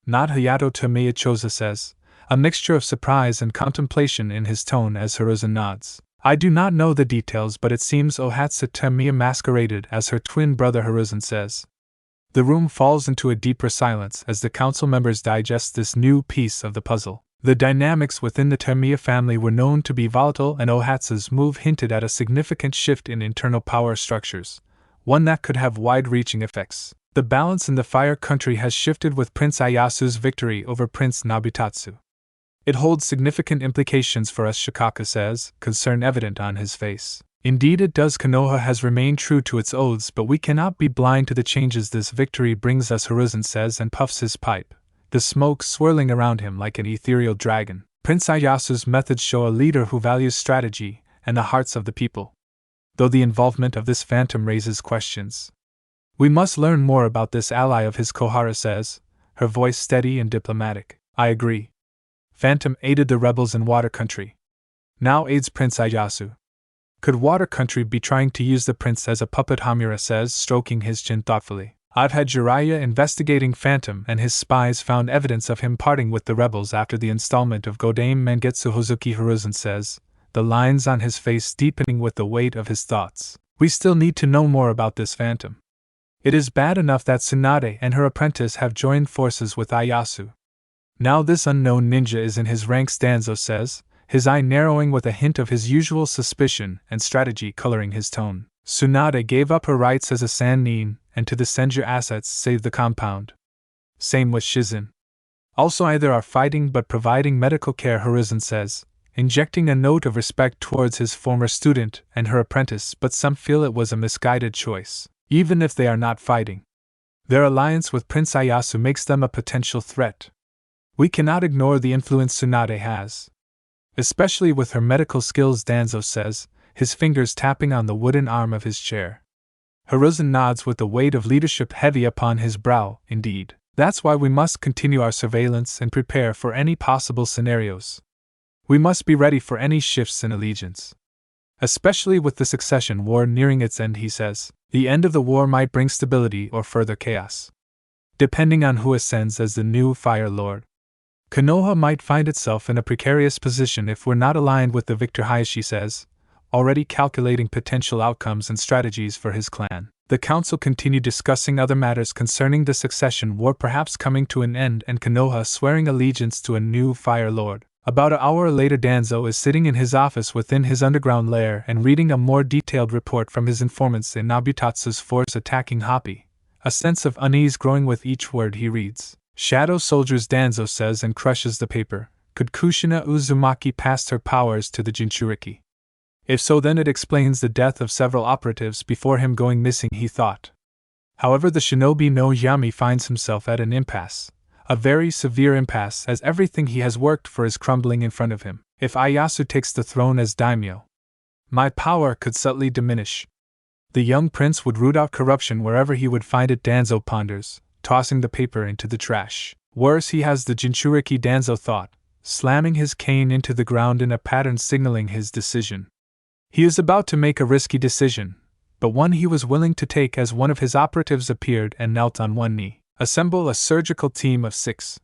Not Hayato Tormiya, Choza says, a mixture of surprise and contemplation in his tone as Hiruzen nods. I do not know the details, but it seems Ohatsu Tormiya masqueraded as her twin brother, Hiruzen says. The room falls into a deeper silence as the council members digest this new piece of the puzzle. The dynamics within the Tormiya family were known to be volatile, and Ohatsu's move hinted at a significant shift in internal power structures, one that could have wide-reaching effects. The balance in the Fire Country has shifted with Prince Ieyasu's victory over Prince Nabutatsu. It holds significant implications for us, Shikaka says, concern evident on his face. Indeed it does. Konoha has remained true to its oaths, but we cannot be blind to the changes this victory brings us, Hiruzen says, and puffs his pipe, the smoke swirling around him like an ethereal dragon. Prince Ieyasu's methods show a leader who values strategy and the hearts of the people, though the involvement of this phantom raises questions. We must learn more about this ally of his, Kohara says, her voice steady and diplomatic. I agree. Phantom aided the rebels in Water Country. Now aids Prince Ieyasu. Could Water Country be trying to use the prince as a puppet? Hamura says, stroking his chin thoughtfully. I've had Jiraiya investigating Phantom, and his spies found evidence of him parting with the rebels after the installment of Godame Mangetsu. Hozuki Hiruzen says, the lines on his face deepening with the weight of his thoughts. We still need to know more about this Phantom. It is bad enough that Tsunade and her apprentice have joined forces with Ieyasu. Now this unknown ninja is in his ranks, Danzo says, his eye narrowing with a hint of his usual suspicion and strategy coloring his tone. Tsunade gave up her rights as a Sannin, and to the Senju assets saved the compound. Same with Shizen. Also either are fighting but providing medical care, Hiruzen says, injecting a note of respect towards his former student and her apprentice, but some feel it was a misguided choice. Even if they are not fighting, their alliance with Prince Ieyasu makes them a potential threat. We cannot ignore the influence Tsunade has. Especially with her medical skills, Danzo says, his fingers tapping on the wooden arm of his chair. Hiruzen nods with the weight of leadership heavy upon his brow. Indeed, that's why we must continue our surveillance and prepare for any possible scenarios. We must be ready for any shifts in allegiance. Especially with the succession war nearing its end, he says. The end of the war might bring stability or further chaos, depending on who ascends as the new Fire Lord. Konoha might find itself in a precarious position if we're not aligned with the victor, Hayashi says, already calculating potential outcomes and strategies for his clan. The council continued discussing other matters concerning the succession war perhaps coming to an end and Konoha swearing allegiance to a new Fire Lord. About an hour later, Danzo is sitting in his office within his underground lair and reading a more detailed report from his informants in Nabutatsu's force attacking Hoppy, a sense of unease growing with each word he reads. Shadow soldiers, Danzo says and crushes the paper. Could Kushina Uzumaki pass her powers to the Jinchuriki? If so, then it explains the death of several operatives before him going missing, he thought. However, the shinobi no Yami finds himself at an impasse. A very severe impasse, as everything he has worked for is crumbling in front of him. If Ieyasu takes the throne as daimyo, my power could subtly diminish. The young prince would root out corruption wherever he would find it, Danzo ponders, tossing the paper into the trash. Worse, he has the Jinchuriki, Danzo thought, slamming his cane into the ground in a pattern signaling his decision. He is about to make a risky decision, but one he was willing to take as one of his operatives appeared and knelt on one knee. Assemble a surgical team of 6.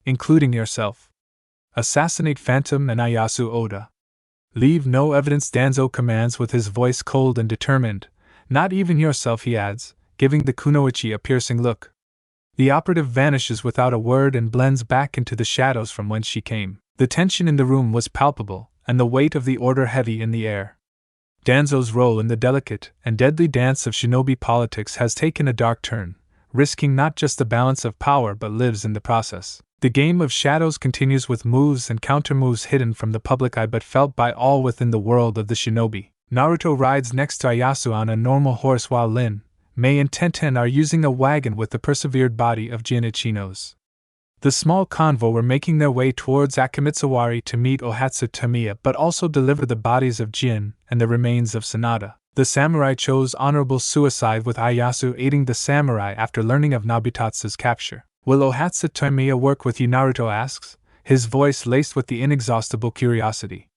Including yourself. Assassinate Phantom and Ieyasu Oda. Leave no evidence, Danzo commands with his voice cold and determined. Not even yourself, he adds, giving the kunoichi a piercing look. The operative vanishes without a word and blends back into the shadows from whence she came. The tension in the room was palpable, and the weight of the order heavy in the air. Danzo's role in the delicate and deadly dance of shinobi politics has taken a dark turn, risking not just the balance of power but lives in the process. The game of shadows continues with moves and counter-moves hidden from the public eye but felt by all within the world of the shinobi. Naruto rides next to Ieyasu on a normal horse while Lin, Mei and Tenten are using a wagon with the persevered body of Jin Ichinos. The small convoy were making their way towards Akamitsuwari to meet Ohatsu Tamiya but also deliver the bodies of Jin and the remains of Sanada. The samurai chose honorable suicide with Ieyasu aiding the samurai after learning of Nabutatsu's capture. Will Ohatsu Tamiya work with you? Naruto asks, his voice laced with the inexhaustible curiosity.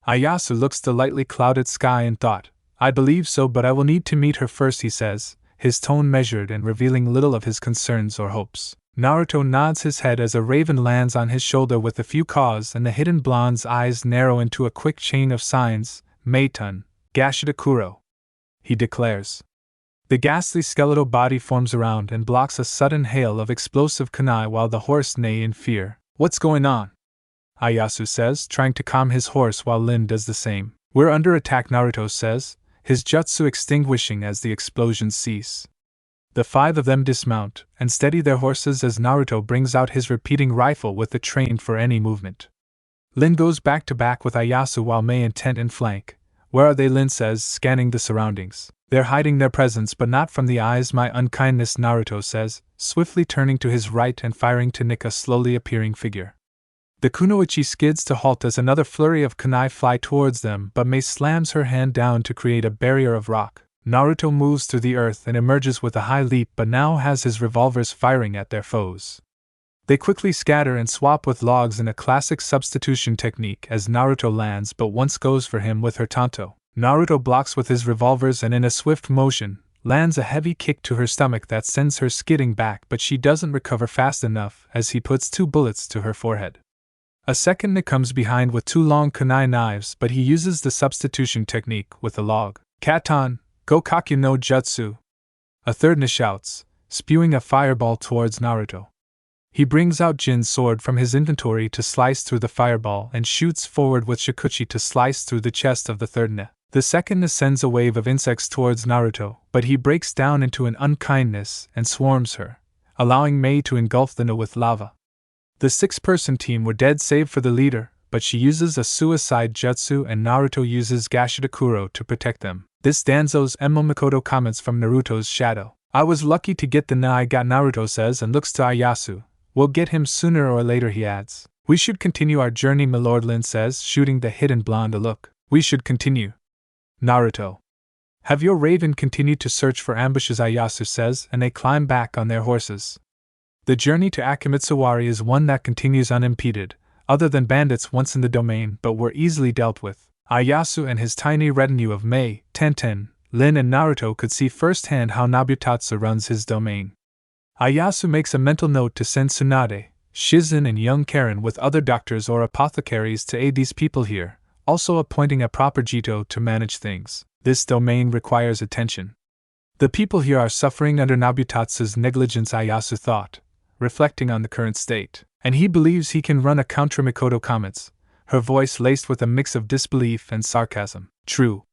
Ieyasu looks the lightly clouded sky in thought. I believe so, but I will need to meet her first, he says, his tone measured and revealing little of his concerns or hopes. Naruto nods his head as a raven lands on his shoulder with a few caws and the hidden blonde's eyes narrow into a quick chain of signs. Meitun, Gashida Kuro, he declares. The ghastly skeletal body forms around and blocks a sudden hail of explosive kunai while the horse neigh in fear. What's going on? Ieyasu says, trying to calm his horse while Lin does the same. We're under attack, Naruto says, his jutsu extinguishing as the explosions cease. The 5 of them dismount and steady their horses as Naruto brings out his repeating rifle with the train for any movement. Lin goes back to back with Ieyasu while Mei intent in flank. Where are they? Lin says, scanning the surroundings. They're hiding their presence but not from the eyes my unkindness, Naruto says, swiftly turning to his right and firing to nick a slowly appearing figure. The kunoichi skids to halt as another flurry of kunai fly towards them but Mei slams her hand down to create a barrier of rock. Naruto moves through the earth and emerges with a high leap, but now has his revolvers firing at their foes. They quickly scatter and swap with logs in a classic substitution technique as Naruto lands but once goes for him with her tanto. Naruto blocks with his revolvers and in a swift motion, lands a heavy kick to her stomach that sends her skidding back, but she doesn't recover fast enough as he puts 2 bullets to her forehead. A second Ni comes behind with 2 long kunai knives, but he uses the substitution technique with a log. Katan, Gokakyu no Jutsu. A third Ni shouts, spewing a fireball towards Naruto. He brings out Jin's sword from his inventory to slice through the fireball and shoots forward with Shikuchi to slice through the chest of the third Ni. The second Ni sends a wave of insects towards Naruto, but he breaks down into an unkindness and swarms her, allowing Mei to engulf the Ni with lava. The 6-person team were dead save for the leader, but she uses a suicide jutsu and Naruto uses Gashidakuro to protect them. This Danzo's Emo Mikoto comments from Naruto's shadow. I was lucky to get the Ni I got, Naruto says and looks to Ieyasu. We'll get him sooner or later, he adds. We should continue our journey, Milord Lin says, shooting the hidden blonde a look. We should continue. Naruto. Have your raven continued to search for ambushes, Ieyasu says, and they climb back on their horses. The journey to Akamitsuwari is one that continues unimpeded, other than bandits once in the domain but were easily dealt with. Ieyasu and his tiny retinue of Mei, Tenten, Lin and Naruto could see firsthand how Nabutatsu runs his domain. Ieyasu makes a mental note to send Tsunade, Shizen and young Karen with other doctors or apothecaries to aid these people here, also appointing a proper Jito to manage things. This domain requires attention. The people here are suffering under Nabutatsu's negligence, Ieyasu thought, reflecting on the current state, and he believes he can run a counter. Mikoto comments, her voice laced with a mix of disbelief and sarcasm. True.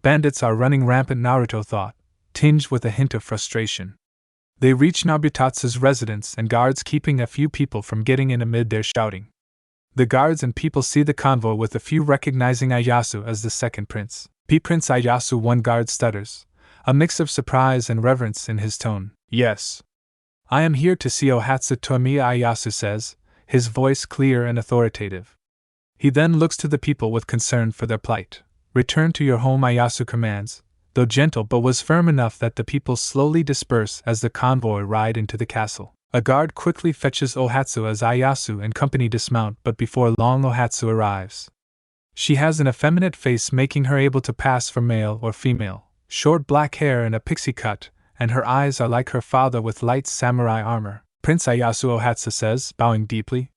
Bandits are running rampant, Naruto thought, tinged with a hint of frustration. They reach Nabutatsu's residence and guards keeping a few people from getting in amid their shouting. The guards and people see the convoy with a few recognizing Ieyasu as the second prince. Prince Ieyasu, one guard stutters, a mix of surprise and reverence in his tone. Yes. I am here to see Ohatsu Tomiya, Ieyasu says, his voice clear and authoritative. He then looks to the people with concern for their plight. Return to your home, Ieyasu commands, though gentle but was firm enough that the people slowly disperse as the convoy ride into the castle. A guard quickly fetches Ohatsu as Ieyasu and company dismount, but before long Ohatsu arrives. She has an effeminate face, making her able to pass for male or female, short black hair and a pixie cut, and her eyes are like her father with light samurai armor. Prince Ieyasu, Ohatsu says, bowing deeply.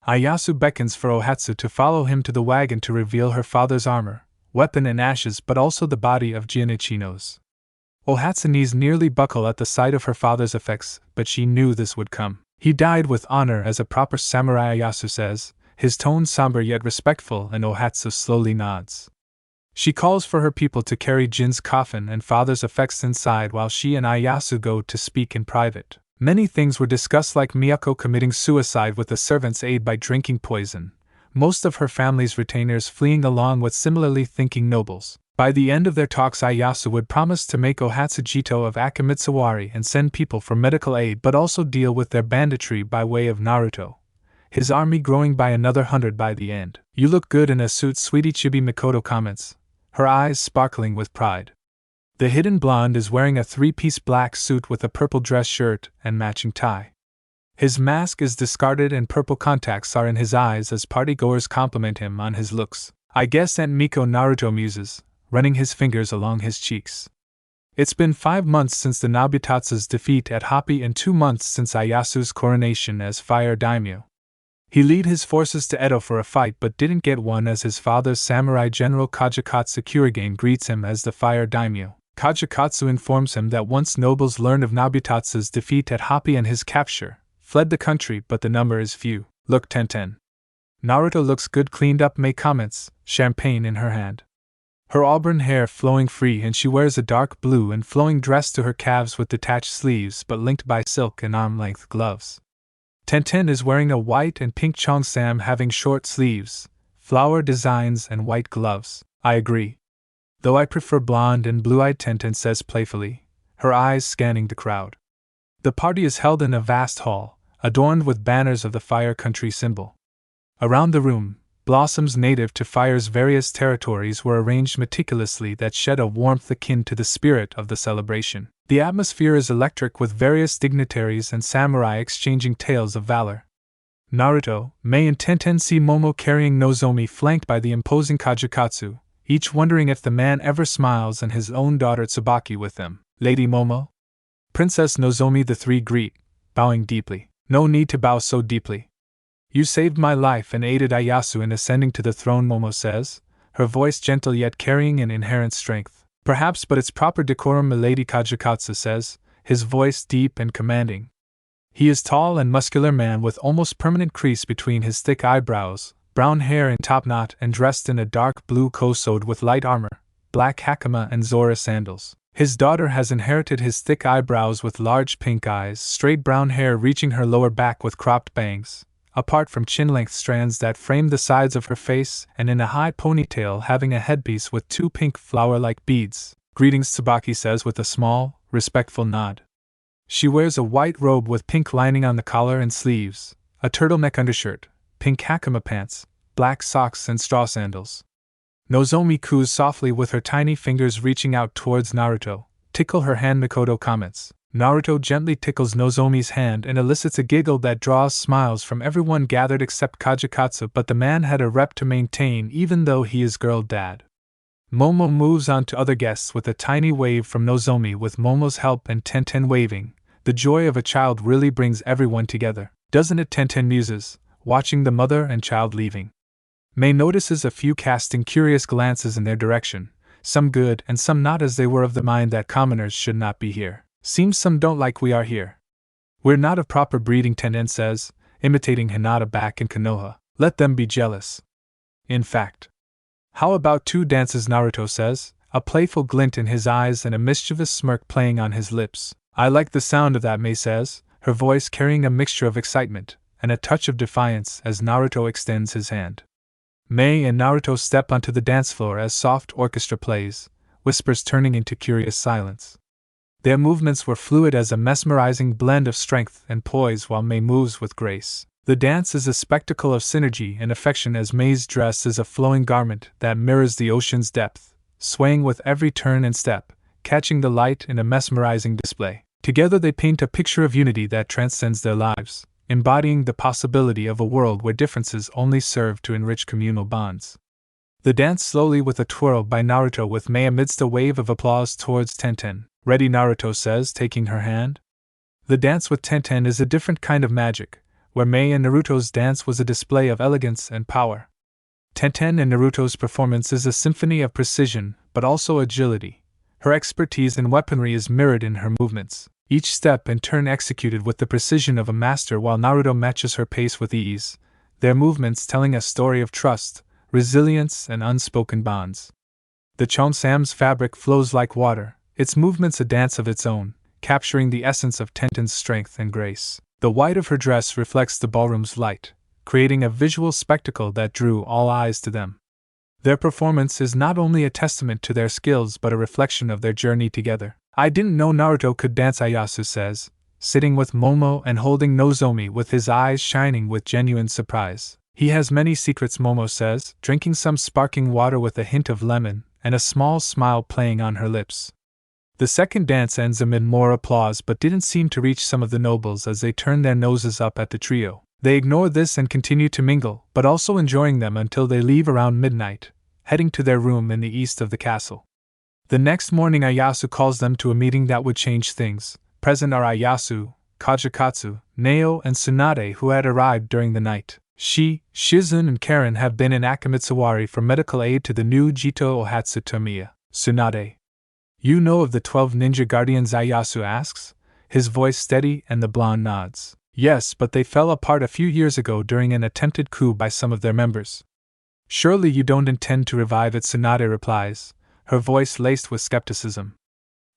Ieyasu beckons for Ohatsu to follow him to the wagon to reveal her father's armor, weapon and ashes, but also the body of Gianichino's. Ohatsu's knees nearly buckle at the sight of her father's effects, but she knew this would come. He died with honor as a proper samurai, Ieyasu says, his tone somber yet respectful, and Ohatsu slowly nods. She calls for her people to carry Jin's coffin and father's effects inside while she and Ieyasu go to speak in private. Many things were discussed, like Miyako committing suicide with the servant's aid by drinking poison, most of her family's retainers fleeing along with similarly thinking nobles. By the end of their talks, Ieyasu would promise to make Ohatsu Jito of Akamitsuwari and send people for medical aid, but also deal with their banditry by way of Naruto, his army growing by another 100 by the end. You look good in a suit, sweetie, Chibi, Mikoto comments, her eyes sparkling with pride. The hidden blonde is wearing a 3-piece black suit with a purple dress shirt and matching tie. His mask is discarded and purple contacts are in his eyes as partygoers compliment him on his looks. I guess Aunt Miko, Naruto muses, running his fingers along his cheeks. It's been 5 months since the Nabutatsu's defeat at Hoppy and 2 months since Ieyasu's coronation as Fire Daimyo. He led his forces to Edo for a fight but didn't get one as his father's samurai general Kajikatsu Kurigane greets him as the Fire Daimyo. Kajikatsu informs him that once nobles learned of Nabutatsu's defeat at Hoppy and his capture, fled the country, but the number is few. Look, Tenten. Naruto looks good cleaned up, Mei comments, champagne in her hand. Her auburn hair flowing free, and she wears a dark blue and flowing dress to her calves with detached sleeves but linked by silk and arm-length gloves. Tenten is wearing a white and pink cheongsam having short sleeves, flower designs and white gloves. I agree. Though I prefer blonde and blue-eyed, Tenten says playfully, her eyes scanning the crowd. The party is held in a vast hall, adorned with banners of the Fire Country symbol. Around the room, Blossoms native to fire's various territories were arranged meticulously that shed a warmth akin to the spirit of the celebration. The atmosphere is electric with various dignitaries and samurai exchanging tales of valor. Naruto, Mei and Tenten see Momo carrying Nozomi flanked by the imposing Kajikatsu, each wondering if the man ever smiles and his own daughter Tsubaki with them. Lady Momo? Princess Nozomi, the three greet, bowing deeply. No need to bow so deeply. You saved my life and aided Ieyasu in ascending to the throne, Momo says, her voice gentle yet carrying an inherent strength. Perhaps, but it's proper decorum, milady, Kajikatsu says, his voice deep and commanding. He is tall and muscular man with almost permanent crease between his thick eyebrows, brown hair in top knot and dressed in a dark blue kosode with light armor, black hakama and Zora sandals. His daughter has inherited his thick eyebrows with large pink eyes, straight brown hair reaching her lower back with cropped bangs, apart from chin-length strands that frame the sides of her face, and in a high ponytail having a headpiece with two pink flower-like beads. Greetings, Tsubaki says with a small, respectful nod. She wears a white robe with pink lining on the collar and sleeves, a turtleneck undershirt, pink hakama pants, black socks and straw sandals. Nozomi coos softly with her tiny fingers reaching out towards Naruto. Tickle her hand, Mikoto comments. Naruto gently tickles Nozomi's hand and elicits a giggle that draws smiles from everyone gathered except Kajikatsu, but the man had a rep to maintain even though he is girl dad. Momo moves on to other guests with a tiny wave from Nozomi with Momo's help and Tenten waving. The joy of a child really brings everyone together, doesn't it? Tenten muses, watching the mother and child leaving. Mei notices a few casting curious glances in their direction, some good and some not, as they were of the mind that commoners should not be here. Seems some don't like we are here. We're not of proper breeding, Tenten says, imitating Hinata back in Konoha. Let them be jealous. In fact. How about 2 dances, Naruto says, a playful glint in his eyes and a mischievous smirk playing on his lips. I like the sound of that, Mei says, her voice carrying a mixture of excitement and a touch of defiance as Naruto extends his hand. Mei and Naruto step onto the dance floor as soft orchestra plays, whispers turning into curious silence. Their movements were fluid as a mesmerizing blend of strength and poise while Mei moves with grace. The dance is a spectacle of synergy and affection as Mei's dress is a flowing garment that mirrors the ocean's depth, swaying with every turn and step, catching the light in a mesmerizing display. Together they paint a picture of unity that transcends their lives, embodying the possibility of a world where differences only serve to enrich communal bonds. The dance slowly with a twirl by Naruto with Mei amidst a wave of applause towards Tenten. Ready, Naruto says, taking her hand. The dance with Tenten is a different kind of magic, where Mei and Naruto's dance was a display of elegance and power. Tenten and Naruto's performance is a symphony of precision, but also agility. Her expertise in weaponry is mirrored in her movements, each step in turn executed with the precision of a master, while Naruto matches her pace with ease, their movements telling a story of trust, resilience, and unspoken bonds. The Chonsam's fabric flows like water, its movements a dance of its own, capturing the essence of Tenten's strength and grace. The white of her dress reflects the ballroom's light, creating a visual spectacle that drew all eyes to them. Their performance is not only a testament to their skills but a reflection of their journey together. I didn't know Naruto could dance, Ieyasu says, sitting with Momo and holding Nozomi with his eyes shining with genuine surprise. He has many secrets, Momo says, drinking some sparkling water with a hint of lemon and a small smile playing on her lips. The second dance ends amid more applause but didn't seem to reach some of the nobles as they turned their noses up at the trio. They ignore this and continue to mingle, but also enjoying them until they leave around midnight, heading to their room in the east of the castle. The next morning Ieyasu calls them to a meeting that would change things. Present are Ieyasu, Kajikatsu, Neo, and Tsunade, who had arrived during the night. She, Shizun, and Karen have been in Akamitsuwari for medical aid to the new Jito Ohatsu Tamiya. Tsunade. You know of the 12 ninja guardians? Ieyasu asks, his voice steady, and the blonde nods. Yes, but they fell apart a few years ago during an attempted coup by some of their members. Surely you don't intend to revive it, Tsunade replies, her voice laced with skepticism.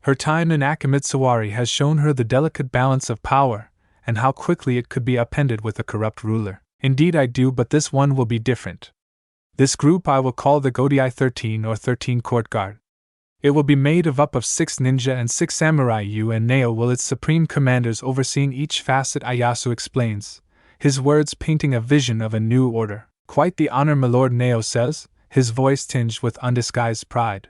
Her time in Akamitsuwari has shown her the delicate balance of power, and how quickly it could be upended with a corrupt ruler. Indeed I do, but this one will be different. This group I will call the Godai 13 or 13 Court Guard. It will be made up of 6 ninja and 6 samurai. You and Neo will its supreme commanders, overseeing each facet, Ieyasu explains, his words painting a vision of a new order. Quite the honor, my lord, Neo says, his voice tinged with undisguised pride.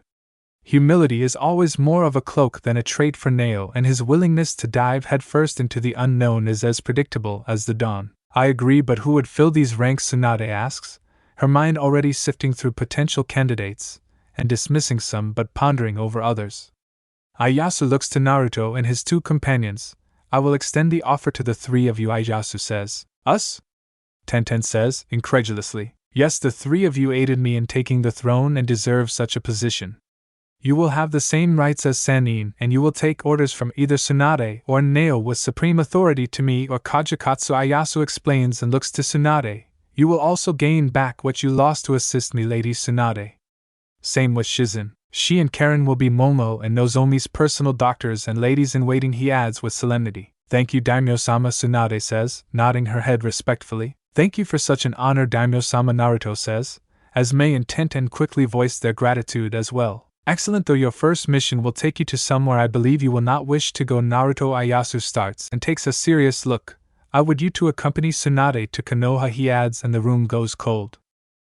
Humility is always more of a cloak than a trait for Neo, and his willingness to dive headfirst into the unknown is as predictable as the dawn. I agree, but who would fill these ranks? Tsunade asks, her mind already sifting through potential candidates, and dismissing some but pondering over others. Ieyasu looks to Naruto and his two companions. I will extend the offer to the three of you, Ieyasu says. Us? Tenten says, incredulously. Yes, the three of you aided me in taking the throne and deserve such a position. You will have the same rights as Sannin, and you will take orders from either Tsunade or Neo with supreme authority to me or Kajikatsu. Ieyasu explains and looks to Tsunade. You will also gain back what you lost to assist me, Lady Tsunade. Same with Shizen. She and Karen will be Momo and Nozomi's personal doctors and ladies-in-waiting, he adds with solemnity. Thank you, Daimyo-sama, Tsunade says, nodding her head respectfully. Thank you for such an honor, Daimyo-sama, Naruto says, as Mei and Tenten quickly voiced their gratitude as well. Excellent, though your first mission will take you to somewhere I believe you will not wish to go. Naruto. Ieyasu starts and takes a serious look. I would you to accompany Tsunade to Konoha, he adds, and the room goes cold.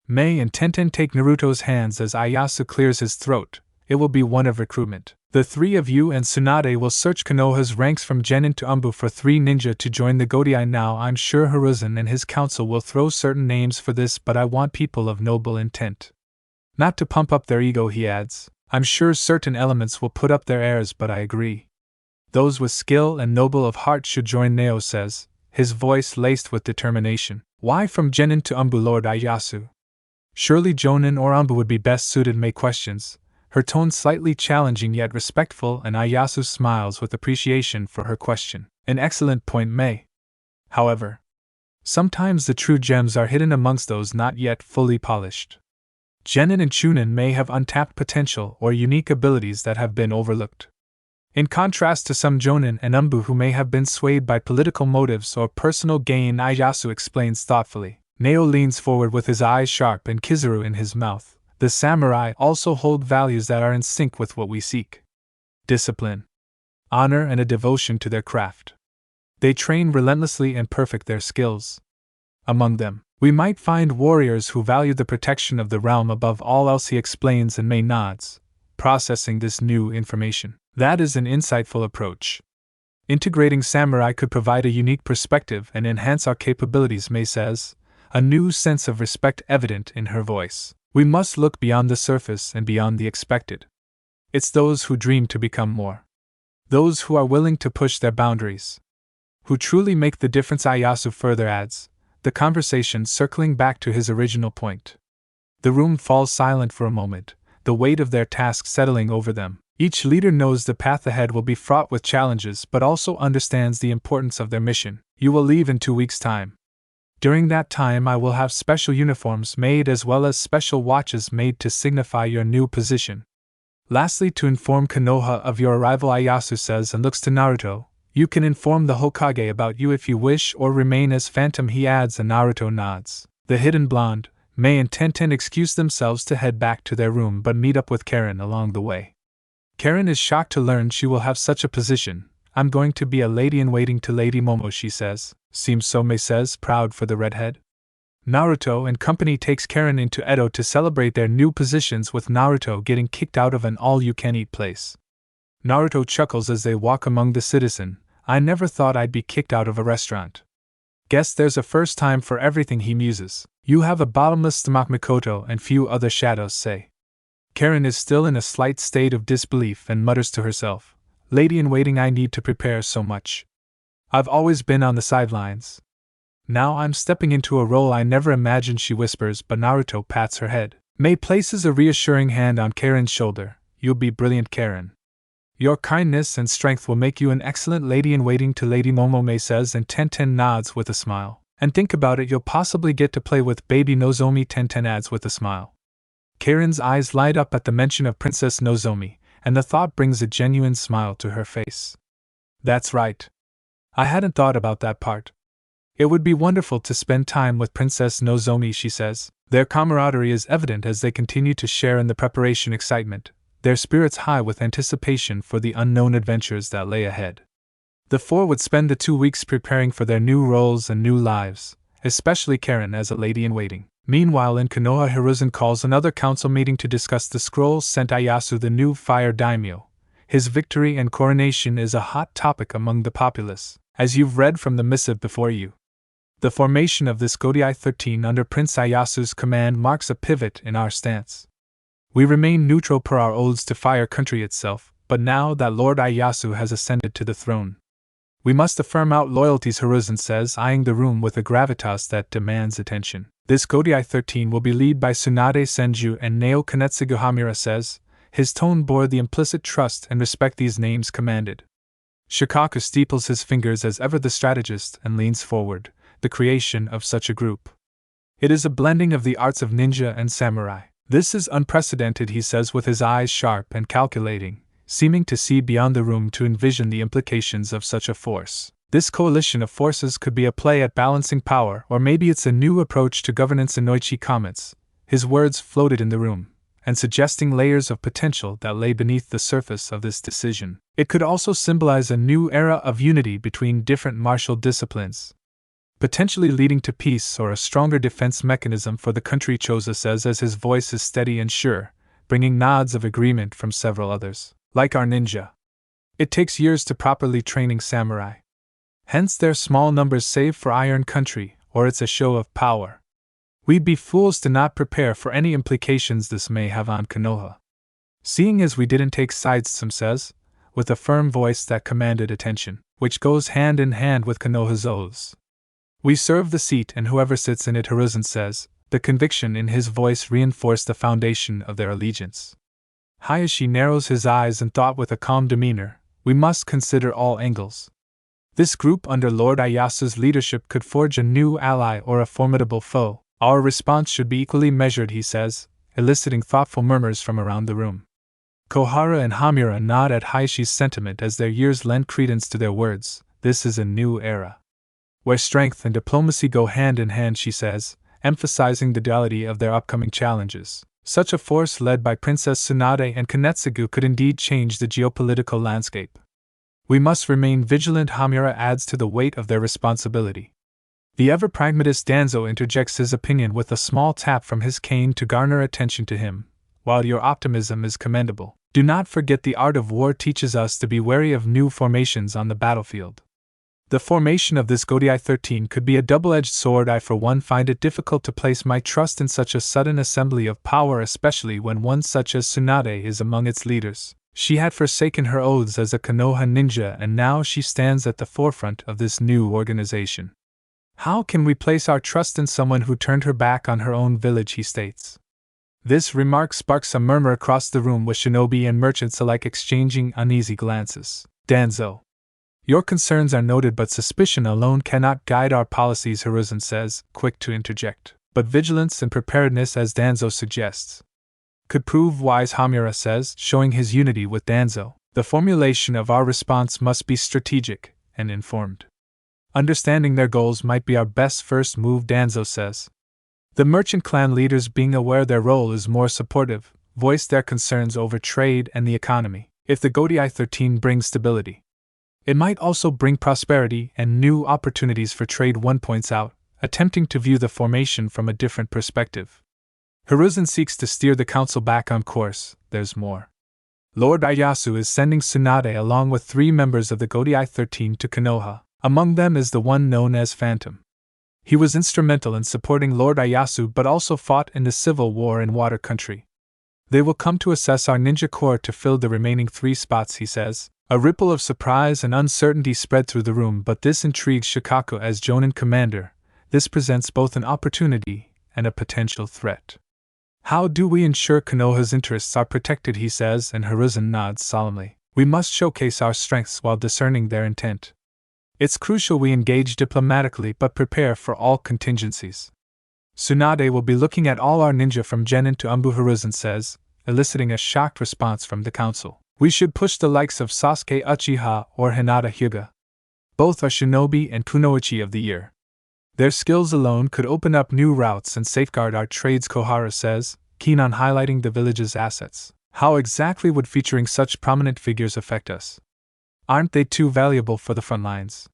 Mei and Tenten take Naruto's hands as Ieyasu clears his throat. It will be one of recruitment. The three of you and Tsunade will search Konoha's ranks from Genin to Umbu for 3 ninja to join the Godai. Now I'm sure Hiruzen and his council will throw certain names for this, but I want people of noble intent. Not to pump up their ego, he adds. I'm sure certain elements will put up their airs, but I agree. Those with skill and noble of heart should join, Neo says, his voice laced with determination. Why from Genin to Umbu, Lord Ieyasu? Surely Jonin or Umbu would be best suited, Mei questions, her tone slightly challenging yet respectful, and Ieyasu smiles with appreciation for her question. An excellent point, Mei. However, sometimes the true gems are hidden amongst those not yet fully polished. Genin and Chunin may have untapped potential or unique abilities that have been overlooked. In contrast to some Jonin and Umbu who may have been swayed by political motives or personal gain, Ieyasu explains thoughtfully. Neo leans forward with his eyes sharp and Kizaru in his mouth. The samurai also hold values that are in sync with what we seek. Discipline, honor, and a devotion to their craft. They train relentlessly and perfect their skills. Among them, we might find warriors who value the protection of the realm above all else, he explains, and Mei nods, processing this new information. That is an insightful approach. Integrating samurai could provide a unique perspective and enhance our capabilities, Mei says, a new sense of respect evident in her voice. We must look beyond the surface and beyond the expected. It's those who dream to become more. Those who are willing to push their boundaries. Who truly make the difference, Ieyasu further adds, the conversation circling back to his original point. The room falls silent for a moment, the weight of their task settling over them. Each leader knows the path ahead will be fraught with challenges but also understands the importance of their mission. You will leave in 2 weeks' time. During that time I will have special uniforms made as well as special watches made to signify your new position. Lastly, to inform Konoha of your arrival, Ieyasu says and looks to Naruto. You can inform the Hokage about you if you wish or remain as Phantom, he adds, and Naruto nods. The hidden blonde, Mei and Tenten excuse themselves to head back to their room but meet up with Karen along the way. Karen is shocked to learn she will have such a position. I'm going to be a lady-in-waiting to Lady Momo, she says. Seems so, Mei says, proud for the redhead. Naruto and company takes Karen into Edo to celebrate their new positions, with Naruto getting kicked out of an all-you-can-eat place. Naruto chuckles as they walk among the citizen. I never thought I'd be kicked out of a restaurant. Guess there's a first time for everything, he muses. You have a bottomless stomach, Mikoto and few other shadows say. Karen is still in a slight state of disbelief and mutters to herself, Lady-in-waiting, I need to prepare so much. I've always been on the sidelines. Now I'm stepping into a role I never imagined, she whispers, but Naruto pats her head. Mei places a reassuring hand on Karen's shoulder. You'll be brilliant, Karen. Your kindness and strength will make you an excellent lady-in-waiting to Lady Momo, Mei says, and Tenten nods with a smile. And think about it, you'll possibly get to play with baby Nozomi, Tenten adds with a smile. Karen's eyes light up at the mention of Princess Nozomi, and the thought brings a genuine smile to her face. That's right. I hadn't thought about that part. It would be wonderful to spend time with Princess Nozomi, she says. Their camaraderie is evident as they continue to share in the preparation excitement, their spirits high with anticipation for the unknown adventures that lay ahead. The four would spend the 2 weeks preparing for their new roles and new lives, especially Karen as a lady-in-waiting. Meanwhile in Konoha, Hiruzen calls another council meeting to discuss the scrolls sent Ieyasu, the new fire daimyo. His victory and coronation is a hot topic among the populace, as you've read from the missive before you. The formation of this Godai 13 under Prince Ieyasu's command marks a pivot in our stance. We remain neutral per our oaths to fire country itself, but now that Lord Ieyasu has ascended to the throne, we must affirm our loyalties, Hiruzen says, eyeing the room with a gravitas that demands attention. This Godai 13 will be led by Tsunade Senju and Nao Kanetsugu, Hamura says. His tone bore the implicit trust and respect these names commanded. Shikaku steeples his fingers as ever the strategist and leans forward. The creation of such a group. It is a blending of the arts of ninja and samurai. This is unprecedented, he says with his eyes sharp and calculating, seeming to see beyond the room to envision the implications of such a force. This coalition of forces could be a play at balancing power, or maybe it's a new approach to governance. Inoichi comments. His words floated in the room, and suggesting layers of potential that lay beneath the surface of this decision. It could also symbolize a new era of unity between different martial disciplines, potentially leading to peace or a stronger defense mechanism for the country, Choza says as his voice is steady and sure, bringing nods of agreement from several others. Like our ninja, it takes years to properly training samurai. Hence their small numbers save for Iron Country, or it's a show of power. We'd be fools to not prepare for any implications this may have on Konoha. Seeing as we didn't take sides, Tsum says, with a firm voice that commanded attention, which goes hand in hand with Konoha's oaths. We serve the seat and whoever sits in it, Hiruzen says. The conviction in his voice reinforced the foundation of their allegiance. Hayashi narrows his eyes and thought with a calm demeanor, we must consider all angles. This group under Lord Ieyasu's leadership could forge a new ally or a formidable foe. Our response should be equally measured, he says, eliciting thoughtful murmurs from around the room. Kohara and Hamura nod at Hayashi's sentiment as their years lend credence to their words. This is a new era, where strength and diplomacy go hand in hand, she says, emphasizing the duality of their upcoming challenges. Such a force led by Princess Tsunade and Kanetsugu could indeed change the geopolitical landscape. We must remain vigilant, Hamura adds to the weight of their responsibility. The ever-pragmatist Danzo interjects his opinion with a small tap from his cane to garner attention to him. While your optimism is commendable, do not forget the art of war teaches us to be wary of new formations on the battlefield. The formation of this Godai 13 could be a double-edged sword. I for one find it difficult to place my trust in such a sudden assembly of power, especially when one such as Tsunade is among its leaders. She had forsaken her oaths as a Konoha ninja and now she stands at the forefront of this new organization. How can we place our trust in someone who turned her back on her own village, he states. This remark sparks a murmur across the room with shinobi and merchants alike exchanging uneasy glances. Danzo, your concerns are noted, but suspicion alone cannot guide our policies, Hiruzen says, quick to interject. But vigilance and preparedness, as Danzo suggests, could prove wise, Hamura says, showing his unity with Danzo. The formulation of our response must be strategic and informed. Understanding their goals might be our best first move, Danzo says. The merchant clan leaders, being aware their role is more supportive, voice their concerns over trade and the economy. If the Godai 13 brings stability, it might also bring prosperity and new opportunities for trade, one points out, attempting to view the formation from a different perspective. Hiruzen seeks to steer the council back on course. There's more. Lord Ieyasu is sending Tsunade along with 3 members of the Godai 13 to Konoha. Among them is the one known as Phantom. He was instrumental in supporting Lord Ieyasu but also fought in the civil war in Water Country. They will come to assess our ninja corps to fill the remaining 3 spots, he says. A ripple of surprise and uncertainty spread through the room, but this intrigues Shikaku as Jonin commander. This presents both an opportunity and a potential threat. How do we ensure Konoha's interests are protected, he says, and Hiruzen nods solemnly. We must showcase our strengths while discerning their intent. It's crucial we engage diplomatically but prepare for all contingencies. Tsunade will be looking at all our ninja from Genin to Umbu, Hiruzen says, eliciting a shocked response from the council. We should push the likes of Sasuke Uchiha or Hinata Hyuga. Both are shinobi and kunoichi of the year. Their skills alone could open up new routes and safeguard our trades, Kohara says, keen on highlighting the village's assets. How exactly would featuring such prominent figures affect us? Aren't they too valuable for the front lines?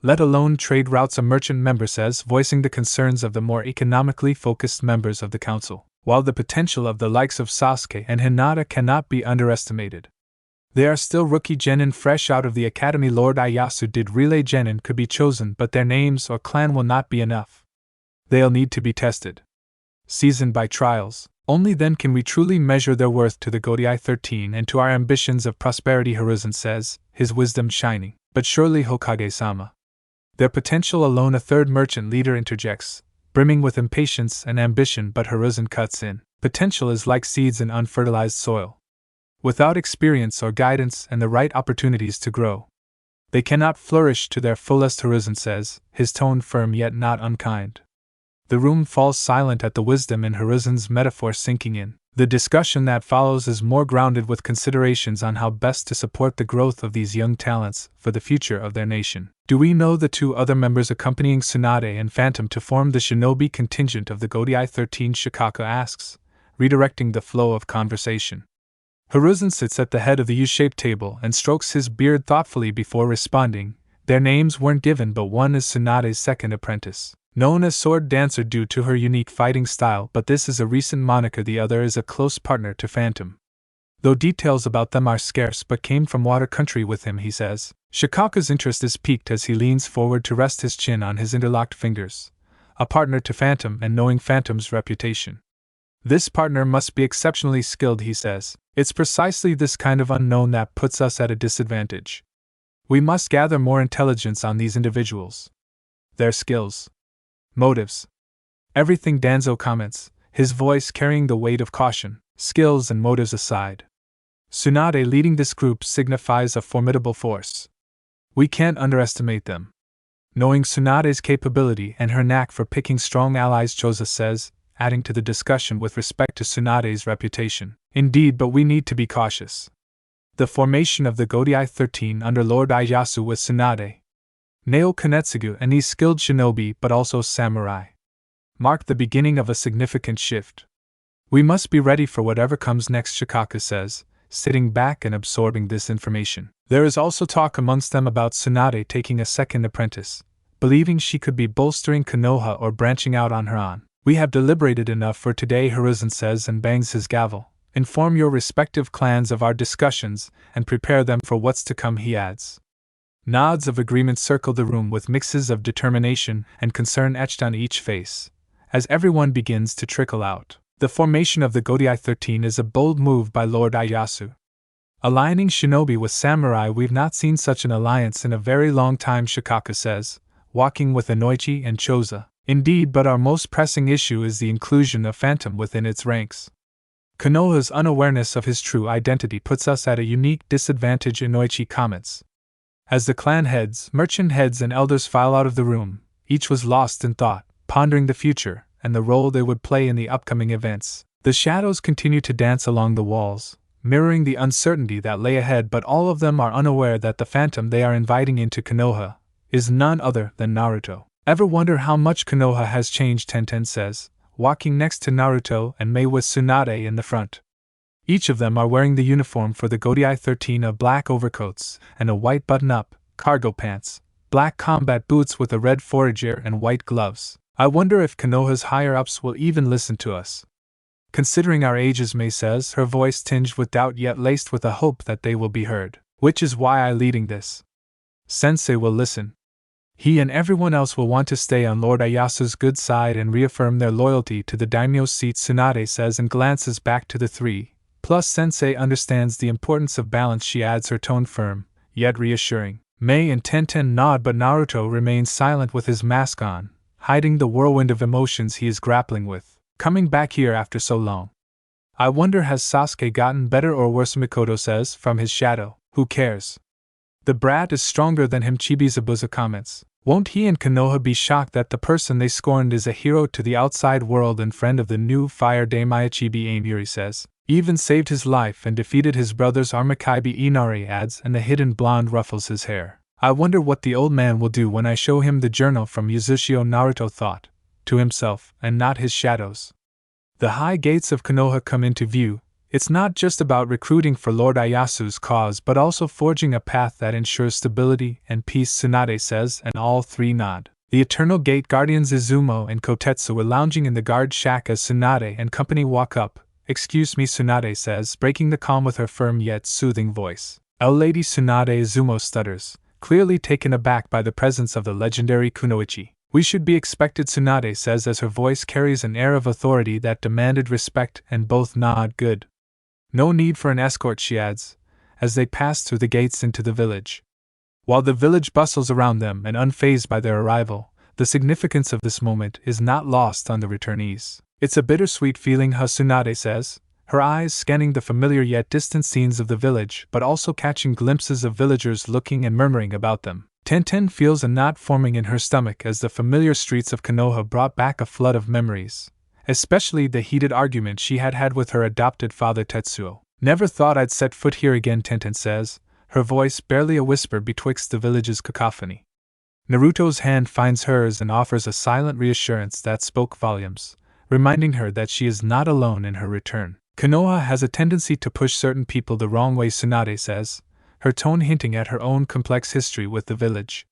let alone trade routes, a merchant member says, voicing the concerns of the more economically focused members of the council. While the potential of the likes of Sasuke and Hinata cannot be underestimated, they are still rookie genin fresh out of the academy. Lord Ieyasu did relay genin could be chosen, but their names or clan will not be enough. They'll need to be tested, seasoned by trials. Only then can we truly measure their worth to the Godai 13 and to our ambitions of prosperity. Hiruzen says, his wisdom shining. But surely, Hokage-sama, their potential alone. A third merchant leader interjects, brimming with impatience and ambition, but Hiruzen cuts in. Potential is like seeds in unfertilized soil. Without experience or guidance and the right opportunities to grow, they cannot flourish to their fullest. Hiruzen says, his tone firm yet not unkind. The room falls silent at the wisdom in Hiruzen's metaphor sinking in. The discussion that follows is more grounded with considerations on how best to support the growth of these young talents for the future of their nation. Do we know the two other members accompanying Tsunade and Phantom to form the shinobi contingent of the Godai 13? Shikaka asks, redirecting the flow of conversation. Hiruzen sits at the head of the U-shaped table and strokes his beard thoughtfully before responding. Their names weren't given, but one is Tsunade's second apprentice, known as Sword Dancer due to her unique fighting style, but this is a recent moniker. The other is a close partner to Phantom, though details about them are scarce, but came from Water Country with him, he says. Shikaka's interest is piqued as he leans forward to rest his chin on his interlocked fingers. A partner to Phantom, and knowing Phantom's reputation, this partner must be exceptionally skilled, he says. It's precisely this kind of unknown that puts us at a disadvantage. We must gather more intelligence on these individuals, their skills, motives, everything. Danzo comments, his voice carrying the weight of caution. Skills and motives aside, Tsunade leading this group signifies a formidable force. We can't underestimate them. Knowing Tsunade's capability and her knack for picking strong allies, Choza says, adding to the discussion with respect to Tsunade's reputation. Indeed, but we need to be cautious. The formation of the Godai 13 under Lord Ieyasu with Tsunade, Nao Kanetsugu, and these skilled shinobi but also samurai, marked the beginning of a significant shift. We must be ready for whatever comes next, Shikaka says, sitting back and absorbing this information. There is also talk amongst them about Tsunade taking a second apprentice, believing she could be bolstering Konoha or branching out on her own. We have deliberated enough for today, Hiruzen says and bangs his gavel. Inform your respective clans of our discussions and prepare them for what's to come, he adds. Nods of agreement circle the room with mixes of determination and concern etched on each face, as everyone begins to trickle out. The formation of the Godai 13 is a bold move by Lord Ieyasu. Aligning shinobi with samurai, we've not seen such an alliance in a very long time, Shikaka says, walking with Inoichi and Choza. Indeed, but our most pressing issue is the inclusion of Phantom within its ranks. Konoha's unawareness of his true identity puts us at a unique disadvantage, Inoichi comments. As the clan heads, merchant heads, and elders file out of the room, each was lost in thought, pondering the future and the role they would play in the upcoming events. The shadows continue to dance along the walls, mirroring the uncertainty that lay ahead, but all of them are unaware that the Phantom they are inviting into Konoha is none other than Naruto. Ever wonder how much Konoha has changed? Tenten says, walking next to Naruto and Mei with Tsunade in the front. Each of them are wearing the uniform for the Godai 13 of black overcoats and a white button-up, cargo pants, black combat boots with a red forager and white gloves. I wonder if Konoha's higher-ups will even listen to us. Considering our ages, Mei says, her voice tinged with doubt yet laced with a hope that they will be heard. Which is why I leading this. Sensei will listen. He and everyone else will want to stay on Lord Ieyasu's good side and reaffirm their loyalty to the daimyo's seat, Tsunade says and glances back to the three. Plus Sensei understands the importance of balance, she adds, her tone firm, yet reassuring. Mei and Tenten nod, but Naruto remains silent with his mask on, hiding the whirlwind of emotions he is grappling with. Coming back here after so long. I wonder, has Sasuke gotten better or worse? Mikoto says from his shadow. Who cares? The brat is stronger than him, Chibizabuza comments. Won't he and Konoha be shocked that the person they scorned is a hero to the outside world and friend of the new fire Daimaya? Chibi Ain Yuri says. Even saved his life and defeated his brother's Armakaibi, Inari adds, and the hidden blonde ruffles his hair. I wonder what the old man will do when I show him the journal from Yuzushio, Naruto thought, to himself, and not his shadows. The high gates of Konoha come into view, It's not just about recruiting for Lord Ieyasu's cause but also forging a path that ensures stability and peace, Tsunade says, and all three nod. The Eternal Gate Guardians Izumo and Kotetsu were lounging in the guard shack as Tsunade and company walk up. "Excuse me," Tsunade says, breaking the calm with her firm yet soothing voice. Lady Tsunade, Izumo stutters, clearly taken aback by the presence of the legendary Kunoichi. "We should be expected," Tsunade says as her voice carries an air of authority that demanded respect, and both nod. "Good. No need for an escort," she adds, as they pass through the gates into the village. While the village bustles around them and unfazed by their arrival, the significance of this moment is not lost on the returnees. "It's a bittersweet feeling," Tsunade says, her eyes scanning the familiar yet distant scenes of the village but also catching glimpses of villagers looking and murmuring about them. Tenten feels a knot forming in her stomach as the familiar streets of Konoha brought back a flood of memories, especially the heated argument she had had with her adopted father Tetsuo. "Never thought I'd set foot here again," Tenten says, her voice barely a whisper betwixt the village's cacophony. Naruto's hand finds hers and offers a silent reassurance that spoke volumes, reminding her that she is not alone in her return. "Konoha has a tendency to push certain people the wrong way," Tsunade says, her tone hinting at her own complex history with the village.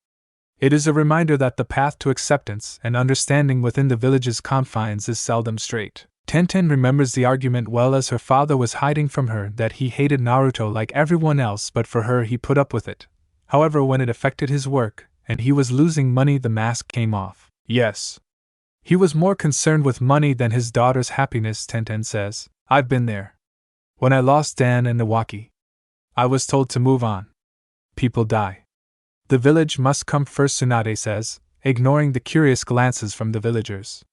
It is a reminder that the path to acceptance and understanding within the village's confines is seldom straight. Tenten remembers the argument well, as her father was hiding from her that he hated Naruto like everyone else, but for her he put up with it. However, when it affected his work, and he was losing money, the mask came off. Yes. He was more concerned with money than his daughter's happiness, Tenten says. "I've been there. When I lost Dan and Iwaki, I was told to move on. People die. The village must come first," Tsunade says, ignoring the curious glances from the villagers.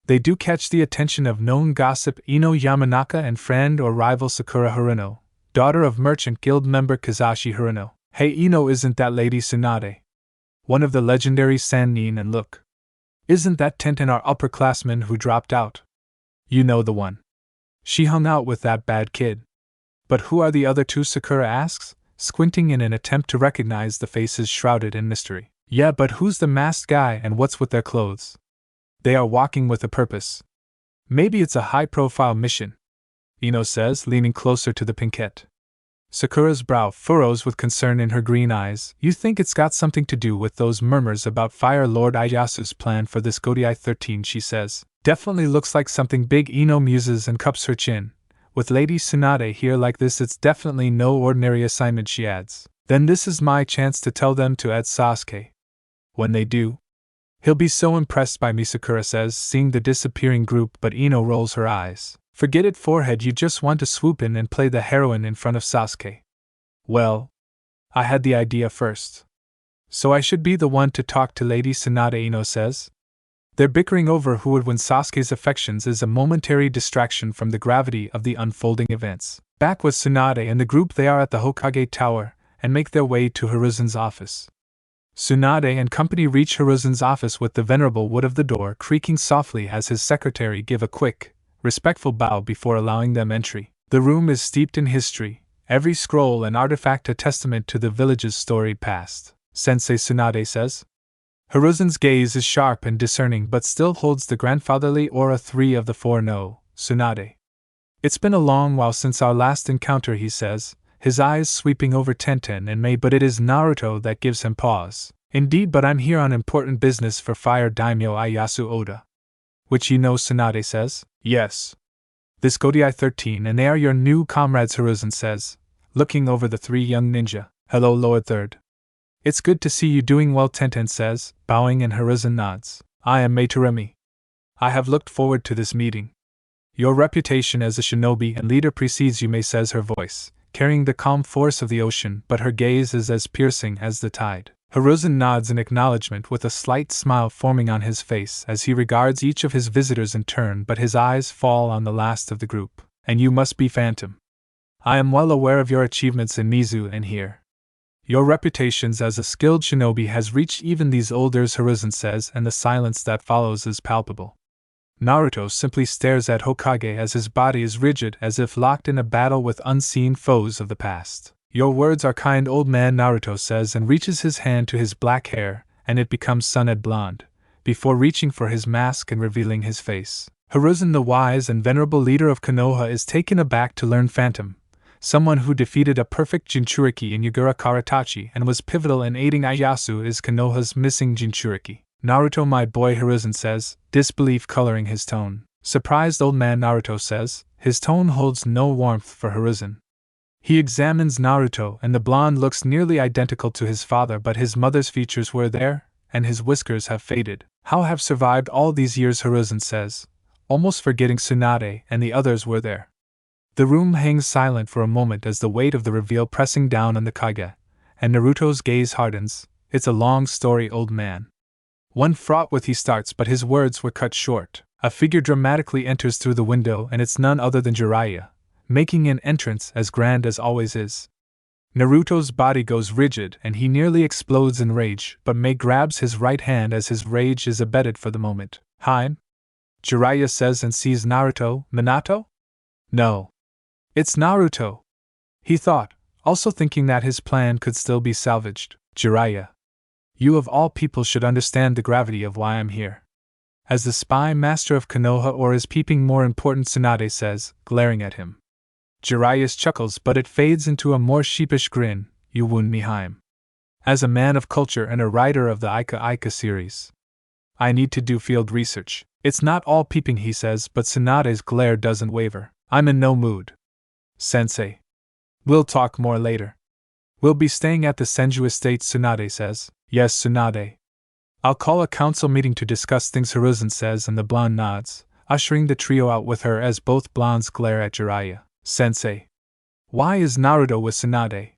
They do catch the attention of known gossip Ino Yamanaka and friend or rival Sakura Haruno, daughter of merchant guild member Kazashi Haruno. "Hey, Ino, isn't that Lady Tsunade? One of the legendary Sannin, and look. Isn't that Tenten, our upperclassman who dropped out? You know the one. She hung out with that bad kid." "But who are the other two?" Sakura asks, squinting in an attempt to recognize the faces shrouded in mystery. "Yeah, but who's the masked guy and what's with their clothes? They are walking with a purpose. Maybe it's a high-profile mission," Ino says, leaning closer to the pinkette. Sakura's brow furrows with concern in her green eyes. "You think it's got something to do with those murmurs about Fire Lord Ieyasu's plan for this Godai 13, she says. "Definitely looks like something big." Ino muses and cups her chin. "With Lady Tsunade here like this, it's definitely no ordinary assignment," she adds. "Then this is my chance to tell them to add Sasuke. When they do, he'll be so impressed by me," Sakura says, seeing the disappearing group, but Ino rolls her eyes. "Forget it, forehead, you just want to swoop in and play the heroine in front of Sasuke." "Well, I had the idea first. So I should be the one to talk to Lady Tsunade," Ino says. Their bickering over who would win Sasuke's affections is a momentary distraction from the gravity of the unfolding events. Back with Tsunade and the group, they are at the Hokage Tower, and make their way to Hiruzen's office. Tsunade and company reach Hiruzen's office with the venerable wood of the door creaking softly as his secretary give a quick, respectful bow before allowing them entry. The room is steeped in history, every scroll and artifact a testament to the village's storied past, Sensei Tsunade says. Hiruzen's gaze is sharp and discerning but still holds the grandfatherly aura. 3 of the 4 know, Tsunade. "It's been a long while since our last encounter," he says, his eyes sweeping over Tenten and Mei, but it is Naruto that gives him pause. "Indeed, but I'm here on important business for Fire Daimyo Ieyasu Oda." "Which you know," Tsunade says. "Yes. This Godai 13, and they are your new comrades," Hiruzen says, looking over the 3 young ninja. "Hello, Lord Third. It's good to see you doing well," Tenten says, bowing, and Hiruzen nods. "I am Meitoremi. I have looked forward to this meeting. Your reputation as a shinobi and leader precedes you," Mei says, her voice carrying the calm force of the ocean, but her gaze is as piercing as the tide. Hiruzen nods in acknowledgement with a slight smile forming on his face as he regards each of his visitors in turn, but his eyes fall on the last of the group. "And you must be Phantom. I am well aware of your achievements in Mizu and here. Your reputations as a skilled shinobi has reached even these elders," Hiruzen says, and the silence that follows is palpable. Naruto simply stares at Hokage as his body is rigid as if locked in a battle with unseen foes of the past. "Your words are kind, old man," Naruto says, and reaches his hand to his black hair, and it becomes sun-ed blonde, before reaching for his mask and revealing his face. Hiruzen, the wise and venerable leader of Konoha, is taken aback to learn Phantom, someone who defeated a perfect Jinchuriki in Yagura Karatachi and was pivotal in aiding Ieyasu, is Konoha's missing Jinchuriki. Naruto, my boy, Hiruzen says, disbelief coloring his tone. Surprised old man, Naruto says, his tone holds no warmth for Hiruzen. He examines Naruto, and the blonde looks nearly identical to his father, but his mother's features were there, and his whiskers have faded. How have survived all these years, Hiruzen says, almost forgetting Tsunade and the others were there. The room hangs silent for a moment as the weight of the reveal pressing down on the Kage, and Naruto's gaze hardens. It's a long story, old man. One fraught with, he starts, but his words were cut short. A figure dramatically enters through the window, and it's none other than Jiraiya, making an entrance as grand as always is. Naruto's body goes rigid and he nearly explodes in rage, but Mei grabs his right hand as his rage is abated for the moment. Hein? Jiraiya says and sees Naruto. Minato? No. It's Naruto. He thought, also thinking that his plan could still be salvaged. Jiraiya. You of all people should understand the gravity of why I'm here. As the spy master of Konoha, or is peeping more important, Tsunade says, glaring at him. Jiraiya chuckles, but it fades into a more sheepish grin. You wound me, Haim. As a man of culture and a writer of the Ika Ika series, I need to do field research. It's not all peeping, he says, but Tsunade's glare doesn't waver. I'm in no mood. Sensei. We'll talk more later. We'll be staying at the Senju estate, Tsunade says. Yes, Tsunade. I'll call a council meeting to discuss things, Hiruzen says, and the blonde nods, ushering the trio out with her as both blondes glare at Jiraiya. Sensei. Why is Naruto with Tsunade?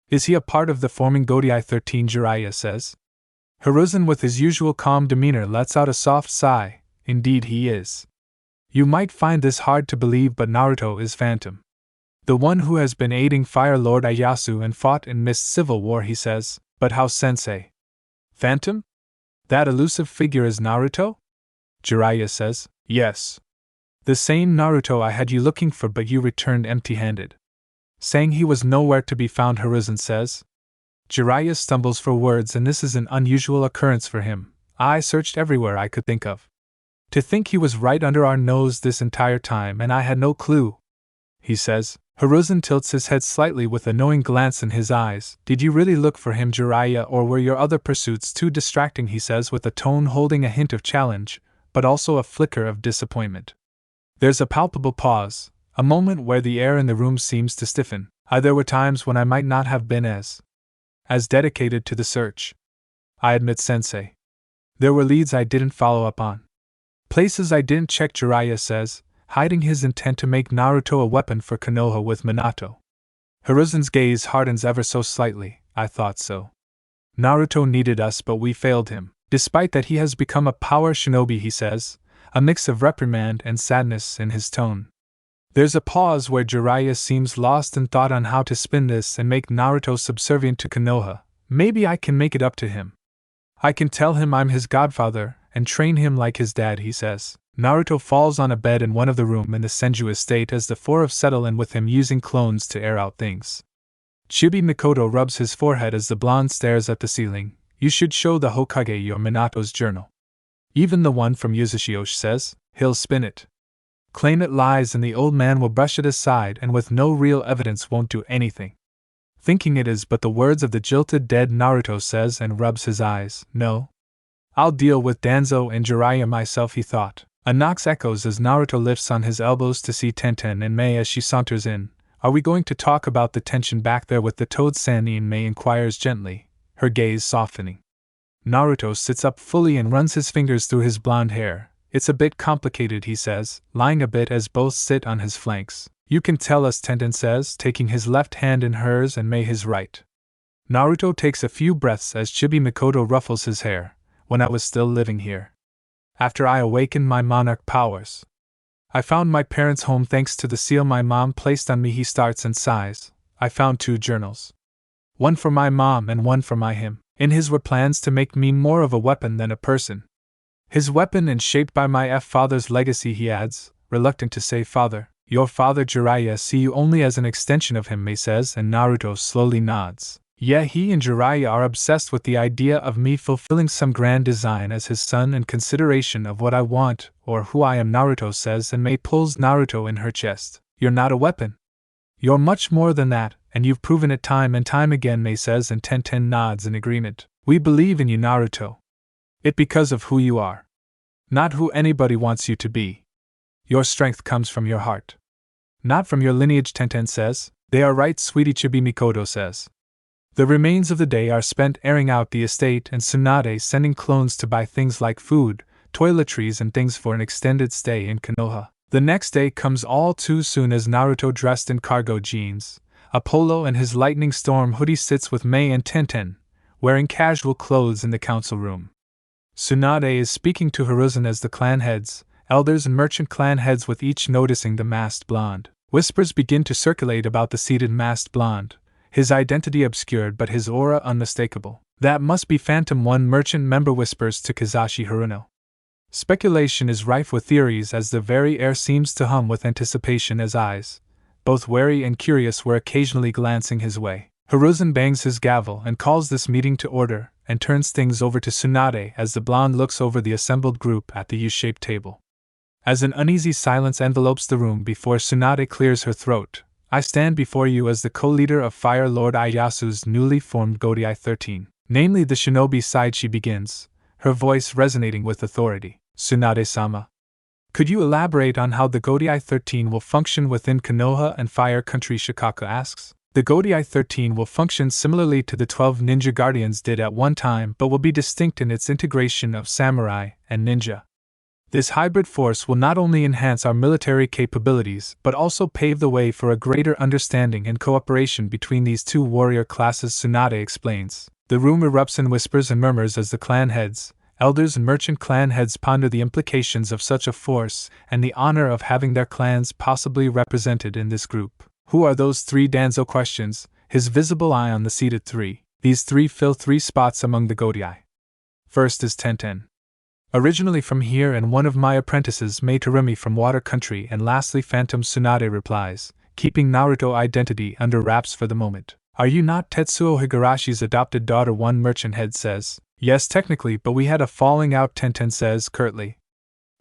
Is he a part of the forming Godai 13? Jiraiya says. Hiruzen, with his usual calm demeanor, lets out a soft sigh. Indeed he is. You might find this hard to believe, but Naruto is Phantom. The one who has been aiding Fire Lord Ieyasu and fought in Mist Civil War, he says. But how, Sensei? Phantom? That elusive figure is Naruto? Jiraiya says. Yes. The same Naruto I had you looking for, but you returned empty-handed. Saying he was nowhere to be found, Hiruzen says. Jiraiya stumbles for words, and this is an unusual occurrence for him. I searched everywhere I could think of. To think he was right under our nose this entire time and I had no clue, he says. Hiruzen tilts his head slightly with a knowing glance in his eyes. Did you really look for him, Jiraiya, or were your other pursuits too distracting, he says, with a tone holding a hint of challenge, but also a flicker of disappointment. There's a palpable pause, a moment where the air in the room seems to stiffen. There were times when I might not have been as dedicated to the search. I admit, Sensei. There were leads I didn't follow up on. Places I didn't check, Jiraiya says, hiding his intent to make Naruto a weapon for Konoha with Minato. Hiruzen's gaze hardens ever so slightly. I thought so. Naruto needed us, but we failed him. Despite that, he has become a power shinobi, he says, a mix of reprimand and sadness in his tone. There's a pause where Jiraiya seems lost in thought on how to spin this and make Naruto subservient to Konoha. Maybe I can make it up to him. I can tell him I'm his godfather and train him like his dad, he says. Naruto falls on a bed in one of the rooms in the Senju estate as the four settle in with him, using clones to air out things. Chibi Mikoto rubs his forehead as the blonde stares at the ceiling. You should show the Hokage your Minato's journal. Even the one from Yuzashioshi says, he'll spin it. Claim it lies and the old man will brush it aside and with no real evidence won't do anything. Thinking it is but the words of the jilted dead, Naruto says and rubs his eyes. No. I'll deal with Danzo and Jiraiya myself, he thought. A knock echoes as Naruto lifts on his elbows to see Tenten and Mei as she saunters in. Are we going to talk about the tension back there with the Toad Sannin? Mei inquires gently, her gaze softening. Naruto sits up fully and runs his fingers through his blonde hair. It's a bit complicated, he says, lying a bit as both sit on his flanks. You can tell us, Tenten says, taking his left hand in hers and Mei his right. Naruto takes a few breaths as Chibi Mikoto ruffles his hair. When I was still living here. After I awakened my monarch powers, I found my parents' home thanks to the seal my mom placed on me, he starts and sighs. I found 2 journals. One for my mom and one for my him. In his were plans to make me more of a weapon than a person. His weapon and shaped by my father's legacy, he adds, reluctant to say father. Your father, Jiraiya, see you only as an extension of him, Mei says, and Naruto slowly nods. Yeah, he and Jiraiya are obsessed with the idea of me fulfilling some grand design as his son in consideration of what I want or who I am, Naruto says, and Mei pulls Naruto in her chest. You're not a weapon. You're much more than that, and you've proven it time and time again, Mei says, and Tenten nods in agreement. We believe in you, Naruto. It because of who you are. Not who anybody wants you to be. Your strength comes from your heart. Not from your lineage, Tenten says. They are right, sweetie, Chibi Mikoto says. The remains of the day are spent airing out the estate and Tsunade sending clones to buy things like food, toiletries and things for an extended stay in Konoha. The next day comes all too soon as Naruto, dressed in cargo jeans, a polo and his lightning storm hoodie, sits with Mei and Tenten, wearing casual clothes in the council room. Tsunade is speaking to Hiruzen as the clan heads, elders and merchant clan heads, with each noticing the masked blonde. Whispers begin to circulate about the seated masked blonde, his identity obscured but his aura unmistakable. That must be Phantom, one merchant member whispers to Kizashi Haruno. Speculation is rife with theories as the very air seems to hum with anticipation as eyes, both wary and curious, were occasionally glancing his way. Hiruzen bangs his gavel and calls this meeting to order and turns things over to Tsunade as the blonde looks over the assembled group at the U-shaped table. As an uneasy silence envelopes the room before Tsunade clears her throat, I stand before you as the co-leader of Fire Lord Ieyasu's newly formed Godai 13, namely the shinobi side, she begins, her voice resonating with authority. Tsunade-sama, could you elaborate on how the Godai 13 will function within Konoha and Fire Country? Shikaka asks. The Godai 13 will function similarly to the 12 Ninja Guardians did at one time, but will be distinct in its integration of samurai and ninja. This hybrid force will not only enhance our military capabilities but also pave the way for a greater understanding and cooperation between these two warrior classes, Tsunade explains. The room erupts in whispers and murmurs as the clan heads, elders and merchant clan heads ponder the implications of such a force and the honor of having their clans possibly represented in this group. Who are those three? Danzo questions, his visible eye on the seated three. These three fill 3 spots among the Godai. First is Tenten, originally from here and one of my apprentices, Mei Terumi from Water Country, and lastly Phantom. Tsunade replies, keeping Naruto identity under wraps for the moment. Are you not Tetsuo Higarashi's adopted daughter? One merchant head says. Yes, technically, but we had a falling out, Tenten says curtly.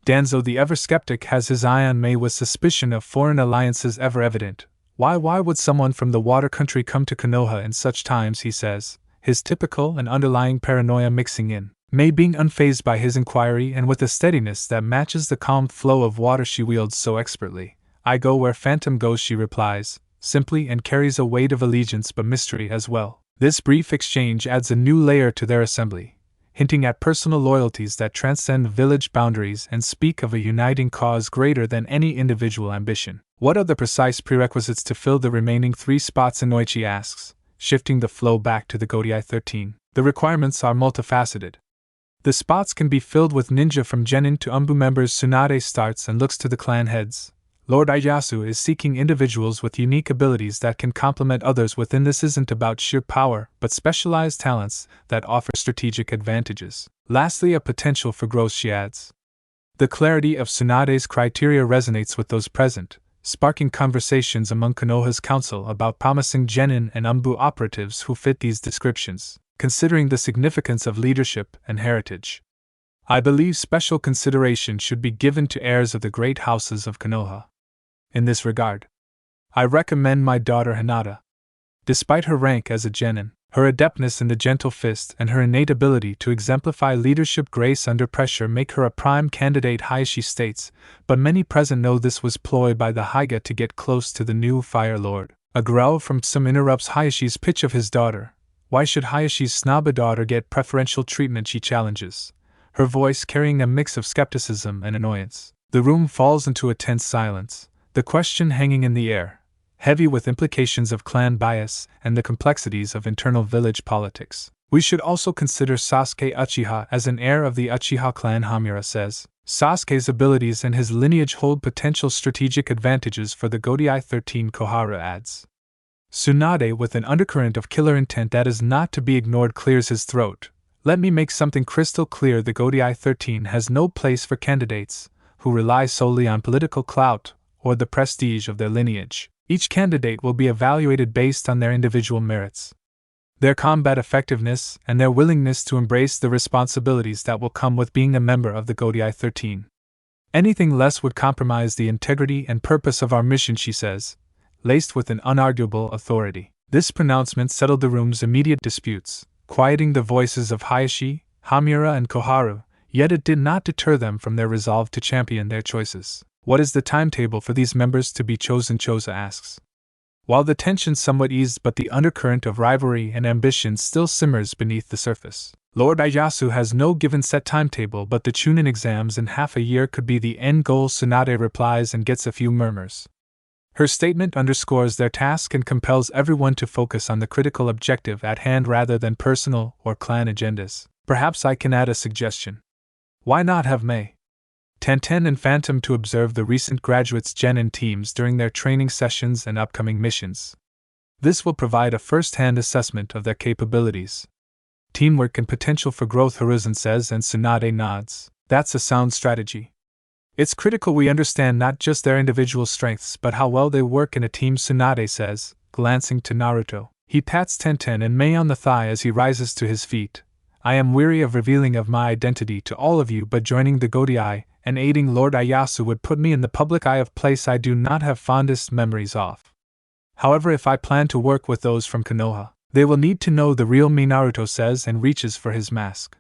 Danzo the ever-skeptic has his eye on Mei with suspicion of foreign alliances ever evident. Why would someone from the Water Country come to Konoha in such times, he says, his typical and underlying paranoia mixing in. Mei being unfazed by his inquiry and with a steadiness that matches the calm flow of water she wields so expertly. I go where Phantom goes, she replies, simply, and carries a weight of allegiance but mystery as well. This brief exchange adds a new layer to their assembly, hinting at personal loyalties that transcend village boundaries and speak of a uniting cause greater than any individual ambition. What are the precise prerequisites to fill the remaining 3 spots? Inoichi asks, shifting the flow back to the Godai 13. The requirements are multifaceted. The spots can be filled with ninja from Genin to Umbu members. Tsunade starts and looks to the clan heads. Lord Ieyasu is seeking individuals with unique abilities that can complement others within. This isn't about sheer power, but specialized talents that offer strategic advantages. Lastly, a potential for growth, she adds. The clarity of Tsunade's criteria resonates with those present, sparking conversations among Konoha's council about promising Genin and Umbu operatives who fit these descriptions. Considering the significance of leadership and heritage, I believe special consideration should be given to heirs of the great houses of Konoha. In this regard, I recommend my daughter Hinata. Despite her rank as a genin, her adeptness in the gentle fist and her innate ability to exemplify leadership grace under pressure make her a prime candidate, Hayashi states, but many present know this was ploy by the Haiga to get close to the new Fire Lord. A growl from some interrupts Hayashi's pitch of his daughter. Why should Hayashi's snobby daughter get preferential treatment, she challenges, her voice carrying a mix of skepticism and annoyance. The room falls into a tense silence, the question hanging in the air, heavy with implications of clan bias and the complexities of internal village politics. We should also consider Sasuke Uchiha as an heir of the Uchiha clan, Hamura says. Sasuke's abilities and his lineage hold potential strategic advantages for the Godai 13, Kohara adds. Tsunade, with an undercurrent of killer intent that is not to be ignored, clears his throat. Let me make something crystal clear. The Godai 13 has no place for candidates who rely solely on political clout or the prestige of their lineage. Each candidate will be evaluated based on their individual merits. their combat effectiveness, and their willingness to embrace the responsibilities that will come with being a member of the Godai 13. Anything less would compromise the integrity and purpose of our mission, she says, laced with an unarguable authority. This pronouncement settled the room's immediate disputes, quieting the voices of Hayashi, Hamura, and Koharu, yet it did not deter them from their resolve to champion their choices. What is the timetable for these members to be chosen? Choza asks. While the tension somewhat eased, but the undercurrent of rivalry and ambition still simmers beneath the surface. Lord Ieyasu has no given set timetable, but the Chunin exams in half a year could be the end goal. Tsunade replies and gets a few murmurs. Her statement underscores their task and compels everyone to focus on the critical objective at hand rather than personal or clan agendas. Perhaps I can add a suggestion. Why not have Mei, Tenten, and Phantom to observe the recent graduates' genin teams during their training sessions and upcoming missions? This will provide a first-hand assessment of their capabilities, teamwork, and potential for growth, Hiruzen says, and Tsunade nods. That's a sound strategy. It's critical we understand not just their individual strengths but how well they work in a team, Tsunade says, glancing to Naruto. He pats Tenten and Mei on the thigh as he rises to his feet. I am weary of revealing of my identity to all of you, but joining the Godai and aiding Lord Ieyasu would put me in the public eye, of place I do not have fondest memories of. However, if I plan to work with those from Konoha, they will need to know the real me, Naruto says, and reaches for his mask.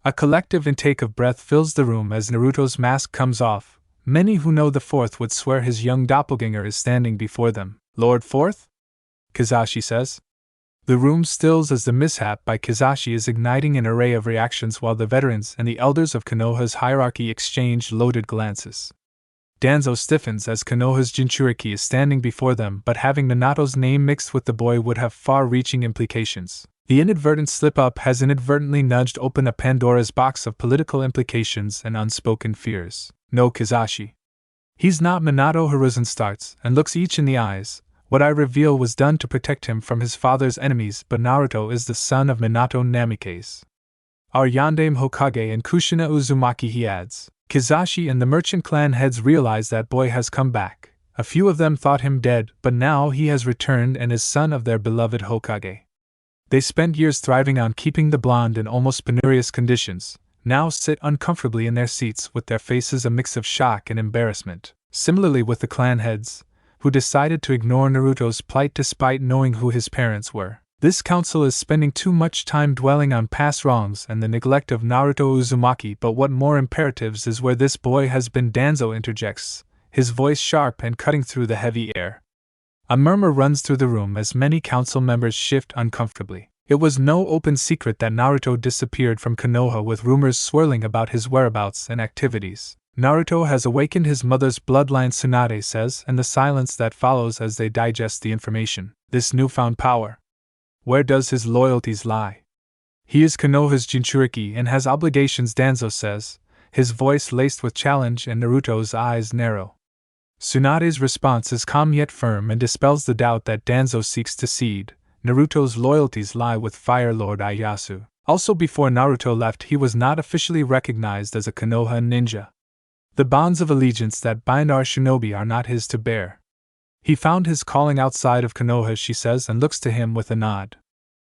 A collective intake of breath fills the room as Naruto's mask comes off. Many who know the Fourth would swear his young doppelganger is standing before them. Lord Fourth? Kizashi says. The room stills as the mishap by Kizashi is igniting an array of reactions while the veterans and the elders of Konoha's hierarchy exchange loaded glances. Danzo stiffens as Konoha's Jinchuriki is standing before them, but having Minato's name mixed with the boy would have far-reaching implications. The inadvertent slip-up has inadvertently nudged open a Pandora's box of political implications and unspoken fears. No, Kizashi. He's not Minato. Hiruzen starts and looks each in the eyes. What I reveal was done to protect him from his father's enemies, but Naruto is the son of Minato Namikaze, our Yandame Hokage and Kushina Uzumaki, he adds. Kizashi and the merchant clan heads realize that boy has come back. A few of them thought him dead, but now he has returned and is son of their beloved Hokage. They spent years thriving on keeping the blonde in almost penurious conditions, now sit uncomfortably in their seats with their faces a mix of shock and embarrassment. Similarly with the clan heads, who decided to ignore Naruto's plight despite knowing who his parents were. This council is spending too much time dwelling on past wrongs and the neglect of Naruto Uzumaki, but what more imperatives is where this boy has been. Danzo interjects, his voice sharp and cutting through the heavy air. A murmur runs through the room as many council members shift uncomfortably. It was no open secret that Naruto disappeared from Konoha, with rumors swirling about his whereabouts and activities. Naruto has awakened his mother's bloodline, Tsunade says, and the silence that follows as they digest the information. This newfound power. Where does his loyalties lie? He is Konoha's Jinchuriki and has obligations, Danzo says, his voice laced with challenge, and Naruto's eyes narrow. Tsunade's response is calm yet firm and dispels the doubt that Danzo seeks to seed. Naruto's loyalties lie with Fire Lord Ieyasu. Also, before Naruto left, he was not officially recognized as a Konoha ninja. The bonds of allegiance that bind our shinobi are not his to bear. He found his calling outside of Konoha, she says, and looks to him with a nod.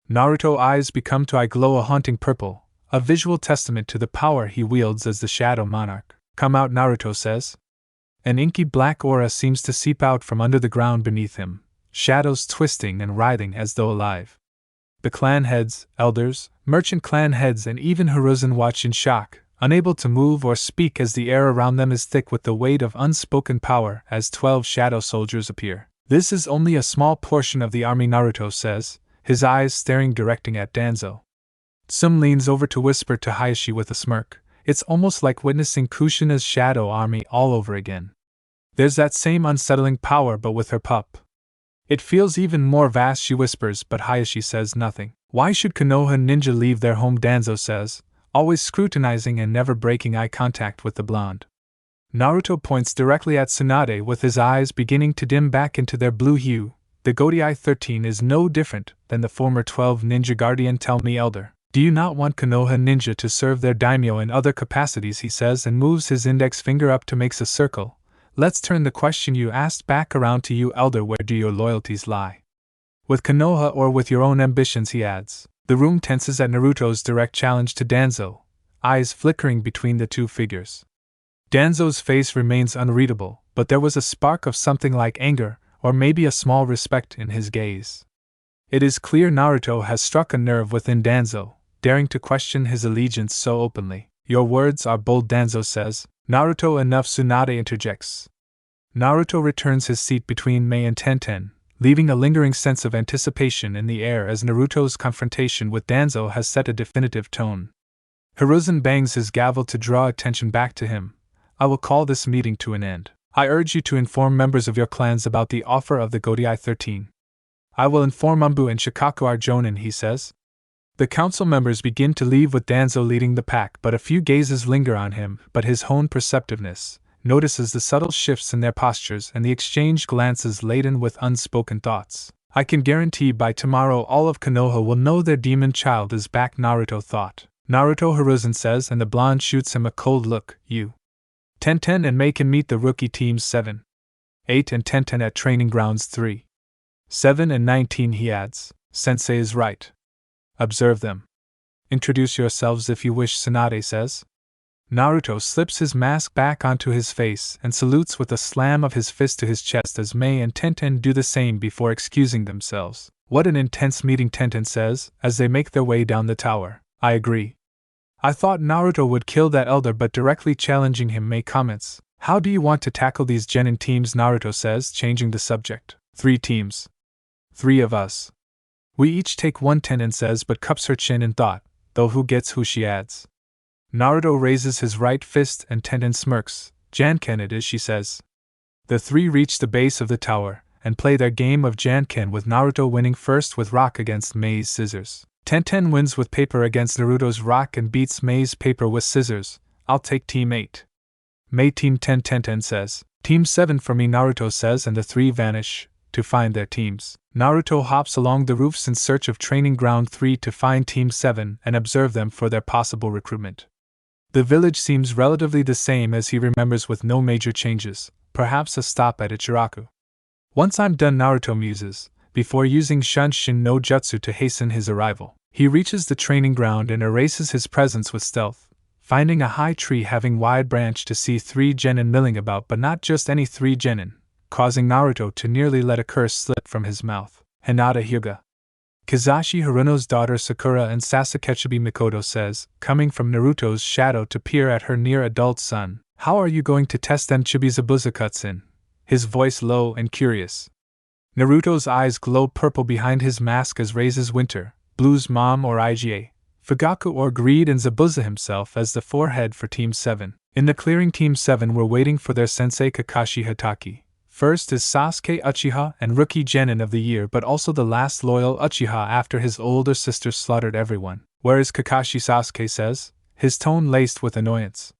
Naruto's eyes become to glow a haunting purple, a visual testament to the power he wields as the Shadow Monarch. Come out, Naruto says. An inky black aura seems to seep out from under the ground beneath him, shadows twisting and writhing as though alive. The clan heads, elders, merchant clan heads, and even Hiruzen watch in shock, unable to move or speak as the air around them is thick with the weight of unspoken power as 12 shadow soldiers appear. This is only a small portion of the army, Naruto says, his eyes staring directing at Danzo. Tsum leans over to whisper to Hayashi with a smirk, it's almost like witnessing Kushina's shadow army all over again. There's that same unsettling power, but with her pup. It feels even more vast, she whispers, but Hayashi says nothing. Why should Konoha ninja leave their home, Danzo says, always scrutinizing and never breaking eye contact with the blonde. Naruto points directly at Tsunade with his eyes beginning to dim back into their blue hue. The Godai 13 is no different than the former 12 ninja guardian. Tell me, elder, do you not want Konoha ninja to serve their daimyo in other capacities, he says, and moves his index finger up to make a circle. Let's turn the question you asked back around to you, elder. Where do your loyalties lie? With Konoha or with your own ambitions, he adds. The room tenses at Naruto's direct challenge to Danzo, eyes flickering between the two figures. Danzo's face remains unreadable, but there was a spark of something like anger, or maybe a small respect in his gaze. It is clear Naruto has struck a nerve within Danzo, daring to question his allegiance so openly. Your words are bold, Danzo says. Naruto, enough, Tsunade interjects. Naruto returns his seat between Mei and Tenten, leaving a lingering sense of anticipation in the air as Naruto's confrontation with Danzo has set a definitive tone. Hiruzen bangs his gavel to draw attention back to him. I will call this meeting to an end. I urge you to inform members of your clans about the offer of the Godai 13. I will inform Umbu and Shikaku our Jonin, he says. The council members begin to leave with Danzo leading the pack, but a few gazes linger on him, but his own perceptiveness notices the subtle shifts in their postures and the exchanged glances laden with unspoken thoughts. I can guarantee by tomorrow all of Konoha will know their demon child is back, Naruto thought. Naruto, Hiruzen says, and the blonde shoots him a cold look. You. Tenten and Mei can meet the rookie teams 7, 8 and Tenten at training grounds 3, 7 and 19, he adds. Sensei is right. Observe them. Introduce yourselves if you wish, Tsunade says. Naruto slips his mask back onto his face and salutes with a slam of his fist to his chest as Mei and Tenten do the same before excusing themselves. What an intense meeting, Tenten says, as they make their way down the tower. I agree. I thought Naruto would kill that elder, but directly challenging him, Mei comments. How do you want to tackle these genin teams, Naruto says, changing the subject. 3 teams. 3 of us. We each take one, Tenten says, but cups her chin in thought, though who gets who, she adds. Naruto raises his right fist and Tenten smirks. Janken it is, she says. The 3 reach the base of the tower and play their game of Janken, with Naruto winning first with rock against Mei's scissors. Tenten wins with paper against Naruto's rock and beats Mei's paper with scissors. I'll take team 8. Mei team 10, Tenten says. Team 7 for me, Naruto says, and the 3 vanish to find their teams. Naruto hops along the roofs in search of training ground 3 to find team 7 and observe them for their possible recruitment. The village seems relatively the same as he remembers, with no major changes, perhaps a stop at Ichiraku. Once I'm done, Naruto muses, before using Shunshin no Jutsu to hasten his arrival. He reaches the training ground and erases his presence with stealth, finding a high tree having wide branch to see 3 genin milling about, but not just any 3 genin, causing Naruto to nearly let a curse slip from his mouth. Hinata Hyuga. Kizashi Haruno's daughter Sakura and Sasukechibi Mikoto says, coming from Naruto's shadow to peer at her near-adult son. How are you going to test them? Chibizabuza cuts in, his voice low and curious. Naruto's eyes glow purple behind his mask as raises Winter, Blue's mom or Iga, Fugaku or Greed, and Zabuza himself as the 4 head for Team 7. In the clearing, Team 7 were waiting for their sensei Kakashi Hatake. First is Sasuke Uchiha and Rookie Genin of the Year, but also the last loyal Uchiha after his older sister slaughtered everyone. Where is Kakashi? Sasuke says, his tone laced with annoyance.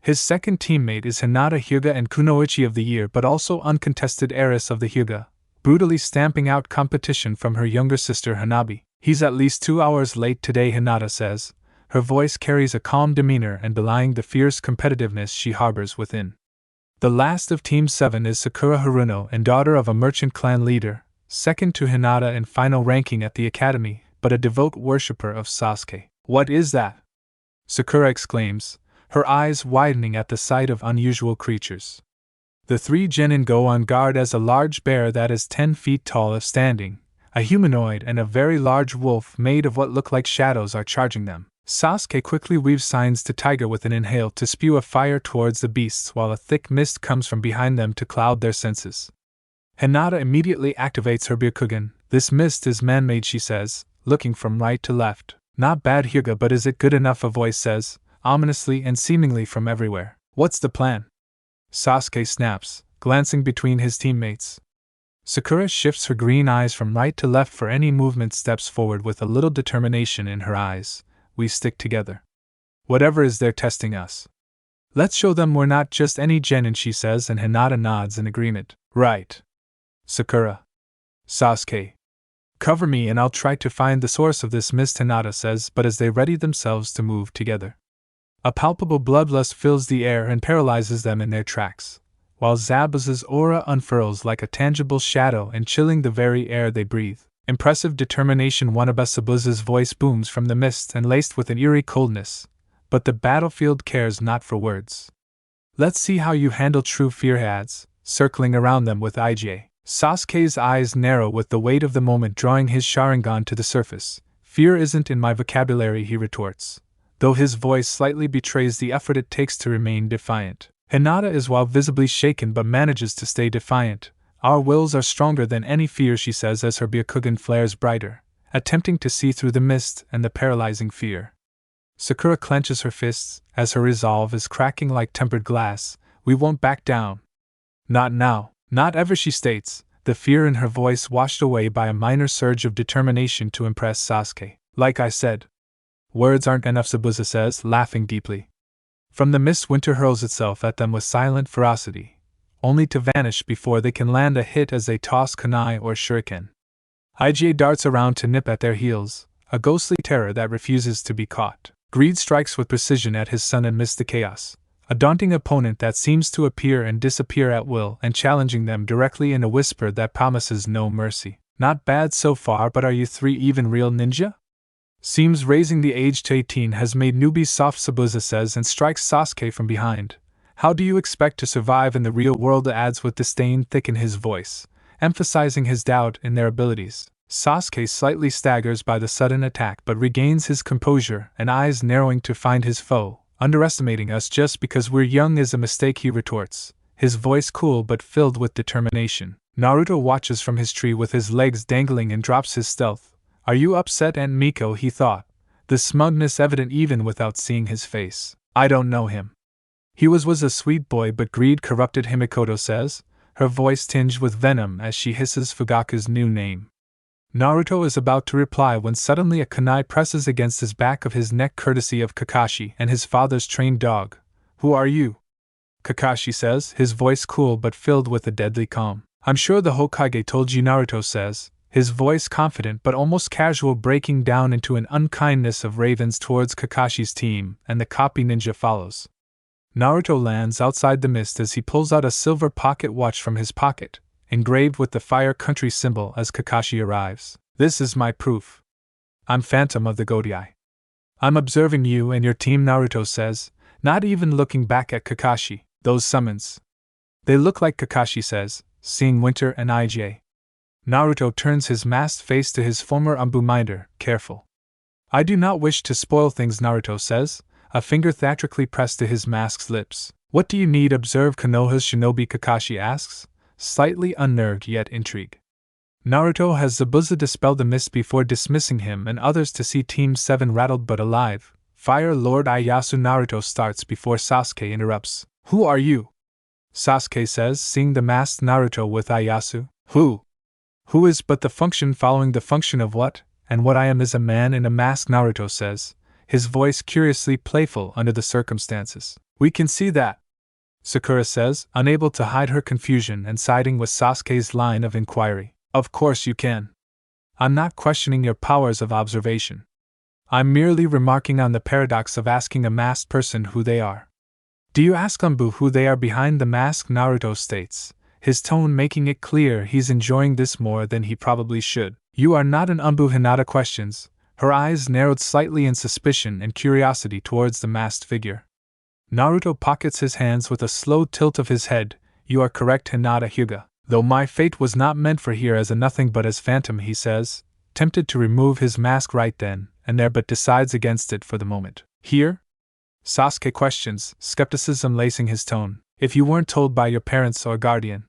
His second teammate is Hinata Hyuga and Kunoichi of the Year, but also uncontested heiress of the Hyuga, brutally stamping out competition from her younger sister Hanabi. He's at least 2 hours late today, Hinata says. Her voice carries a calm demeanor and belying the fierce competitiveness she harbors within. The last of Team 7 is Sakura Haruno, and daughter of a merchant clan leader, second to Hinata in final ranking at the academy, but a devout worshipper of Sasuke. What is that? Sakura exclaims, her eyes widening at the sight of unusual creatures. The 3 genin go on guard as a large bear that is 10 feet tall is standing, a humanoid and a very large wolf made of what look like shadows are charging them. Sasuke quickly weaves signs to Tiger with an inhale to spew a fire towards the beasts, while a thick mist comes from behind them to cloud their senses. Hinata immediately activates her Byakugan. This mist is man-made, she says, looking from right to left. Not bad, Hyuga, but is it good enough? A voice says, ominously and seemingly from everywhere. What's the plan? Sasuke snaps, glancing between his teammates. Sakura shifts her green eyes from right to left for any movement, steps forward with a little determination in her eyes. We stick together. Whatever is they're testing us. Let's show them we're not just any genin, she says, and Hinata nods in agreement. Right. Sakura. Sasuke. Cover me and I'll try to find the source of this mist, Hinata says, but as they ready themselves to move together, a palpable bloodlust fills the air and paralyzes them in their tracks, while Zabuza's aura unfurls like a tangible shadow and chilling the very air they breathe. Impressive determination. Wanaba Sabuza's voice booms from the mist and laced with an eerie coldness, but the battlefield cares not for words. Let's see how you handle true fear, he adds, circling around them with IJ. Sasuke's eyes narrow with the weight of the moment drawing his Sharingan to the surface. Fear isn't in my vocabulary, he retorts, though his voice slightly betrays the effort it takes to remain defiant. Hinata is while visibly shaken but manages to stay defiant. Our wills are stronger than any fear, she says as her Byakugan flares brighter, attempting to see through the mist and the paralyzing fear. Sakura clenches her fists, as her resolve is cracking like tempered glass. We won't back down. Not now, not ever, she states, the fear in her voice washed away by a minor surge of determination to impress Sasuke. Like I said. Words aren't enough, Zabuza says, laughing deeply. From the mist, winter hurls itself at them with silent ferocity, only to vanish before they can land a hit as they toss kunai or shuriken. IGA darts around to nip at their heels, a ghostly terror that refuses to be caught. Greed strikes with precision at his son amidst the chaos, a daunting opponent that seems to appear and disappear at will and challenging them directly in a whisper that promises no mercy. Not bad so far, but are you three even real ninja? Seems raising the age to 18 has made newbies soft, Sabuza says and strikes Sasuke from behind. How do you expect to survive in the real world, adds with disdain thick in his voice, emphasizing his doubt in their abilities. Sasuke slightly staggers by the sudden attack but regains his composure and eyes narrowing to find his foe. Underestimating us just because we're young is a mistake, he retorts, his voice cool but filled with determination. Naruto watches from his tree with his legs dangling and drops his stealth. Are you upset, Aunt Miko, he thought, the smugness evident even without seeing his face. I don't know him. He was a sweet boy, but greed corrupted him, Mikoto says, her voice tinged with venom as she hisses Fugaku's new name. Naruto is about to reply when suddenly a kunai presses against his back of his neck courtesy of Kakashi and his father's trained dog. Who are you? Kakashi says, his voice cool but filled with a deadly calm. I'm sure the Hokage told you, Naruto says, his voice confident but almost casual, breaking down into an unkindness of ravens towards Kakashi's team, and the copy ninja follows. Naruto lands outside the mist as he pulls out a silver pocket watch from his pocket, engraved with the Fire Country symbol as Kakashi arrives. This is my proof. I'm Phantom of the Godai. I'm observing you and your team, Naruto says, not even looking back at Kakashi. Those summons. They look like, Kakashi says, seeing Winter and IJ. Naruto turns his masked face to his former Anbu minder, careful. I do not wish to spoil things, Naruto says, a finger theatrically pressed to his mask's lips. What do you need? Observe Konoha's shinobi, Kakashi asks, slightly unnerved yet intrigued. Naruto has Zabuza dispel the mist before dismissing him and others to see Team 7 rattled but alive. Fire Lord Ieyasu, Naruto starts before Sasuke interrupts. Who are you? Sasuke says, seeing the masked Naruto with Ieyasu. Who is but the function following the function of what, and what I am is a man in a mask, Naruto says, his voice curiously playful under the circumstances. We can see that, Sakura says, unable to hide her confusion and siding with Sasuke's line of inquiry. Of course you can. I'm not questioning your powers of observation. I'm merely remarking on the paradox of asking a masked person who they are. Do you ask Anbu who they are behind the mask? Naruto states, his tone making it clear he's enjoying this more than he probably should. You are not an Anbu, Hinata questions, her eyes narrowed slightly in suspicion and curiosity towards the masked figure. Naruto pockets his hands with a slow tilt of his head. You are correct, Hinata Hyuga. Though my fate was not meant for here as a nothing but as phantom, he says, tempted to remove his mask right then and there but decides against it for the moment. Here? Sasuke questions, skepticism lacing his tone. If you weren't told by your parents or guardian.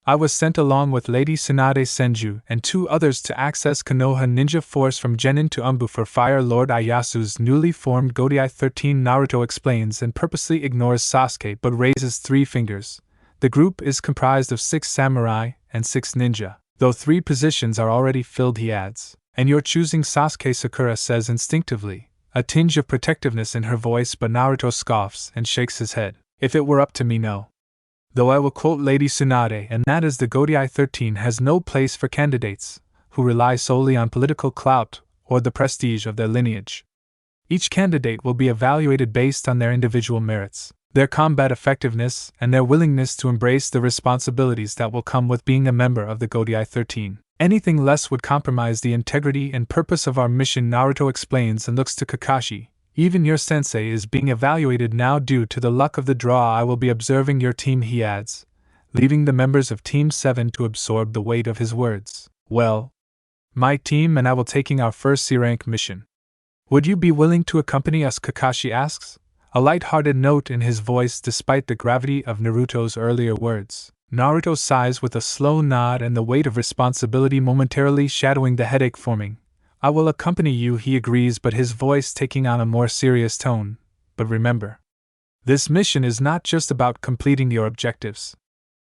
I was sent along with Lady Tsunade Senju and 2 others to access Konoha Ninja Force from Genin to Anbu for Fire Lord Ieyasu's newly formed Godai 13, Naruto explains and purposely ignores Sasuke but raises 3 fingers. The group is comprised of 6 samurai and 6 ninja, though 3 positions are already filled, he adds. And you're choosing Sasuke, Sakura says instinctively, a tinge of protectiveness in her voice, but Naruto scoffs and shakes his head. If it were up to me, no. Though I will quote Lady Tsunade, and that is the Godai 13 has no place for candidates who rely solely on political clout or the prestige of their lineage. Each candidate will be evaluated based on their individual merits, their combat effectiveness, and their willingness to embrace the responsibilities that will come with being a member of the Godai 13. Anything less would compromise the integrity and purpose of our mission, Naruto explains and looks to Kakashi. Even your sensei is being evaluated now due to the luck of the draw. I will be observing your team, he adds, leaving the members of Team 7 to absorb the weight of his words. Well, my team and I will taking our first C-rank mission. Would you be willing to accompany us, Kakashi asks, a light-hearted note in his voice despite the gravity of Naruto's earlier words. Naruto sighs with a slow nod and the weight of responsibility momentarily shadowing the headache forming. I will accompany you, he agrees, but his voice taking on a more serious tone. But remember, this mission is not just about completing your objectives.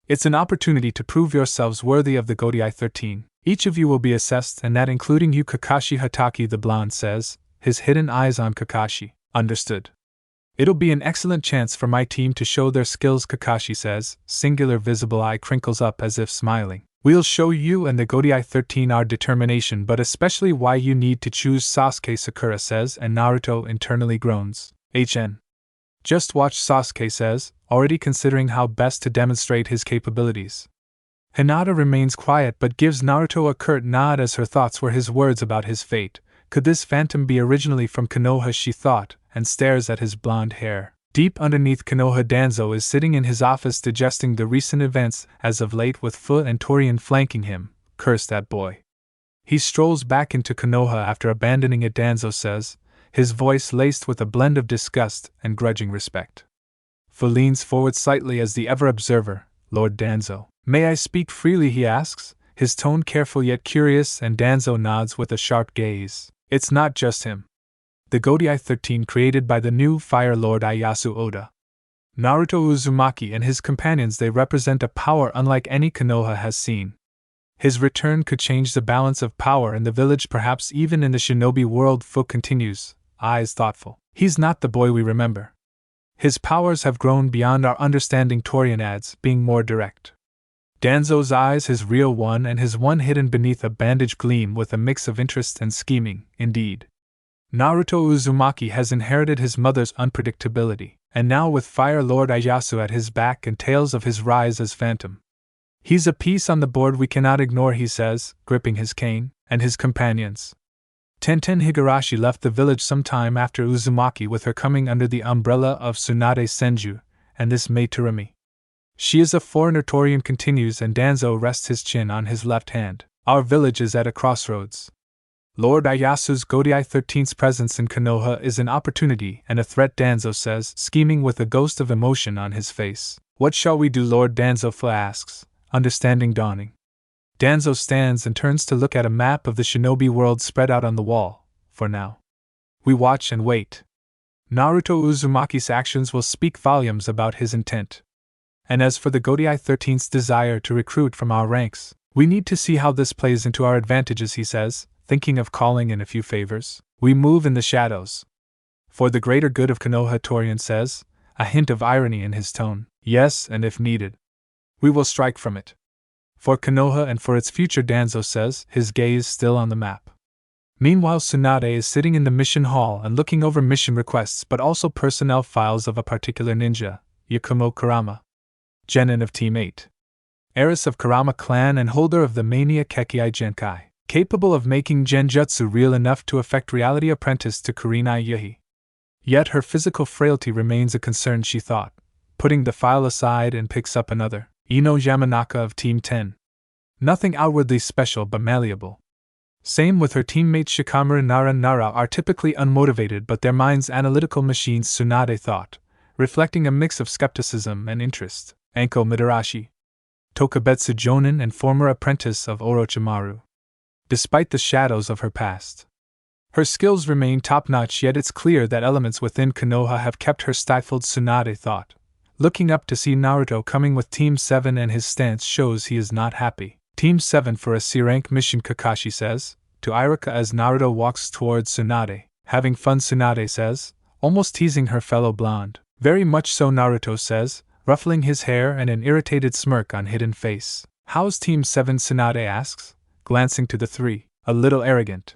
It's an opportunity to prove yourselves worthy of the Godai 13. Each of you will be assessed, and that including you, Kakashi, Hatake the blonde says, his hidden eyes on Kakashi. Understood. It'll be an excellent chance for my team to show their skills, Kakashi says, singular visible eye crinkles up as if smiling. We'll show you and the Godai 13 our determination, but especially why you need to choose Sasuke, Sakura says, and Naruto internally groans. HN. Just watch, Sasuke says, already considering how best to demonstrate his capabilities. Hinata remains quiet but gives Naruto a curt nod as her thoughts were his words about his fate. Could this phantom be originally from Konoha, she thought, and stares at his blonde hair. Deep underneath Konoha, Danzo is sitting in his office digesting the recent events as of late with Foot and Torian flanking him. Curse that boy. He strolls back into Konoha after abandoning it, Danzo says, his voice laced with a blend of disgust and grudging respect. Fu leans forward slightly as the ever-observer. Lord Danzo. May I speak freely, he asks, his tone careful yet curious, and Danzo nods with a sharp gaze. It's not just him. The Godai 13 created by the new Fire Lord Ieyasu Oda. Naruto Uzumaki and his companions, they represent a power unlike any Konoha has seen. His return could change the balance of power in the village, perhaps even in the shinobi world. Fu continues, eyes thoughtful. He's not the boy we remember. His powers have grown beyond our understanding, Torian adds, being more direct. Danzo's eyes, his real one and his one hidden beneath a bandage, gleam with a mix of interest and scheming. Indeed, Naruto Uzumaki has inherited his mother's unpredictability, and now with Fire Lord Ieyasu at his back and tales of his rise as phantom. He's a piece on the board we cannot ignore, he says, gripping his cane, and his companions. Tenten Higurashi left the village some time after Uzumaki with her coming under the umbrella of Tsunade Senju, and this Mei Terumi. She is a foreigner, Torian continues, and Danzo rests his chin on his left hand. Our village is at a crossroads. Lord Ieyasu's Godai 13's presence in Konoha is an opportunity and a threat, Danzo says, scheming with a ghost of emotion on his face. What shall we do, Lord Danzo? Fu asks, understanding dawning. Danzo stands and turns to look at a map of the shinobi world spread out on the wall. For now, we watch and wait. Naruto Uzumaki's actions will speak volumes about his intent. And as for the Godai 13's desire to recruit from our ranks, we need to see how this plays into our advantages, he says, thinking of calling in a few favors. We move in the shadows. For the greater good of Konoha, Torian says, a hint of irony in his tone. Yes, and if needed, we will strike from it. For Konoha and for its future, Danzo says, his gaze still on the map. Meanwhile, Tsunade is sitting in the mission hall and looking over mission requests but also personnel files of a particular ninja, Yakumo Kurama. Genin of Team 8. Heiress of Kurama clan and holder of the mania Kekkei Genkai. Capable of making genjutsu real enough to affect reality, apprenticed to Kurenai Yuhi. Yet her physical frailty remains a concern, she thought, putting the file aside, and picks up another. Ino Yamanaka of Team 10. Nothing outwardly special but malleable. Same with her teammate Shikamaru. Nara are typically unmotivated but their minds analytical machines, Tsunade thought, reflecting a mix of skepticism and interest. Anko Midarashi. Tokubetsu Jonin and former apprentice of Orochimaru. Despite the shadows of her past, her skills remain top-notch, yet it's clear that elements within Konoha have kept her stifled, Tsunade thought. Looking up to see Naruto coming with Team 7, and his stance shows he is not happy. Team 7 for a C-rank mission, Kakashi says, to Iruka as Naruto walks towards Tsunade. Having fun, Tsunade says, almost teasing her fellow blonde. Very much so, Naruto says, ruffling his hair and an irritated smirk on hidden face. How's Team 7? Tsunade asks, glancing to the three, a little arrogant.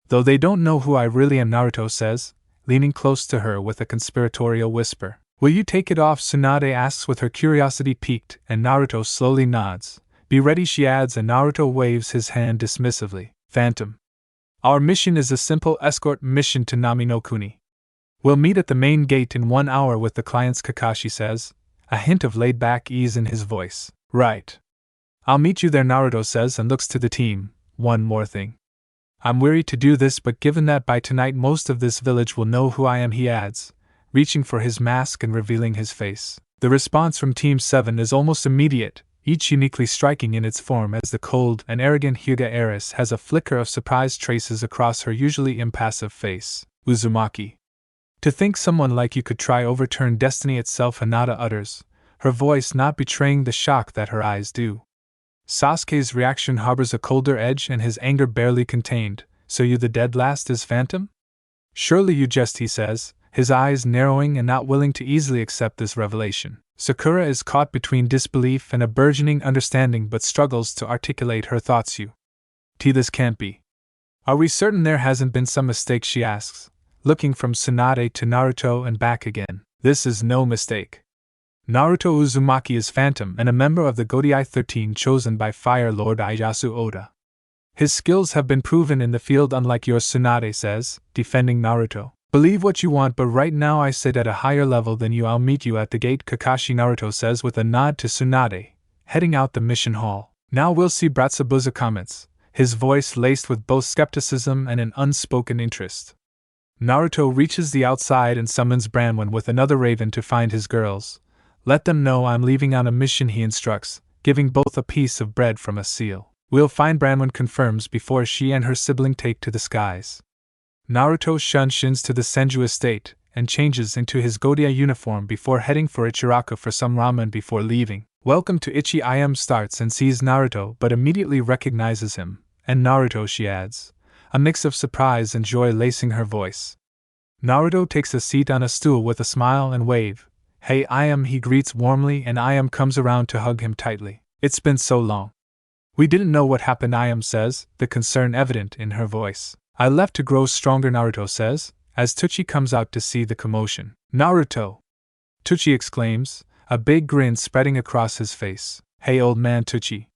Though they don't know who I really am, Naruto says, leaning close to her with a conspiratorial whisper. Will you take it off? Tsunade asks with her curiosity piqued, and Naruto slowly nods, Be ready, she adds, and Naruto waves his hand dismissively. Phantom. Our mission is a simple escort mission to Nami no Kuni. We'll meet at the main gate in 1 hour with the clients, Kakashi says, a hint of laid-back ease in his voice. Right. I'll meet you there, Naruto says and looks to the team. One more thing. I'm weary to do this, but given that by tonight most of this village will know who I am, he adds, reaching for his mask and revealing his face. The response from Team 7 is almost immediate, each uniquely striking in its form, as the cold and arrogant Hyuga heiress has a flicker of surprise traces across her usually impassive face. Uzumaki. To think someone like you could try overturn destiny itself, Hinata utters, her voice not betraying the shock that her eyes do. Sasuke's reaction harbors a colder edge and his anger barely contained. So you the dead last is Phantom? Surely you jest, he says, his eyes narrowing and not willing to easily accept this revelation. Sakura is caught between disbelief and a burgeoning understanding but struggles to articulate her thoughts. This can't be. Are we certain there hasn't been some mistake, she asks, looking from Tsunade to Naruto and back again. This is no mistake. Naruto Uzumaki is Phantom and a member of the Godai 13 chosen by Fire Lord Ieyasu Oda. His skills have been proven in the field, unlike yours, Tsunade says, defending Naruto. Believe what you want, but right now I sit at a higher level than you. I'll meet you at the gate, Kakashi, Naruto says with a nod to Tsunade, heading out the mission hall. Now we'll see, Bratsubuza comments, his voice laced with both skepticism and an unspoken interest. Naruto reaches the outside and summons Branwen with another raven to find his girls. Let them know I'm leaving on a mission, he instructs, giving both a piece of bread from a seal. We'll find, Branwen confirms before she and her sibling take to the skies. Naruto shins to the Senju estate and changes into his Godai uniform before heading for Ichiraku for some ramen before leaving. Welcome to Ichi IM starts and sees Naruto but immediately recognizes him. And Naruto, she adds, a mix of surprise and joy lacing her voice. Naruto takes a seat on a stool with a smile and wave. Hey IM, he greets warmly, and IM comes around to hug him tightly. It's been so long. We didn't know what happened, IM says, the concern evident in her voice. I left to grow stronger, Naruto says, as Tsuchi comes out to see the commotion. Naruto! Tsuchi exclaims, a big grin spreading across his face. Hey old man Tsuchi.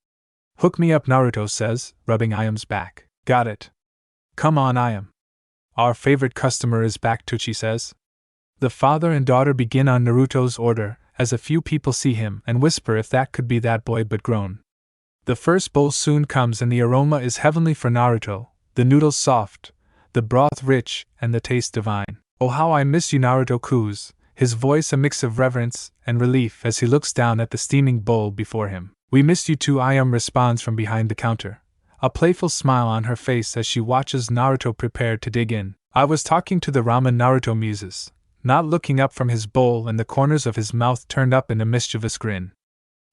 Hook me up, Naruto says, rubbing IM's back. Got it. Come on, IM. Our favorite customer is back, Tsuchi says. The father and daughter begin on Naruto's order, as a few people see him and whisper if that could be that boy, but groan. The first bowl soon comes and the aroma is heavenly for Naruto, the noodles soft, the broth rich, and the taste divine. Oh how I miss you, Naruto coos, his voice a mix of reverence and relief as he looks down at the steaming bowl before him. We missed you too, IM responds from behind the counter, a playful smile on her face as she watches Naruto prepare to dig in. I was talking to the ramen, Naruto muses, not looking up from his bowl and the corners of his mouth turned up in a mischievous grin.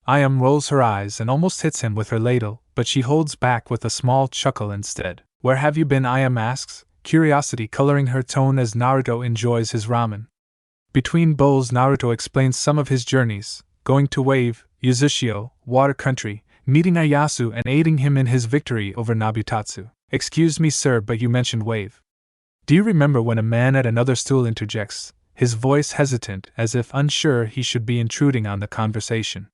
IM rolls her eyes and almost hits him with her ladle, but she holds back with a small chuckle instead. Where have you been, IM asks, curiosity coloring her tone as Naruto enjoys his ramen. Between bowls, Naruto explains some of his journeys, going to Wave, Yuzushio, Water Country, meeting Ieyasu and aiding him in his victory over Nabutatsu. Excuse me, sir, but you mentioned Wave. Do you remember when a man at another stool interjects, his voice hesitant as if unsure he should be intruding on the conversation?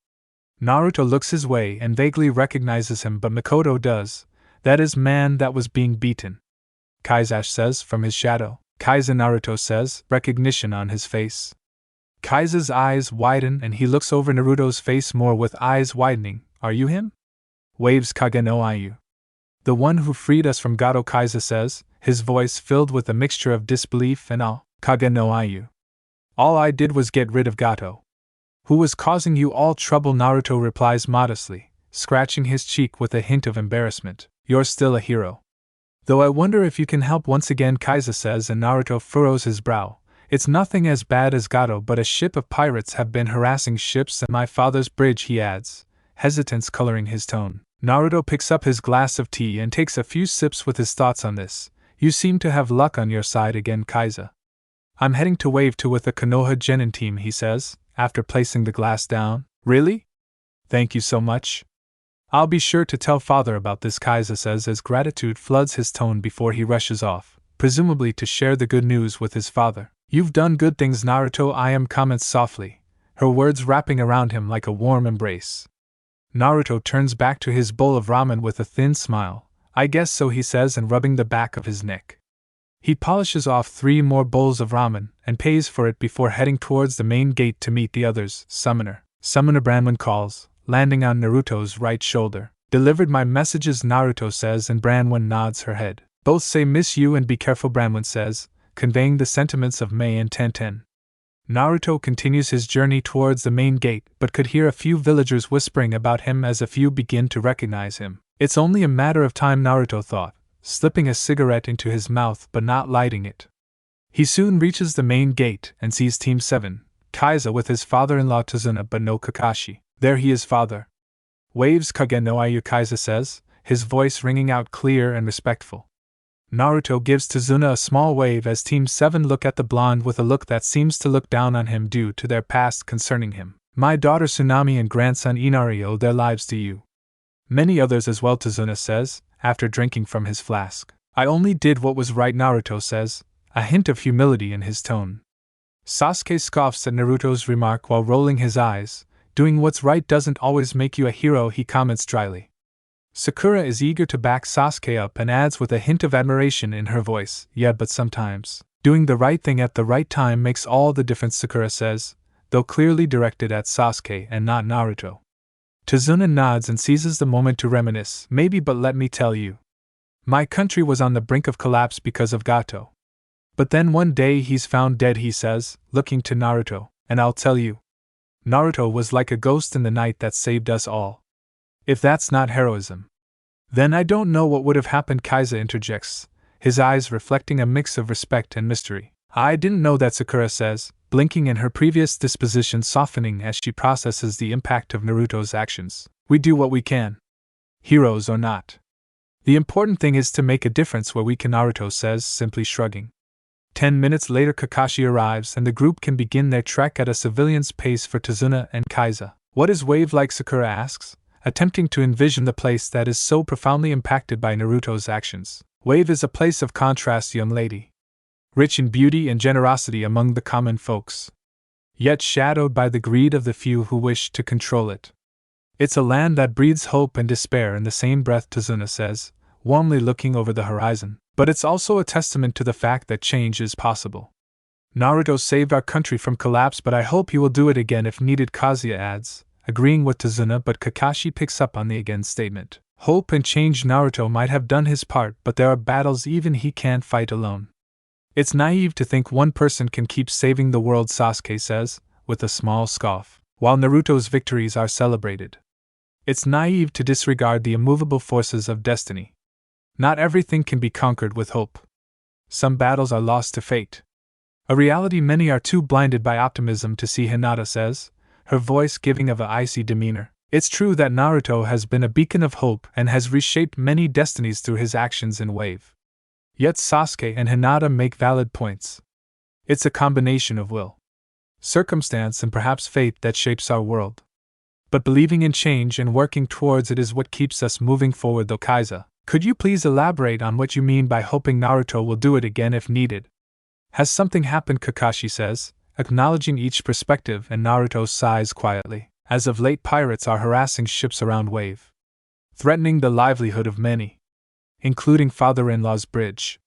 Naruto looks his way and vaguely recognizes him, but Mikoto does. That is man that was being beaten. Kaizash says from his shadow. Kaiza, Naruto says, recognition on his face. Kaiza's eyes widen and he looks over Naruto's face more with eyes widening. Are you him? Waves Kage no Ayu. The one who freed us from Gato, Kaiza says, his voice filled with a mixture of disbelief and awe. Kage no Ayu. All I did was get rid of Gato. Who was causing you all trouble, Naruto replies modestly, scratching his cheek with a hint of embarrassment. You're still a hero. Though I wonder if you can help once again, Kaiza says, and Naruto furrows his brow. It's nothing as bad as Gato, but a ship of pirates have been harassing ships at my father's bridge, he adds, hesitance coloring his tone. Naruto picks up his glass of tea and takes a few sips with his thoughts on this. You seem to have luck on your side again, Kaiza. I'm heading to Wave 2 with the Konoha Genin team, he says, after placing the glass down. Really? Thank you so much. I'll be sure to tell father about this, Kaiza says as gratitude floods his tone before he rushes off, presumably to share the good news with his father. You've done good things, Naruto IM comments softly, her words wrapping around him like a warm embrace. Naruto turns back to his bowl of ramen with a thin smile. I guess so, he says, and rubbing the back of his neck. He polishes off 3 more bowls of ramen and pays for it before heading towards the main gate to meet the others. Summoner. Summoner Branwen calls, landing on Naruto's right shoulder. Delivered my messages, Naruto says, and Branwen nods her head. Both say miss you and be careful, Branwen says, conveying the sentiments of Mei and Tenten. Naruto continues his journey towards the main gate, but could hear a few villagers whispering about him as a few begin to recognize him. It's only a matter of time, Naruto thought, slipping a cigarette into his mouth but not lighting it. He soon reaches the main gate and sees Team 7, Kaiza with his father-in-law Tazuna but no Kakashi. There he is, father. Waves Kage no Ayu, Kaiza says, his voice ringing out clear and respectful. Naruto gives Tazuna a small wave as Team 7 look at the blonde with a look that seems to look down on him due to their past concerning him. My daughter Tsunami and grandson Inari owe their lives to you. Many others as well, Tazuna says, after drinking from his flask. I only did what was right, Naruto says, a hint of humility in his tone. Sasuke scoffs at Naruto's remark while rolling his eyes. Doing what's right doesn't always make you a hero, he comments dryly. Sakura is eager to back Sasuke up and adds with a hint of admiration in her voice, yeah, but sometimes doing the right thing at the right time makes all the difference, Sakura says, though clearly directed at Sasuke and not Naruto. Tazuna nods and seizes the moment to reminisce. Maybe, but let me tell you. My country was on the brink of collapse because of Gato. But then one day he's found dead, he says, looking to Naruto, and I'll tell you. Naruto was like a ghost in the night that saved us all. If that's not heroism, then I don't know what would have happened, Kaiza interjects, his eyes reflecting a mix of respect and mystery. I didn't know that, Sakura says, blinking and her previous disposition softening as she processes the impact of Naruto's actions. We do what we can. Heroes or not. The important thing is to make a difference where we can, Naruto says, simply shrugging. 10 minutes later Kakashi arrives and the group can begin their trek at a civilian's pace for Tazuna and Kaiza. What is Wave like, Sakura asks, attempting to envision the place that is so profoundly impacted by Naruto's actions. Wave is a place of contrast, young lady. Rich in beauty and generosity among the common folks, yet shadowed by the greed of the few who wish to control it. It's a land that breathes hope and despair in the same breath, Tazuna says, warmly looking over the horizon. But it's also a testament to the fact that change is possible. Naruto saved our country from collapse, but I hope he will do it again if needed, Kazuya adds, agreeing with Tazuna, but Kakashi picks up on the again statement. Hope and change. Naruto might have done his part, but there are battles even he can't fight alone. It's naive to think one person can keep saving the world, Sasuke says, with a small scoff, while Naruto's victories are celebrated. It's naive to disregard the immovable forces of destiny. Not everything can be conquered with hope. Some battles are lost to fate. A reality many are too blinded by optimism to see, Hinata says, her voice giving of an icy demeanor. It's true that Naruto has been a beacon of hope and has reshaped many destinies through his actions in Wave. Yet Sasuke and Hinata make valid points. It's a combination of will, circumstance, and perhaps fate that shapes our world. But believing in change and working towards it is what keeps us moving forward, though. Kaiza, could you please elaborate on what you mean by hoping Naruto will do it again if needed? Has something happened? Kakashi says, acknowledging each perspective, and Naruto sighs quietly. As of late, pirates are harassing ships around Wave, threatening the livelihood of many, including father-in-law's bridge.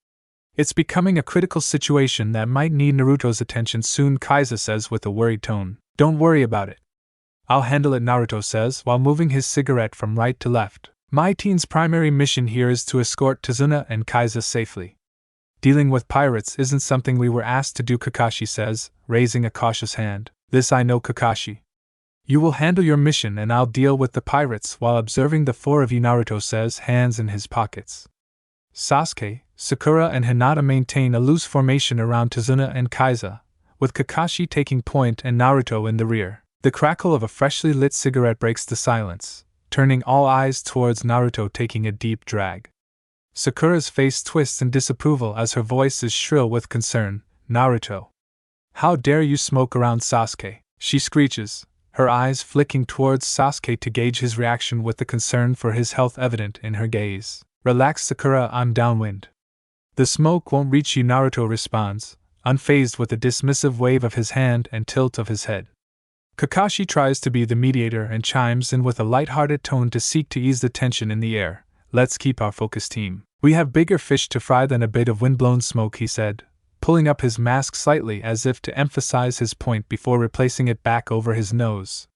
It's becoming a critical situation that might need Naruto's attention soon, Kaiza says with a worried tone. Don't worry about it. I'll handle it, Naruto says while moving his cigarette from right to left. My team's primary mission here is to escort Tazuna and Kaiza safely. Dealing with pirates isn't something we were asked to do, Kakashi says, raising a cautious hand. This I know, Kakashi. You will handle your mission and I'll deal with the pirates while observing the 4 of you, Naruto says, hands in his pockets. Sasuke, Sakura and Hinata maintain a loose formation around Tazuna and Kaiza, with Kakashi taking point and Naruto in the rear. The crackle of a freshly lit cigarette breaks the silence, turning all eyes towards Naruto taking a deep drag. Sakura's face twists in disapproval as her voice is shrill with concern. Naruto, how dare you smoke around Sasuke? She screeches, her eyes flicking towards Sasuke to gauge his reaction with the concern for his health evident in her gaze. Relax, Sakura, I'm downwind. The smoke won't reach you, Naruto responds, unfazed with a dismissive wave of his hand and tilt of his head. Kakashi tries to be the mediator and chimes in with a light-hearted tone to seek to ease the tension in the air. Let's keep our focus, team. We have bigger fish to fry than a bit of windblown smoke, he said, pulling up his mask slightly as if to emphasize his point before replacing it back over his nose.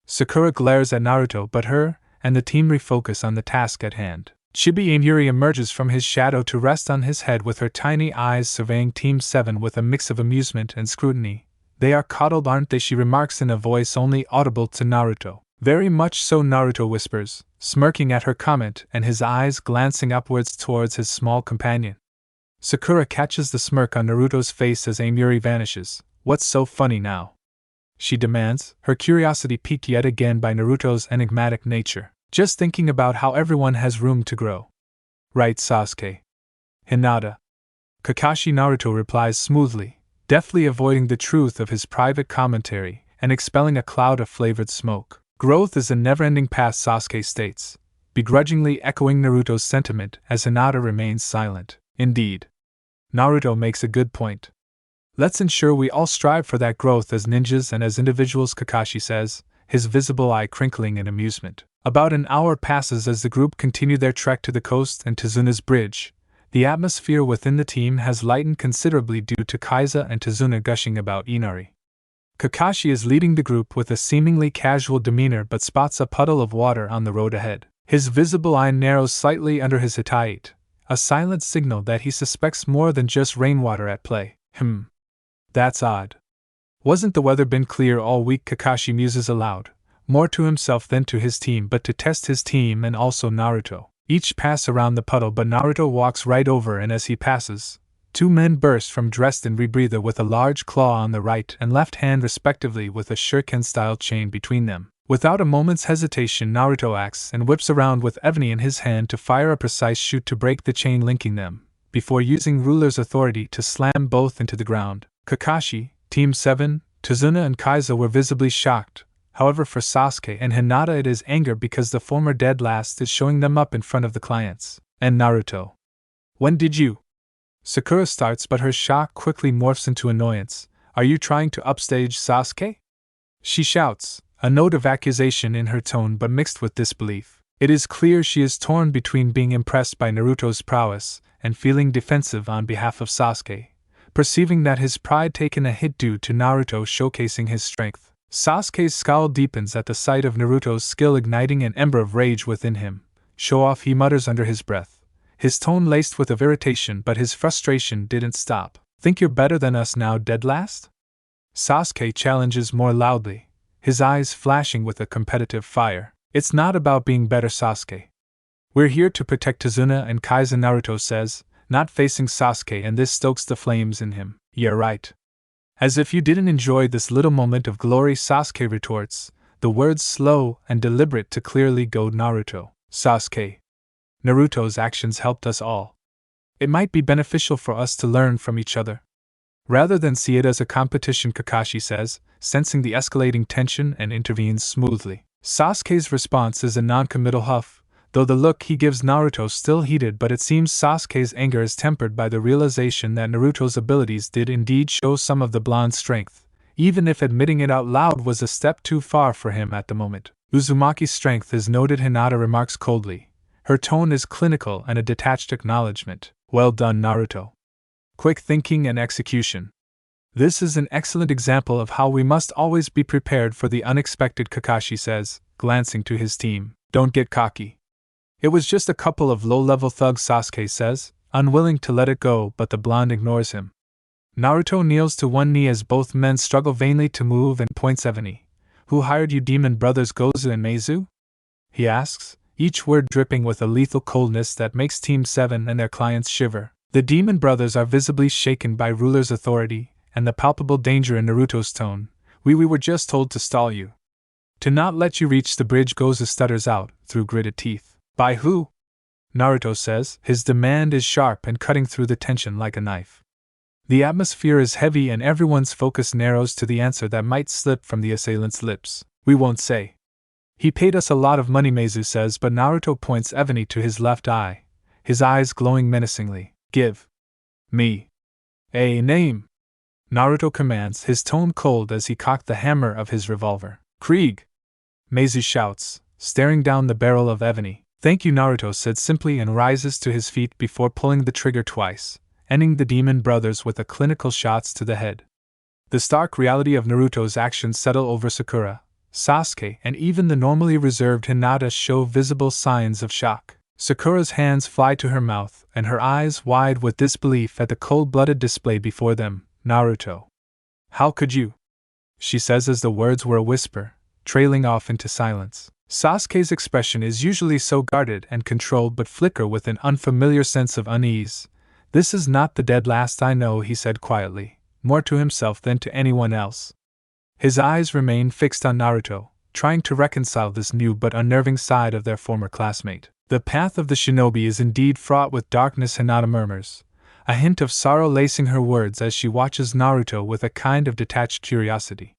Sakura glares at Naruto, but her and the team refocus on the task at hand. Chibi Yuri emerges from his shadow to rest on his head with her tiny eyes surveying Team 7 with a mix of amusement and scrutiny. They are coddled, aren't they? She remarks in a voice only audible to Naruto. Very much so, Naruto whispers, smirking at her comment and his eyes glancing upwards towards his small companion. Sakura catches the smirk on Naruto's face as Amuri vanishes. What's so funny now? She demands, her curiosity piqued yet again by Naruto's enigmatic nature. Just thinking about how everyone has room to grow. Right, Sasuke? Hinata. Kakashi. Naruto replies smoothly, deftly avoiding the truth of his private commentary and expelling a cloud of flavored smoke. Growth is a never-ending path, Sasuke states, begrudgingly echoing Naruto's sentiment as Hinata remains silent. Indeed. Naruto makes a good point. Let's ensure we all strive for that growth as ninjas and as individuals, Kakashi says, his visible eye crinkling in amusement. About an hour passes as the group continue their trek to the coast and Tazuna's bridge. The atmosphere within the team has lightened considerably due to Kaiza and Tazuna gushing about Inari. Kakashi is leading the group with a seemingly casual demeanor but spots a puddle of water on the road ahead. His visible eye narrows slightly under his hitate, a silent signal that he suspects more than just rainwater at play. That's odd. Wasn't the weather been clear all week? Kakashi muses aloud, more to himself than to his team, but to test his team and also Naruto. Each pass around the puddle, but Naruto walks right over, and as he passes, two men burst from dressed in rebreather with a large claw on the right and left hand respectively with a shuriken-style chain between them. Without a moment's hesitation, Naruto acts and whips around with Evany in his hand to fire a precise shoot to break the chain linking them, before using ruler's authority to slam both into the ground. Kakashi, Team 7, Tazuna and Kaiza were visibly shocked. However, for Sasuke and Hinata it is anger because the former dead last is showing them up in front of the clients. And Naruto. When did you? Sakura starts, but her shock quickly morphs into annoyance. Are you trying to upstage Sasuke? She shouts, a note of accusation in her tone but mixed with disbelief. It is clear she is torn between being impressed by Naruto's prowess and feeling defensive on behalf of Sasuke, perceiving that his pride taken a hit due to Naruto showcasing his strength. Sasuke's scowl deepens at the sight of Naruto's skill, igniting an ember of rage within him. Show off, he mutters under his breath, his tone laced with irritation, but his frustration didn't stop. Think you're better than us now, dead last? Sasuke challenges more loudly, his eyes flashing with a competitive fire. It's not about being better, Sasuke. We're here to protect Tazuna and Kaiza, Naruto says, not facing Sasuke, and this stokes the flames in him. Yeah, right. As if you didn't enjoy this little moment of glory, Sasuke retorts, the words slow and deliberate to clearly goad Naruto. Sasuke. Naruto's actions helped us all. It might be beneficial for us to learn from each other. Rather than see it as a competition, Kakashi says, sensing the escalating tension and intervenes smoothly. Sasuke's response is a non-committal huff, though the look he gives Naruto still heated, but it seems Sasuke's anger is tempered by the realization that Naruto's abilities did indeed show some of the blonde's strength, even if admitting it out loud was a step too far for him at the moment. Uzumaki's strength is noted, Hinata remarks coldly. Her tone is clinical and a detached acknowledgement. Well done, Naruto. Quick thinking and execution. This is an excellent example of how we must always be prepared for the unexpected, Kakashi says, glancing to his team. Don't get cocky. It was just a couple of low-level thugs, Sasuke says, unwilling to let it go, but the blonde ignores him. Naruto kneels to one knee as both men struggle vainly to move and points Evany. Who hired you, demon brothers Gozu and Meizu? He asks, each word dripping with a lethal coldness that makes Team 7 and their clients shiver. The demon brothers are visibly shaken by ruler's authority and the palpable danger in Naruto's tone. We were just told to stall you. To not let you reach the bridge, Gozu stutters out, through gritted teeth. By who? Naruto says, his demand is sharp and cutting through the tension like a knife. The atmosphere is heavy and everyone's focus narrows to the answer that might slip from the assailant's lips. We won't say. He paid us a lot of money, Meizu says, but Naruto points Evany to his left eye, his eyes glowing menacingly. Give me a name. Naruto commands, his tone cold as he cocked the hammer of his revolver. Krieg! Meizu shouts, staring down the barrel of ebony. Thank you, Naruto said simply and rises to his feet before pulling the trigger twice, ending the demon brothers with a clinical shots to the head. The stark reality of Naruto's actions settle over Sakura, Sasuke, and even the normally reserved Hinata show visible signs of shock. Sakura's hands fly to her mouth, and her eyes wide with disbelief at the cold-blooded display before them. Naruto. How could you? She says as the words were a whisper, trailing off into silence. Sasuke's expression is usually so guarded and controlled but flicker with an unfamiliar sense of unease. This is not the dead last I know, he said quietly, more to himself than to anyone else. His eyes remain fixed on Naruto, trying to reconcile this new but unnerving side of their former classmate. The path of the shinobi is indeed fraught with darkness, Hinata murmurs, a hint of sorrow lacing her words as she watches Naruto with a kind of detached curiosity.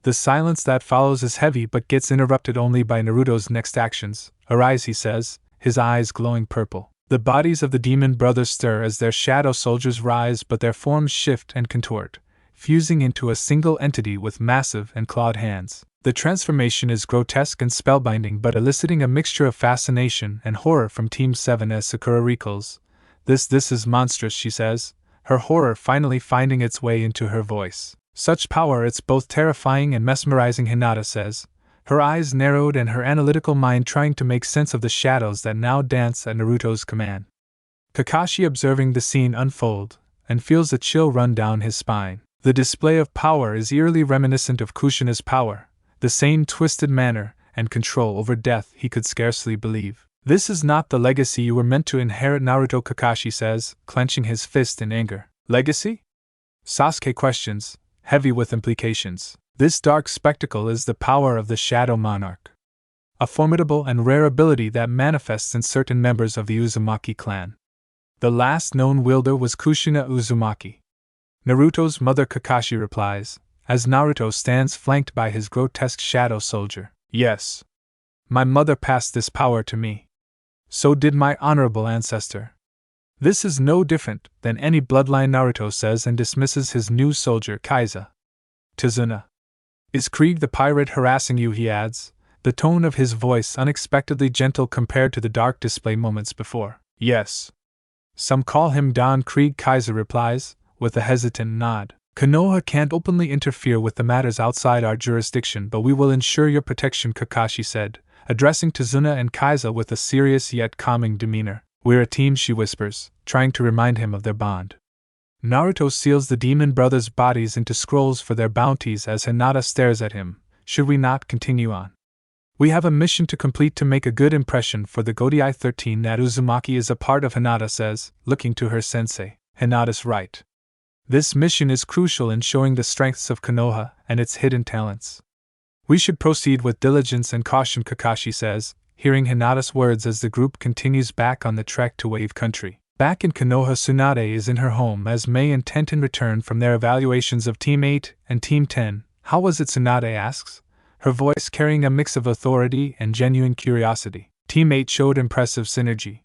The silence that follows is heavy but gets interrupted only by Naruto's next actions. Arise, he says, his eyes glowing purple. The bodies of the demon brothers stir as their shadow soldiers rise, but their forms shift and contort, fusing into a single entity with massive and clawed hands. The transformation is grotesque and spellbinding, but eliciting a mixture of fascination and horror from Team 7 as Sakura recalls. This is monstrous, she says, her horror finally finding its way into her voice. Such power, it's both terrifying and mesmerizing, Hinata says, her eyes narrowed and her analytical mind trying to make sense of the shadows that now dance at Naruto's command. Kakashi observing the scene unfold, and feels a chill run down his spine. The display of power is eerily reminiscent of Kushina's power, the same twisted manner and control over death he could scarcely believe. This is not the legacy you were meant to inherit, Naruto, Kakashi says, clenching his fist in anger. Legacy? Sasuke questions, heavy with implications. This dark spectacle is the power of the Shadow Monarch, a formidable and rare ability that manifests in certain members of the Uzumaki clan. The last known wielder was Kushina Uzumaki. Naruto's mother, Kakashi replies, as Naruto stands flanked by his grotesque shadow soldier. Yes. My mother passed this power to me. So did my honorable ancestor. This is no different than any bloodline, Naruto says and dismisses his new soldier, Kaiza. Tizuna. Is Krieg the pirate harassing you, he adds, the tone of his voice unexpectedly gentle compared to the dark display moments before. Yes. Some call him Don Krieg, Kaiza replies, with a hesitant nod. Konoha can't openly interfere with the matters outside our jurisdiction, but we will ensure your protection, Kakashi said, addressing Tizuna and Kaiza with a serious yet calming demeanor. We're a team, she whispers, trying to remind him of their bond. Naruto seals the demon brothers' bodies into scrolls for their bounties as Hinata stares at him. Should we not continue on? We have a mission to complete to make a good impression for the Godai 13 that Uzumaki is a part of, Hinata says, looking to her sensei. Hinata's right. This mission is crucial in showing the strengths of Konoha and its hidden talents. We should proceed with diligence and caution, Kakashi says, hearing Hinata's words as the group continues back on the trek to Wave Country. Back in Konoha, Tsunade is in her home as Mei and Tenten return from their evaluations of Team 8 and Team 10. How was it, Tsunade asks, her voice carrying a mix of authority and genuine curiosity. Team 8 showed impressive synergy,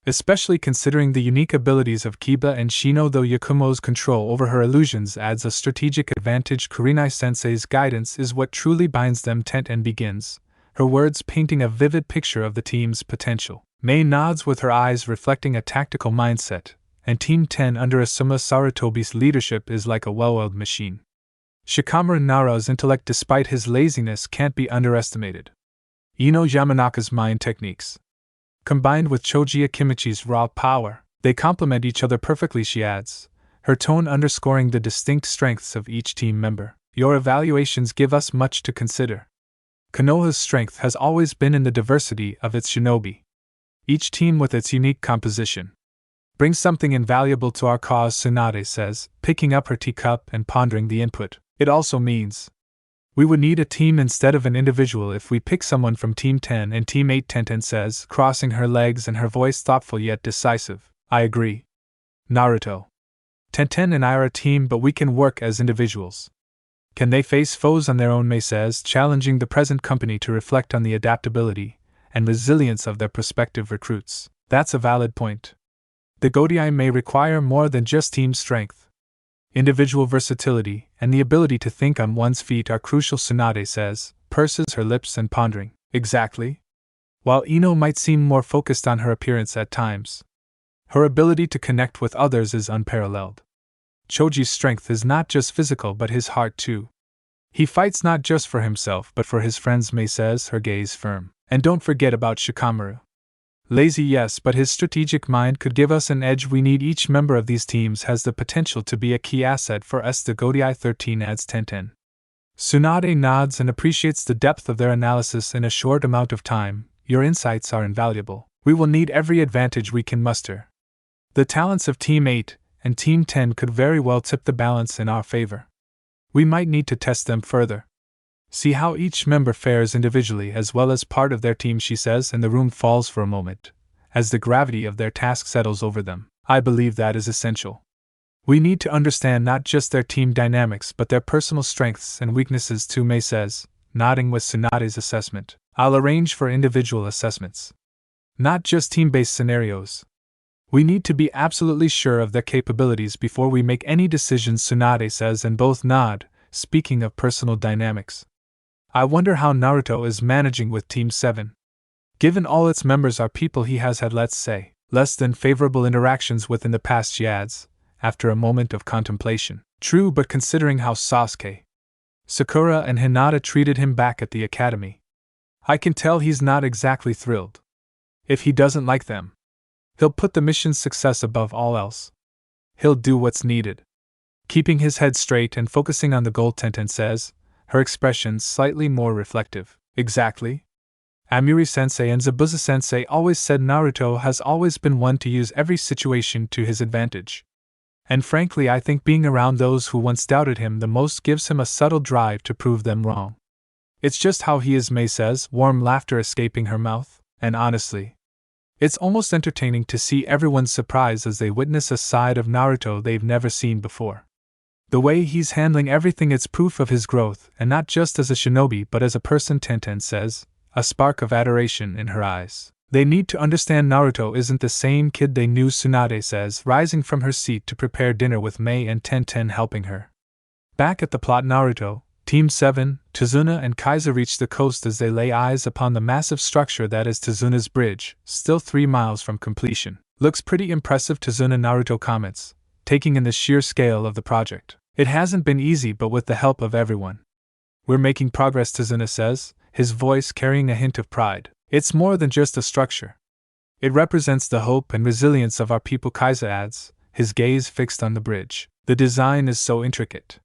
especially considering the unique abilities of Kiba and Shino, though Yakumo's control over her illusions adds a strategic advantage. Kurenai-sensei's guidance is what truly binds them. Tenten begins, her words painting a vivid picture of the team's potential. Mei nods with her eyes reflecting a tactical mindset, and Team 10 under Asuma Sarutobi's leadership is like a well-oiled machine. Shikamaru Nara's intellect, despite his laziness, can't be underestimated. Ino Yamanaka's mind techniques, combined with Choji Akimichi's raw power, they complement each other perfectly, she adds, her tone underscoring the distinct strengths of each team member. Your evaluations give us much to consider. Konoha's strength has always been in the diversity of its shinobi. Each team with its unique composition brings something invaluable to our cause, Tsunade says, picking up her teacup and pondering the input. It also means we would need a team instead of an individual if we pick someone from Team 10 and Team 8, Tenten says, crossing her legs and her voice thoughtful yet decisive. I agree. Naruto. Tenten and I are a team, but we can work as individuals. Can they face foes on their own, Mei says, challenging the present company to reflect on the adaptability and resilience of their prospective recruits. That's a valid point. The Godai may require more than just team strength. Individual versatility and the ability to think on one's feet are crucial, Tsunade says, purses her lips and pondering. Exactly? While Ino might seem more focused on her appearance at times, her ability to connect with others is unparalleled. Choji's strength is not just physical but his heart too. He fights not just for himself but for his friends, Mei says, her gaze firm. And don't forget about Shikamaru. Lazy, yes, but his strategic mind could give us an edge we need. Each member of these teams has the potential to be a key asset for us. The Godai 13 adds 1010. Tsunade nods and appreciates the depth of their analysis in a short amount of time. Your insights are invaluable. We will need every advantage we can muster. The talents of Team 8 and Team 10 could very well tip the balance in our favor. We might need to test them further. See how each member fares individually as well as part of their team, she says, and the room falls for a moment, as the gravity of their task settles over them. I believe that is essential. We need to understand not just their team dynamics but their personal strengths and weaknesses too, Mei says, nodding with Tsunade's assessment. I'll arrange for individual assessments. Not just team-based scenarios. We need to be absolutely sure of their capabilities before we make any decisions, Tsunade says, and both nod. Speaking of personal dynamics, I wonder how Naruto is managing with Team 7. Given all its members are people he has had, let's say, less than favorable interactions with in the past, she adds, after a moment of contemplation. True, but considering how Sasuke, Sakura, and Hinata treated him back at the academy, I can tell he's not exactly thrilled. If he doesn't like them, he'll put the mission's success above all else. He'll do what's needed. Keeping his head straight and focusing on the goal, Tenten says, her expression slightly more reflective. Exactly. Amiri-sensei and Zabuza-sensei always said Naruto has always been one to use every situation to his advantage. And frankly, I think being around those who once doubted him the most gives him a subtle drive to prove them wrong. It's just how he is, Mei says, warm laughter escaping her mouth, and honestly, it's almost entertaining to see everyone's surprise as they witness a side of Naruto they've never seen before. The way he's handling everything, it's proof of his growth, and not just as a shinobi but as a person, Tenten says, a spark of adoration in her eyes. They need to understand Naruto isn't the same kid they knew, Tsunade says, rising from her seat to prepare dinner with Mei and Tenten helping her. Back at the plot, Naruto, Team 7, Tazuna and Kaiza reach the coast as they lay eyes upon the massive structure that is Tazuna's bridge, still 3 miles from completion. Looks pretty impressive, Tazuna, Naruto comments, taking in the sheer scale of the project. It hasn't been easy, but with the help of everyone, we're making progress, Tazuna says, his voice carrying a hint of pride. It's more than just a structure. It represents the hope and resilience of our people, Kaiza adds, his gaze fixed on the bridge. The design is so intricate.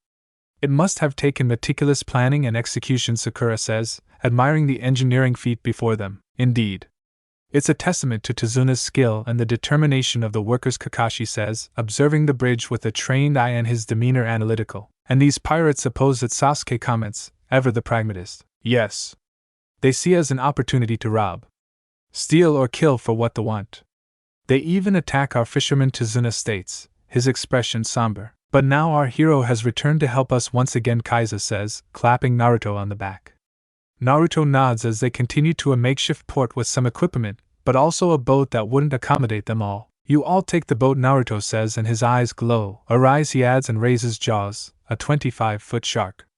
It must have taken meticulous planning and execution, Sakura says, admiring the engineering feat before them. Indeed. It's a testament to Tazuna's skill and the determination of the workers, Kakashi says, observing the bridge with a trained eye and his demeanor analytical. And these pirates oppose it, Sasuke comments, ever the pragmatist. Yes. They see as an opportunity to rob, steal, or kill for what they want. They even attack our fisherman, Tazuna states, his expression somber. But now our hero has returned to help us once again, Kaiza says, clapping Naruto on the back. Naruto nods as they continue to a makeshift port with some equipment, but also a boat that wouldn't accommodate them all. You all take the boat, Naruto says, and his eyes glow. Arise, he adds, and raises jaws, a 25-foot shark.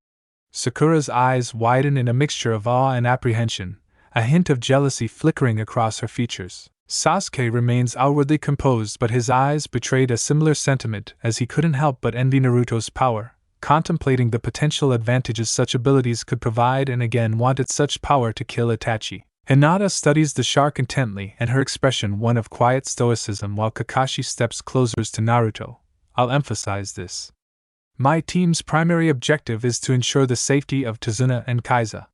Sakura's eyes widen in a mixture of awe and apprehension, a hint of jealousy flickering across her features. Sasuke remains outwardly composed, but his eyes betrayed a similar sentiment as he couldn't help but envy Naruto's power, contemplating the potential advantages such abilities could provide, and again wanted such power to kill Itachi. Hinata studies the shark intently, and her expression one of quiet stoicism, while Kakashi steps closer to Naruto. I'll emphasize this. My team's primary objective is to ensure the safety of Tazuna and Kaiza.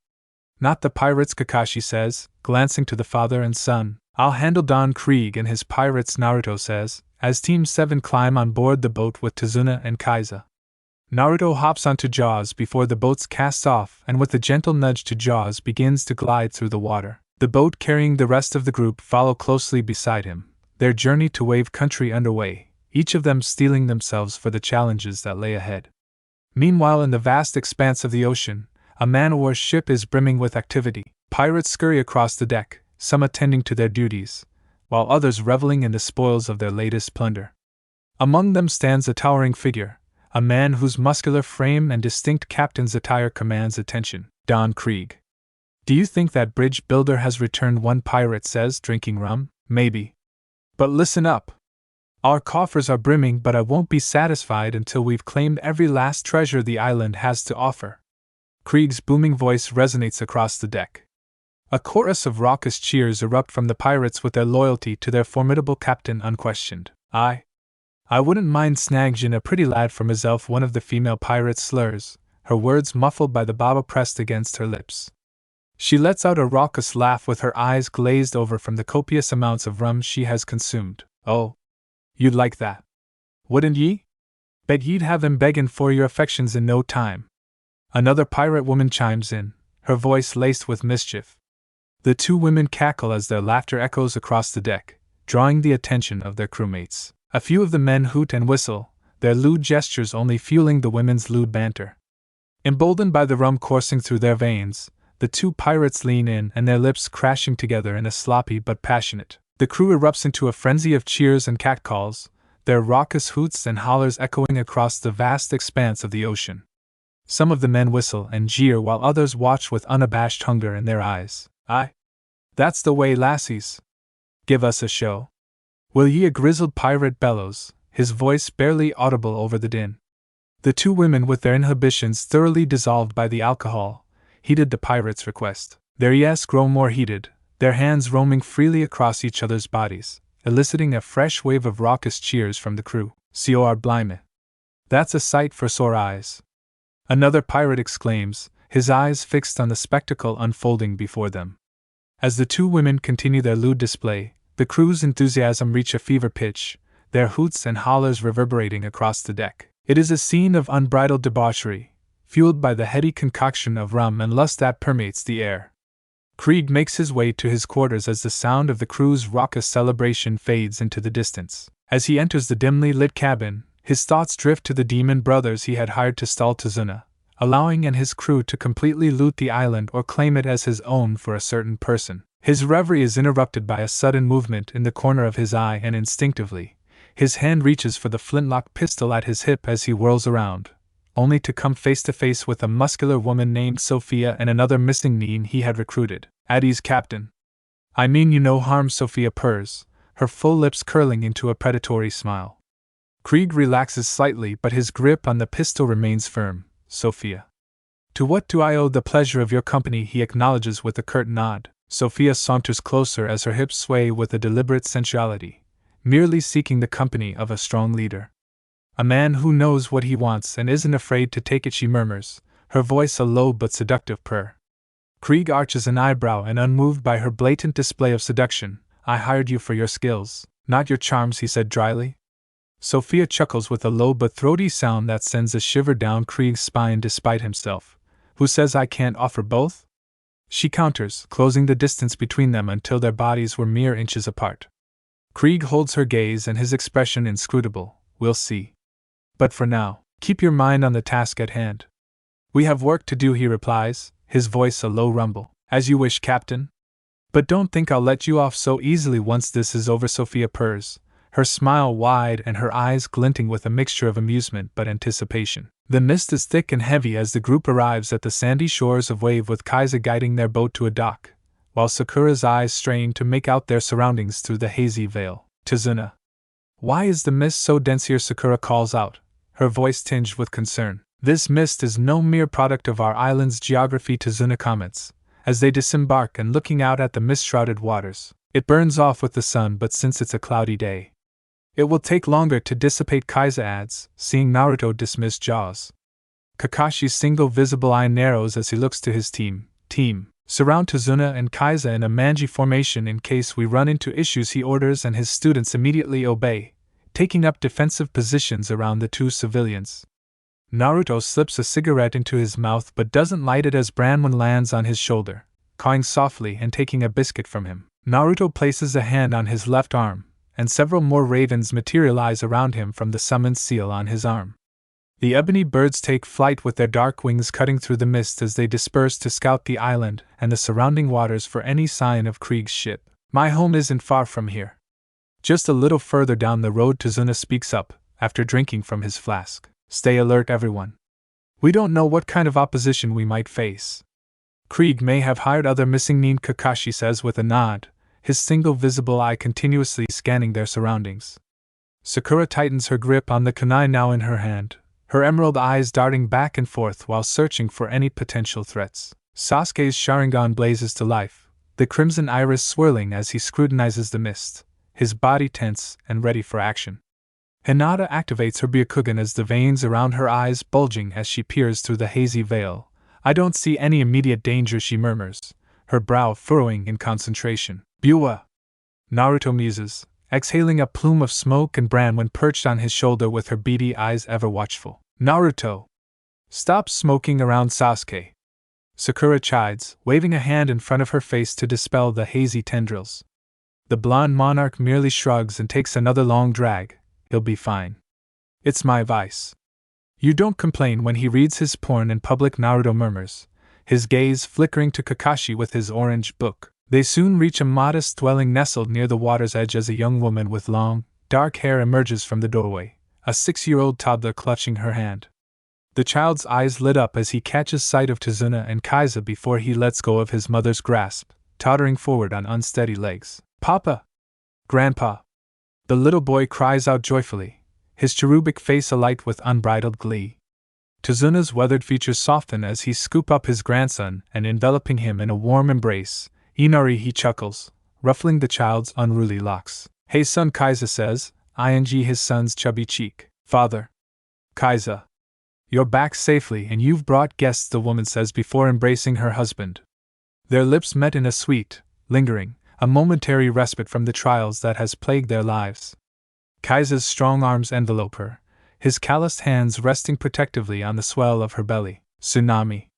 Not the pirates, Kakashi says, glancing to the father and son. I'll handle Don Krieg and his pirates, Naruto says, as Team 7 climb on board the boat with Tazuna and Kaiza. Naruto hops onto Jaws before the boats cast off, and with a gentle nudge to Jaws begins to glide through the water. The boat carrying the rest of the group follow closely beside him, their journey to Wave Country underway, each of them steeling themselves for the challenges that lay ahead. Meanwhile, in the vast expanse of the ocean, a man-o-war ship is brimming with activity. Pirates scurry across the deck, some attending to their duties, while others reveling in the spoils of their latest plunder. Among them stands a towering figure, a man whose muscular frame and distinct captain's attire commands attention. Don Krieg. Do you think that bridge builder has returned? One pirate says, drinking rum. Maybe. But listen up. Our coffers are brimming, but I won't be satisfied until we've claimed every last treasure the island has to offer. Krieg's booming voice resonates across the deck. A chorus of raucous cheers erupt from the pirates with their loyalty to their formidable captain unquestioned. I wouldn't mind snagging a pretty lad for myself, one of the female pirates slurs, her words muffled by the bottle pressed against her lips. She lets out a raucous laugh with her eyes glazed over from the copious amounts of rum she has consumed. Oh, you'd like that, wouldn't ye? Bet ye'd have him begging for your affections in no time. Another pirate woman chimes in, her voice laced with mischief. The two women cackle as their laughter echoes across the deck, drawing the attention of their crewmates. A few of the men hoot and whistle, their lewd gestures only fueling the women's lewd banter. Emboldened by the rum coursing through their veins, the two pirates lean in and their lips crashing together in a sloppy but passionate. The crew erupts into a frenzy of cheers and catcalls, their raucous hoots and hollers echoing across the vast expanse of the ocean. Some of the men whistle and jeer while others watch with unabashed hunger in their eyes. Aye, that's the way, lassies. Give us a show. Will ye? A grizzled pirate bellows, his voice barely audible over the din. The two women, with their inhibitions thoroughly dissolved by the alcohol, heeded the pirate's request. Their yes grow more heated, their hands roaming freely across each other's bodies, eliciting a fresh wave of raucous cheers from the crew. Sior Blimey. That's a sight for sore eyes. Another pirate exclaims, his eyes fixed on the spectacle unfolding before them. As the two women continue their lewd display, the crew's enthusiasm reach a fever pitch, their hoots and hollers reverberating across the deck. It is a scene of unbridled debauchery, fueled by the heady concoction of rum and lust that permeates the air. Krieg makes his way to his quarters as the sound of the crew's raucous celebration fades into the distance. As he enters the dimly lit cabin, his thoughts drift to the demon brothers he had hired to stall Tizuna, allowing and his crew to completely loot the island or claim it as his own for a certain person. His reverie is interrupted by a sudden movement in the corner of his eye, and instinctively, his hand reaches for the flintlock pistol at his hip as he whirls around, only to come face to face with a muscular woman named Sophia and another missing neen he had recruited. At ease, Captain. I mean you no harm, Sophia purrs, her full lips curling into a predatory smile. Krieg relaxes slightly, but his grip on the pistol remains firm. Sophia. To what do I owe the pleasure of your company? He acknowledges with a curt nod. Sophia saunters closer as her hips sway with a deliberate sensuality, merely seeking the company of a strong leader. A man who knows what he wants and isn't afraid to take it, she murmurs, her voice a low but seductive purr. Krieg arches an eyebrow, and unmoved by her blatant display of seduction, I hired you for your skills, not your charms, he said dryly. Sophia chuckles with a low but throaty sound that sends a shiver down Krieg's spine despite himself. Who says I can't offer both? She counters, closing the distance between them until their bodies were mere inches apart. Krieg holds her gaze and his expression inscrutable. We'll see. But for now, keep your mind on the task at hand. We have work to do, he replies, his voice a low rumble. As you wish, Captain. But don't think I'll let you off so easily once this is over, Sophia purrs, her smile wide and her eyes glinting with a mixture of amusement but anticipation. The mist is thick and heavy as the group arrives at the sandy shores of Wave, with Kaiser guiding their boat to a dock, while Sakura's eyes strain to make out their surroundings through the hazy veil. Tizuna. Why is the mist so dense here? Sakura calls out, her voice tinged with concern. This mist is no mere product of our island's geography, Tizuna comments, as they disembark and looking out at the mist-shrouded waters. It burns off with the sun, but since it's a cloudy day, it will take longer to dissipate, Kaiser adds, seeing Naruto dismiss Jaws. Kakashi's single visible eye narrows as he looks to his team. Surround Tizuna and Kaiser in a manji formation in case we run into issues, he orders, and his students immediately obey, taking up defensive positions around the two civilians. Naruto slips a cigarette into his mouth but doesn't light it as Branwen lands on his shoulder, cawing softly and taking a biscuit from him. Naruto places a hand on his left arm, and several more ravens materialize around him from the summoned seal on his arm. The ebony birds take flight with their dark wings cutting through the mist as they disperse to scout the island and the surrounding waters for any sign of Krieg's ship. My home isn't far from here. Just a little further down the road, Tizuna speaks up, after drinking from his flask. Stay alert, everyone. We don't know what kind of opposition we might face. Krieg may have hired other missing nin, Kakashi says with a nod, his single visible eye continuously scanning their surroundings. Sakura tightens her grip on the kunai now in her hand, her emerald eyes darting back and forth while searching for any potential threats. Sasuke's Sharingan blazes to life, the crimson iris swirling as he scrutinizes the mist, his body tense and ready for action. Hinata activates her Byakugan as the veins around her eyes bulging as she peers through the hazy veil. I don't see any immediate danger, she murmurs, her brow furrowing in concentration. Buwa! Naruto muses, exhaling a plume of smoke and bran when perched on his shoulder with her beady eyes ever watchful. Naruto! Stop smoking around Sasuke! Sakura chides, waving a hand in front of her face to dispel the hazy tendrils. The blonde monarch merely shrugs and takes another long drag. He'll be fine. It's my vice. You don't complain when he reads his porn in public, Naruto murmurs, his gaze flickering to Kakashi with his orange book. They soon reach a modest dwelling nestled near the water's edge as a young woman with long, dark hair emerges from the doorway, a 6-year-old toddler clutching her hand. The child's eyes lit up as he catches sight of Tazuna and Kaiza before he lets go of his mother's grasp, tottering forward on unsteady legs. Papa! Grandpa! The little boy cries out joyfully, his cherubic face alight with unbridled glee. Tazuna's weathered features soften as he scoops up his grandson and enveloping him in a warm embrace. Inari, he chuckles, ruffling the child's unruly locks. Hey son, Kaiza says, ing his son's chubby cheek. Father. Kaiza. You're back safely and you've brought guests, the woman says before embracing her husband. Their lips met in a sweet, lingering, a momentary respite from the trials that has plagued their lives. Kaiza's strong arms envelope her, his calloused hands resting protectively on the swell of her belly. Tsunami.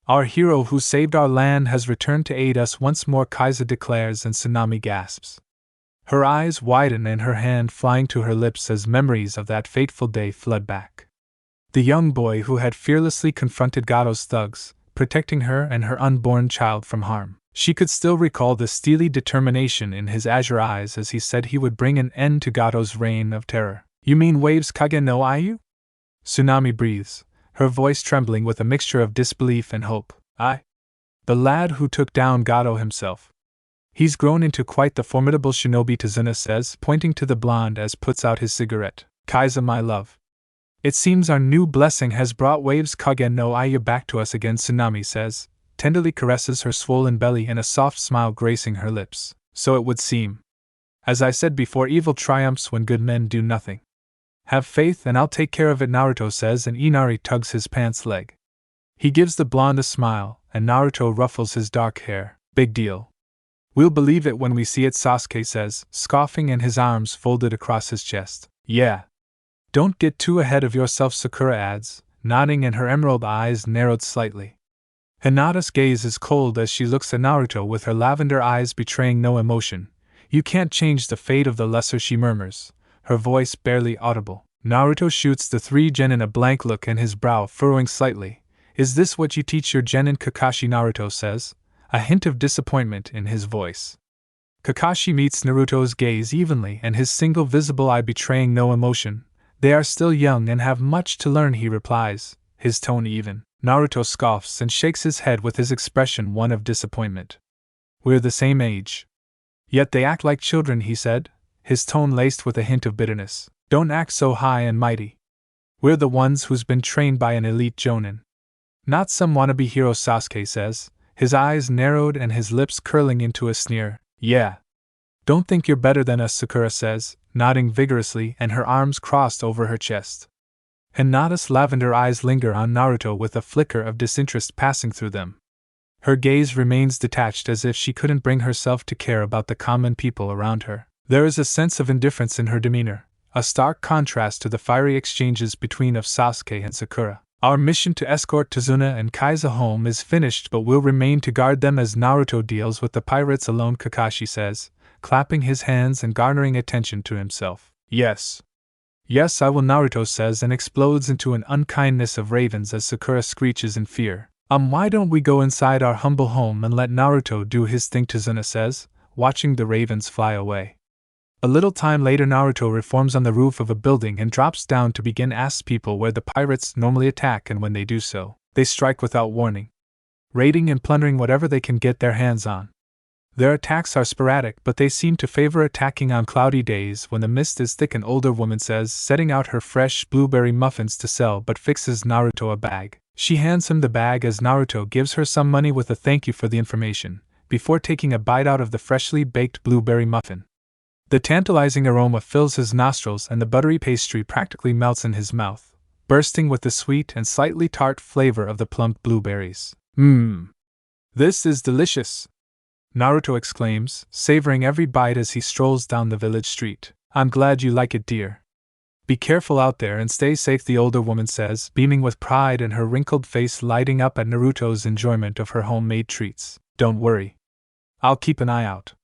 Our hero who saved our land has returned to aid us once more, Kaiza declares, and Tsunami gasps. Her eyes widen and her hand flying to her lips as memories of that fateful day flood back. The young boy who had fearlessly confronted Gato's thugs, protecting her and her unborn child from harm. She could still recall the steely determination in his azure eyes as he said he would bring an end to Gato's reign of terror. You mean Waves Kage no Ayu? Tsunami breathes, her voice trembling with a mixture of disbelief and hope. The lad who took down Gato himself. He's grown into quite the formidable shinobi, Tazuna says, pointing to the blonde as puts out his cigarette. Kaiza, my love. It seems our new blessing has brought Waves Kage no Ayu back to us again, Tsunami says, tenderly caresses her swollen belly and a soft smile gracing her lips. So it would seem. As I said before, evil triumphs when good men do nothing. Have faith and I'll take care of it, Naruto says, and Inari tugs his pants leg. He gives the blonde a smile, and Naruto ruffles his dark hair. Big deal. We'll believe it when we see it, Sasuke says, scoffing and his arms folded across his chest. Yeah. Don't get too ahead of yourself, Sakura adds, nodding, and her emerald eyes narrowed slightly. Hinata's gaze is cold as she looks at Naruto with her lavender eyes betraying no emotion. You can't change the fate of the lesser, she murmurs, her voice barely audible. Naruto shoots the 3 genin a blank look and his brow furrowing slightly. Is this what you teach your genin, Kakashi? Naruto says, a hint of disappointment in his voice. Kakashi meets Naruto's gaze evenly and his single visible eye betraying no emotion. They are still young and have much to learn, he replies, his tone even. Naruto scoffs and shakes his head with his expression one of disappointment. We're the same age. Yet they act like children, he said, his tone laced with a hint of bitterness. Don't act so high and mighty. We're the ones who's been trained by an elite jonin. Not some wannabe hero, Sasuke says, his eyes narrowed and his lips curling into a sneer. Yeah. Don't think you're better than us, Sakura says, nodding vigorously and her arms crossed over her chest. Hinata's lavender eyes linger on Naruto with a flicker of disinterest passing through them. Her gaze remains detached as if she couldn't bring herself to care about the common people around her. There is a sense of indifference in her demeanor, a stark contrast to the fiery exchanges between of Sasuke and Sakura. Our mission to escort Tazuna and Kaiza home is finished, but we'll remain to guard them as Naruto deals with the pirates alone, Kakashi says, clapping his hands and garnering attention to himself. Yes. Yes, I will, Naruto says and explodes into an unkindness of ravens as Sakura screeches in fear. Why don't we go inside our humble home and let Naruto do his thing, Tazuna says, watching the ravens fly away. A little time later, Naruto reforms on the roof of a building and drops down to begin ask people where the pirates normally attack, and when they do so, they strike without warning, raiding and plundering whatever they can get their hands on. Their attacks are sporadic, but they seem to favor attacking on cloudy days when the mist is thick. An older woman says, setting out her fresh blueberry muffins to sell, but fixes Naruto a bag. She hands him the bag as Naruto gives her some money with a thank you for the information, before taking a bite out of the freshly baked blueberry muffin. The tantalizing aroma fills his nostrils and the buttery pastry practically melts in his mouth, bursting with the sweet and slightly tart flavor of the plumped blueberries. This is delicious! Naruto exclaims, savoring every bite as he strolls down the village street. I'm glad you like it, dear. Be careful out there and stay safe, the older woman says, beaming with pride and her wrinkled face lighting up at Naruto's enjoyment of her homemade treats. Don't worry. I'll keep an eye out.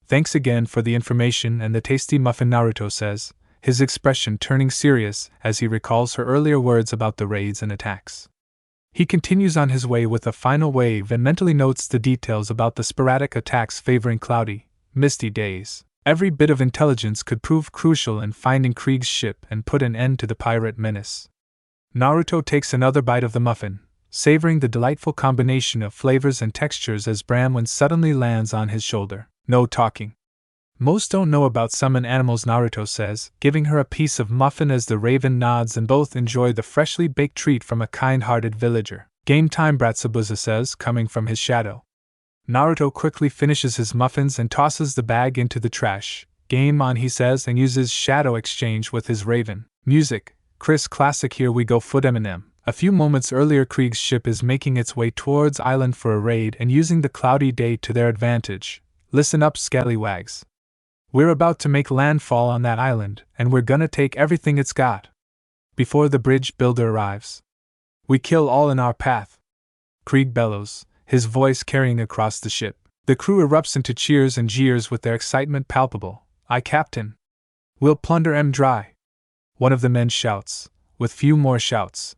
Thanks again for the information and the tasty muffin, Naruto says, his expression turning serious as he recalls her earlier words about the raids and attacks. He continues on his way with a final wave and mentally notes the details about the sporadic attacks favoring cloudy, misty days. Every bit of intelligence could prove crucial in finding Krieg's ship and put an end to the pirate menace. Naruto takes another bite of the muffin, savoring the delightful combination of flavors and textures as Bramwin suddenly lands on his shoulder. No talking. Most don't know about summon animals, Naruto says, giving her a piece of muffin as the raven nods and both enjoy the freshly baked treat from a kind-hearted villager. Game time, Bratzabuza says, coming from his shadow. Naruto quickly finishes his muffins and tosses the bag into the trash. Game on, he says, and uses shadow exchange with his raven. Music, Chris classic, here we go foot Eminem. A few moments earlier, Krieg's ship is making its way towards island for a raid and using the cloudy day to their advantage. Listen up, scallywags. We're about to make landfall on that island, and we're gonna take everything it's got. Before the bridge builder arrives, we kill all in our path. Krieg bellows, his voice carrying across the ship. The crew erupts into cheers and jeers with their excitement palpable. Aye, Captain. We'll plunder 'em dry. One of the men shouts, with few more shouts.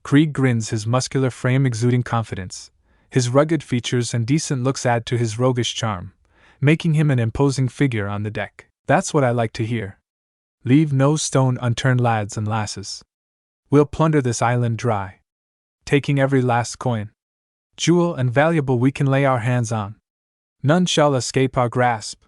Krieg grins, his muscular frame exuding confidence. His rugged features and decent looks add to his roguish charm, making him an imposing figure on the deck. That's what I like to hear. Leave no stone unturned, lads and lasses. We'll plunder this island dry, taking every last coin, jewel and valuable we can lay our hands on. None shall escape our grasp.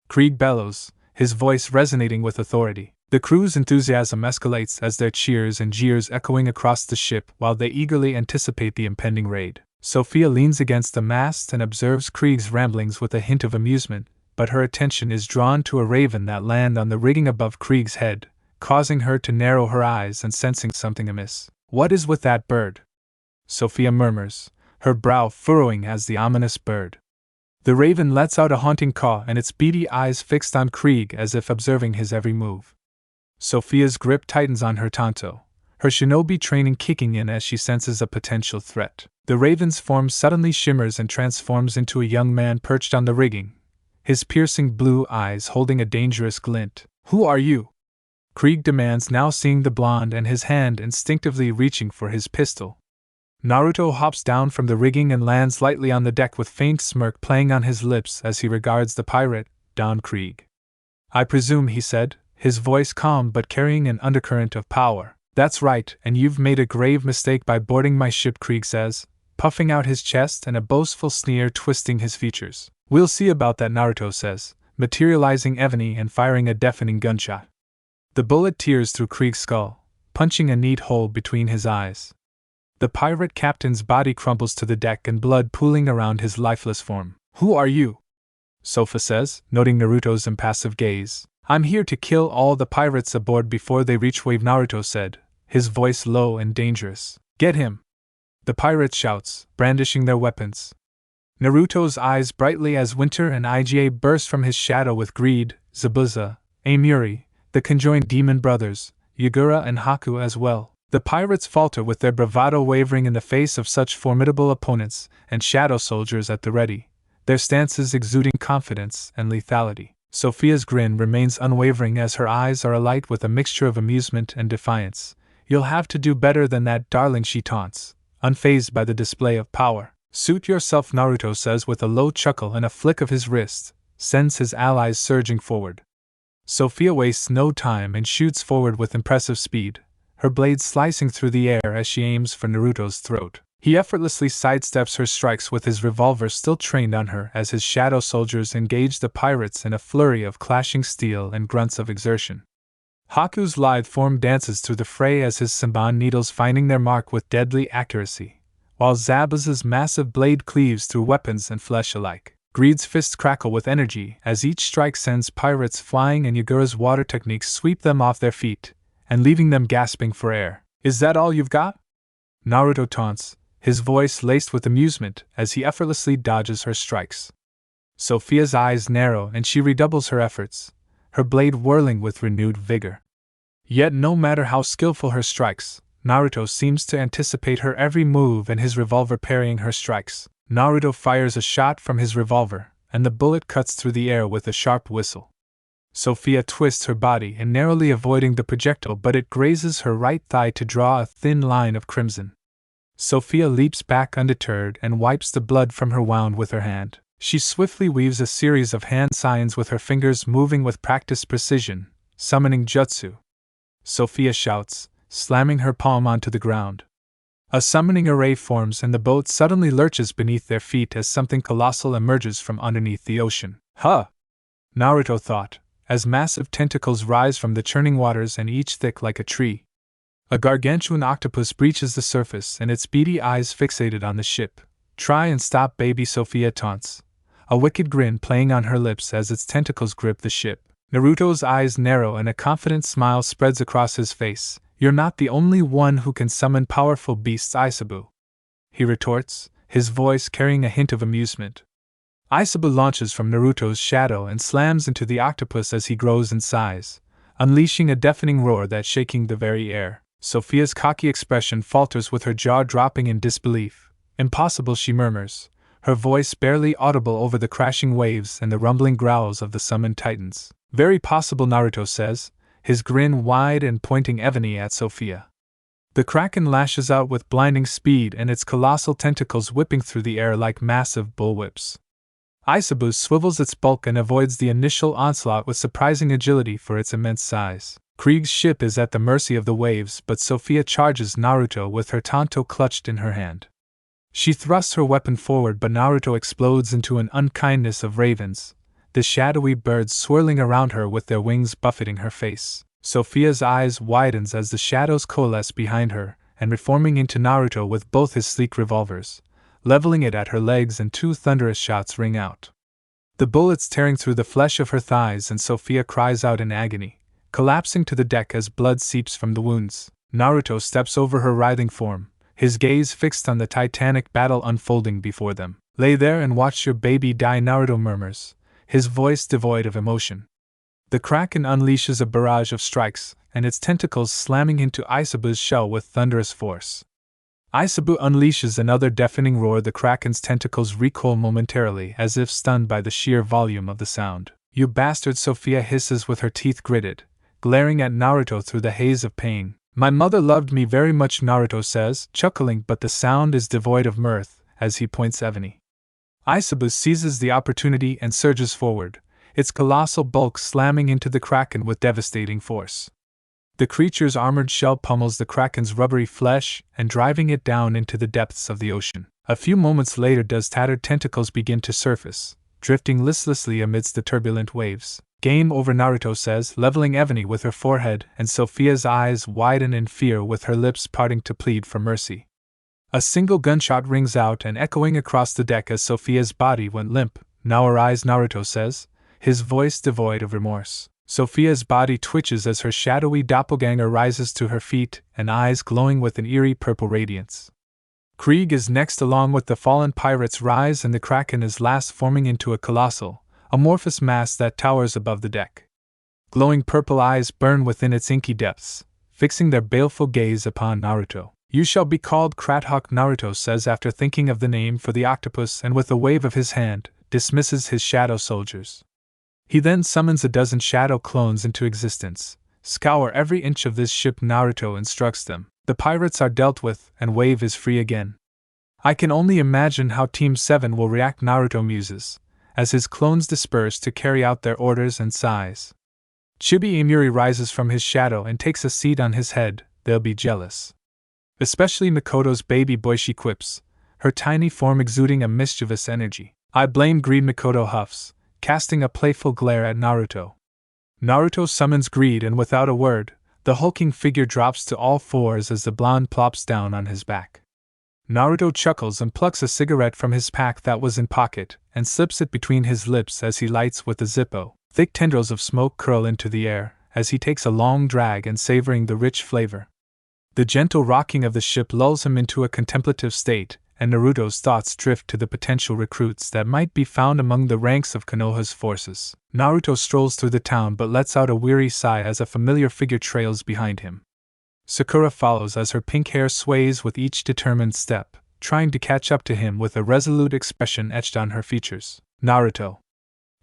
Krieg bellows, his voice resonating with authority. The crew's enthusiasm escalates as their cheers and jeers echoing across the ship while they eagerly anticipate the impending raid. Sophia leans against the mast and observes Krieg's ramblings with a hint of amusement, but her attention is drawn to a raven that lands on the rigging above Krieg's head, causing her to narrow her eyes and sensing something amiss. What is with that bird? Sophia murmurs, her brow furrowing as the ominous bird. The raven lets out a haunting caw and its beady eyes fixed on Krieg as if observing his every move. Sophia's grip tightens on her tanto, her shinobi training kicking in as she senses a potential threat. The raven's form suddenly shimmers and transforms into a young man perched on the rigging, his piercing blue eyes holding a dangerous glint. Who are you? Krieg demands, now seeing the blonde and his hand instinctively reaching for his pistol. Naruto hops down from the rigging and lands lightly on the deck with faint smirk playing on his lips as he regards the pirate, Don Krieg. I presume, he said, his voice calm but carrying an undercurrent of power. That's right, and you've made a grave mistake by boarding my ship, Krieg says, puffing out his chest and a boastful sneer twisting his features. We'll see about that, Naruto says, materializing ebony and firing a deafening gunshot. The bullet tears through Krieg's skull, punching a neat hole between his eyes. The pirate captain's body crumbles to the deck and blood pooling around his lifeless form. Who are you? Sofa says, noting Naruto's impassive gaze. I'm here to kill all the pirates aboard before they reach wave, Naruto said, his voice low and dangerous. Get him! The pirate shouts, brandishing their weapons. Naruto's eyes brightly as Winter and Iga burst from his shadow with greed, Zabuza, Amuri, the conjoined demon brothers, Yagura and Haku as well. The pirates falter with their bravado wavering in the face of such formidable opponents and shadow soldiers at the ready, their stances exuding confidence and lethality. Sophia's grin remains unwavering as her eyes are alight with a mixture of amusement and defiance. You'll have to do better than that, darling, she taunts, unfazed by the display of power. Suit yourself, Naruto says with a low chuckle and a flick of his wrist, sends his allies surging forward. Sophia wastes no time and shoots forward with impressive speed, her blade slicing through the air as she aims for Naruto's throat. He effortlessly sidesteps her strikes with his revolver still trained on her as his shadow soldiers engage the pirates in a flurry of clashing steel and grunts of exertion. Haku's lithe form dances through the fray as his Senbon needles finding their mark with deadly accuracy, while Zabuza's massive blade cleaves through weapons and flesh alike. Greed's fists crackle with energy as each strike sends pirates flying and Yagura's water techniques sweep them off their feet, and leaving them gasping for air. Is that all you've got? Naruto taunts, his voice laced with amusement as he effortlessly dodges her strikes. Sophia's eyes narrow and she redoubles her efforts, her blade whirling with renewed vigor. Yet no matter how skillful her strikes, Naruto seems to anticipate her every move and his revolver parrying her strikes. Naruto fires a shot from his revolver, and the bullet cuts through the air with a sharp whistle. Sophia twists her body and narrowly avoiding the projectile, but it grazes her right thigh to draw a thin line of crimson. Sophia leaps back undeterred and wipes the blood from her wound with her hand. She swiftly weaves a series of hand signs with her fingers moving with practiced precision, summoning jutsu. Sophia shouts, slamming her palm onto the ground. A summoning array forms and the boat suddenly lurches beneath their feet as something colossal emerges from underneath the ocean. Huh! Naruto thought, as massive tentacles rise from the churning waters and each thick like a tree. A gargantuan octopus breaches the surface and its beady eyes fixated on the ship. Try and stop, baby, Sophia taunts, a wicked grin playing on her lips as its tentacles grip the ship. Naruto's eyes narrow and a confident smile spreads across his face. You're not the only one who can summon powerful beasts, Aisabu, he retorts, his voice carrying a hint of amusement. Aisabu launches from Naruto's shadow and slams into the octopus as he grows in size, unleashing a deafening roar that's shaking the very air. Sophia's cocky expression falters with her jaw dropping in disbelief. Impossible, she murmurs, her voice barely audible over the crashing waves and the rumbling growls of the summoned titans. Very possible, Naruto says, his grin wide and pointing ebony at Sophia. The kraken lashes out with blinding speed and its colossal tentacles whipping through the air like massive bullwhips. Aisabu swivels its bulk and avoids the initial onslaught with surprising agility for its immense size. Krieg's ship is at the mercy of the waves, but Sophia charges Naruto with her tanto clutched in her hand. She thrusts her weapon forward, but Naruto explodes into an unkindness of ravens, the shadowy birds swirling around her with their wings buffeting her face. Sophia's eyes widens as the shadows coalesce behind her, and reforming into Naruto with both his sleek revolvers, leveling it at her legs, and two thunderous shots ring out. The bullets tearing through the flesh of her thighs, and Sophia cries out in agony, collapsing to the deck as blood seeps from the wounds. Naruto steps over her writhing form, his gaze fixed on the titanic battle unfolding before them. Lay there and watch your baby die, Naruto murmurs, his voice devoid of emotion. The kraken unleashes a barrage of strikes, and its tentacles slamming into Aisabu's shell with thunderous force. Aisabu unleashes another deafening roar. The kraken's tentacles recoil momentarily as if stunned by the sheer volume of the sound. You bastard, Sophia hisses with her teeth gritted, glaring at Naruto through the haze of pain. My mother loved me very much, Naruto says, chuckling, but the sound is devoid of mirth as he points ebony. Aisabu seizes the opportunity and surges forward, its colossal bulk slamming into the kraken with devastating force. The creature's armored shell pummels the kraken's rubbery flesh and driving it down into the depths of the ocean. A few moments later, does tattered tentacles begin to surface, drifting listlessly amidst the turbulent waves. Game over, Naruto says, leveling ebony with her forehead, and Sophia's eyes widen in fear with her lips parting to plead for mercy. A single gunshot rings out and echoing across the deck as Sophia's body went limp. Now arise, Naruto says, his voice devoid of remorse. Sophia's body twitches as her shadowy doppelganger rises to her feet and eyes glowing with an eerie purple radiance. Krieg is next, along with the fallen pirates rise, and the kraken is last, forming into a colossal, amorphous mass that towers above the deck. Glowing purple eyes burn within its inky depths, fixing their baleful gaze upon Naruto. You shall be called Krathawk, Naruto says after thinking of the name for the octopus, and with a wave of his hand, dismisses his shadow soldiers. He then summons a dozen shadow clones into existence. Scour every inch of this ship, Naruto instructs them. The pirates are dealt with, and Wave is free again. I can only imagine how Team 7 will react, Naruto muses, as his clones disperse to carry out their orders and sighs. Chibi Imuri rises from his shadow and takes a seat on his head. They'll be jealous. Especially Mikoto's baby boy, she quips, her tiny form exuding a mischievous energy. I blame greed, Mikoto huffs, casting a playful glare at Naruto. Naruto summons greed, and without a word, the hulking figure drops to all fours as the blonde plops down on his back. Naruto chuckles and plucks a cigarette from his pack that was in pocket and slips it between his lips as he lights with the Zippo. Thick tendrils of smoke curl into the air as he takes a long drag and savoring the rich flavor. The gentle rocking of the ship lulls him into a contemplative state, and Naruto's thoughts drift to the potential recruits that might be found among the ranks of Konoha's forces. Naruto strolls through the town but lets out a weary sigh as a familiar figure trails behind him. Sakura follows as her pink hair sways with each determined step, trying to catch up to him with a resolute expression etched on her features. Naruto.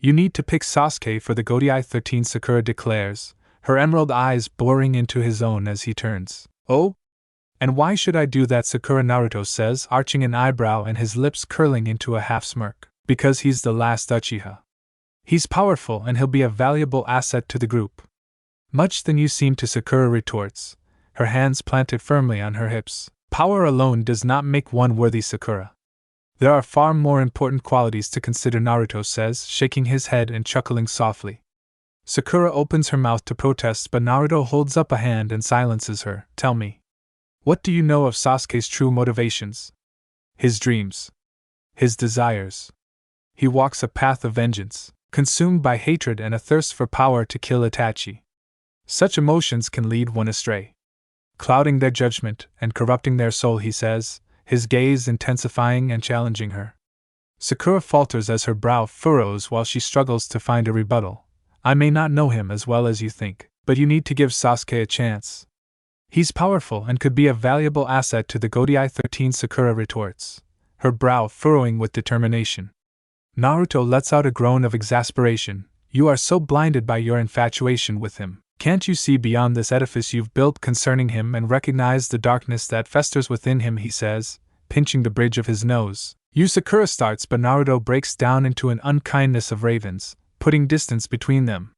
You need to pick Sasuke for the Godai 13, Sakura declares, her emerald eyes boring into his own as he turns. Oh? And why should I do that, Sakura? Naruto says, arching an eyebrow and his lips curling into a half smirk. Because he's the last Uchiha. He's powerful and he'll be a valuable asset to the group. Much than you seem to, Sakura retorts, her hands planted firmly on her hips. Power alone does not make one worthy, Sakura. There are far more important qualities to consider, Naruto says, shaking his head and chuckling softly. Sakura opens her mouth to protest, but Naruto holds up a hand and silences her. Tell me. What do you know of Sasuke's true motivations? His dreams. His desires. He walks a path of vengeance, consumed by hatred and a thirst for power to kill Itachi. Such emotions can lead one astray, clouding their judgment and corrupting their soul, he says, his gaze intensifying and challenging her. Sakura falters as her brow furrows while she struggles to find a rebuttal. I may not know him as well as you think, but you need to give Sasuke a chance. He's powerful and could be a valuable asset to the Godai 13, Sakura retorts, her brow furrowing with determination. Naruto lets out a groan of exasperation. You are so blinded by your infatuation with him. Can't you see beyond this edifice you've built concerning him and recognize the darkness that festers within him, he says, pinching the bridge of his nose. You, Sakura starts, but Naruto breaks down into an unkindness of ravens, putting distance between them.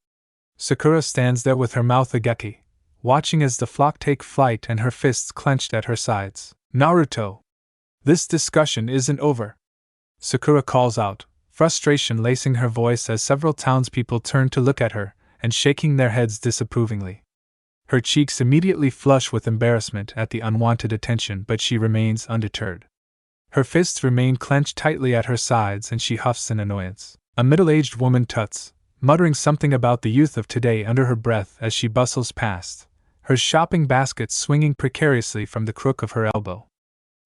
Sakura stands there with her mouth agape, watching as the flock take flight and her fists clenched at her sides. Naruto! This discussion isn't over, Sakura calls out, frustration lacing her voice as several townspeople turn to look at her, and shaking their heads disapprovingly. Her cheeks immediately flush with embarrassment at the unwanted attention, but she remains undeterred. Her fists remain clenched tightly at her sides and she huffs in annoyance. A middle-aged woman tuts, muttering something about the youth of today under her breath as she bustles past, her shopping basket swinging precariously from the crook of her elbow.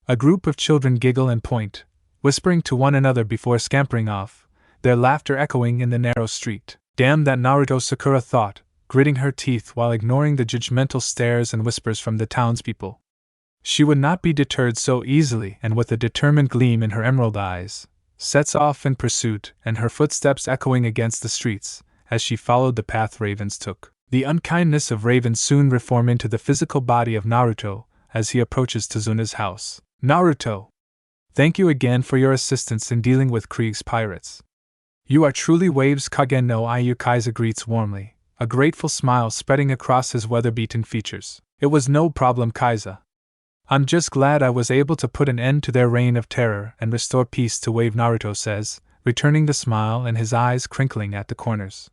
A group of children giggle and point, whispering to one another before scampering off, their laughter echoing in the narrow street. Damn that Naruto, Sakura thought, gritting her teeth while ignoring the judgmental stares and whispers from the townspeople. She would not be deterred so easily, and with a determined gleam in her emerald eyes, sets off in pursuit, and her footsteps echoing against the streets, as she followed the path ravens took. The unkindness of Raven soon reform into the physical body of Naruto as he approaches Tazuna's house. Naruto! Thank you again for your assistance in dealing with Krieg's pirates. You are truly waves, Kage no Iyu, Kaiza greets warmly, a grateful smile spreading across his weather-beaten features. It was no problem, Kaiza. I'm just glad I was able to put an end to their reign of terror and restore peace to Wave, Naruto says, returning the smile and his eyes crinkling at the corners.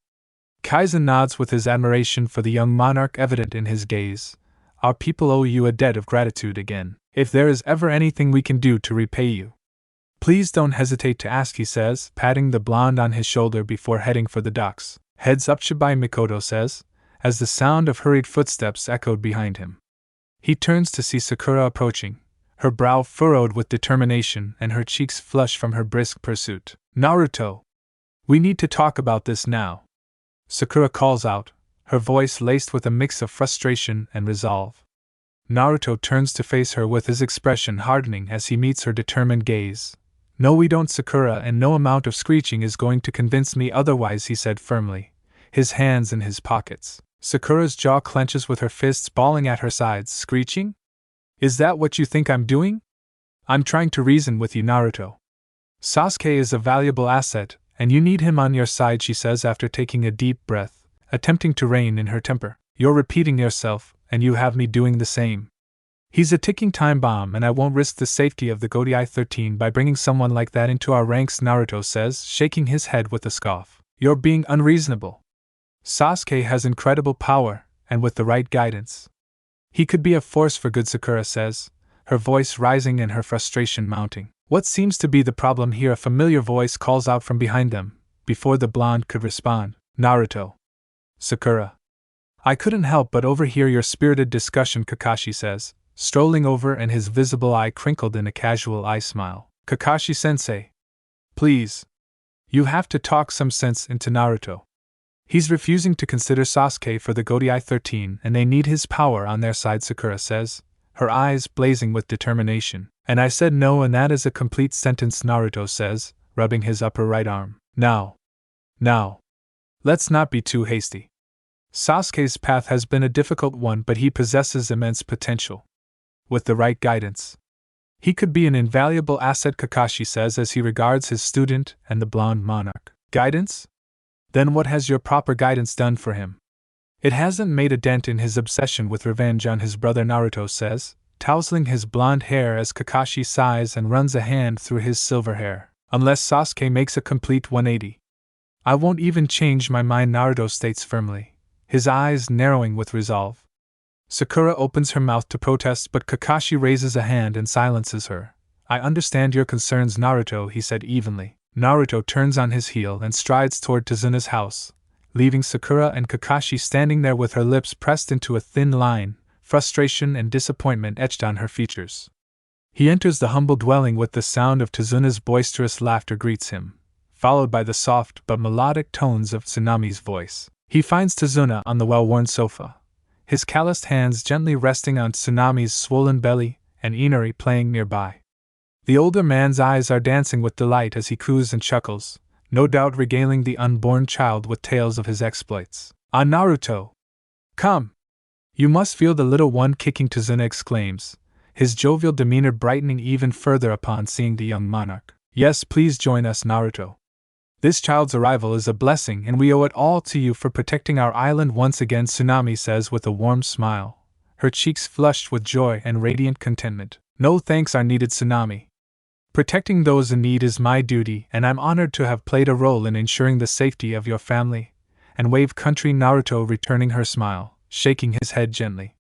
Kaiza nods with his admiration for the young monarch evident in his gaze. Our people owe you a debt of gratitude again. If there is ever anything we can do to repay you, please don't hesitate to ask, he says, patting the blonde on his shoulder before heading for the docks. Heads up, Shibai, Mikoto says, as the sound of hurried footsteps echoed behind him. He turns to see Sakura approaching, her brow furrowed with determination and her cheeks flushed from her brisk pursuit. Naruto! We need to talk about this now, Sakura calls out, her voice laced with a mix of frustration and resolve. Naruto turns to face her with his expression hardening as he meets her determined gaze. No, we don't, Sakura, and no amount of screeching is going to convince me otherwise, he said firmly, his hands in his pockets. Sakura's jaw clenches with her fists balling at her sides. Screeching? Is that what you think I'm doing? I'm trying to reason with you, Naruto. Sasuke is a valuable asset, and you need him on your side, she says after taking a deep breath, attempting to rein in her temper. You're repeating yourself, and you have me doing the same. He's a ticking time bomb, and I won't risk the safety of the Godai 13 by bringing someone like that into our ranks, Naruto says, shaking his head with a scoff. You're being unreasonable. Sasuke has incredible power, and with the right guidance, he could be a force for good, Sakura says, her voice rising and her frustration mounting. What seems to be the problem here? A familiar voice calls out from behind them, before the blonde could respond. Naruto. Sakura. I couldn't help but overhear your spirited discussion, Kakashi says, strolling over and his visible eye crinkled in a casual eye smile. Kakashi-sensei. Please. You have to talk some sense into Naruto. He's refusing to consider Sasuke for the Godai 13 and they need his power on their side, Sakura says, her eyes blazing with determination. And I said no, and that is a complete sentence, Naruto says, rubbing his upper right arm. Now. Let's not be too hasty. Sasuke's path has been a difficult one, but he possesses immense potential. With the right guidance, he could be an invaluable asset, Kakashi says as he regards his student and the blonde monarch. Guidance? Then what has your proper guidance done for him? It hasn't made a dent in his obsession with revenge on his brother, Naruto says, tousling his blonde hair as Kakashi sighs and runs a hand through his silver hair. Unless Sasuke makes a complete 180. I won't even change my mind, Naruto states firmly, his eyes narrowing with resolve. Sakura opens her mouth to protest, but Kakashi raises a hand and silences her. I understand your concerns, Naruto, he said evenly. Naruto turns on his heel and strides toward Tazuna's house, leaving Sakura and Kakashi standing there with her lips pressed into a thin line, frustration and disappointment etched on her features. He enters the humble dwelling with the sound of Tazuna's boisterous laughter greets him, followed by the soft but melodic tones of Tsunami's voice. He finds Tazuna on the well-worn sofa, his calloused hands gently resting on Tsunami's swollen belly and Inari playing nearby. The older man's eyes are dancing with delight as he coos and chuckles, no doubt regaling the unborn child with tales of his exploits. Ah, Naruto! Come! You must feel the little one kicking, Tazuna exclaims, his jovial demeanor brightening even further upon seeing the young monarch. Yes, please join us, Naruto. This child's arrival is a blessing and we owe it all to you for protecting our island once again, Tsunami says with a warm smile, her cheeks flushed with joy and radiant contentment. No thanks are needed, Tsunami. Protecting those in need is my duty, and I'm honored to have played a role in ensuring the safety of your family and wave country, Naruto returning her smile, shaking his head gently.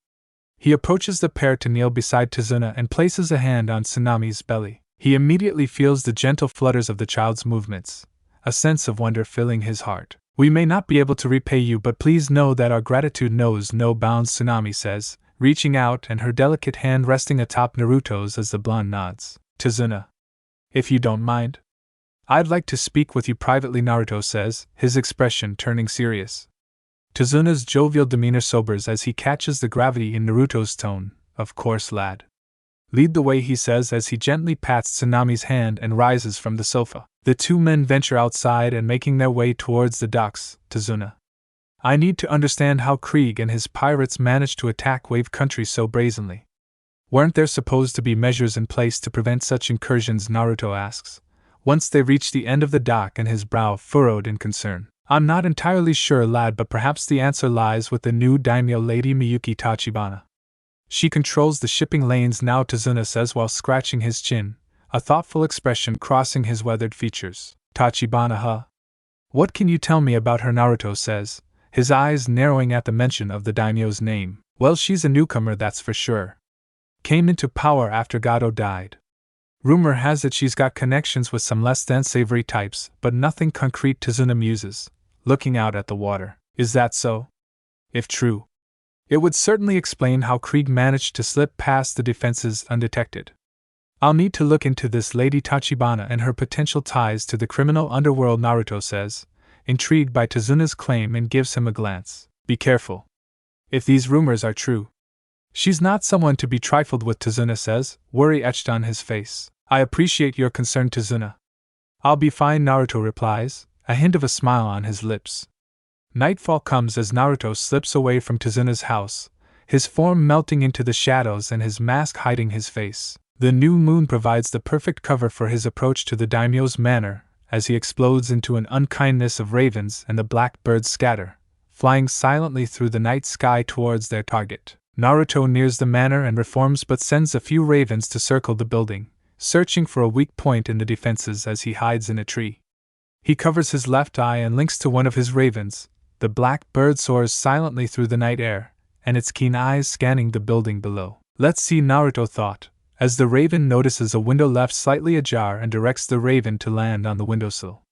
He approaches the pair to kneel beside Tazuna and places a hand on Tsunami's belly. He immediately feels the gentle flutters of the child's movements, a sense of wonder filling his heart. We may not be able to repay you, but please know that our gratitude knows no bounds, Tsunami says, reaching out and her delicate hand resting atop Naruto's as the blonde nods. Tazuna. If you don't mind, I'd like to speak with you privately, Naruto says, his expression turning serious. Tazuna's jovial demeanor sobers as he catches the gravity in Naruto's tone. Of course, lad. Lead the way, he says as he gently pats Tsunami's hand and rises from the sofa. The two men venture outside and making their way towards the docks. Tazuna. I need to understand how Krieg and his pirates managed to attack Wave Country so brazenly. Weren't there supposed to be measures in place to prevent such incursions, Naruto asks, once they reach the end of the dock and his brow furrowed in concern. I'm not entirely sure, lad, but perhaps the answer lies with the new daimyo Lady Miyuki Tachibana. She controls the shipping lanes now, Tazuna says while scratching his chin, a thoughtful expression crossing his weathered features. Tachibana, huh? What can you tell me about her, Naruto says, his eyes narrowing at the mention of the daimyo's name. Well, she's a newcomer, that's for sure. Came into power after Gato died. Rumor has it she's got connections with some less than savory types, but nothing concrete, Tazuna muses, looking out at the water. Is that so? If true, it would certainly explain how Krieg managed to slip past the defenses undetected. I'll need to look into this Lady Tachibana and her potential ties to the criminal underworld, Naruto says, intrigued by Tazuna's claim and gives him a glance. Be careful. If these rumors are true, she's not someone to be trifled with, Tazuna says, worry etched on his face. I appreciate your concern, Tazuna. I'll be fine, Naruto replies, a hint of a smile on his lips. Nightfall comes as Naruto slips away from Tazuna's house, his form melting into the shadows and his mask hiding his face. The new moon provides the perfect cover for his approach to the daimyo's manor, as he explodes into an unkindness of ravens and the black birds scatter, flying silently through the night sky towards their target. Naruto nears the manor and reforms but sends a few ravens to circle the building, searching for a weak point in the defenses as he hides in a tree. He covers his left eye and links to one of his ravens. The black bird soars silently through the night air, and its keen eyes scanning the building below. Let's see, Naruto thought, as the raven notices a window left slightly ajar and directs the raven to land on the windowsill.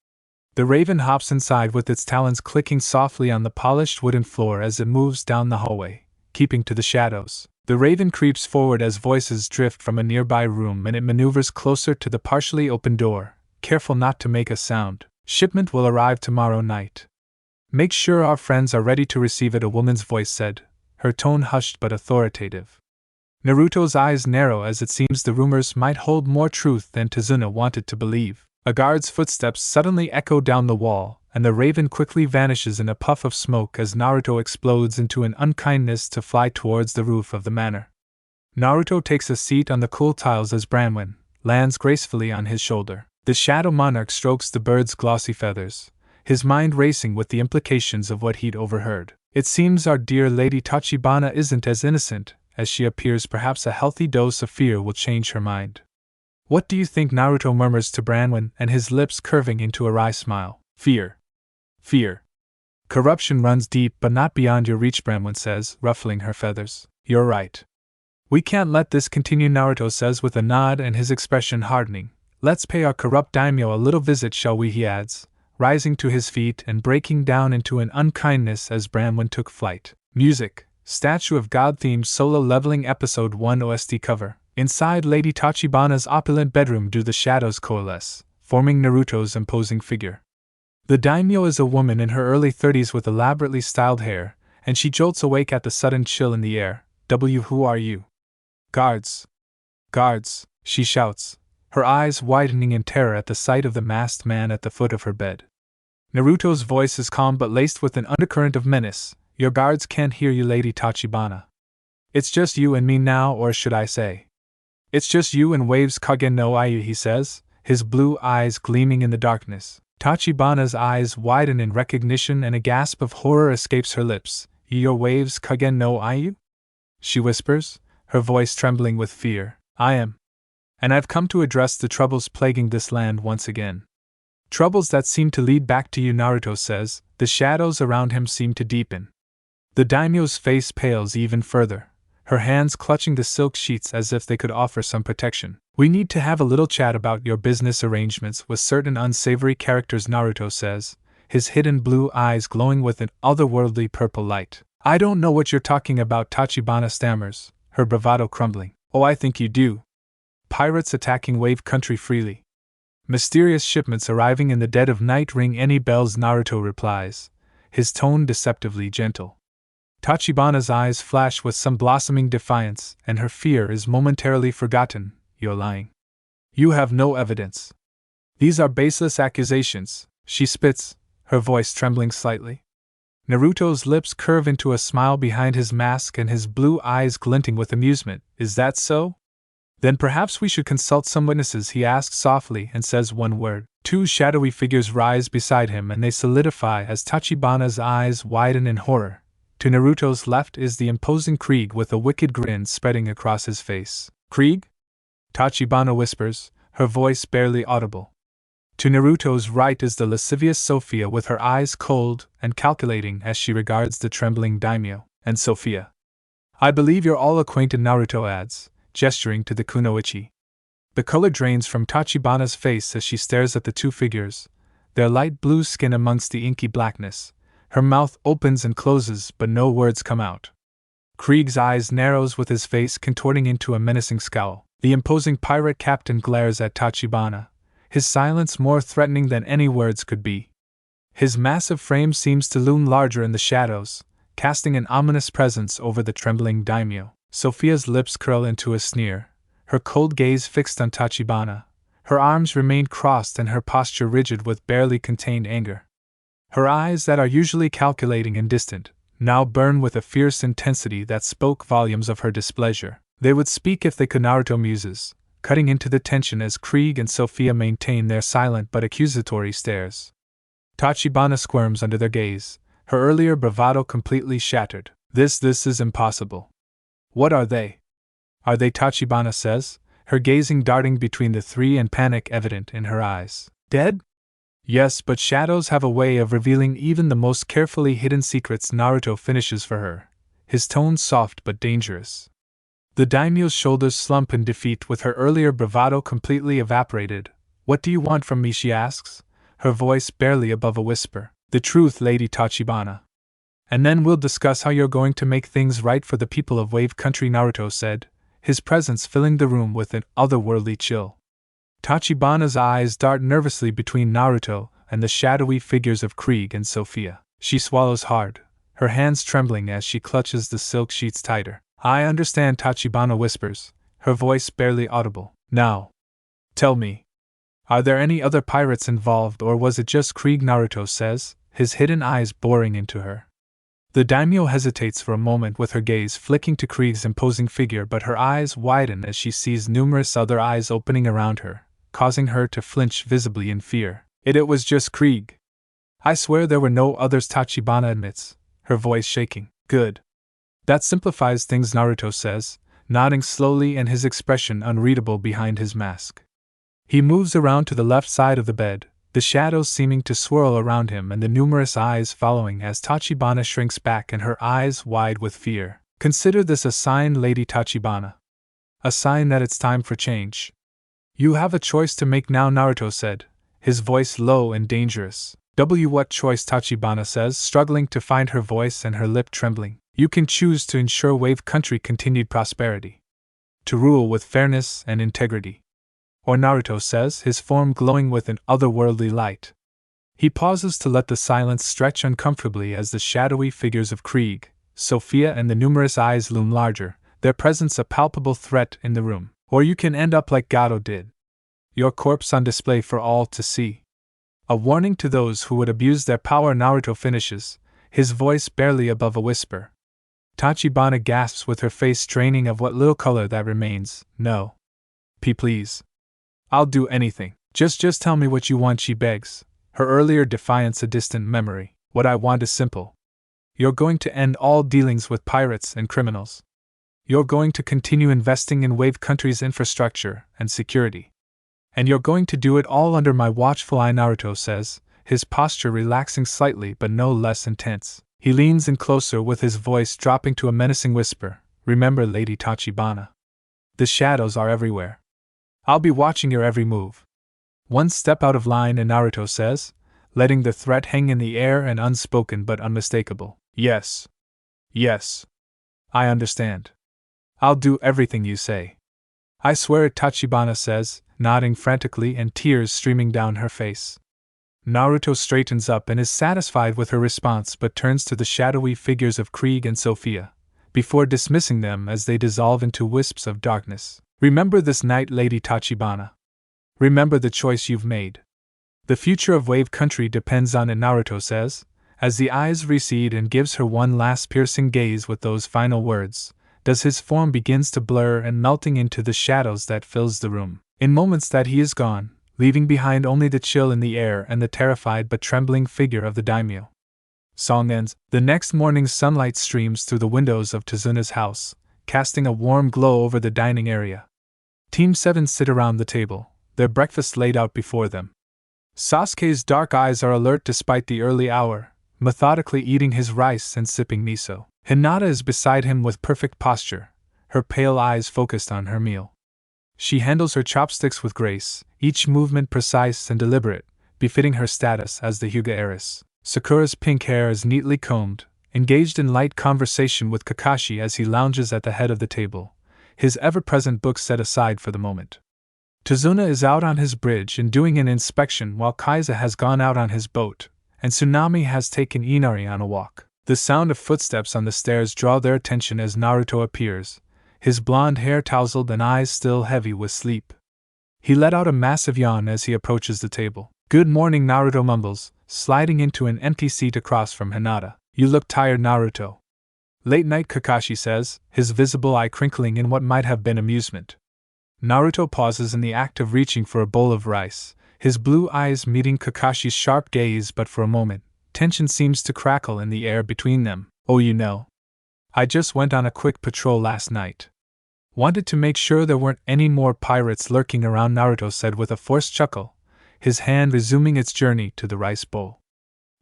The raven hops inside with its talons clicking softly on the polished wooden floor as it moves down the hallway, keeping to the shadows. The raven creeps forward as voices drift from a nearby room and it maneuvers closer to the partially open door, careful not to make a sound. Shipment will arrive tomorrow night. Make sure our friends are ready to receive it, a woman's voice said, her tone hushed but authoritative. Naruto's eyes narrow as it seems the rumors might hold more truth than Tazuna wanted to believe. A guard's footsteps suddenly echo down the wall, and the raven quickly vanishes in a puff of smoke as Naruto explodes into an unkindness to fly towards the roof of the manor. Naruto takes a seat on the cool tiles as Branwen lands gracefully on his shoulder. The Shadow Monarch strokes the bird's glossy feathers, his mind racing with the implications of what he'd overheard. It seems our dear Lady Tachibana isn't as innocent as she appears. Perhaps a healthy dose of fear will change her mind. What do you think? Naruto murmurs to Branwen, and his lips curving into a wry smile. Fear. Fear. Corruption runs deep but not beyond your reach, Branwen says, ruffling her feathers. You're right. We can't let this continue, Naruto says with a nod and his expression hardening. Let's pay our corrupt daimyo a little visit, shall we? He adds, rising to his feet and breaking down into an unkindness as Branwen took flight. Music. Statue of God themed solo leveling episode 1 OST cover. Inside Lady Tachibana's opulent bedroom do the shadows coalesce, forming Naruto's imposing figure. The daimyo is a woman in her early 30s with elaborately styled hair, and she jolts awake at the sudden chill in the air. Who are you? Guards! Guards! She shouts, her eyes widening in terror at the sight of the masked man at the foot of her bed. Naruto's voice is calm but laced with an undercurrent of menace. Your guards can't hear you, Lady Tachibana. It's just you and me now, or should I say, it's just you and Waves Kagen no Ayu, he says, his blue eyes gleaming in the darkness. Tachibana's eyes widen in recognition and a gasp of horror escapes her lips. Your Waves Kagen no Ayu? She whispers, her voice trembling with fear. I am. And I've come to address the troubles plaguing this land once again. Troubles that seem to lead back to you, Naruto says. The shadows around him seem to deepen. The daimyo's face pales even further, her hands clutching the silk sheets as if they could offer some protection. We need to have a little chat about your business arrangements with certain unsavory characters, Naruto says, his hidden blue eyes glowing with an otherworldly purple light. I don't know what you're talking about, Tachibana stammers, her bravado crumbling. Oh, I think you do. Pirates attacking Wave Country freely. Mysterious shipments arriving in the dead of night. Ring any bells, Naruto replies, his tone deceptively gentle. Tachibana's eyes flash with some blossoming defiance, and her fear is momentarily forgotten. You're lying. You have no evidence. These are baseless accusations, she spits, her voice trembling slightly. Naruto's lips curve into a smile behind his mask and his blue eyes glinting with amusement. Is that so? Then perhaps we should consult some witnesses, he asks softly and says one word. Two shadowy figures rise beside him and they solidify as Tachibana's eyes widen in horror. To Naruto's left is the imposing Krieg with a wicked grin spreading across his face. Krieg? Tachibana whispers, her voice barely audible. To Naruto's right is the lascivious Sophia with her eyes cold and calculating as she regards the trembling daimyo. And Sophia. I believe you're all acquainted, Naruto adds, gesturing to the kunoichi. The color drains from Tachibana's face as she stares at the two figures, their light blue skin amongst the inky blackness. Her mouth opens and closes, but no words come out. Krieg's eyes narrows with his face contorting into a menacing scowl. The imposing pirate captain glares at Tachibana, his silence more threatening than any words could be. His massive frame seems to loom larger in the shadows, casting an ominous presence over the trembling daimyo. Sophia's lips curl into a sneer, her cold gaze fixed on Tachibana. Her arms remain crossed and her posture rigid with barely contained anger. Her eyes that are usually calculating and distant, now burn with a fierce intensity that spoke volumes of her displeasure. They would speak if they could, Naruto muses, cutting into the tension as Krieg and Sophia maintain their silent but accusatory stares. Tachibana squirms under their gaze, her earlier bravado completely shattered. This is impossible. What are they? Are they? Tachibana says, her gazing darting between the three and panic evident in her eyes. Dead? Yes, but shadows have a way of revealing even the most carefully hidden secrets. Naruto finishes for her, his tone soft but dangerous. The daimyo's shoulders slump in defeat with her earlier bravado completely evaporated. What do you want from me? She asks, her voice barely above a whisper. The truth, Lady Tachibana. And then we'll discuss how you're going to make things right for the people of Wave Country, Naruto said, his presence filling the room with an otherworldly chill. Tachibana's eyes dart nervously between Naruto and the shadowy figures of Krieg and Sophia. She swallows hard, her hands trembling as she clutches the silk sheets tighter. I understand, Tachibana whispers, her voice barely audible. Now, tell me, are there any other pirates involved, or was it just Krieg? Naruto says, his hidden eyes boring into her. The daimyo hesitates for a moment with her gaze flicking to Krieg's imposing figure, but her eyes widen as she sees numerous other eyes opening around her, causing her to flinch visibly in fear. It was just Krieg. I swear there were no others, Tachibana admits, her voice shaking. Good. That simplifies things, Naruto says, nodding slowly and his expression unreadable behind his mask. He moves around to the left side of the bed, the shadows seeming to swirl around him and the numerous eyes following as Tachibana shrinks back and her eyes wide with fear. Consider this a sign, Lady Tachibana. A sign that it's time for change. You have a choice to make now, Naruto said, his voice low and dangerous. What choice? Tachibana says, struggling to find her voice and her lip trembling. You can choose to ensure Wave Country continued prosperity. To rule with fairness and integrity. Or, Naruto says, his form glowing with an otherworldly light. He pauses to let the silence stretch uncomfortably as the shadowy figures of Krieg, Sophia and the numerous eyes loom larger, their presence a palpable threat in the room. Or you can end up like Gato did. Your corpse on display for all to see. A warning to those who would abuse their power, Naruto finishes, his voice barely above a whisper. Tachibana gasps with her face straining of what little color that remains. No. Please. I'll do anything. Just tell me what you want, she begs, her earlier defiance a distant memory. What I want is simple. You're going to end all dealings with pirates and criminals. You're going to continue investing in Wave Country's infrastructure and security. And you're going to do it all under my watchful eye, Naruto says, his posture relaxing slightly but no less intense. He leans in closer with his voice dropping to a menacing whisper. Remember, Lady Tachibana. The shadows are everywhere. I'll be watching your every move. One step out of line, and Naruto says, letting the threat hang in the air and unspoken but unmistakable. Yes. Yes. I understand. I'll do everything you say. I swear it, Tachibana says, nodding frantically and tears streaming down her face. Naruto straightens up and is satisfied with her response but turns to the shadowy figures of Krieg and Sophia, before dismissing them as they dissolve into wisps of darkness. Remember this night, Lady Tachibana. Remember the choice you've made. The future of Wave Country depends on it, Naruto says, as the eyes recede and gives her one last piercing gaze with those final words, as his form begins to blur and melting into the shadows that fills the room. In moments that he is gone, leaving behind only the chill in the air and the terrified but trembling figure of the daimyo. Song ends. The next morning's sunlight streams through the windows of Tazuna's house, casting a warm glow over the dining area. Team 7 sit around the table, their breakfast laid out before them. Sasuke's dark eyes are alert despite the early hour, methodically eating his rice and sipping miso. Hinata is beside him with perfect posture, her pale eyes focused on her meal. She handles her chopsticks with grace, each movement precise and deliberate, befitting her status as the Hyuga heiress. Sakura's pink hair is neatly combed, engaged in light conversation with Kakashi as he lounges at the head of the table, his ever-present book set aside for the moment. Tazuna is out on his bridge and doing an inspection while Kaiza has gone out on his boat, and Tsunami has taken Inari on a walk. The sound of footsteps on the stairs draw their attention as Naruto appears, his blonde hair tousled and eyes still heavy with sleep. He let out a massive yawn as he approaches the table. Good morning, Naruto mumbles, sliding into an empty seat across from Hinata. You look tired, Naruto. Late night, Kakashi says, his visible eye crinkling in what might have been amusement. Naruto pauses in the act of reaching for a bowl of rice, his blue eyes meeting Kakashi's sharp gaze but for a moment, tension seems to crackle in the air between them. Oh, you know, I just went on a quick patrol last night. Wanted to make sure there weren't any more pirates lurking around, Naruto said with a forced chuckle, his hand resuming its journey to the rice bowl.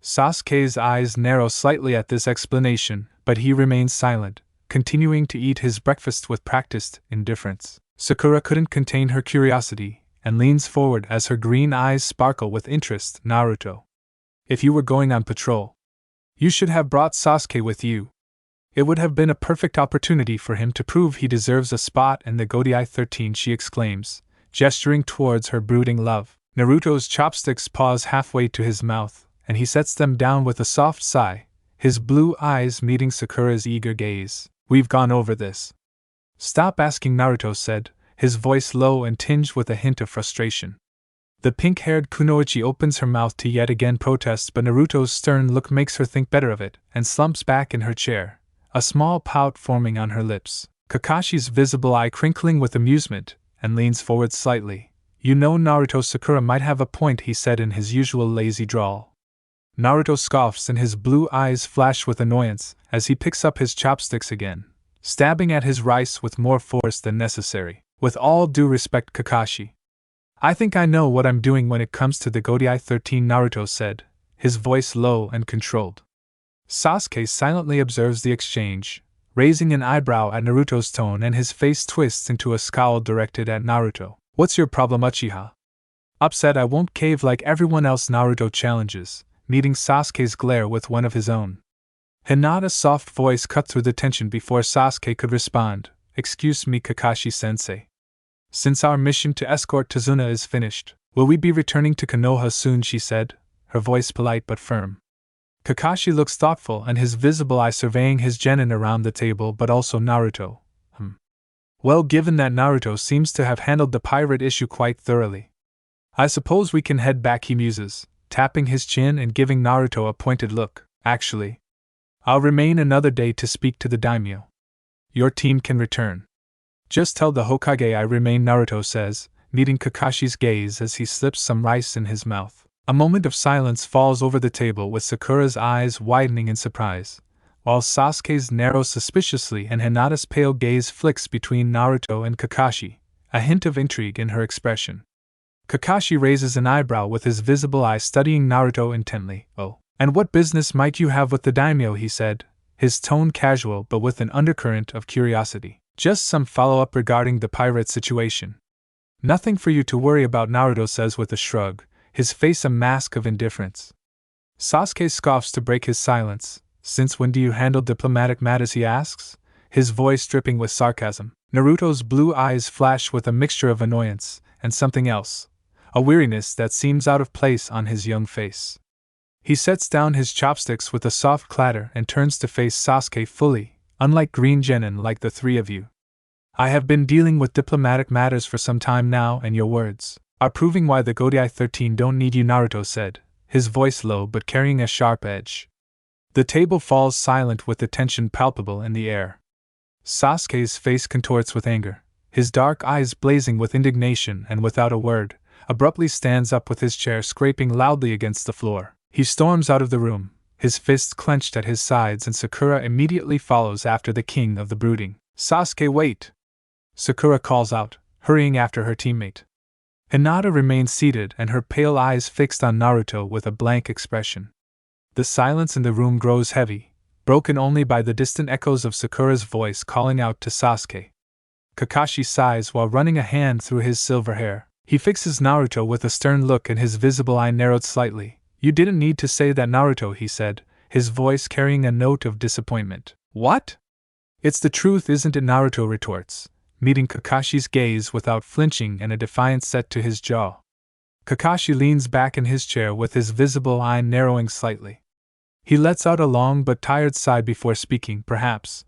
Sasuke's eyes narrow slightly at this explanation, but he remains silent, continuing to eat his breakfast with practiced indifference. Sakura couldn't contain her curiosity, and leans forward as her green eyes sparkle with interest. Naruto, if you were going on patrol, you should have brought Sasuke with you. It would have been a perfect opportunity for him to prove he deserves a spot in the Godai 13, she exclaims, gesturing towards her brooding love. Naruto's chopsticks pause halfway to his mouth, and he sets them down with a soft sigh, his blue eyes meeting Sakura's eager gaze. We've gone over this. Stop asking, Naruto said, his voice low and tinged with a hint of frustration. The pink-haired kunoichi opens her mouth to yet again protest, but Naruto's stern look makes her think better of it, and slumps back in her chair, a small pout forming on her lips. Kakashi's visible eye crinkling with amusement, and leans forward slightly. You know, Naruto, Sakura might have a point, he said in his usual lazy drawl. Naruto scoffs and his blue eyes flash with annoyance as he picks up his chopsticks again, stabbing at his rice with more force than necessary. With all due respect, Kakashi, I think I know what I'm doing when it comes to the Godai 13, Naruto said, his voice low and controlled. Sasuke silently observes the exchange, raising an eyebrow at Naruto's tone, and his face twists into a scowl directed at Naruto. What's your problem, Uchiha? Upset I won't cave like everyone else, Naruto challenges, meeting Sasuke's glare with one of his own. Hinata's soft voice cut through the tension before Sasuke could respond. Excuse me, Kakashi-sensei. Since our mission to escort Tazuna is finished, will we be returning to Konoha soon, she said, her voice polite but firm. Kakashi looks thoughtful and his visible eye surveying his genin around the table, but also Naruto. Well, given that Naruto seems to have handled the pirate issue quite thoroughly, I suppose we can head back, he muses, tapping his chin and giving Naruto a pointed look. Actually, I'll remain another day to speak to the daimyo. Your team can return. Just tell the Hokage I remain, Naruto says, meeting Kakashi's gaze as he slips some rice in his mouth. A moment of silence falls over the table with Sakura's eyes widening in surprise, while Sasuke's narrows suspiciously and Hinata's pale gaze flicks between Naruto and Kakashi, a hint of intrigue in her expression. Kakashi raises an eyebrow with his visible eye studying Naruto intently. Oh, and what business might you have with the daimyo, he said, his tone casual but with an undercurrent of curiosity. Just some follow-up regarding the pirate situation. Nothing for you to worry about, Naruto says with a shrug, his face a mask of indifference. Sasuke scoffs to break his silence. Since when do you handle diplomatic matters, he asks, his voice dripping with sarcasm. Naruto's blue eyes flash with a mixture of annoyance and something else, a weariness that seems out of place on his young face. He sets down his chopsticks with a soft clatter and turns to face Sasuke fully, unlike Green Genin like the three of you. I have been dealing with diplomatic matters for some time now, and your words are proving why the Godai 13 don't need you, Naruto said, his voice low but carrying a sharp edge. The table falls silent with the tension palpable in the air. Sasuke's face contorts with anger, his dark eyes blazing with indignation, and without a word, abruptly stands up with his chair scraping loudly against the floor. He storms out of the room, his fists clenched at his sides, and Sakura immediately follows after the king of the brooding. Sasuke, wait! Sakura calls out, hurrying after her teammate. Hinata remains seated and her pale eyes fixed on Naruto with a blank expression. The silence in the room grows heavy, broken only by the distant echoes of Sakura's voice calling out to Sasuke. Kakashi sighs while running a hand through his silver hair. He fixes Naruto with a stern look and his visible eye narrowed slightly. You didn't need to say that, Naruto, he said, his voice carrying a note of disappointment. What? It's the truth, isn't it? Naruto retorts, meeting Kakashi's gaze without flinching and a defiant set to his jaw. Kakashi leans back in his chair with his visible eye narrowing slightly. He lets out a long but tired sigh before speaking. Perhaps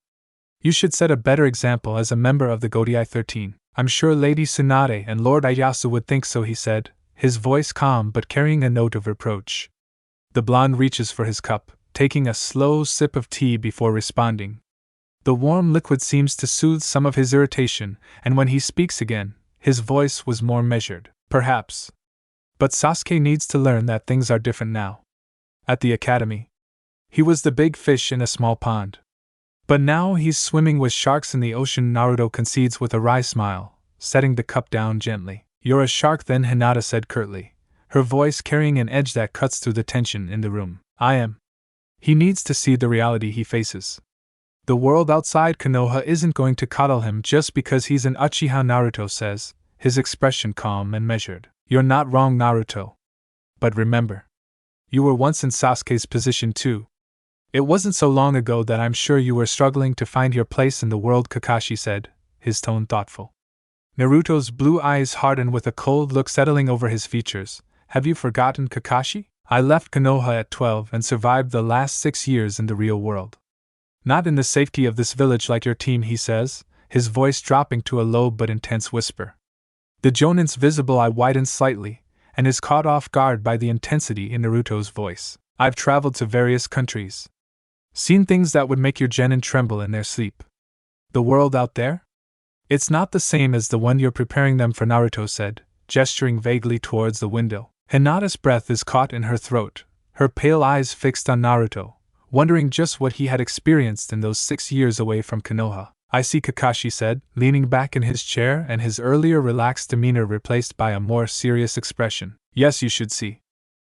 you should set a better example as a member of the Godai 13. I'm sure Lady Tsunade and Lord Ieyasu would think so, he said, his voice calm but carrying a note of reproach. The blonde reaches for his cup, taking a slow sip of tea before responding. The warm liquid seems to soothe some of his irritation, and when he speaks again, his voice was more measured. Perhaps. But Sasuke needs to learn that things are different now. At the academy. He was the big fish in a small pond. But now he's swimming with sharks in the ocean, Naruto concedes with a wry smile, setting the cup down gently. You're a shark then, Hinata said curtly, her voice carrying an edge that cuts through the tension in the room. I am. He needs to see the reality he faces. The world outside Konoha isn't going to coddle him just because he's an Uchiha, Naruto says, his expression calm and measured. You're not wrong, Naruto. But remember. You were once in Sasuke's position too. It wasn't so long ago that I'm sure you were struggling to find your place in the world, Kakashi said, his tone thoughtful. Naruto's blue eyes hardened with a cold look settling over his features. Have you forgotten, Kakashi? I left Konoha at 12 and survived the last 6 years in the real world. Not in the safety of this village like your team, he says, his voice dropping to a low but intense whisper. The Jonin's visible eye widens slightly, and is caught off guard by the intensity in Naruto's voice. I've traveled to various countries. Seen things that would make your genin tremble in their sleep. The world out there? It's not the same as the one you're preparing them for, Naruto said, gesturing vaguely towards the window. Hinata's breath is caught in her throat, her pale eyes fixed on Naruto, wondering just what he had experienced in those 6 years away from Konoha. I see, Kakashi said, leaning back in his chair and his earlier relaxed demeanor replaced by a more serious expression. Yes, you should see.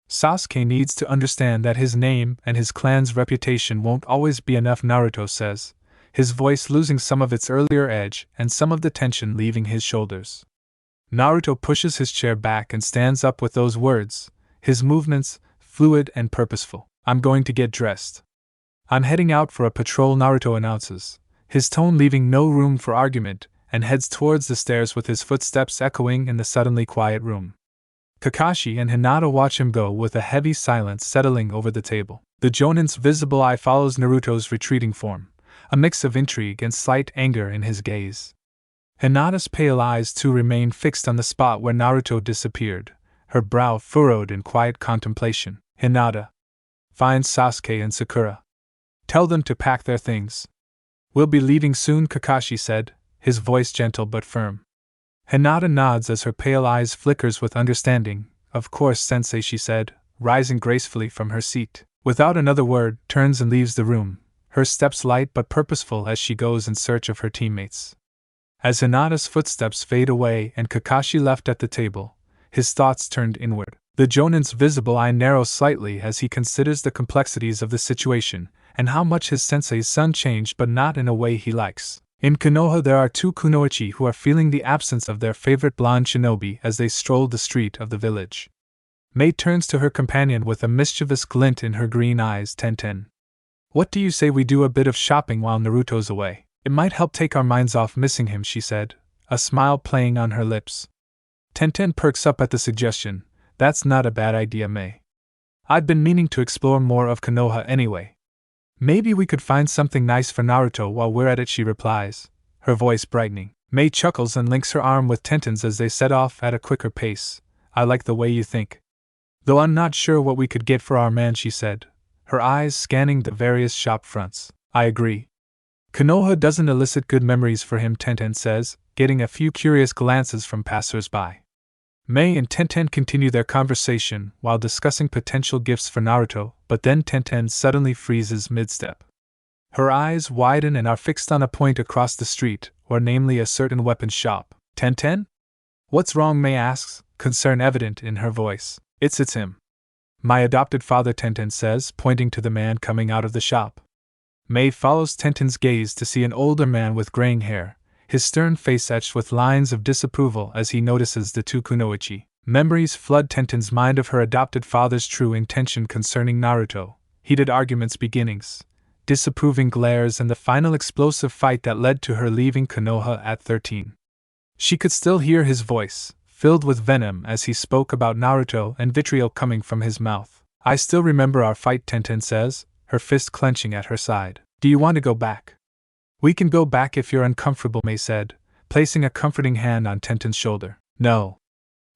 Sasuke needs to understand that his name and his clan's reputation won't always be enough, Naruto says, his voice losing some of its earlier edge and some of the tension leaving his shoulders. Naruto pushes his chair back and stands up with those words, his movements fluid and purposeful. I'm going to get dressed. I'm heading out for a patrol, Naruto announces, his tone leaving no room for argument, and heads towards the stairs with his footsteps echoing in the suddenly quiet room. Kakashi and Hinata watch him go with a heavy silence settling over the table. The Jonin's visible eye follows Naruto's retreating form, a mix of intrigue and slight anger in his gaze. Hinata's pale eyes too remain fixed on the spot where Naruto disappeared, her brow furrowed in quiet contemplation. Hinata. Find Sasuke and Sakura. Tell them to pack their things. We'll be leaving soon, Kakashi said, his voice gentle but firm. Hinata nods as her pale eyes flickers with understanding. Of course, Sensei, she said, rising gracefully from her seat. Without another word, turns and leaves the room, her steps light but purposeful as she goes in search of her teammates. As Hinata's footsteps fade away and Kakashi left at the table, his thoughts turned inward. The Jonin's visible eye narrows slightly as he considers the complexities of the situation and how much his sensei's son changed, but not in a way he likes. In Konoha there are 2 kunoichi who are feeling the absence of their favorite blonde shinobi as they stroll the street of the village. Mei turns to her companion with a mischievous glint in her green eyes. Tenten. What do you say we do a bit of shopping while Naruto's away? It might help take our minds off missing him, she said, a smile playing on her lips. Tenten perks up at the suggestion. That's not a bad idea, Mei. I'd been meaning to explore more of Konoha anyway. Maybe we could find something nice for Naruto while we're at it, she replies, her voice brightening. Mei chuckles and links her arm with Tenten's as they set off at a quicker pace. I like the way you think. Though I'm not sure what we could get for our man, she said, her eyes scanning the various shop fronts. I agree. Konoha doesn't elicit good memories for him, Tenten says, getting a few curious glances from passers-by. Mei and Tenten continue their conversation while discussing potential gifts for Naruto, but then Tenten suddenly freezes mid-step. Her eyes widen and are fixed on a point across the street, or namely a certain weapons shop. Tenten? What's wrong, Mei asks, concern evident in her voice. It's him. My adopted father, Tenten says, pointing to the man coming out of the shop. Mei follows Tenten's gaze to see an older man with graying hair, his stern face etched with lines of disapproval as he notices the 2 kunoichi. Memories flood Tenten's mind of her adopted father's true intention concerning Naruto, heated arguments beginnings, disapproving glares and the final explosive fight that led to her leaving Konoha at 13. She could still hear his voice, filled with venom as he spoke about Naruto and vitriol coming from his mouth. I still remember our fight, Tenten says, her fist clenching at her side. Do you want to go back? We can go back if you're uncomfortable, Mei said, placing a comforting hand on Tenten's shoulder. No.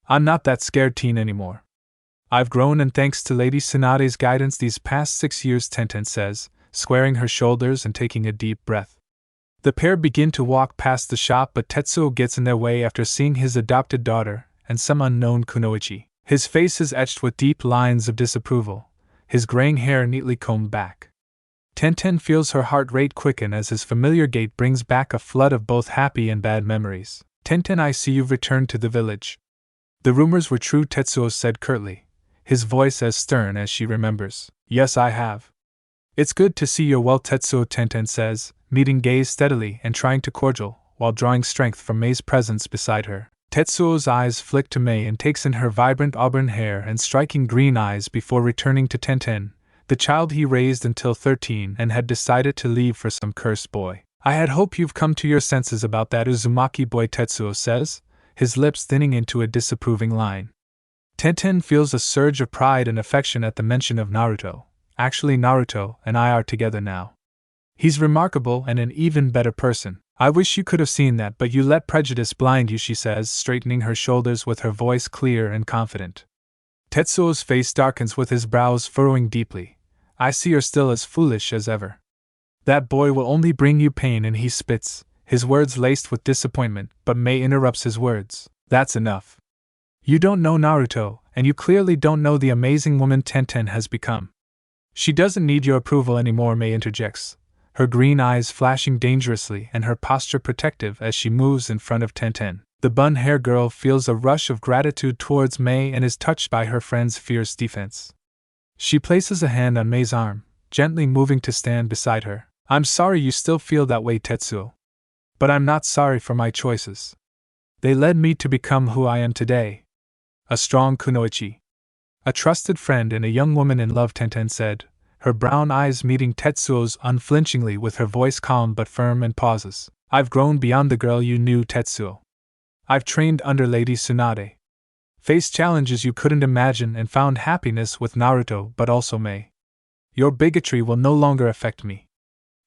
I'm not that scared teen anymore. I've grown, and thanks to Lady Tsunade's guidance these past 6 years, Tenten says, squaring her shoulders and taking a deep breath. The pair begin to walk past the shop, but Tetsuo gets in their way after seeing his adopted daughter and some unknown kunoichi. His face is etched with deep lines of disapproval, his graying hair neatly combed back. Tenten feels her heart rate quicken as his familiar gait brings back a flood of both happy and bad memories. Tenten, I see you've returned to the village. The rumors were true, Tetsuo said curtly, his voice as stern as she remembers. Yes, I have. It's good to see you're well, Tetsuo, Tenten says, meeting gaze steadily and trying to cordial, while drawing strength from Mei's presence beside her. Tetsuo's eyes flick to Mei and takes in her vibrant auburn hair and striking green eyes before returning to Tenten, the child he raised until 13 and had decided to leave for some cursed boy. I had hoped you've come to your senses about that Uzumaki boy, Tetsuo says, his lips thinning into a disapproving line. Tenten feels a surge of pride and affection at the mention of Naruto. Actually, Naruto and I are together now. He's remarkable and an even better person. I wish you could have seen that, but you let prejudice blind you, she says, straightening her shoulders with her voice clear and confident. Tetsuo's face darkens with his brows furrowing deeply. I see you're still as foolish as ever. That boy will only bring you pain, and he spits, his words laced with disappointment, but Mei interrupts his words. That's enough. You don't know Naruto, and you clearly don't know the amazing woman Tenten has become. She doesn't need your approval anymore, Mei interjects, her green eyes flashing dangerously and her posture protective as she moves in front of Tenten. The bun-hair girl feels a rush of gratitude towards Mei and is touched by her friend's fierce defense. She places a hand on Mei's arm, gently moving to stand beside her. I'm sorry you still feel that way, Tetsuo. But I'm not sorry for my choices. They led me to become who I am today. A strong kunoichi. A trusted friend and a young woman in love, Tenten said, her brown eyes meeting Tetsuo's unflinchingly with her voice calm but firm, and pauses. I've grown beyond the girl you knew, Tetsuo. I've trained under Lady Tsunade. Faced challenges you couldn't imagine and found happiness with Naruto, but also Mei. Your bigotry will no longer affect me.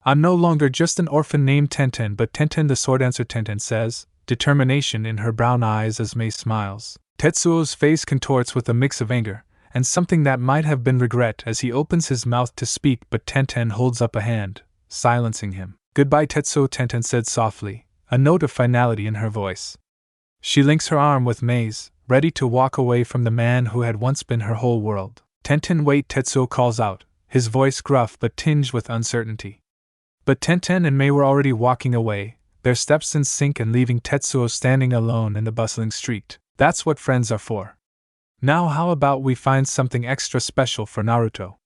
I'm no longer just an orphan named Tenten, but Tenten the sword dancer, Tenten says, determination in her brown eyes as Mei smiles. Tetsuo's face contorts with a mix of anger and something that might have been regret as he opens his mouth to speak, but Tenten holds up a hand, silencing him. Goodbye, Tetsuo, Tenten said softly, a note of finality in her voice. She links her arm with Mei's, ready to walk away from the man who had once been her whole world. Tenten, wait, Tetsuo calls out, his voice gruff but tinged with uncertainty. But Tenten and Mei were already walking away, their steps in sync and leaving Tetsuo standing alone in the bustling street. That's what friends are for. Now how about we find something extra special for Naruto?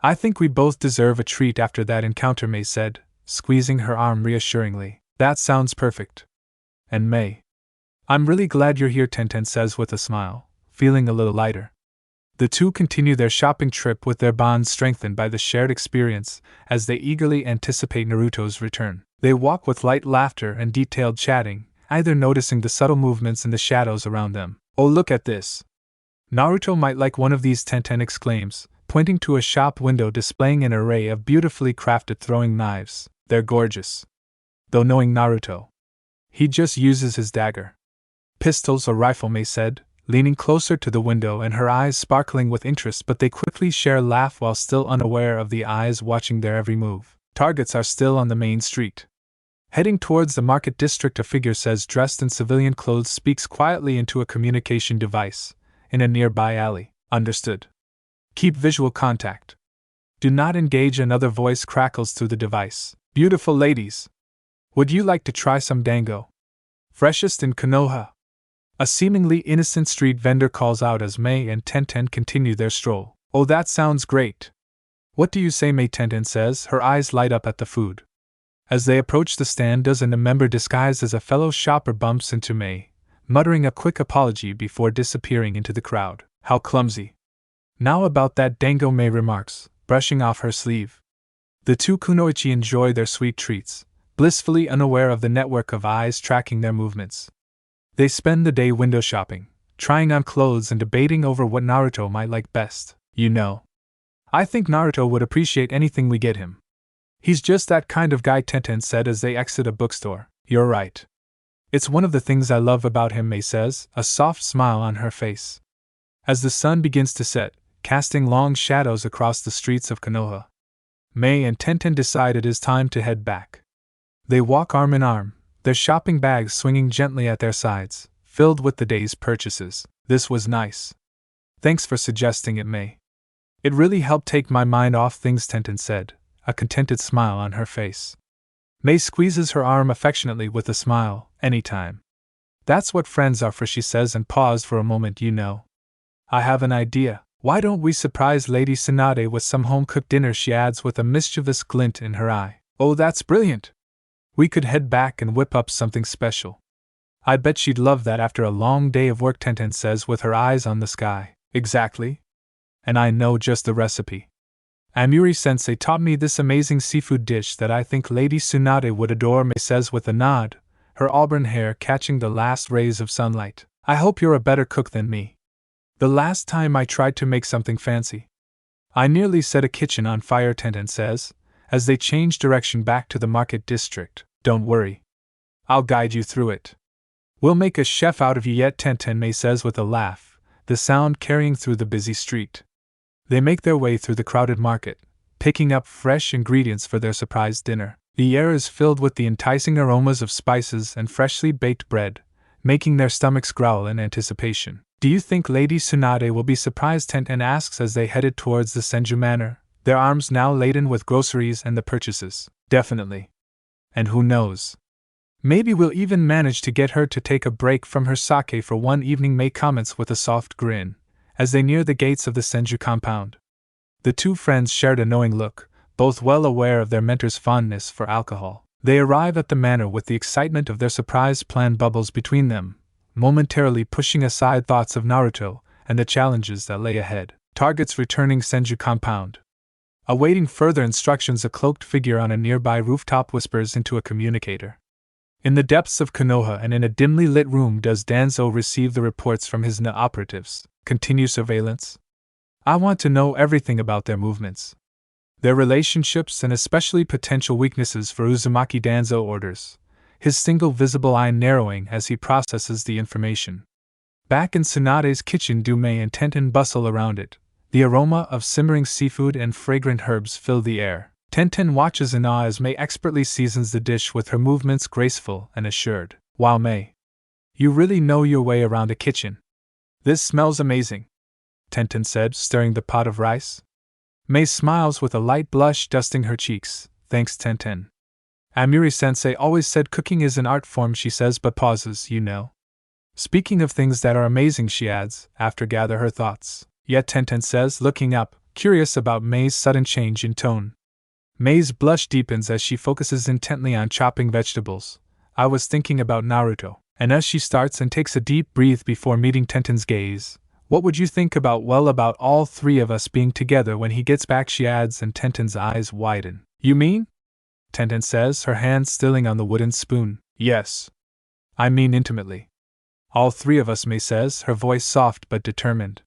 I think we both deserve a treat after that encounter, Mei said, squeezing her arm reassuringly. That sounds perfect. And Mei, I'm really glad you're here, Tenten says with a smile, feeling a little lighter. The two continue their shopping trip with their bond strengthened by the shared experience as they eagerly anticipate Naruto's return. They walk with light laughter and detailed chatting, either noticing the subtle movements in the shadows around them. Oh, look at this! Naruto might like one of these, Tenten exclaims, pointing to a shop window displaying an array of beautifully crafted throwing knives. They're gorgeous. Though knowing Naruto, he just uses his dagger. Pistols or rifle, Mei said, leaning closer to the window and her eyes sparkling with interest, but they quickly share a laugh while still unaware of the eyes watching their every move. Targets are still on the main street. Heading towards the market district, a figure says, dressed in civilian clothes, speaks quietly into a communication device in a nearby alley. Understood. Keep visual contact. Do not engage, another voice crackles through the device. Beautiful ladies. Would you like to try some dango? Freshest in Konoha. A seemingly innocent street vendor calls out as Mei and Tenten continue their stroll. Oh, that sounds great. What do you say, Mei? Tenten says, her eyes light up at the food. As they approach the stand, a member disguised as a fellow shopper bumps into Mei, muttering a quick apology before disappearing into the crowd. How clumsy. Now about that dango, Mei remarks, brushing off her sleeve. The two kunoichi enjoy their sweet treats, blissfully unaware of the network of eyes tracking their movements. They spend the day window shopping, trying on clothes and debating over what Naruto might like best. You know, I think Naruto would appreciate anything we get him. He's just that kind of guy, Tenten said as they exit a bookstore. You're right. It's one of the things I love about him, Mei says, a soft smile on her face. As the sun begins to set, casting long shadows across the streets of Konoha, Mei and Tenten decide it is time to head back. They walk arm in arm, their shopping bags swinging gently at their sides, filled with the day's purchases. This was nice. Thanks for suggesting it, Mei. It really helped take my mind off things, Tenten said, a contented smile on her face. May squeezes her arm affectionately with a smile. Anytime. That's what friends are for, she says, and paused for a moment. I have an idea. Why don't we surprise Lady Tsunade with some home-cooked dinner, she adds with a mischievous glint in her eye. Oh, that's brilliant! We could head back and whip up something special. I bet she'd love that after a long day of work, Tenten says with her eyes on the sky. Exactly. And I know just the recipe. Amuri-sensei taught me this amazing seafood dish that I think Lady Tsunade would adore, May says with a nod, her auburn hair catching the last rays of sunlight. I hope you're a better cook than me. The last time I tried to make something fancy, I nearly set a kitchen on fire, Tenten says, as they change direction back to the market district. Don't worry. I'll guide you through it. We'll make a chef out of you yet, Tenten, May says with a laugh, the sound carrying through the busy street. They make their way through the crowded market, picking up fresh ingredients for their surprise dinner. The air is filled with the enticing aromas of spices and freshly baked bread, making their stomachs growl in anticipation. Do you think Lady Tsunade will be surprised, Tenten asks as they headed towards the Senju Manor, their arms now laden with groceries and the purchases. Definitely. And who knows? Maybe we'll even manage to get her to take a break from her sake for one evening, May comments with a soft grin, as they near the gates of the Senju compound. The two friends shared a knowing look, both well aware of their mentor's fondness for alcohol. They arrive at the manor with the excitement of their surprise plan bubbles between them, momentarily pushing aside thoughts of Naruto and the challenges that lay ahead. Targets returning Senju compound. Awaiting further instructions, a cloaked figure on a nearby rooftop whispers into a communicator. In the depths of Konoha and in a dimly lit room does Danzo receive the reports from his operatives. Continue surveillance. I want to know everything about their movements, their relationships, and especially potential weaknesses for Uzumaki. Danzo orders, his single visible eye narrowing as he processes the information. Back in Tsunade's kitchen, May and Tenten bustle around it. The aroma of simmering seafood and fragrant herbs fill the air. Tenten watches in awe as May expertly seasons the dish with her movements graceful and assured. Wow, May. You really know your way around a kitchen. This smells amazing, Tenten said, stirring the pot of rice. May smiles with a light blush dusting her cheeks. Thanks, Tenten. Amuri-sensei always said cooking is an art form, she says, but pauses. Speaking of things that are amazing, she adds, after gather her thoughts. Yet, Tenten says, looking up, curious about May's sudden change in tone. May's blush deepens as she focuses intently on chopping vegetables. I was thinking about Naruto. And as she starts and takes a deep breath before meeting Tenten's gaze, what would you think about all three of us being together when he gets back, she adds, and Tenten's eyes widen. You mean? Tenten says, her hand stilling on the wooden spoon. Yes. I mean intimately. All three of us, May says, her voice soft but determined.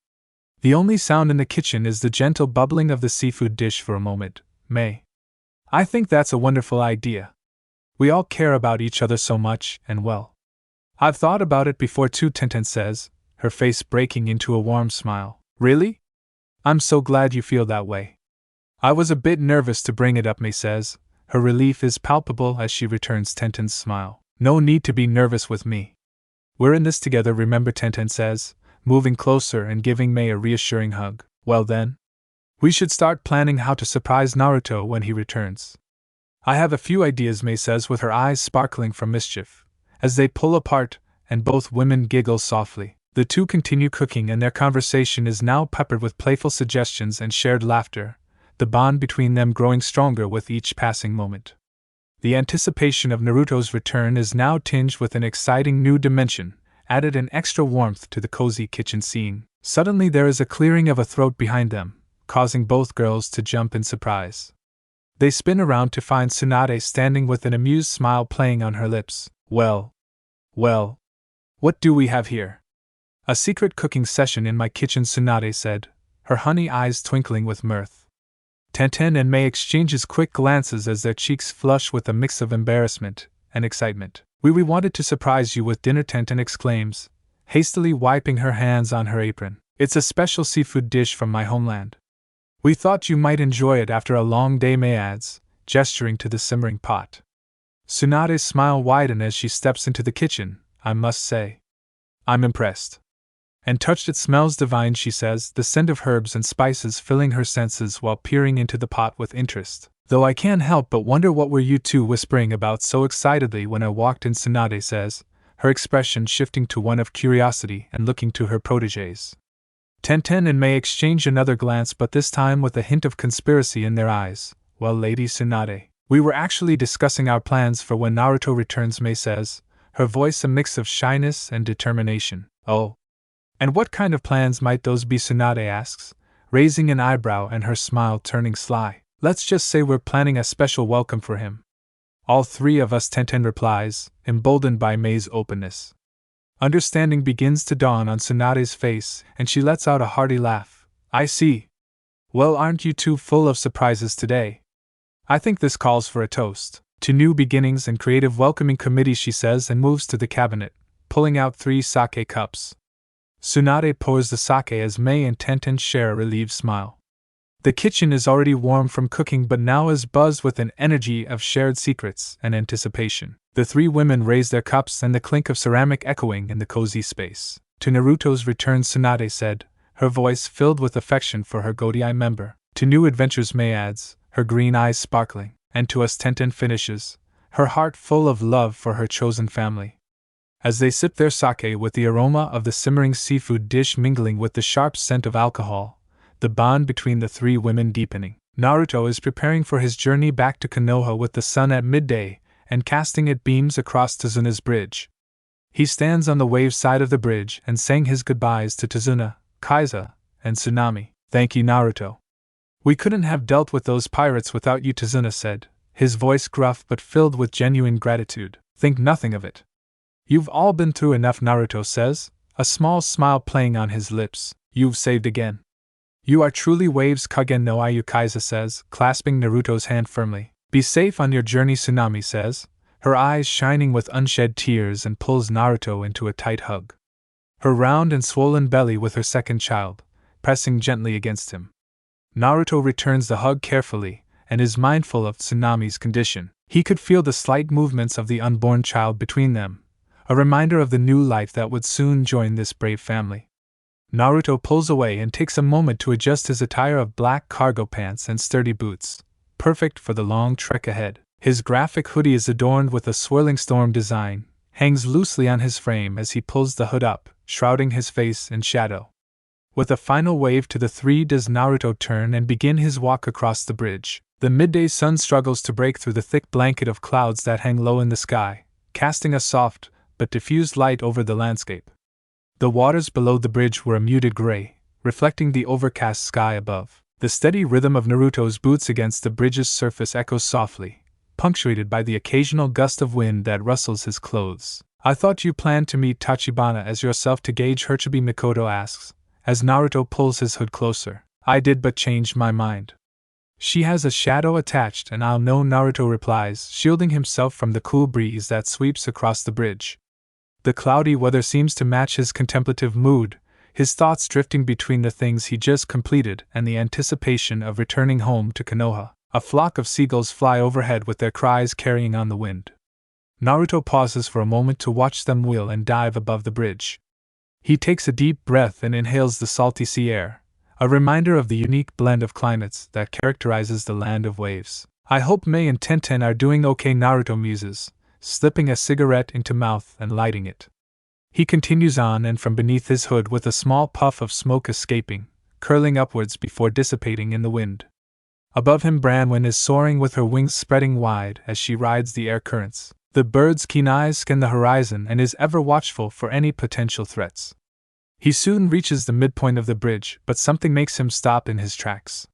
The only sound in the kitchen is the gentle bubbling of the seafood dish. For a moment, May. I think that's a wonderful idea. We all care about each other so much, and well, I've thought about it before too, Tenten says, her face breaking into a warm smile. Really? I'm so glad you feel that way. I was a bit nervous to bring it up, May says. Her relief is palpable as she returns Tenten's smile. No need to be nervous with me. We're in this together, remember, Tenten says, moving closer and giving May a reassuring hug. Well then, we should start planning how to surprise Naruto when he returns. I have a few ideas, May says with her eyes sparkling from mischief. As they pull apart, and both women giggle softly, the two continue cooking, and their conversation is now peppered with playful suggestions and shared laughter, the bond between them growing stronger with each passing moment. The anticipation of Naruto's return is now tinged with an exciting new dimension, added an extra warmth to the cozy kitchen scene. Suddenly there is a clearing of a throat behind them, causing both girls to jump in surprise. They spin around to find Tsunade standing with an amused smile playing on her lips. Well, what do we have here? A secret cooking session in my kitchen, Tsunade said, her honey eyes twinkling with mirth. Tenten and May exchanges quick glances as their cheeks flush with a mix of embarrassment and excitement. We wanted to surprise you with dinner, Tenten exclaims, hastily wiping her hands on her apron. It's a special seafood dish from my homeland. We thought you might enjoy it after a long day, May adds, gesturing to the simmering pot. Tsunade's smile widens as she steps into the kitchen. I must say, I'm impressed. And touched it smells divine, she says, the scent of herbs and spices filling her senses while peering into the pot with interest. Though I can't help but wonder what were you two whispering about so excitedly when I walked in, Tsunade says, her expression shifting to one of curiosity and looking to her protégés. Tenten and Mei exchange another glance, but this time with a hint of conspiracy in their eyes. Well, Lady Tsunade, we were actually discussing our plans for when Naruto returns, Mei says, her voice a mix of shyness and determination. Oh. And what kind of plans might those be? Tsunade asks, raising an eyebrow and her smile turning sly. Let's just say we're planning a special welcome for him. All three of us, Tenten replies, emboldened by Mei's openness. Understanding begins to dawn on Tsunade's face, and she lets out a hearty laugh. I see. Well, aren't you two full of surprises today? I think this calls for a toast to new beginnings and creative welcoming committee, she says, and moves to the cabinet, pulling out 3 sake cups. Tsunade pours the sake as Mei and Tenten share a relieved smile. The kitchen is already warm from cooking, but now is buzzed with an energy of shared secrets and anticipation. The 3 women raise their cups, and the clink of ceramic echoing in the cozy space. To Naruto's return, Tsunade said, her voice filled with affection for her Godai member. To new adventures, Mei adds, her green eyes sparkling. And to us, Tenten finishes, her heart full of love for her chosen family. As they sip their sake with the aroma of the simmering seafood dish mingling with the sharp scent of alcohol, the bond between the 3 women deepening. Naruto is preparing for his journey back to Konoha with the sun at midday and casting its beams across Tazuna's bridge. He stands on the wave side of the bridge and sang his goodbyes to Tazuna, Kaiza, and Tsunami. Thank you, Naruto. We couldn't have dealt with those pirates without you, Tazuna said, his voice gruff but filled with genuine gratitude. Think nothing of it. You've all been through enough, Naruto says, a small smile playing on his lips. You've saved again. You are truly waves, Kagen no Ayu, Kaiza says, clasping Naruto's hand firmly. Be safe on your journey, Tsunami says, her eyes shining with unshed tears, and pulls Naruto into a tight hug. Her round and swollen belly with her second child, pressing gently against him. Naruto returns the hug carefully, and is mindful of Tsunami's condition. He could feel the slight movements of the unborn child between them, a reminder of the new life that would soon join this brave family. Naruto pulls away and takes a moment to adjust his attire of black cargo pants and sturdy boots, perfect for the long trek ahead. His graphic hoodie is adorned with a swirling storm design, hangs loosely on his frame as he pulls the hood up, shrouding his face in shadow. With a final wave to the 3 does Naruto turn and begin his walk across the bridge. The midday sun struggles to break through the thick blanket of clouds that hang low in the sky, casting a soft but diffused light over the landscape. The waters below the bridge were a muted gray, reflecting the overcast sky above. The steady rhythm of Naruto's boots against the bridge's surface echoes softly, punctuated by the occasional gust of wind that rustles his clothes. I thought you planned to meet Tachibana as yourself to gauge her, Chibi Mikoto asks, as Naruto pulls his hood closer. I did, but changed my mind. She has a shadow attached, and I'll know, Naruto replies, shielding himself from the cool breeze that sweeps across the bridge. The cloudy weather seems to match his contemplative mood, his thoughts drifting between the things he just completed and the anticipation of returning home to Konoha. A flock of seagulls fly overhead with their cries carrying on the wind. Naruto pauses for a moment to watch them wheel and dive above the bridge. He takes a deep breath and inhales the salty sea air, a reminder of the unique blend of climates that characterizes the land of waves. I hope Mei and Tenten are doing okay, Naruto muses, slipping a cigarette into mouth and lighting it. He continues on, and from beneath his hood with a small puff of smoke escaping, curling upwards before dissipating in the wind. Above him Branwen is soaring with her wings spreading wide as she rides the air currents. The bird's keen eyes scan the horizon and is ever watchful for any potential threats. He soon reaches the midpoint of the bridge, but something makes him stop in his tracks.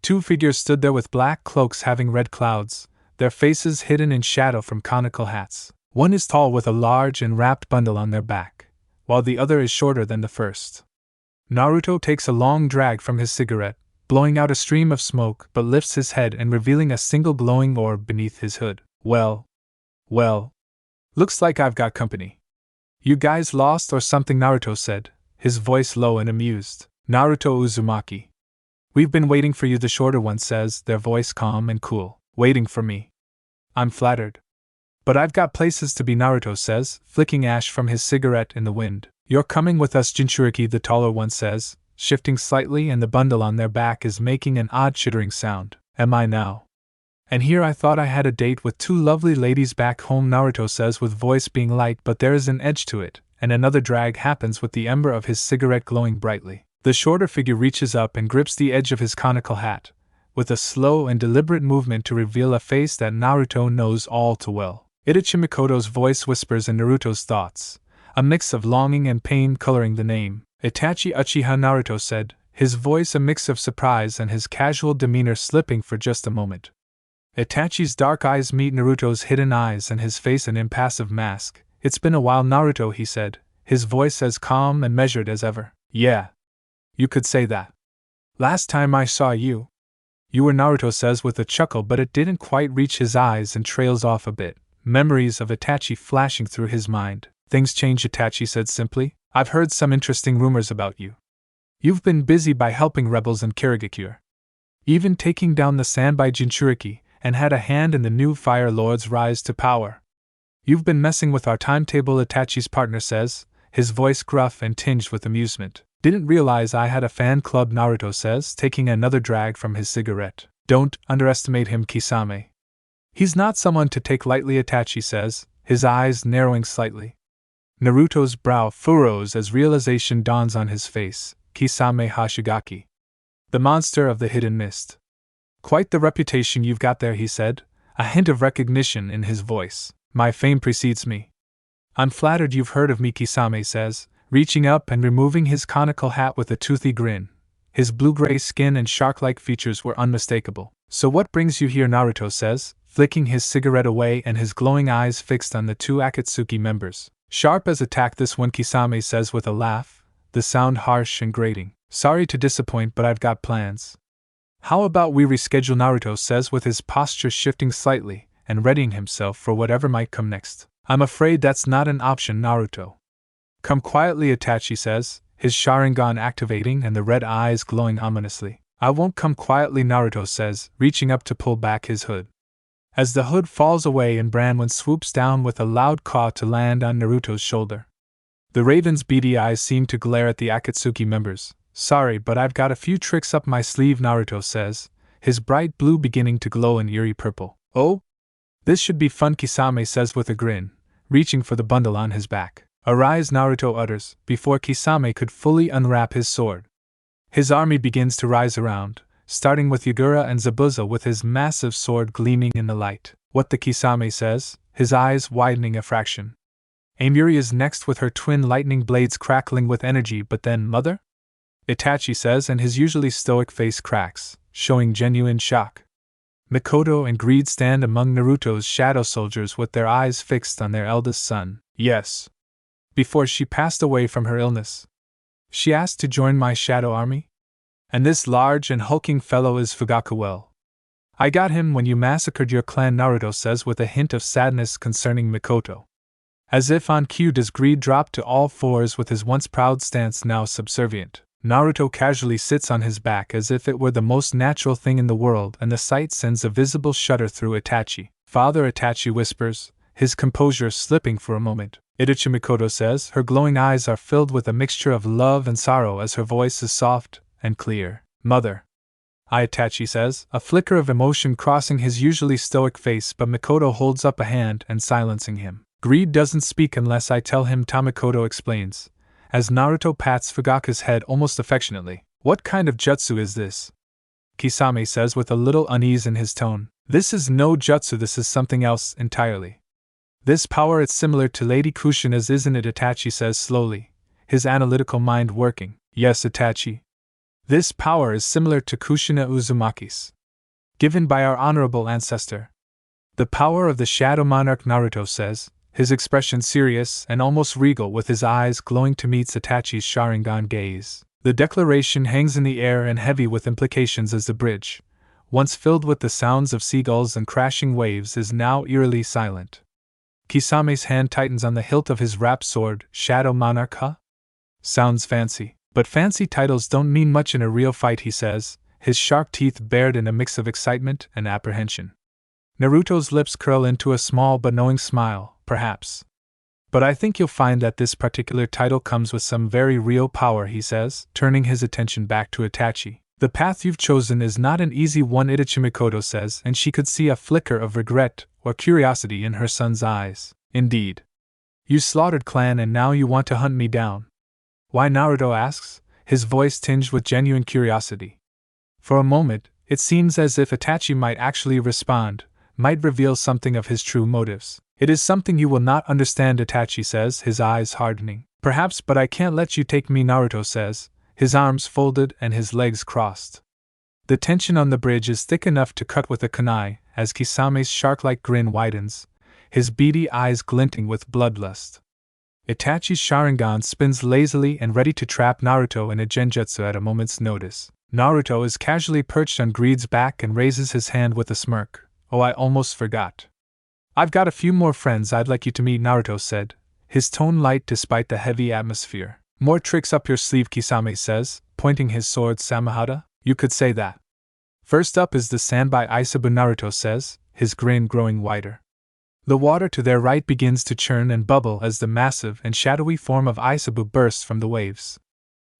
2 figures stood there with black cloaks having red clouds, their faces hidden in shadow from conical hats. One is tall with a large and wrapped bundle on their back, while the other is shorter than the first. Naruto takes a long drag from his cigarette, blowing out a stream of smoke, but lifts his head and revealing a single glowing orb beneath his hood. Well, looks like I've got company. You guys lost or something, Naruto said, his voice low and amused. Naruto Uzumaki. We've been waiting for you, the shorter one says, their voice calm and cool. Waiting for me. I'm flattered. But I've got places to be, Naruto says, flicking ash from his cigarette in the wind. You're coming with us, Jinchuriki, the taller one says, shifting slightly, and the bundle on their back is making an odd chittering sound. Am I now? And here I thought I had a date with two lovely ladies back home, Naruto says with voice being light, but there is an edge to it, and another drag happens with the ember of his cigarette glowing brightly. The shorter figure reaches up and grips the edge of his conical hat, with a slow and deliberate movement to reveal a face that Naruto knows all too well. Itachi Mikoto's voice whispers in Naruto's thoughts, a mix of longing and pain coloring the name. Itachi Uchiha, Naruto said, his voice a mix of surprise and his casual demeanor slipping for just a moment. Itachi's dark eyes meet Naruto's hidden eyes and his face an impassive mask. It's been a while, Naruto, he said, his voice as calm and measured as ever. Yeah. You could say that. Last time I saw you. You were, Naruto says with a chuckle, but it didn't quite reach his eyes and trails off a bit, memories of Itachi flashing through his mind. Things change, Itachi said simply. I've heard some interesting rumors about you. You've been busy by helping rebels in Kirigakure. Even taking down the Sanbai Jinchuriki, and had a hand in the new Fire Lord's rise to power. You've been messing with our timetable, Itachi's partner says, his voice gruff and tinged with amusement. Didn't realize I had a fan club, Naruto says, taking another drag from his cigarette. Don't underestimate him, Kisame. He's not someone to take lightly, Itachi says, his eyes narrowing slightly. Naruto's brow furrows as realization dawns on his face. Kisame Hashigaki. The monster of the hidden mist. Quite the reputation you've got there, he said, a hint of recognition in his voice. My fame precedes me. I'm flattered you've heard of me, Kisame says, reaching up and removing his conical hat with a toothy grin. His blue-gray skin and shark-like features were unmistakable. So what brings you here, Naruto says, flicking his cigarette away and his glowing eyes fixed on the two Akatsuki members. Sharp as a tack, this one, Kisame says with a laugh, the sound harsh and grating. Sorry to disappoint, but I've got plans. How about we reschedule, Naruto says with his posture shifting slightly and readying himself for whatever might come next. I'm afraid that's not an option, Naruto. Come quietly, Itachi says, his Sharingan activating and the red eyes glowing ominously. I won't come quietly, Naruto says, reaching up to pull back his hood. As the hood falls away and Branwen swoops down with a loud caw to land on Naruto's shoulder. The raven's beady eyes seem to glare at the Akatsuki members. Sorry, but I've got a few tricks up my sleeve, Naruto says, his bright blue beginning to glow in eerie purple. Oh? This should be fun, Kisame says with a grin, reaching for the bundle on his back. Arise, Naruto utters, before Kisame could fully unwrap his sword. His army begins to rise around, starting with Yagura and Zabuza with his massive sword gleaming in the light. What the Kisame says, his eyes widening a fraction. Amiri is next with her twin lightning blades crackling with energy, but then Mother? Itachi says, and his usually stoic face cracks, showing genuine shock. Mikoto and Greed stand among Naruto's shadow soldiers with their eyes fixed on their eldest son. Yes. Before she passed away from her illness, she asked to join my shadow army? And this large and hulking fellow is Fugakuwell. I got him when you massacred your clan, Naruto says with a hint of sadness concerning Mikoto. As if on cue does Greed drop to all fours with his once proud stance now subservient. Naruto casually sits on his back as if it were the most natural thing in the world, and the sight sends a visible shudder through Itachi. Father, Itachi whispers, his composure slipping for a moment. Itachi, Mikoto says, her glowing eyes are filled with a mixture of love and sorrow as her voice is soft and clear. Mother. Itachi says, a flicker of emotion crossing his usually stoic face, but Mikoto holds up a hand and silencing him. Greed doesn't speak unless I tell him, Mikoto explains, as Naruto pats Fugaku's head almost affectionately. What kind of jutsu is this? Kisame says with a little unease in his tone. This is no jutsu, this is something else entirely. This power, it's similar to Lady Kushina's, isn't it? Itachi says slowly, his analytical mind working. Yes, Itachi. This power is similar to Kushina Uzumaki's, given by our honorable ancestor. The power of the Shadow Monarch, Naruto says, his expression serious and almost regal with his eyes glowing to meet Itachi's Sharingan gaze. The declaration hangs in the air and heavy with implications as the bridge, once filled with the sounds of seagulls and crashing waves, is now eerily silent. Kisame's hand tightens on the hilt of his wrapped sword. Shadow Monarch, huh? Sounds fancy. But fancy titles don't mean much in a real fight, he says, his sharp teeth bared in a mix of excitement and apprehension. Naruto's lips curl into a small but knowing smile, perhaps. But I think you'll find that this particular title comes with some very real power, he says, turning his attention back to Itachi. The path you've chosen is not an easy one, Itachi says, and she could see a flicker of regret or curiosity in her son's eyes. Indeed. You slaughtered clan and now you want to hunt me down. Why? Naruto asks, his voice tinged with genuine curiosity. For a moment, it seems as if Itachi might actually respond, might reveal something of his true motives. It is something you will not understand, Itachi says, his eyes hardening. Perhaps, but I can't let you take me, Naruto says, his arms folded and his legs crossed. The tension on the bridge is thick enough to cut with a kunai, as Kisame's shark-like grin widens, his beady eyes glinting with bloodlust. Itachi's Sharingan spins lazily and ready to trap Naruto in a genjutsu at a moment's notice. Naruto is casually perched on Greed's back and raises his hand with a smirk. Oh, I almost forgot. I've got a few more friends I'd like you to meet, Naruto said, his tone light despite the heavy atmosphere. More tricks up your sleeve, Kisame says, pointing his sword. Samahata? You could say that. First up is the Sanbai Aisabu, Naruto says, his grin growing wider. The water to their right begins to churn and bubble as the massive and shadowy form of Aisabu bursts from the waves.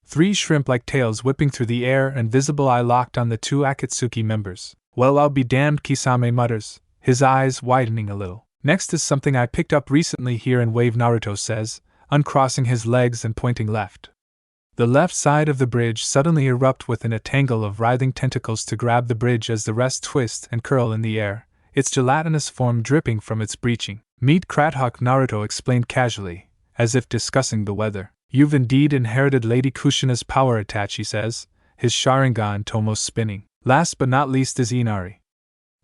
3 shrimp-like tails whipping through the air and visible eye locked on the 2 Akatsuki members. Well, I'll be damned, Kisame mutters, his eyes widening a little. Next is something I picked up recently here in Wave, Naruto says, uncrossing his legs and pointing left. The left side of the bridge suddenly erupt within a tangle of writhing tentacles to grab the bridge as the rest twist and curl in the air, its gelatinous form dripping from its breaching. Meet Krathok, Naruto explained casually, as if discussing the weather. You've indeed inherited Lady Kushina's power, Itachi says, his Sharingan Tomo spinning. Last but not least is Inari.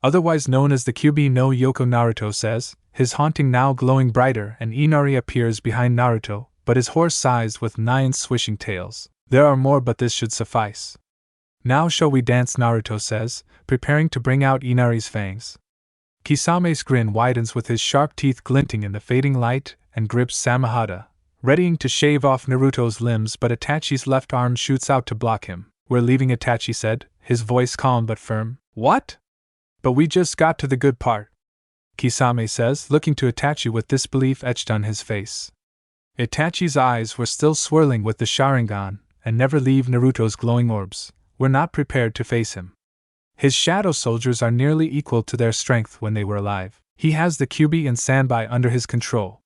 Otherwise known as the Kyuubi no Yoko, Naruto says, his haunting now glowing brighter, and Inari appears behind Naruto, but is horse-sized with 9 swishing tails. There are more, but this should suffice. Now shall we dance, Naruto says, preparing to bring out Inari's fangs. Kisame's grin widens with his sharp teeth glinting in the fading light, and grips Samahata, readying to shave off Naruto's limbs, but Itachi's left arm shoots out to block him. We're leaving, Itachi said, his voice calm but firm. What? But we just got to the good part, Kisame says, looking to Itachi with disbelief etched on his face. Itachi's eyes were still swirling with the Sharingan, and never leave Naruto's glowing orbs. We're not prepared to face him. His shadow soldiers are nearly equal to their strength when they were alive. He has the Kyuubi and Sanbai under his control.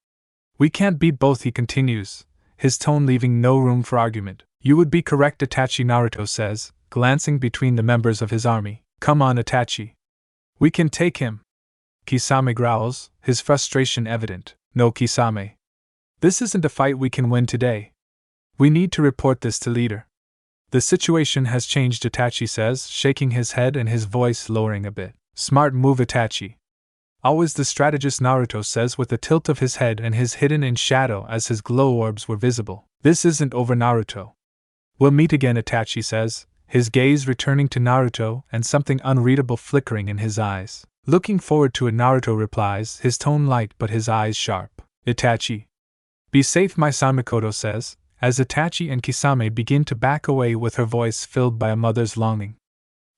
We can't beat both, he continues, his tone leaving no room for argument. You would be correct, Itachi, Naruto says, glancing between the members of his army. Come on, Itachi. We can take him. Kisame growls, his frustration evident. No, Kisame. This isn't a fight we can win today. We need to report this to leader. The situation has changed, Itachi says, shaking his head and his voice lowering a bit. Smart move, Itachi. Always the strategist, Naruto says with a tilt of his head and his hidden in shadow as his glow orbs were visible. This isn't over, Naruto. We'll meet again, Itachi says, his gaze returning to Naruto and something unreadable flickering in his eyes. Looking forward to it, Naruto replies, his tone light but his eyes sharp. Itachi. Be safe, my son, Mikoto says, as Itachi and Kisame begin to back away with her voice filled by a mother's longing.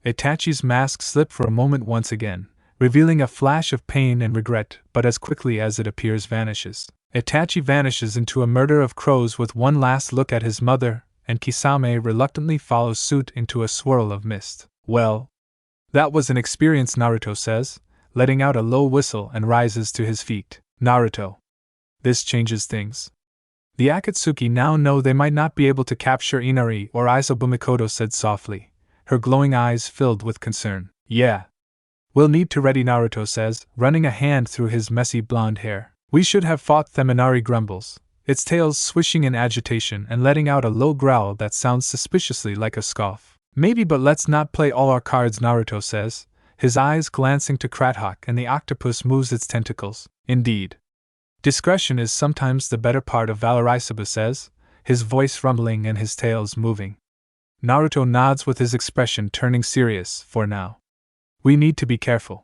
Itachi's mask slipped for a moment once again, revealing a flash of pain and regret, but as quickly as it appears vanishes. Itachi vanishes into a murder of crows with one last look at his mother, and Kisame reluctantly follows suit into a swirl of mist. Well, that was an experience, Naruto says, letting out a low whistle and rises to his feet. Naruto. This changes things. The Akatsuki now know they might not be able to capture Inari or Aisabu, Mikoto said softly, her glowing eyes filled with concern. Yeah. We'll need to ready, Naruto says, running a hand through his messy blonde hair. We should have fought them, Inari grumbles, its tails swishing in agitation and letting out a low growl that sounds suspiciously like a scoff. Maybe, but let's not play all our cards, Naruto says, his eyes glancing to Krathok, and the octopus moves its tentacles. Indeed. Discretion is sometimes the better part of valor, Aisabu says, his voice rumbling and his tails moving. Naruto nods with his expression turning serious, for now. We need to be careful.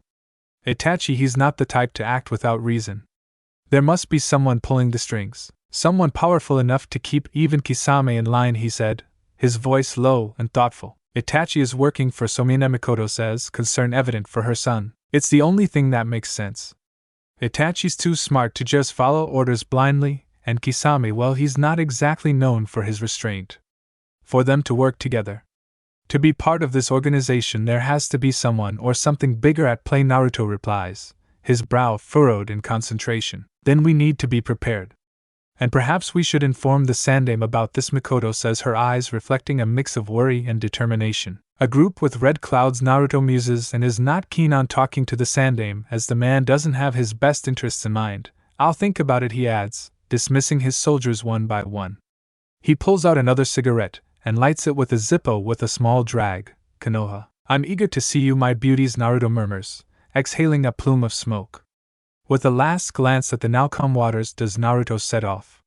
Itachi, he's not the type to act without reason. There must be someone pulling the strings. Someone powerful enough to keep even Kisame in line, he said, his voice low and thoughtful. Itachi is working for Somina, Mikoto says, concern evident for her son. It's the only thing that makes sense. Itachi's too smart to just follow orders blindly, and Kisame, well, he's not exactly known for his restraint. For them to work together, to be part of this organization, there has to be someone or something bigger at play, Naruto replies, his brow furrowed in concentration. Then we need to be prepared. And perhaps we should inform the Sandaime about this, Mikoto says, her eyes reflecting a mix of worry and determination. A group with red clouds, Naruto muses, and is not keen on talking to the Sandaime as the man doesn't have his best interests in mind. I'll think about it, he adds, dismissing his soldiers one by one. He pulls out another cigarette and lights it with a Zippo with a small drag. Konoha, I'm eager to see you, my beauties, Naruto murmurs, exhaling a plume of smoke. With a last glance at the now calm waters does Naruto set off.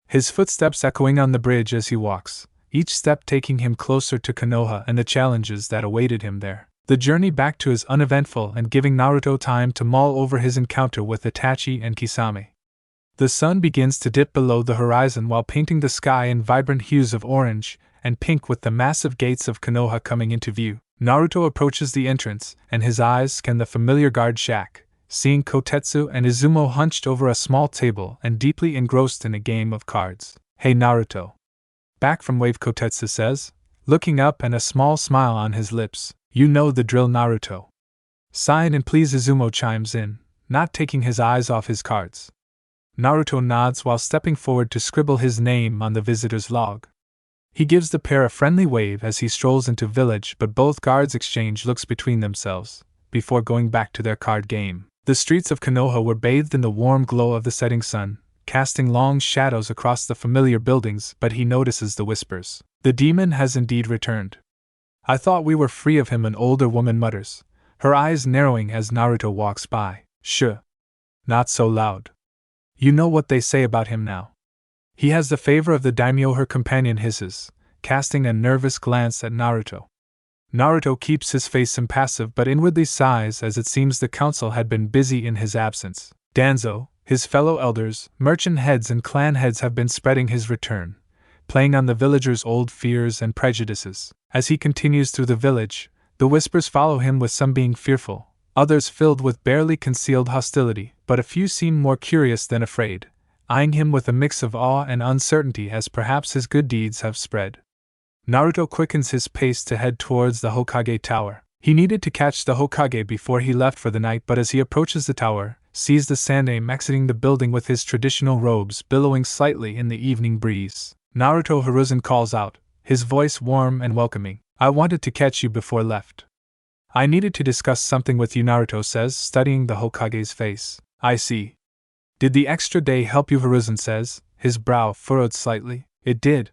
His footsteps echoing on the bridge as he walks, each step taking him closer to Konoha and the challenges that awaited him there. The journey back to is uneventful and giving Naruto time to mull over his encounter with Itachi and Kisame. The sun begins to dip below the horizon while painting the sky in vibrant hues of orange and pink with the massive gates of Konoha coming into view. Naruto approaches the entrance, and his eyes scan the familiar guard shack, seeing Kotetsu and Izumo hunched over a small table and deeply engrossed in a game of cards. Hey Naruto. Back from wave, Kotetsu says, looking up and a small smile on his lips. You know the drill, Naruto. Sign and please, Izumo chimes in, not taking his eyes off his cards. Naruto nods while stepping forward to scribble his name on the visitor's log. He gives the pair a friendly wave as he strolls into village, but both guards exchange looks between themselves, before going back to their card game. The streets of Konoha were bathed in the warm glow of the setting sun, casting long shadows across the familiar buildings, but he notices the whispers. The demon has indeed returned. I thought we were free of him, an older woman mutters, her eyes narrowing as Naruto walks by. Shh. Not so loud. You know what they say about him now. He has the favor of the daimyo, her companion hisses, casting a nervous glance at Naruto. Naruto keeps his face impassive but inwardly sighs as it seems the council had been busy in his absence. Danzo, his fellow elders, merchant heads and clan heads have been spreading his return, playing on the villagers' old fears and prejudices. As he continues through the village, the whispers follow him, with some being fearful, others filled with barely concealed hostility, but a few seem more curious than afraid, eyeing him with a mix of awe and uncertainty as perhaps his good deeds have spread. Naruto quickens his pace to head towards the Hokage Tower. He needed to catch the Hokage before he left for the night, but as he approaches the tower, sees the Sandaime exiting the building with his traditional robes billowing slightly in the evening breeze. Naruto Hiruzen calls out, his voice warm and welcoming. I wanted to catch you before left. I needed to discuss something with you, Naruto says, studying the Hokage's face. I see. Did the extra day help you, Hiruzen says, his brow furrowed slightly. It did.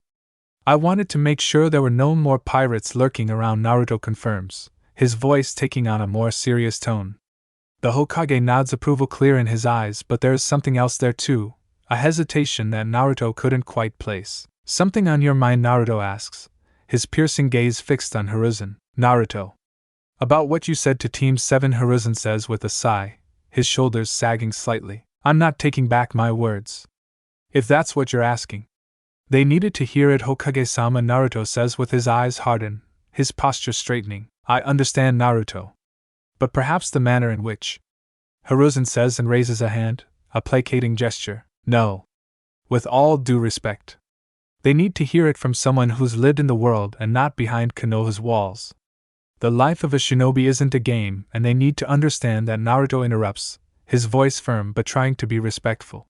I wanted to make sure there were no more pirates lurking around, Naruto confirms, his voice taking on a more serious tone. The Hokage nods approval clear in his eyes, but there is something else there too, a hesitation that Naruto couldn't quite place. Something on your mind, Naruto asks, his piercing gaze fixed on Hiruzen. Naruto. About what you said to Team 7, Hiruzen says with a sigh, his shoulders sagging slightly. I'm not taking back my words. If that's what you're asking. They needed to hear it, Hokage-sama, Naruto says with his eyes hardened, his posture straightening. I understand, Naruto. But perhaps the manner in which. Hiruzen says and raises a hand, a placating gesture. No. With all due respect. They need to hear it from someone who's lived in the world and not behind Konoha's walls. The life of a shinobi isn't a game, and they need to understand that. Naruto interrupts, his voice firm but trying to be respectful.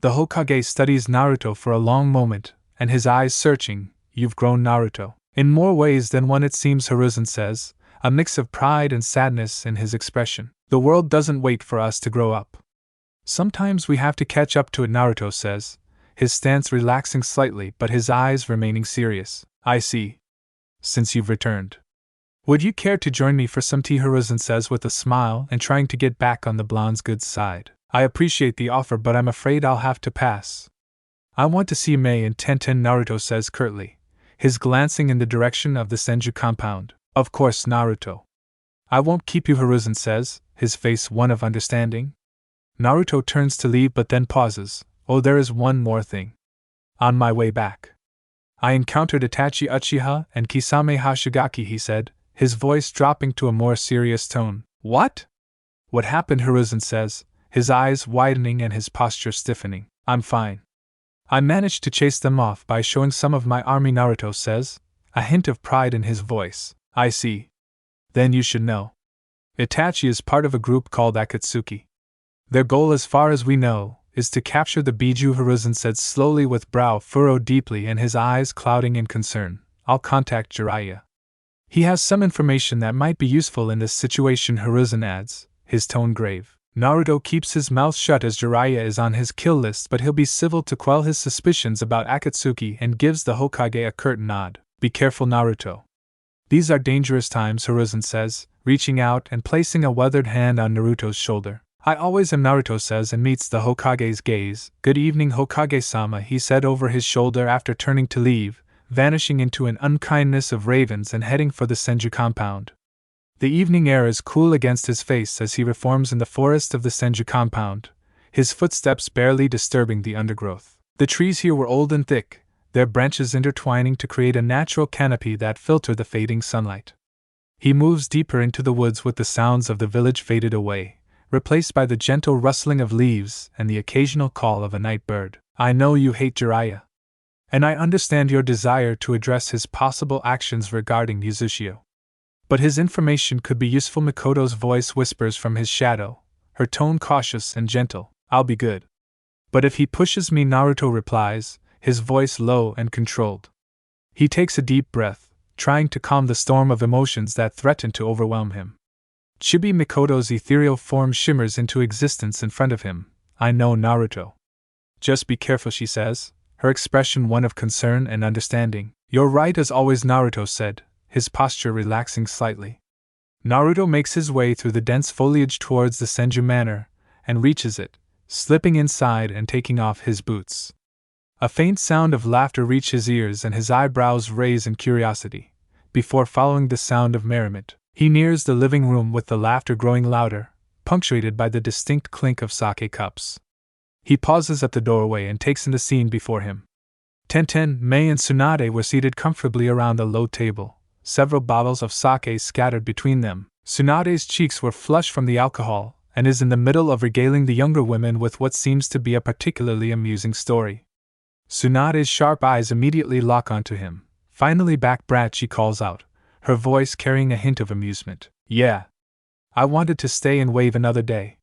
The Hokage studies Naruto for a long moment, and his eyes searching. You've grown, Naruto. In more ways than one, it seems, Hiruzen says, a mix of pride and sadness in his expression. The world doesn't wait for us to grow up. Sometimes we have to catch up to it, Naruto says, his stance relaxing slightly but his eyes remaining serious. I see. Since you've returned. Would you care to join me for some tea, Hiruzen says with a smile and trying to get back on the blonde's good side. I appreciate the offer, but I'm afraid I'll have to pass. I want to see Mei and Tenten, Naruto says curtly, his glancing in the direction of the Senju compound. Of course, Naruto. I won't keep you, Hiruzen says, his face one of understanding. Naruto turns to leave but then pauses. Oh, there is one more thing. On my way back, I encountered Itachi Uchiha and Kisame Hashigaki, he said, his voice dropping to a more serious tone. What? What happened, Hiruzen says, his eyes widening and his posture stiffening. I'm fine. I managed to chase them off by showing some of my army, Naruto says, a hint of pride in his voice. I see. Then you should know. Itachi is part of a group called Akatsuki. Their goal, as far as we know, is to capture the Biju. Hiruzen said slowly, with brow furrowed deeply and his eyes clouding in concern. I'll contact Jiraiya. He has some information that might be useful in this situation, Hiruzen adds, his tone grave. Naruto keeps his mouth shut as Jiraiya is on his kill list, but he'll be civil to quell his suspicions about Akatsuki and gives the Hokage a curt nod. Be careful, Naruto. These are dangerous times, Hiruzen says, reaching out and placing a weathered hand on Naruto's shoulder. I always am, Naruto says, and meets the Hokage's gaze. Good evening, Hokage-sama, he said over his shoulder after turning to leave, vanishing into an unkindness of ravens and heading for the Senju compound. The evening air is cool against his face as he reforms in the forest of the Senju compound, his footsteps barely disturbing the undergrowth. The trees here were old and thick, their branches intertwining to create a natural canopy that filtered the fading sunlight. He moves deeper into the woods with the sounds of the village faded away, replaced by the gentle rustling of leaves and the occasional call of a night bird. I know you hate Jiraiya, and I understand your desire to address his possible actions regarding Uzushio. But his information could be useful. Mikoto's voice whispers from his shadow, her tone cautious and gentle. I'll be good. But if he pushes me, Naruto replies, his voice low and controlled. He takes a deep breath, trying to calm the storm of emotions that threaten to overwhelm him. Chibi Mikoto's ethereal form shimmers into existence in front of him. I know, Naruto. Just be careful, she says, her expression one of concern and understanding. You're right as always, Naruto said, his posture relaxing slightly. Naruto makes his way through the dense foliage towards the Senju Manor, and reaches it, slipping inside and taking off his boots. A faint sound of laughter reaches his ears and his eyebrows raise in curiosity, before following the sound of merriment. He nears the living room with the laughter growing louder, punctuated by the distinct clink of sake cups. He pauses at the doorway and takes in the scene before him. Tenten, Mei and Tsunade were seated comfortably around a low table, several bottles of sake scattered between them. Tsunade's cheeks were flushed from the alcohol, and is in the middle of regaling the younger women with what seems to be a particularly amusing story. Tsunade's sharp eyes immediately lock onto him. Finally, back, brat, she calls out, her voice carrying a hint of amusement. Yeah. I wanted to stay and wave another day.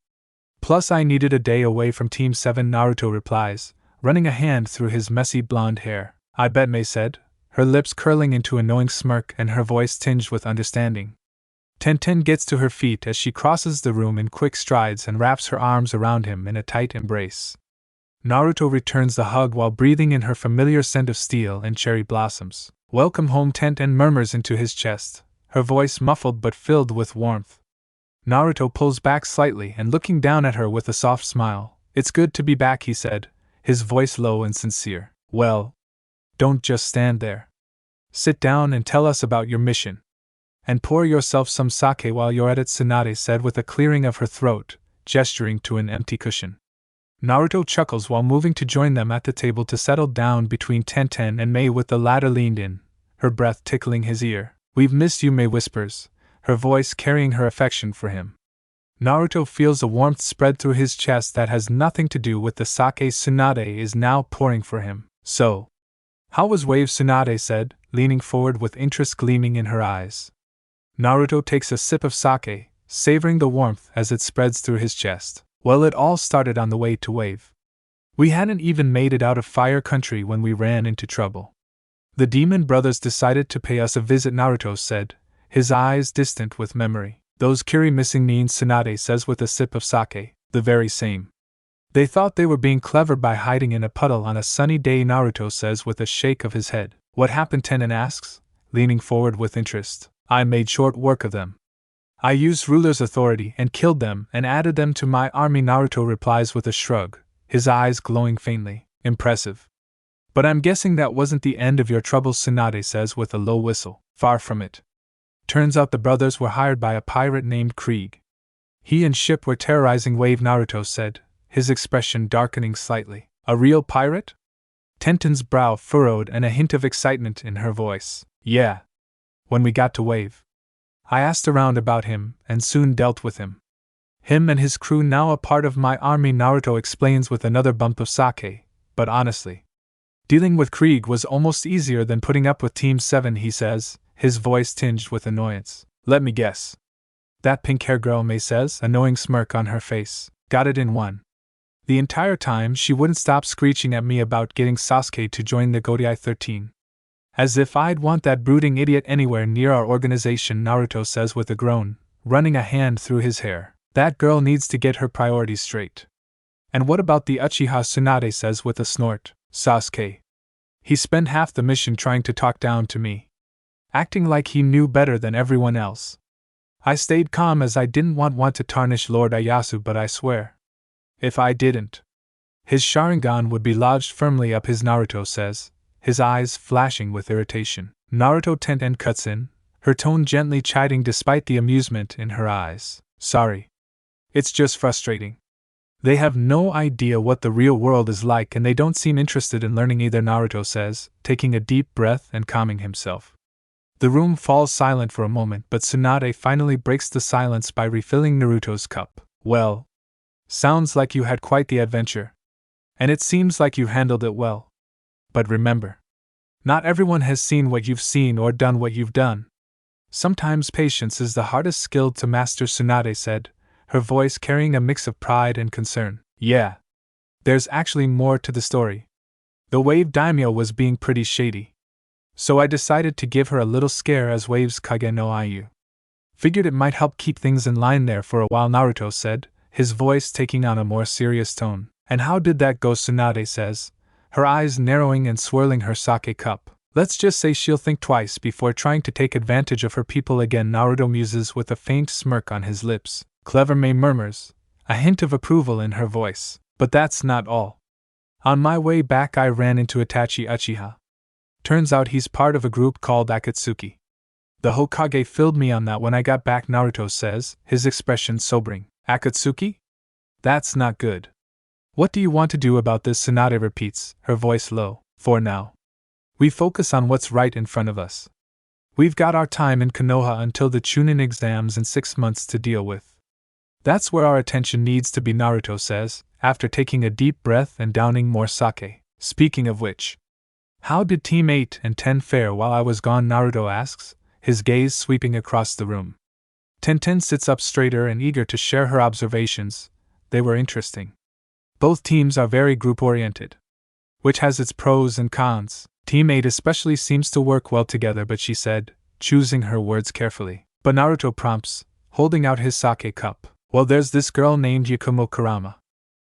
Plus I needed a day away from Team 7, Naruto replies, running a hand through his messy blonde hair. I bet, Mei said, her lips curling into a knowing smirk and her voice tinged with understanding. Tenten gets to her feet as she crosses the room in quick strides and wraps her arms around him in a tight embrace. Naruto returns the hug while breathing in her familiar scent of steel and cherry blossoms. Welcome home, Tenten murmurs into his chest, her voice muffled but filled with warmth. Naruto pulls back slightly and looking down at her with a soft smile. It's good to be back, he said, his voice low and sincere. Well, don't just stand there. Sit down and tell us about your mission. And pour yourself some sake while you're at it, Tsunade said with a clearing of her throat, gesturing to an empty cushion. Naruto chuckles while moving to join them at the table to settle down between Tenten and Mei, with the latter leaned in, her breath tickling his ear. We've missed you, Mei whispers, her voice carrying her affection for him. Naruto feels a warmth spread through his chest that has nothing to do with the sake Tsunade is now pouring for him. So, how was Wave? Tsunade said, leaning forward with interest gleaming in her eyes. Naruto takes a sip of sake, savoring the warmth as it spreads through his chest. Well, it all started on the way to Wave. We hadn't even made it out of Fire Country when we ran into trouble. The demon brothers decided to pay us a visit, Naruto said, his eyes distant with memory. Those Kiri missing means, Tsunade says with a sip of sake, the very same. They thought they were being clever by hiding in a puddle on a sunny day, Naruto says with a shake of his head. What happened? Tenen asks, leaning forward with interest. I made short work of them. I used ruler's authority and killed them and added them to my army, Naruto replies with a shrug, his eyes glowing faintly. Impressive. But I'm guessing that wasn't the end of your troubles, Tsunade says with a low whistle. Far from it. Turns out the brothers were hired by a pirate named Krieg. He and Ship were terrorizing Wave, Naruto said, his expression darkening slightly. A real pirate? Tenten's brow furrowed and a hint of excitement in her voice. Yeah. When we got to Wave, I asked around about him and soon dealt with him. Him and his crew now a part of my army, Naruto explains with another bump of sake, but honestly, dealing with Krieg was almost easier than putting up with Team 7, he says, his voice tinged with annoyance. Let me guess. That pink-haired girl, Mei says, a knowing smirk on her face. Got it in one. The entire time she wouldn't stop screeching at me about getting Sasuke to join the Godai 13. As if I'd want that brooding idiot anywhere near our organization, Naruto says with a groan, running a hand through his hair. That girl needs to get her priorities straight. And what about the Uchiha? Tsunade says with a snort. Sasuke. He spent half the mission trying to talk down to me, acting like he knew better than everyone else. I stayed calm as I didn't want to tarnish Lord Ieyasu, but I swear, if I didn't, his Sharingan would be lodged firmly up his, Naruto says, his eyes flashing with irritation. Naruto Tenten cuts in, her tone gently chiding despite the amusement in her eyes. Sorry. It's just frustrating. They have no idea what the real world is like and they don't seem interested in learning either, Naruto says, taking a deep breath and calming himself. The room falls silent for a moment, but Tsunade finally breaks the silence by refilling Naruto's cup. Well, sounds like you had quite the adventure. And it seems like you handled it well. But remember, not everyone has seen what you've seen or done what you've done. Sometimes patience is the hardest skill to master, Tsunade said, her voice carrying a mix of pride and concern. Yeah. There's actually more to the story. The Wave Daimyo was being pretty shady. So I decided to give her a little scare as Wave's Kage no Ayu. Figured it might help keep things in line there for a while, Naruto said, his voice taking on a more serious tone. And how did that go? Tsunade says, her eyes narrowing and swirling her sake cup. Let's just say she'll think twice before trying to take advantage of her people again, Naruto muses with a faint smirk on his lips. Clever, Mei murmurs, a hint of approval in her voice. But that's not all. On my way back I ran into Itachi Uchiha. Turns out he's part of a group called Akatsuki. The Hokage filled me on that when I got back, Naruto says, his expression sobering. Akatsuki? That's not good. What do you want to do about this? Tsunade repeats, her voice low. For now, we focus on what's right in front of us. We've got our time in Konoha until the Chunin exams in 6 months to deal with. That's where our attention needs to be, Naruto says, after taking a deep breath and downing more sake. Speaking of which, how did Team 8 and 10 fare while I was gone? Naruto asks, his gaze sweeping across the room. Tenten sits up straighter and eager to share her observations. They were interesting. Both teams are very group-oriented, which has its pros and cons. Team 8 especially seems to work well together, but she said, choosing her words carefully. But Naruto prompts, holding out his sake cup. Well, there's this girl named Yakumo Kurama.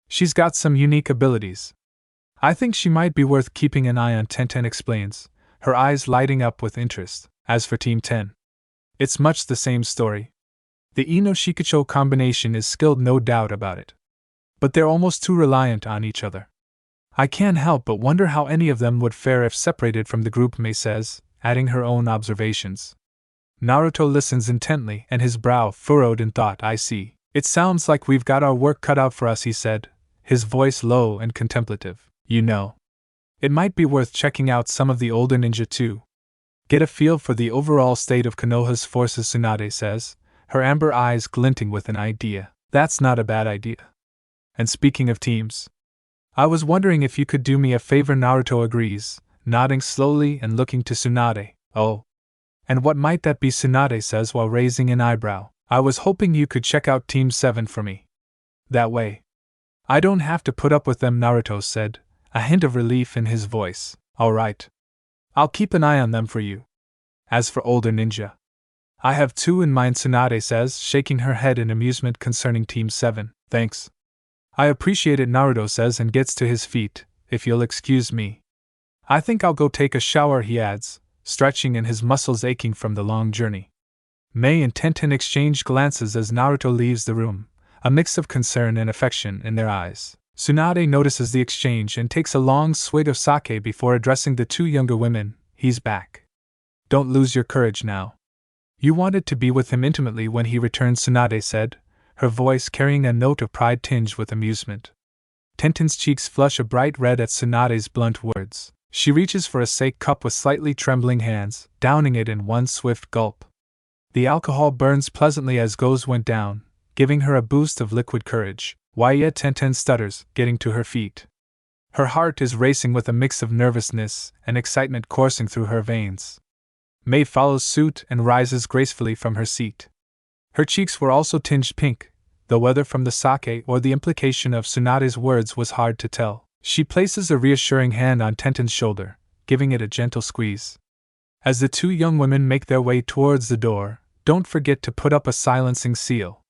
She's got some unique abilities. I think she might be worth keeping an eye on, Tenten explains, her eyes lighting up with interest. As for Team 10, it's much the same story. The Ino Shikucho combination is skilled, no doubt about it. But they're almost too reliant on each other. I can't help but wonder how any of them would fare if separated from the group, Mei says, adding her own observations. Naruto listens intently and his brow furrowed in thought. I see. It sounds like we've got our work cut out for us, he said, his voice low and contemplative. You know, it might be worth checking out some of the older ninja too. Get a feel for the overall state of Konoha's forces, Tsunade says, her amber eyes glinting with an idea. That's not a bad idea. And speaking of teams, I was wondering if you could do me a favor. Naruto agrees, nodding slowly and looking to Tsunade. Oh. And what might that be? Tsunade says while raising an eyebrow. I was hoping you could check out Team 7 for me. That way, I don't have to put up with them, Naruto said, a hint of relief in his voice. All right. I'll keep an eye on them for you. As for older ninja, I have 2 in mind, Tsunade says, shaking her head in amusement concerning Team 7. Thanks. I appreciate it, Naruto says and gets to his feet. If you'll excuse me, I think I'll go take a shower, he adds, stretching and his muscles aching from the long journey. Mei and Tenten exchange glances as Naruto leaves the room, a mix of concern and affection in their eyes. Tsunade notices the exchange and takes a long swig of sake before addressing the 2 younger women. He's back. Don't lose your courage now. You wanted to be with him intimately when he returned, Tsunade said, her voice carrying a note of pride tinged with amusement. Tenten's cheeks flush a bright red at Tsunade's blunt words. She reaches for a sake cup with slightly trembling hands, downing it in one swift gulp. The alcohol burns pleasantly as goes went down, giving her a boost of liquid courage. Why yet Tenten stutters, getting to her feet. Her heart is racing with a mix of nervousness and excitement coursing through her veins. Mei follows suit and rises gracefully from her seat. Her cheeks were also tinged pink, though whether from the sake or the implication of Tsunade's words was hard to tell. She places a reassuring hand on Tenten's shoulder, giving it a gentle squeeze. As the two young women make their way towards the door, "Don't forget to put up a silencing seal,"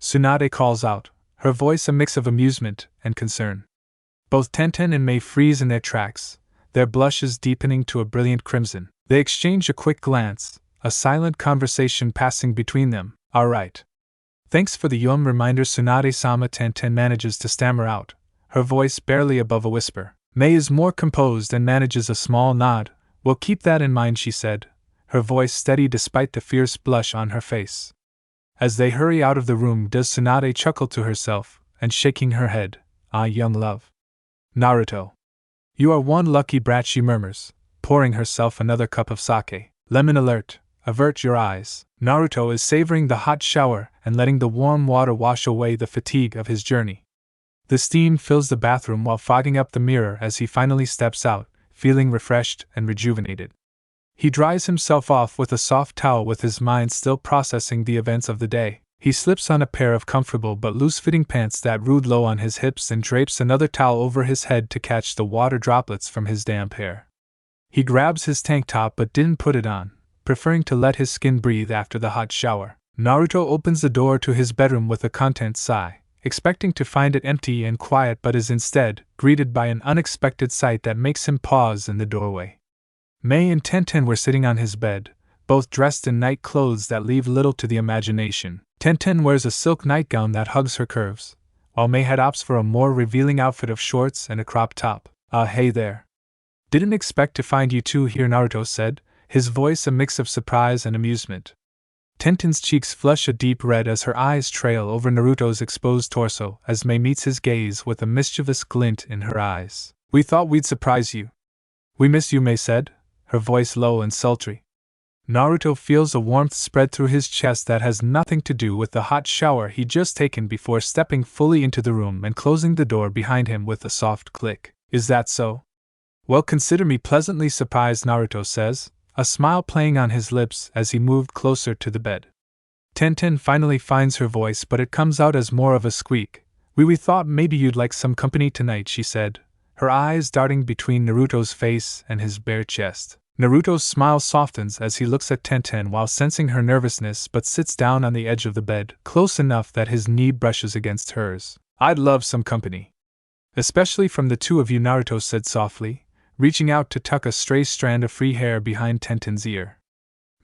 Tsunade calls out, her voice a mix of amusement and concern. Both Tenten and Mei freeze in their tracks, their blushes deepening to a brilliant crimson. They exchange a quick glance, a silent conversation passing between them. "All right. Thanks for the reminder," Tsunade-sama. Tenten manages to stammer out, her voice barely above a whisper. Mei is more composed and manages a small nod. "We'll keep that in mind," she said, her voice steady despite the fierce blush on her face. As they hurry out of the room, does Tsunade chuckle to herself, and shaking her head, "Ah, young love. Naruto. You are one lucky brat," she murmurs, pouring herself another cup of sake. Lemon alert, avert your eyes. Naruto is savoring the hot shower and letting the warm water wash away the fatigue of his journey. The steam fills the bathroom while fogging up the mirror as he finally steps out, feeling refreshed and rejuvenated. He dries himself off with a soft towel with his mind still processing the events of the day. He slips on a pair of comfortable but loose-fitting pants that rode low on his hips and drapes another towel over his head to catch the water droplets from his damp hair. He grabs his tank top but didn't put it on, preferring to let his skin breathe after the hot shower. Naruto opens the door to his bedroom with a content sigh, expecting to find it empty and quiet, but is instead greeted by an unexpected sight that makes him pause in the doorway. Mei and Tenten were sitting on his bed, both dressed in night clothes that leave little to the imagination. Tenten wears a silk nightgown that hugs her curves, while Mei had opts for a more revealing outfit of shorts and a crop top. Hey there. Didn't expect to find you two here," Naruto said, his voice a mix of surprise and amusement. Tenten's cheeks flush a deep red as her eyes trail over Naruto's exposed torso as Mei meets his gaze with a mischievous glint in her eyes. "We thought we'd surprise you." "We miss you," Mei said, her voice low and sultry. Naruto feels a warmth spread through his chest that has nothing to do with the hot shower he'd just taken before stepping fully into the room and closing the door behind him with a soft click. "Is that so?" "Well, consider me pleasantly surprised," Naruto says, a smile playing on his lips as he moved closer to the bed. Tenten finally finds her voice, but it comes out as more of a squeak. We thought maybe you'd like some company tonight," she said, her eyes darting between Naruto's face and his bare chest. Naruto's smile softens as he looks at Tenten while sensing her nervousness, but sits down on the edge of the bed, close enough that his knee brushes against hers. "I'd love some company. Especially from the two of you," Naruto said softly, reaching out to tuck a stray strand of free hair behind Tenten's ear.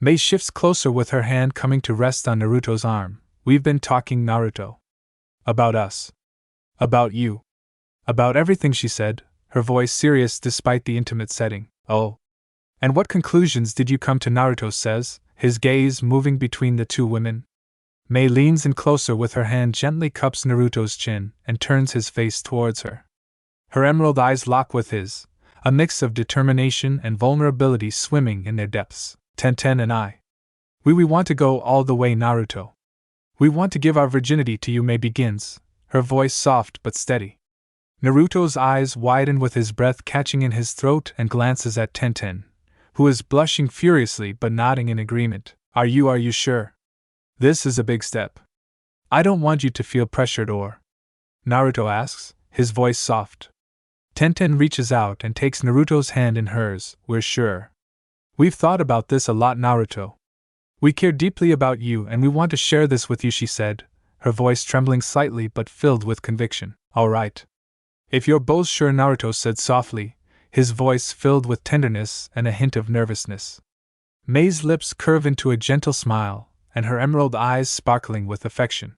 Mei shifts closer with her hand coming to rest on Naruto's arm. "We've been talking, Naruto. About us. About you. About everything," she said, her voice serious despite the intimate setting. "Oh. And what conclusions did you come to?" Naruto says, his gaze moving between the two women. Mei leans in closer with her hand gently cups Naruto's chin and turns his face towards her. Her emerald eyes lock with his, a mix of determination and vulnerability swimming in their depths. "Tenten and I. We want to go all the way, Naruto. We want to give our virginity to you," Mei begins, her voice soft but steady. Naruto's eyes widen with his breath catching in his throat and glances at Tenten, who is blushing furiously but nodding in agreement. Are you sure? This is a big step. I don't want you to feel pressured or..." Naruto asks, his voice soft. Tenten reaches out and takes Naruto's hand in hers. "We're sure. We've thought about this a lot, Naruto. We care deeply about you and we want to share this with you," she said, her voice trembling slightly but filled with conviction. "All right. If you're both sure," Naruto said softly, his voice filled with tenderness and a hint of nervousness. Mei's lips curve into a gentle smile, and her emerald eyes sparkling with affection.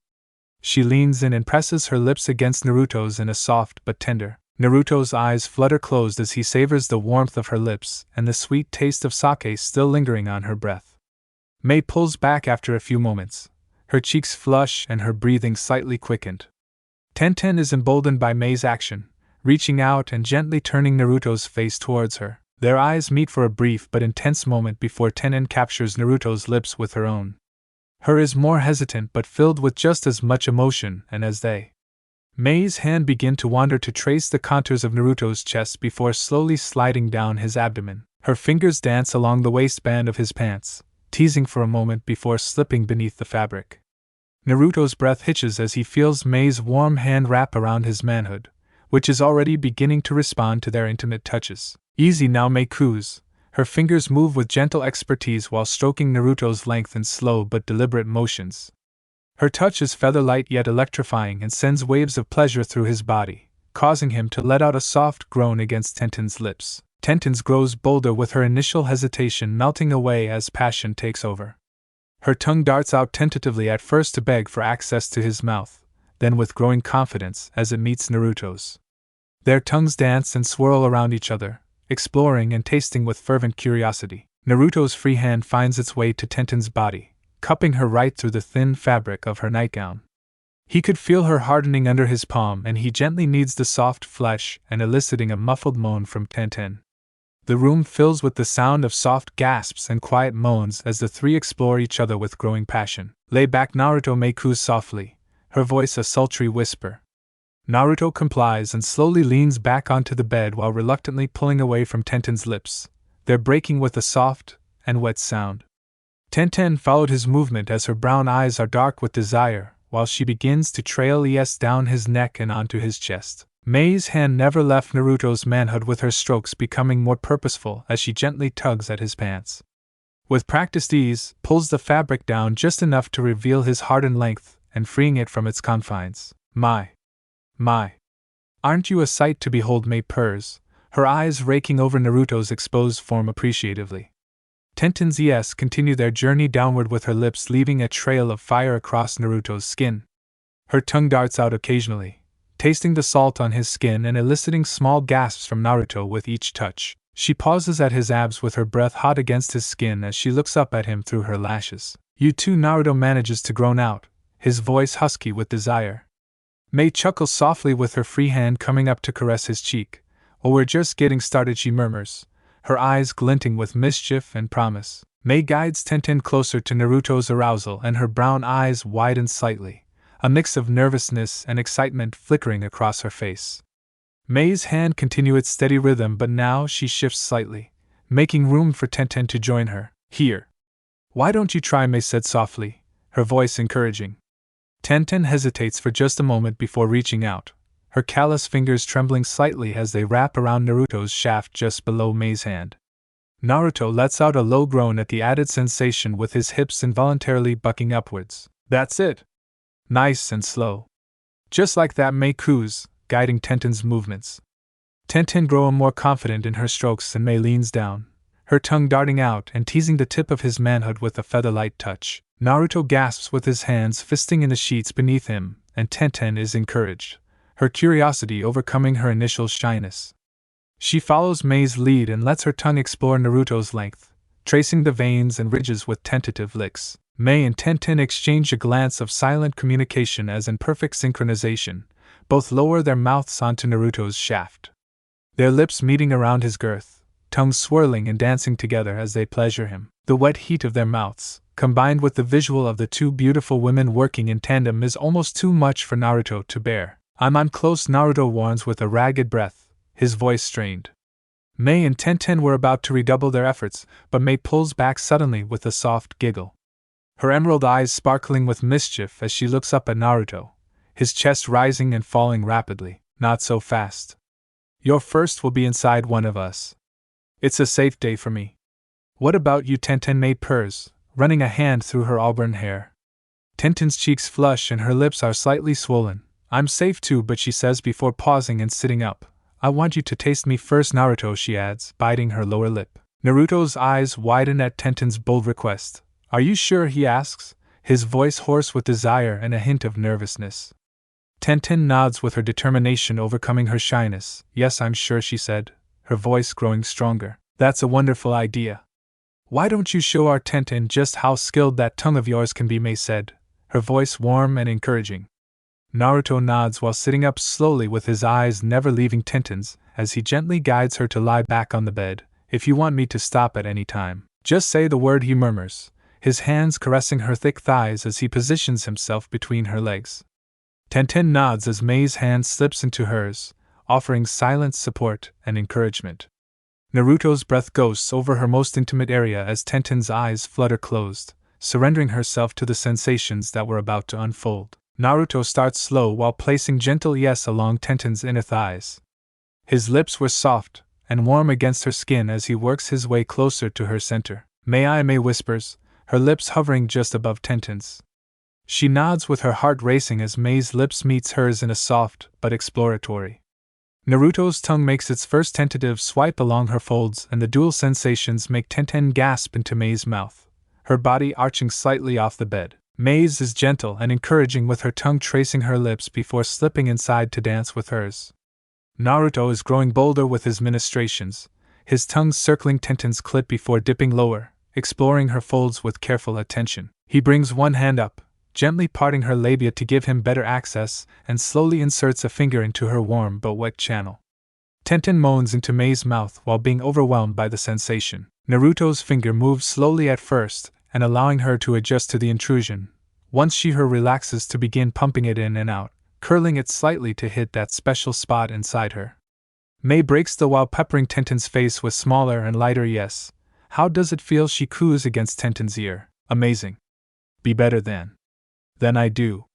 She leans in and presses her lips against Naruto's in a soft but tender. Naruto's eyes flutter closed as he savors the warmth of her lips and the sweet taste of sake still lingering on her breath. Mei pulls back after a few moments, her cheeks flush and her breathing slightly quickened. Tenten is emboldened by Mei's action, reaching out and gently turning Naruto's face towards her. Their eyes meet for a brief but intense moment before Tenten captures Naruto's lips with her own. Her is more hesitant but filled with just as much emotion, and as Mei's hand begin to wander to trace the contours of Naruto's chest before slowly sliding down his abdomen. Her fingers dance along the waistband of his pants, teasing for a moment before slipping beneath the fabric. Naruto's breath hitches as he feels Mei's warm hand wrap around his manhood, which is already beginning to respond to their intimate touches. Easy now, Mei coos. Her fingers move with gentle expertise while stroking Naruto's length in slow but deliberate motions. Her touch is feather-light yet electrifying and sends waves of pleasure through his body, causing him to let out a soft groan against Tenten's lips. Tenten's grows bolder with her initial hesitation melting away as passion takes over. Her tongue darts out tentatively at first to beg for access to his mouth, then with growing confidence as it meets Naruto's. Their tongues dance and swirl around each other, exploring and tasting with fervent curiosity. Naruto's free hand finds its way to Tenten's body, cupping her right through the thin fabric of her nightgown. He could feel her hardening under his palm, and he gently kneads the soft flesh and eliciting a muffled moan from Tenten. The room fills with the sound of soft gasps and quiet moans as the three explore each other with growing passion. Lay back, Naruto, Mei coos softly, her voice a sultry whisper. Naruto complies and slowly leans back onto the bed while reluctantly pulling away from Tenten's lips, their breaking with a soft and wet sound. Tenten followed his movement as her brown eyes are dark with desire, while she begins to trail down his neck and onto his chest. Mei's hand never left Naruto's manhood, with her strokes becoming more purposeful as she gently tugs at his pants. With practiced ease, pulls the fabric down just enough to reveal his hardened length and freeing it from its confines. My. Aren't you a sight to behold, Mei purrs, her eyes raking over Naruto's exposed form appreciatively. Tenten's ES continue their journey downward with her lips leaving a trail of fire across Naruto's skin. Her tongue darts out occasionally, tasting the salt on his skin and eliciting small gasps from Naruto with each touch. She pauses at his abs with her breath hot against his skin as she looks up at him through her lashes. You too, Naruto manages to groan out, his voice husky with desire. Mei chuckles softly with her free hand coming up to caress his cheek. Oh, we're just getting started, she murmurs, her eyes glinting with mischief and promise. Mei guides Tenten closer to Naruto's arousal and her brown eyes widen slightly, a mix of nervousness and excitement flickering across her face. Mei's hand continues its steady rhythm, but now she shifts slightly, making room for Tenten to join her. Here. Why don't you try, Mei said softly, her voice encouraging. Tenten hesitates for just a moment before reaching out, her callous fingers trembling slightly as they wrap around Naruto's shaft just below Mei's hand. Naruto lets out a low groan at the added sensation, with his hips involuntarily bucking upwards. That's it. Nice and slow. Just like that, Mei coos, guiding Tenten's movements. Tenten grows more confident in her strokes and Mei leans down, her tongue darting out and teasing the tip of his manhood with a feather-light touch. Naruto gasps with his hands fisting in the sheets beneath him, and Tenten is encouraged, her curiosity overcoming her initial shyness. She follows Mei's lead and lets her tongue explore Naruto's length, tracing the veins and ridges with tentative licks. Mei and Tenten exchange a glance of silent communication as in perfect synchronization, both lower their mouths onto Naruto's shaft. Their lips meeting around his girth, tongues swirling and dancing together as they pleasure him. The wet heat of their mouths, combined with the visual of the two beautiful women working in tandem, is almost too much for Naruto to bear. I'm on close, Naruto warns with a ragged breath, his voice strained. Mei and Tenten were about to redouble their efforts, but Mei pulls back suddenly with a soft giggle. Her emerald eyes sparkling with mischief as she looks up at Naruto, his chest rising and falling rapidly. Not so fast. Your first will be inside one of us. It's a safe day for me. What about you, Tenten? Mei purrs, running a hand through her auburn hair. Tenten's cheeks flush and her lips are slightly swollen. I'm safe too, but she says before pausing and sitting up. I want you to taste me first, Naruto, she adds, biting her lower lip. Naruto's eyes widen at Tenten's bold request. Are you sure? He asks, his voice hoarse with desire and a hint of nervousness. Tenten nods with her determination overcoming her shyness. Yes, I'm sure, she said, her voice growing stronger. That's a wonderful idea. Why don't you show our Tenten just how skilled that tongue of yours can be, Mei said, her voice warm and encouraging. Naruto nods while sitting up slowly with his eyes never leaving Tenten's as he gently guides her to lie back on the bed. If you want me to stop at any time, just say the word, he murmurs, his hands caressing her thick thighs as he positions himself between her legs. Tenten nods as Mei's hand slips into hers, offering silent support and encouragement. Naruto's breath ghosts over her most intimate area as Tenten's eyes flutter closed, surrendering herself to the sensations that were about to unfold. Naruto starts slow while placing gentle yes along Tenten's inner thighs. His lips were soft and warm against her skin as he works his way closer to her center. Mei whispers, her lips hovering just above Tenten's. She nods with her heart racing as Mei's lips meets hers in a soft but exploratory. Naruto's tongue makes its first tentative swipe along her folds and the dual sensations make Tenten gasp into Mei's mouth, her body arching slightly off the bed. Mei's is gentle and encouraging with her tongue tracing her lips before slipping inside to dance with hers. Naruto is growing bolder with his ministrations, his tongue circling Tenten's clit before dipping lower, exploring her folds with careful attention. He brings one hand up, gently parting her labia to give him better access, and slowly inserts a finger into her warm but wet channel. Tenten moans into Mei's mouth while being overwhelmed by the sensation. Naruto's finger moves slowly at first, and allowing her to adjust to the intrusion. Once she relaxes to begin pumping it in and out, curling it slightly to hit that special spot inside her. Mei breaks the while peppering Tenten's face with smaller and lighter yes. How does it feel? She coos against Tenten's ear. Amazing. Be better than I do.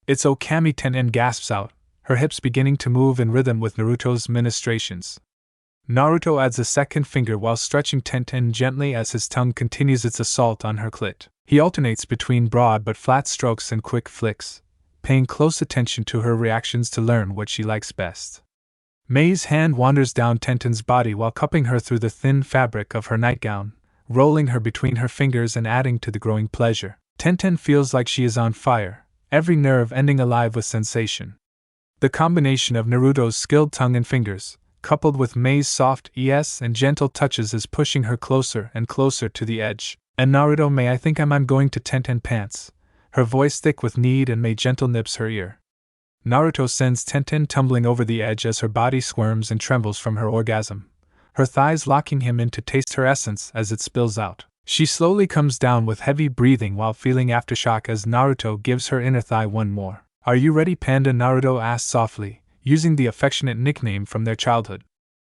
It's Okami. Tenten gasps out, her hips beginning to move in rhythm with Naruto's ministrations. Naruto adds a second finger while stretching Tenten gently as his tongue continues its assault on her clit. He alternates between broad but flat strokes and quick flicks, paying close attention to her reactions to learn what she likes best. Mei's hand wanders down Tenten's body while cupping her through the thin fabric of her nightgown, rolling her between her fingers and adding to the growing pleasure. Tenten feels like she is on fire, every nerve ending alive with sensation. The combination of Naruto's skilled tongue and fingers, coupled with Mei's soft yes and gentle touches, is pushing her closer and closer to the edge. And Naruto, Mei, I think I'm going to Tenten pants, her voice thick with need, and Mei gentle nips her ear. Naruto sends Tenten tumbling over the edge as her body squirms and trembles from her orgasm, her thighs locking him in to taste her essence as it spills out. She slowly comes down with heavy breathing while feeling aftershock as Naruto gives her inner thigh one more. Are you ready, Panda? Naruto asks softly, using the affectionate nickname from their childhood.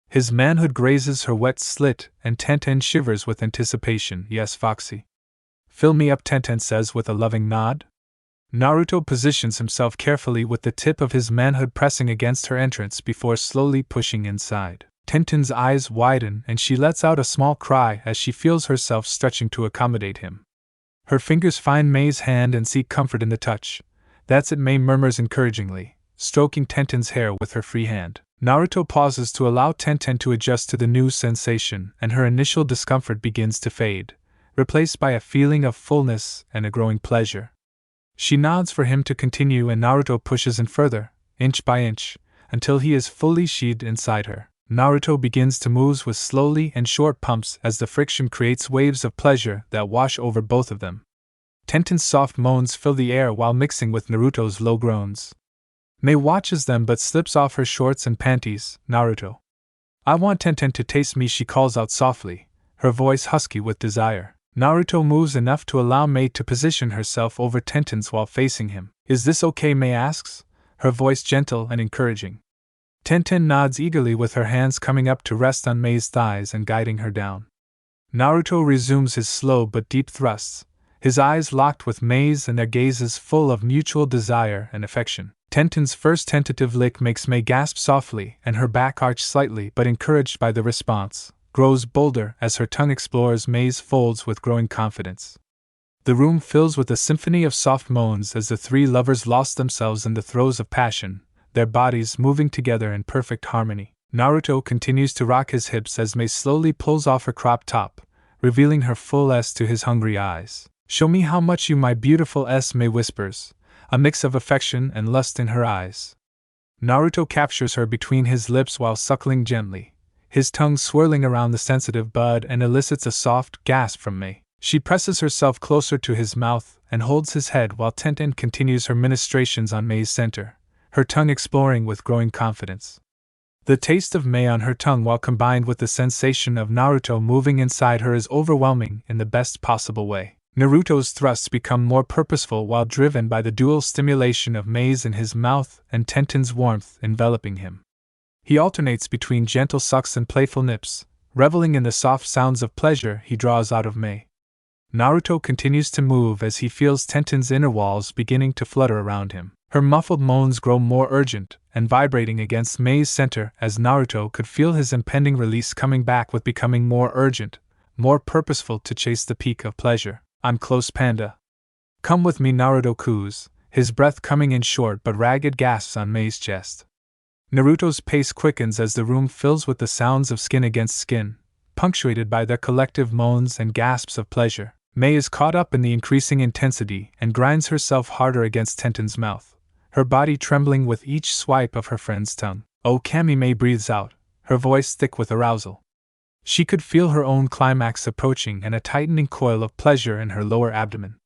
His manhood grazes her wet slit and Tenten shivers with anticipation. Yes, Foxy. Fill me up, Tenten says with a loving nod. Naruto positions himself carefully with the tip of his manhood pressing against her entrance before slowly pushing inside. Tenten's eyes widen and she lets out a small cry as she feels herself stretching to accommodate him. Her fingers find Mei's hand and seek comfort in the touch. That's it, Mei murmurs encouragingly, stroking Tenten's hair with her free hand. Naruto pauses to allow Tenten to adjust to the new sensation, and her initial discomfort begins to fade, replaced by a feeling of fullness and a growing pleasure. She nods for him to continue and Naruto pushes in further, inch by inch, until he is fully sheathed inside her. Naruto begins to move with slowly and short pumps as the friction creates waves of pleasure that wash over both of them. Tenten's soft moans fill the air while mixing with Naruto's low groans. Mei watches them but slips off her shorts and panties. Naruto. I want Tenten to taste me, she calls out softly, her voice husky with desire. Naruto moves enough to allow Mei to position herself over Tenten's while facing him. Is this okay? Mei asks, her voice gentle and encouraging. Tenten nods eagerly with her hands coming up to rest on Mei's thighs and guiding her down. Naruto resumes his slow but deep thrusts, his eyes locked with Mei's and their gazes full of mutual desire and affection. Tenten's first tentative lick makes Mei gasp softly and her back arch slightly, but encouraged by the response, grows bolder as her tongue explores Mei's folds with growing confidence. The room fills with a symphony of soft moans as the three lovers lost themselves in the throes of passion, their bodies moving together in perfect harmony. Naruto continues to rock his hips as Mei slowly pulls off her crop top, revealing her full S to his hungry eyes. Show me how much you my beautiful S, Mei whispers, a mix of affection and lust in her eyes. Naruto captures her between his lips while suckling gently, his tongue swirling around the sensitive bud, and elicits a soft gasp from Mei. She presses herself closer to his mouth and holds his head while Tenten continues her ministrations on Mei's center, her tongue exploring with growing confidence. The taste of Mei on her tongue, while combined with the sensation of Naruto moving inside her, is overwhelming in the best possible way. Naruto's thrusts become more purposeful while driven by the dual stimulation of Mei's in his mouth and Tenten's warmth enveloping him. He alternates between gentle sucks and playful nips, reveling in the soft sounds of pleasure he draws out of Mei. Naruto continues to move as he feels Tenten's inner walls beginning to flutter around him. Her muffled moans grow more urgent and vibrating against Mei's center as Naruto could feel his impending release coming back with becoming more urgent, more purposeful to chase the peak of pleasure. "I'm close, Panda. Come with me," Naruto coos, his breath coming in short but ragged gasps on Mei's chest. Naruto's pace quickens as the room fills with the sounds of skin against skin, punctuated by their collective moans and gasps of pleasure. Mei is caught up in the increasing intensity and grinds herself harder against Tenten's mouth, her body trembling with each swipe of her friend's tongue. "Oh, Kami!" Mei breathes out, her voice thick with arousal. She could feel her own climax approaching and a tightening coil of pleasure in her lower abdomen.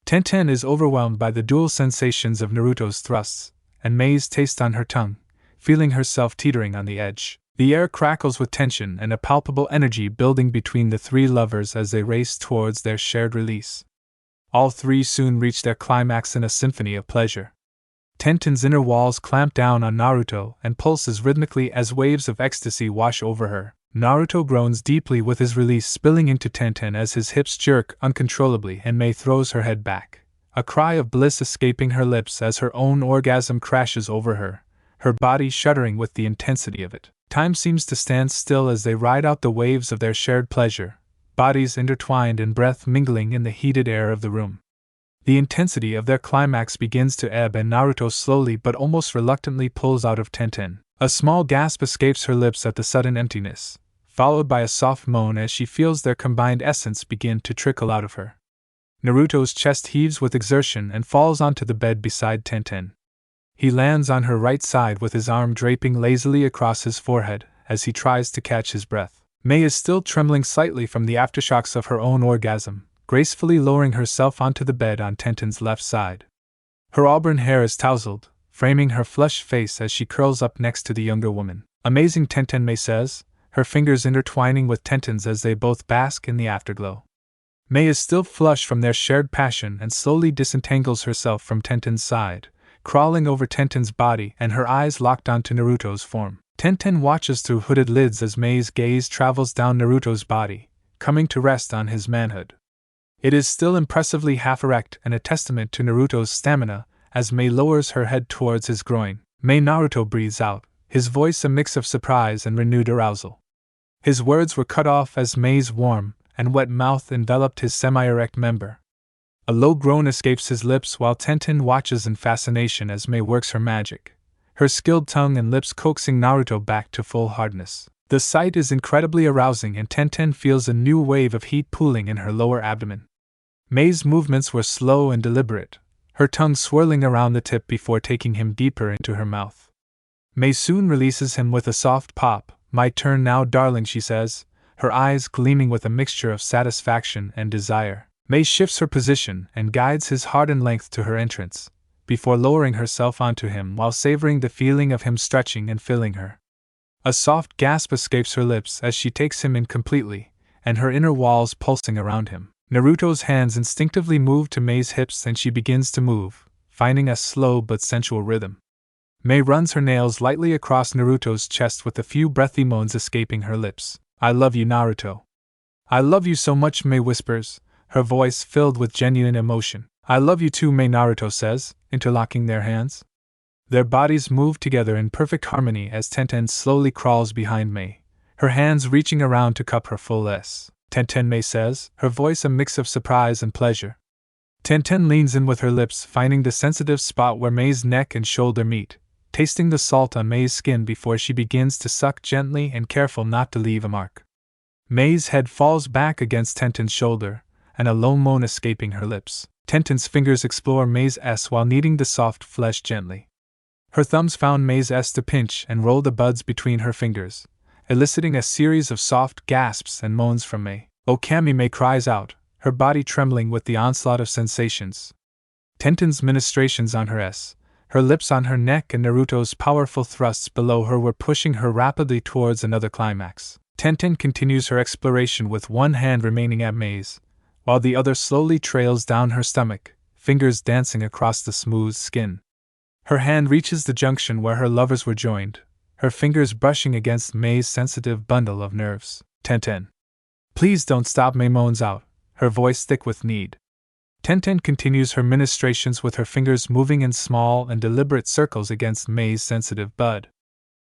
Tenten is overwhelmed by the dual sensations of Naruto's thrusts and Mei's taste on her tongue, feeling herself teetering on the edge. The air crackles with tension and a palpable energy building between the three lovers as they race towards their shared release. All three soon reach their climax in a symphony of pleasure. Tenten's inner walls clamp down on Naruto and pulses rhythmically as waves of ecstasy wash over her. Naruto groans deeply with his release spilling into Tenten as his hips jerk uncontrollably and Mei throws her head back, a cry of bliss escaping her lips as her own orgasm crashes over her, her body shuddering with the intensity of it. Time seems to stand still as they ride out the waves of their shared pleasure, bodies intertwined and breath mingling in the heated air of the room. The intensity of their climax begins to ebb and Naruto slowly but almost reluctantly pulls out of Tenten. A small gasp escapes her lips at the sudden emptiness, followed by a soft moan as she feels their combined essence begin to trickle out of her. Naruto's chest heaves with exertion and falls onto the bed beside Tenten. He lands on her right side with his arm draping lazily across his forehead as he tries to catch his breath. Mei is still trembling slightly from the aftershocks of her own orgasm, gracefully lowering herself onto the bed on Tenten's left side. Her auburn hair is tousled, framing her flushed face as she curls up next to the younger woman. "Amazing, Tenten," Mei says, her fingers intertwining with Tenten's as they both bask in the afterglow. Mei is still flushed from their shared passion and slowly disentangles herself from Tenten's side, crawling over Tenten's body and her eyes locked onto Naruto's form. Tenten watches through hooded lids as Mei's gaze travels down Naruto's body, coming to rest on his manhood. It is still impressively half erect and a testament to Naruto's stamina as Mei lowers her head towards his groin. "Mei," Naruto breathes out, his voice a mix of surprise and renewed arousal. His words were cut off as Mei's warm and wet mouth enveloped his semi-erect member. A low groan escapes his lips while Tenten watches in fascination as Mei works her magic, her skilled tongue and lips coaxing Naruto back to full hardness. The sight is incredibly arousing and Tenten feels a new wave of heat pooling in her lower abdomen. Mei's movements were slow and deliberate, her tongue swirling around the tip before taking him deeper into her mouth. Mei soon releases him with a soft pop. "My turn now, darling," she says, her eyes gleaming with a mixture of satisfaction and desire. Mei shifts her position and guides his hardened length to her entrance, before lowering herself onto him while savoring the feeling of him stretching and filling her. A soft gasp escapes her lips as she takes him in completely, and her inner walls pulsing around him. Naruto's hands instinctively move to Mei's hips and she begins to move, finding a slow but sensual rhythm. Mei runs her nails lightly across Naruto's chest with a few breathy moans escaping her lips. "I love you, Naruto. I love you so much," Mei whispers, her voice filled with genuine emotion. "I love you too," Mei, Naruto says, interlocking their hands. Their bodies move together in perfect harmony as Tenten slowly crawls behind Mei, her hands reaching around to cup her full S. "Tenten," Mei says, her voice a mix of surprise and pleasure. Tenten leans in with her lips finding the sensitive spot where Mei's neck and shoulder meet, tasting the salt on Mei's skin before she begins to suck gently and careful not to leave a mark. Mei's head falls back against Tenten's shoulder, and a low moan escaping her lips. Tenten's fingers explore Mei's S while kneading the soft flesh gently. Her thumbs found Mei's S to pinch and roll the buds between her fingers, eliciting a series of soft gasps and moans from Mei. "Oh, Kami," Mei cries out, her body trembling with the onslaught of sensations. Tenten's ministrations on her S, her lips on her neck and Naruto's powerful thrusts below her were pushing her rapidly towards another climax. Tenten continues her exploration with one hand remaining at Mei's, while the other slowly trails down her stomach, fingers dancing across the smooth skin. Her hand reaches the junction where her lovers were joined, her fingers brushing against Mei's sensitive bundle of nerves. Tenten. Please don't stop, Mei moans out, her voice thick with need. Tenten continues her ministrations with her fingers moving in small and deliberate circles against Mei's sensitive bud.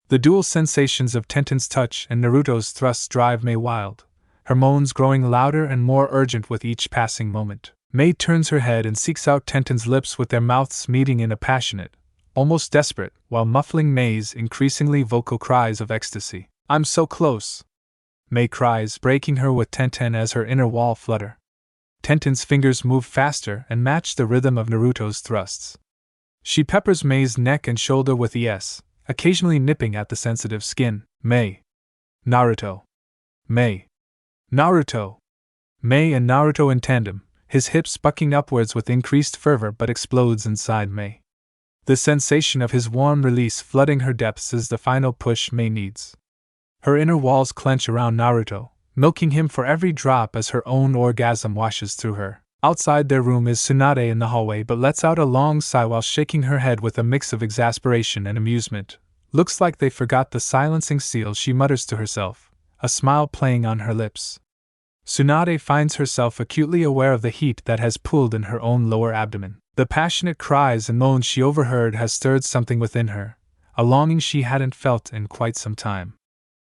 The dual sensations of Tenten's touch and Naruto's thrusts drive Mei wild, her moans growing louder and more urgent with each passing moment. Mei turns her head and seeks out Tenten's lips with their mouths meeting in a passionate, almost desperate, while muffling Mei's increasingly vocal cries of ecstasy. I'm so close! Mei cries, breaking her with Tenten as her inner wall flutter. Tenten's fingers move faster and match the rhythm of Naruto's thrusts. She peppers Mei's neck and shoulder with ES, occasionally nipping at the sensitive skin. Mei. Naruto. Mei. Naruto. Mei and Naruto in tandem, his hips bucking upwards with increased fervor but explodes inside Mei. The sensation of his warm release flooding her depths is the final push Mei needs. Her inner walls clench around Naruto, milking him for every drop as her own orgasm washes through her. Outside their room is Tsunade in the hallway but lets out a long sigh while shaking her head with a mix of exasperation and amusement. Looks like they forgot the silencing seal, she mutters to herself, a smile playing on her lips. Tsunade finds herself acutely aware of the heat that has pooled in her own lower abdomen. The passionate cries and moans she overheard has stirred something within her, a longing she hadn't felt in quite some time.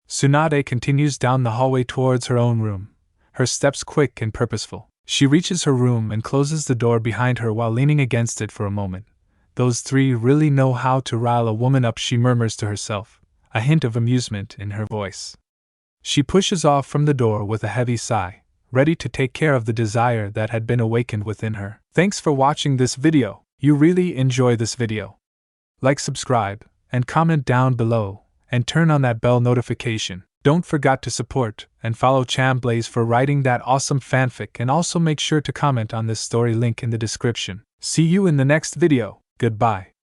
Tsunade continues down the hallway towards her own room, her steps quick and purposeful. She reaches her room and closes the door behind her while leaning against it for a moment. Those three really know how to rile a woman up, she murmurs to herself, a hint of amusement in her voice. She pushes off from the door with a heavy sigh, ready to take care of the desire that had been awakened within her. Thanks for watching this video. You really enjoy this video. Like, subscribe, and comment down below, and turn on that bell notification. Don't forget to support and follow Chamblaze for writing that awesome fanfic, and also make sure to comment on this story, link in the description. See you in the next video. Goodbye.